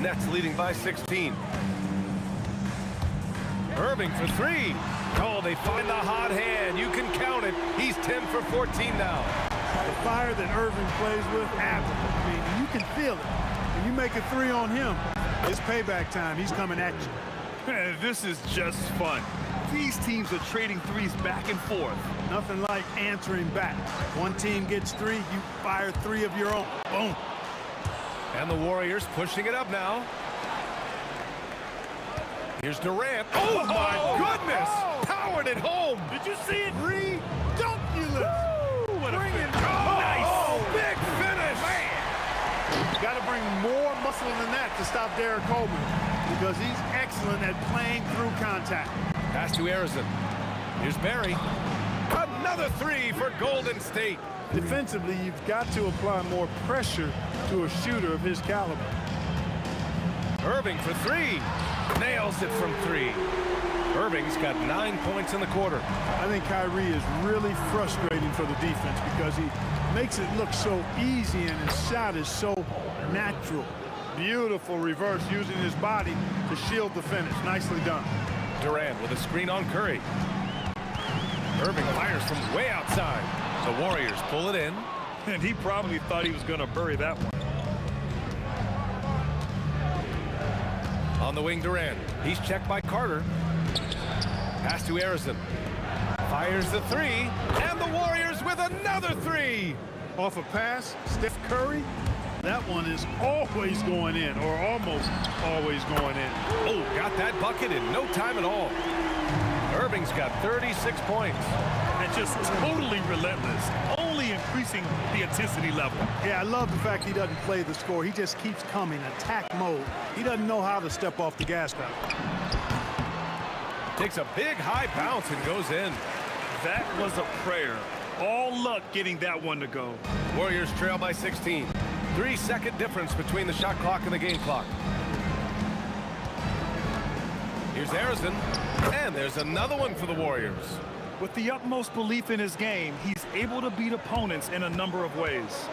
Nets leading by 16. Irving for three. Oh, they find the hot hand. You can count it. He's 10 for 14 now. The fire that Irving plays with, I mean, you can feel it. When you make a three on him, it's payback time. He's coming at you. This is just fun. These teams are trading threes back and forth. Nothing like answering back. One team gets three, you fire three of your own. Boom. And the Warriors pushing it up now. Here's Durant. Oh, my goodness! Powered it home. Did you see it? Ridiculous. What a Bring it. Nice. Big finish. Got to bring more muscle than that to stop Derek Coleman, because he's excellent at playing through contact. Pass to Arizon. Here's Barry. Another three for Golden State. Defensively, you've got to apply more pressure to a shooter of his caliber. Irving for three. Nails it from three. Irving's got 9 points in the quarter. I think Kyrie is really frustrating for the defense because he makes it look so easy and his shot is so natural. Beautiful reverse using his body to shield the finish. Nicely done. Durant with a screen on Curry. Irving fires from way outside. The Warriors pull it in. And he probably thought he was going to bury that one. On the wing, Durant. He's checked by Carter. Pass to Arizon. Fires the three. And the Warriors with another three. Off a pass, Steph Curry. That one is always going in, or almost always going in. Oh, got that bucket in no time at all. Irving's got 36 points. And just totally relentless, only increasing the intensity level. Yeah, I love the fact he doesn't play the score. He just keeps coming, attack mode. He doesn't know how to step off the gas pedal. Takes a big high bounce and goes in. That was a prayer. All luck getting that one to go. Warriors trail by 16. 3-second difference between the shot clock and the game clock. Here's Arizon, and there's another one for the Warriors. With the utmost belief in his game, he's able to beat opponents in a number of ways.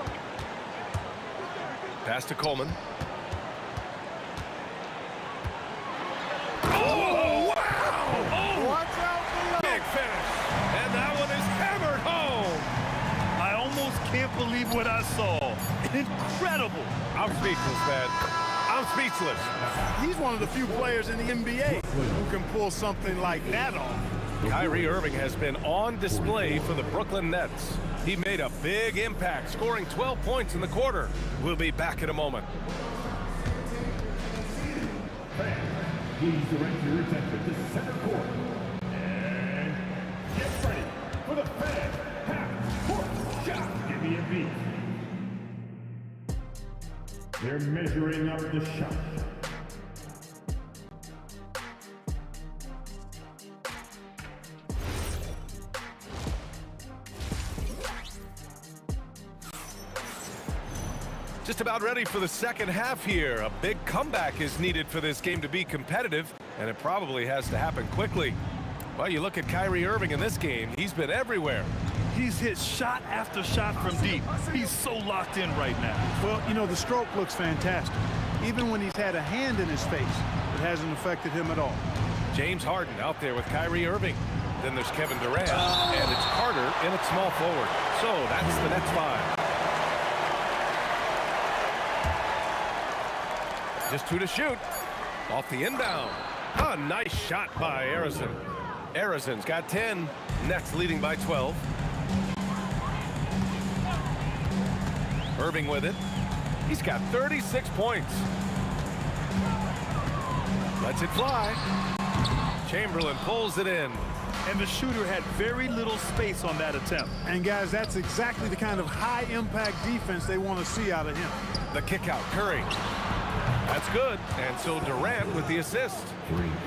Pass to Coleman. Oh, wow! Oh, watch out below. Big finish, and that one is hammered home. I almost can't believe what I saw. Incredible. I'm speechless, man. I'm speechless. He's one of the few players in the NBA who can pull something like that off. Kyrie Irving has been on display for the Brooklyn Nets. He made a big impact, scoring 12 points in the quarter. We'll be back in a moment. Please direct your attention to center court. And get ready for the fan half-court shot. Give me a beat. They're measuring up the shot. Just about ready for the second half here. A big comeback is needed for this game to be competitive, and it probably has to happen quickly. Well, you look at Kyrie Irving in this game, he's been everywhere. He's hit shot after shot from deep. He's so locked in right now. Well, you know, the stroke looks fantastic. Even when he's had a hand in his face, it hasn't affected him at all. James Harden out there with Kyrie Irving. Then there's Kevin Durant, and it's Carter in at small forward. So that's the Nets 5. Just 2 to shoot. Off the inbound. A nice shot by Arizon. Arizon's got 10. Nets leading by 12. Irving with it. He's got 36 points. Lets it fly. Chamberlain pulls it in. And the shooter had very little space on that attempt. And guys, that's exactly the kind of high-impact defense they want to see out of him. The kick out, Curry. That's good. And so Durant with the assist.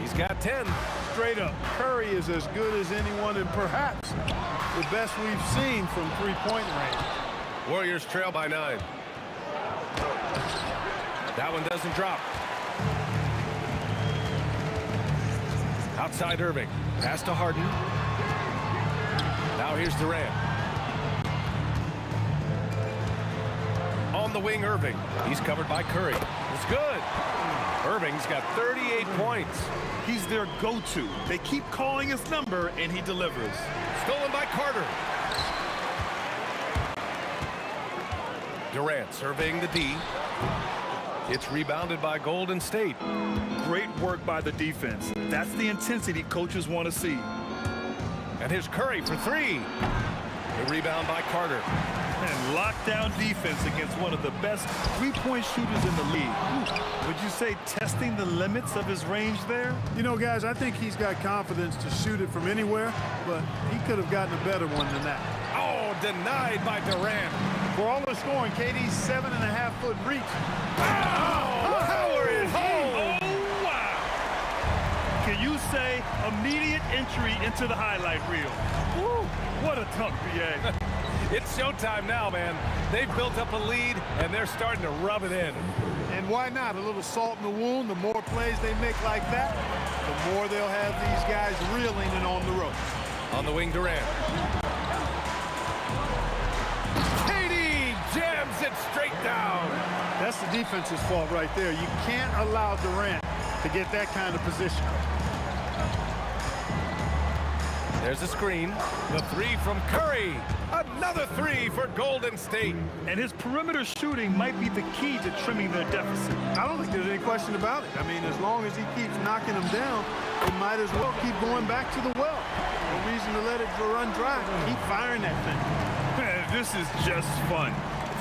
He's got 10. Straight up, Curry is as good as anyone and perhaps the best we've seen from three-point range. Warriors trail by 9. That one doesn't drop. Outside Irving. Pass to Harden. Now here's Durant. On the wing, Irving. He's covered by Curry. It's good. Irving's got 38 points. He's their go-to. They keep calling his number, and he delivers. Stolen by Carter. Durant surveying the D. It's rebounded by Golden State. Great work by the defense. That's the intensity coaches want to see. And here's Curry for 3. The rebound by Carter. And lockdown defense against one of the best three-point shooters in the league. Would you say testing the limits of his range there? You know, guys, I think he's got confidence to shoot it from anywhere, but he could have gotten a better one than that. Oh, denied by Durant. For all the scoring, KD's 7.5-foot reach. Oh, power is home. Oh, wow. say immediate entry into the highlight reel. Woo, what a dunk, BA. It's showtime now, man. They've built up a lead, and they're starting to rub it in. And why not? A little salt in the wound. The more plays they make like that, the more they'll have these guys reeling and on the ropes. On the wing, Durant. KD jams it straight down. That's the defense's fault right there. You can't allow Durant to get that kind of position. There's a screen. The three from Curry. Another three for Golden State. And his perimeter shooting might be the key to trimming their deficit. I don't think there's any question about it. I mean, as long as he keeps knocking them down, they might as well keep going back to the well. No reason to let it run dry. Keep firing that thing. Man, this is just fun.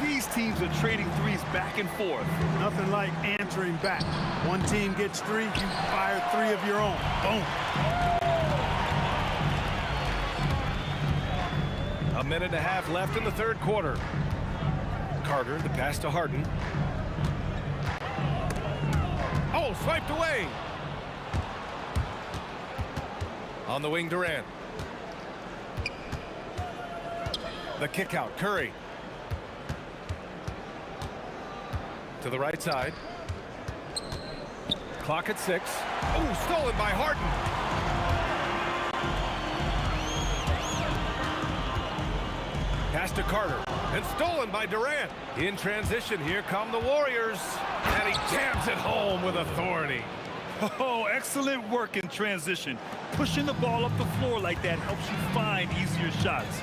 These teams are trading threes back and forth. Nothing like answering back. One team gets three, you fire three of your own. Boom. A minute and a half left in the third quarter. Carter, the pass to Harden. Oh, swiped away. On the wing, Durant. The kick out, Curry. To the right side. Clock at 6. Oh, stolen by Harden. Pass to Carter, and stolen by Durant. In transition, here come the Warriors. And he jams it home with authority. Oh, excellent work in transition. Pushing the ball up the floor like that helps you find easier shots.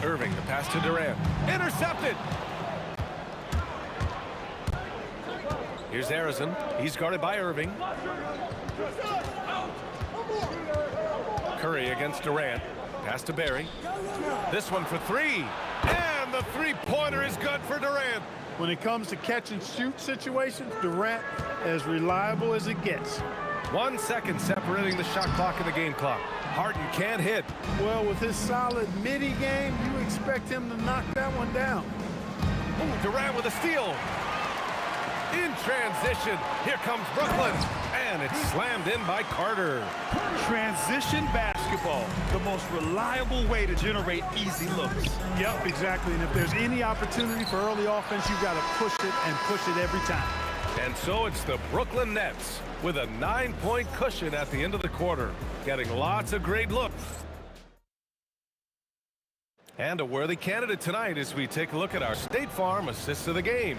Irving, the pass to Durant. Intercepted. Here's Harrison. He's guarded by Irving. Curry against Durant. Pass to Barry. This one for three. And the three-pointer is good for Durant. When it comes to catch and shoot situations, Durant as reliable as it gets. 1 second separating the shot clock and the game clock. Harden can't hit. Well, with his solid midi game, you expect him to knock that one down. Ooh, Durant with a steal. In transition, here comes Brooklyn. And it's slammed in by Carter. Transition basketball, the most reliable way to generate easy looks. Yep, exactly. And if there's any opportunity for early offense, you've got to push it and push it every time. And so it's the Brooklyn Nets with a 9-point cushion at the end of the quarter, getting lots of great looks. And a worthy candidate tonight as we take a look at our State Farm assist of the game.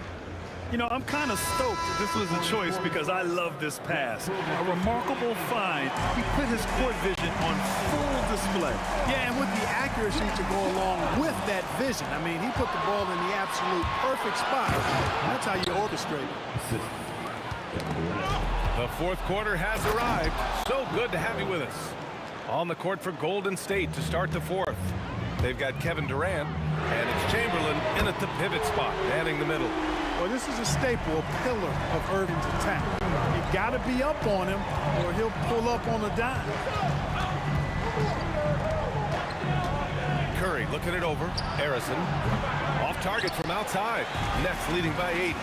You know, I'm kind of stoked that this was a choice because I love this pass. A remarkable find. He put his court vision on full display. Yeah, and with the accuracy to go along with that vision. I mean, he put the ball in the absolute perfect spot. That's how you orchestrate it. The fourth quarter has arrived. So good to have you with us. On the court for Golden State to start the fourth. They've got Kevin Durant, and it's Chamberlain in at the pivot spot, manning the middle. Well, this is a staple, a pillar of Irving's attack. You got to be up on him, or he'll pull up on a dime. Curry looking it over. Harrison off target from outside. Nets leading by 8.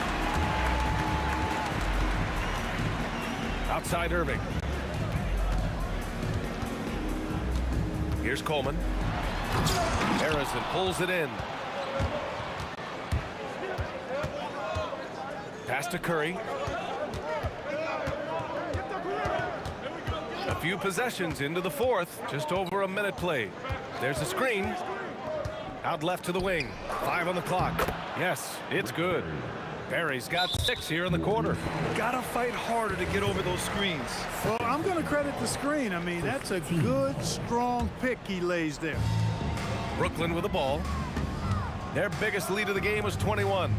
Outside Irving. Here's Coleman. Harrison pulls it in. Pass to Curry. A few possessions into the fourth. Just over a minute played. There's a screen. Out left to the wing. 5 on the clock. Yes, it's good. Barry's got 6 here in the quarter. Gotta fight harder to get over those screens. Well, I'm going to credit the screen. I mean, that's a good, strong pick he lays there. Brooklyn with the ball. Their biggest lead of the game was 21.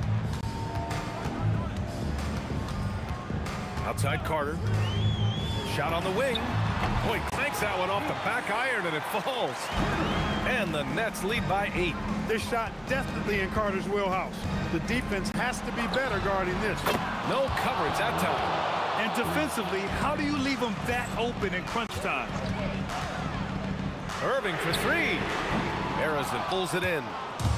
Outside Carter. Shot on the wing. Boy, clanks that one off the back iron and it falls. And the Nets lead by 8. This shot definitely in Carter's wheelhouse. The defense has to be better guarding this. No coverage that time. And defensively, how do you leave them that open in crunch time? Irving for 3. Harrison pulls it in.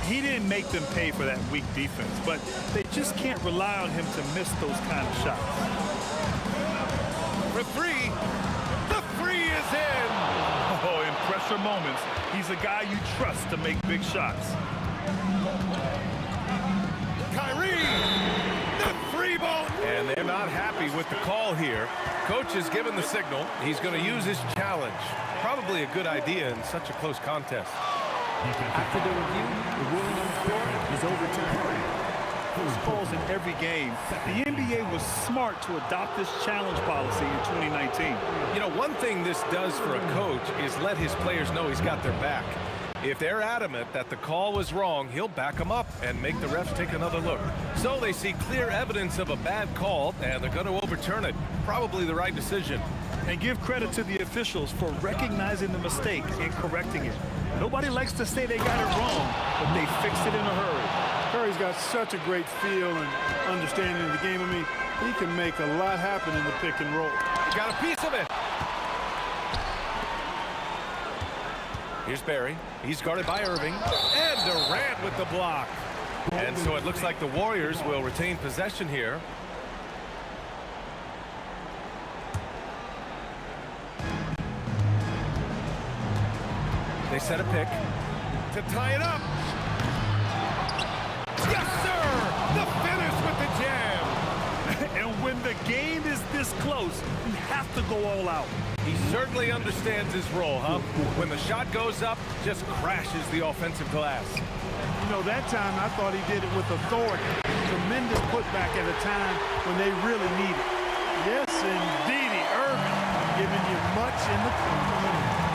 He didn't make them pay for that weak defense, but they just can't rely on him to miss those kind of shots. For 3. He's a guy you trust to make big shots. Kyrie! The free ball! And they're not happy with the call here. Coach has given the signal. He's going to use his challenge. Probably a good idea in such a close contest. After the review, the ruling on the floor is overturned. There's calls in every game. The NBA was smart to adopt this challenge policy in 2019. You know, one thing this does for a coach is let his players know he's got their back. If they're adamant that the call was wrong, he'll back them up and make the refs take another look. So they see clear evidence of a bad call, and they're going to overturn it. Probably the right decision. And give credit to the officials for recognizing the mistake and correcting it. Nobody likes to say they got it wrong, but they fixed it in a hurry. Curry's got such a great feel and understanding of the game. I mean, he can make a lot happen in the pick and roll. Got a piece of it. Here's Barry. He's guarded by Irving. And Durant with the block. And so it looks like the Warriors will retain possession here. They set a pick to tie it up. Yes, sir! The finish with the jam. And when the game is this close, you have to go all out. He certainly understands his role, huh? When the shot goes up, just crashes the offensive glass. You know, that time I thought he did it with authority. Tremendous putback at a time when they really need it. Yes, indeedy, Irving, giving you much in the corner.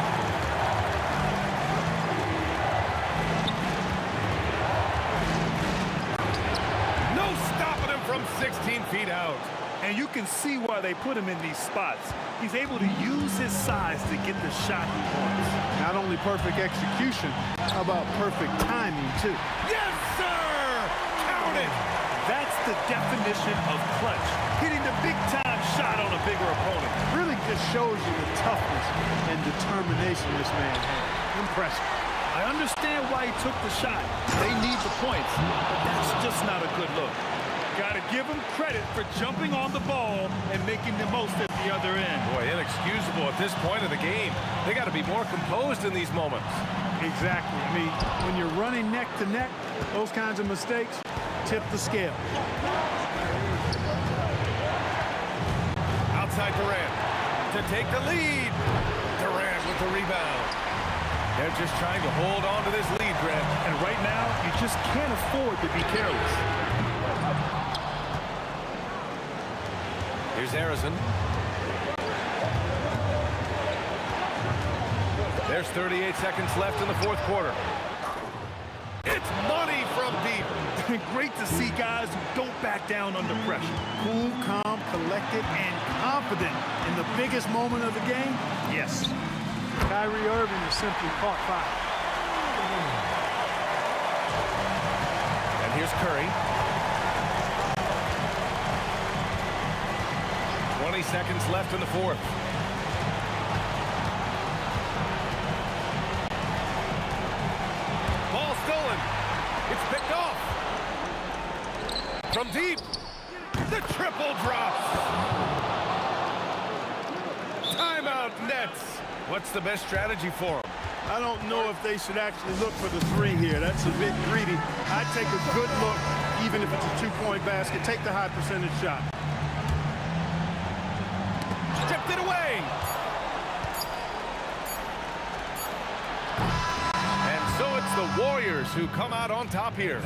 No stopping him from 16 feet out. And you can see why they put him in these spots. He's able to use his size to get the shot he wants. Not only perfect execution, how about perfect timing, too? Yes, sir! Count it! That's the definition of clutch. Hitting the big-time shot on a bigger opponent. Really just shows you the toughness and determination this man had. Impressive. I understand why he took the shot. They need the points, but that's just not a good look. Got to give him credit for jumping on the ball and making the most at the other end. Boy, inexcusable at this point of the game. They got to be more composed in these moments. Exactly. I mean, when you're running neck to neck, those kinds of mistakes tip the scale. Outside Durant to take the lead. Durant with the rebound. They're just trying to hold on to this lead, Grant. And right now, you just can't afford to be careless. Here's Harrison. There's 38 seconds left in the fourth quarter. It's money from deep. Great to see guys who don't back down under pressure. Cool, calm, collected, and confident in the biggest moment of the game. Yes. Kyrie Irving has simply caught fire. And here's Curry. 20 seconds left in the fourth. Ball stolen. It's picked off. From deep. The triple drops. Timeout Nets. What's the best strategy for them? I don't know if they should actually look for the three here. That's a bit greedy. I'd take a good look, even if it's a two-point basket. Take the high percentage shot. Tipped it away. And so it's the Warriors who come out on top here.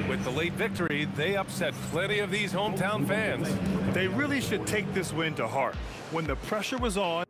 With the late victory, they upset plenty of these hometown fans. They really should take this win to heart. When the pressure was on,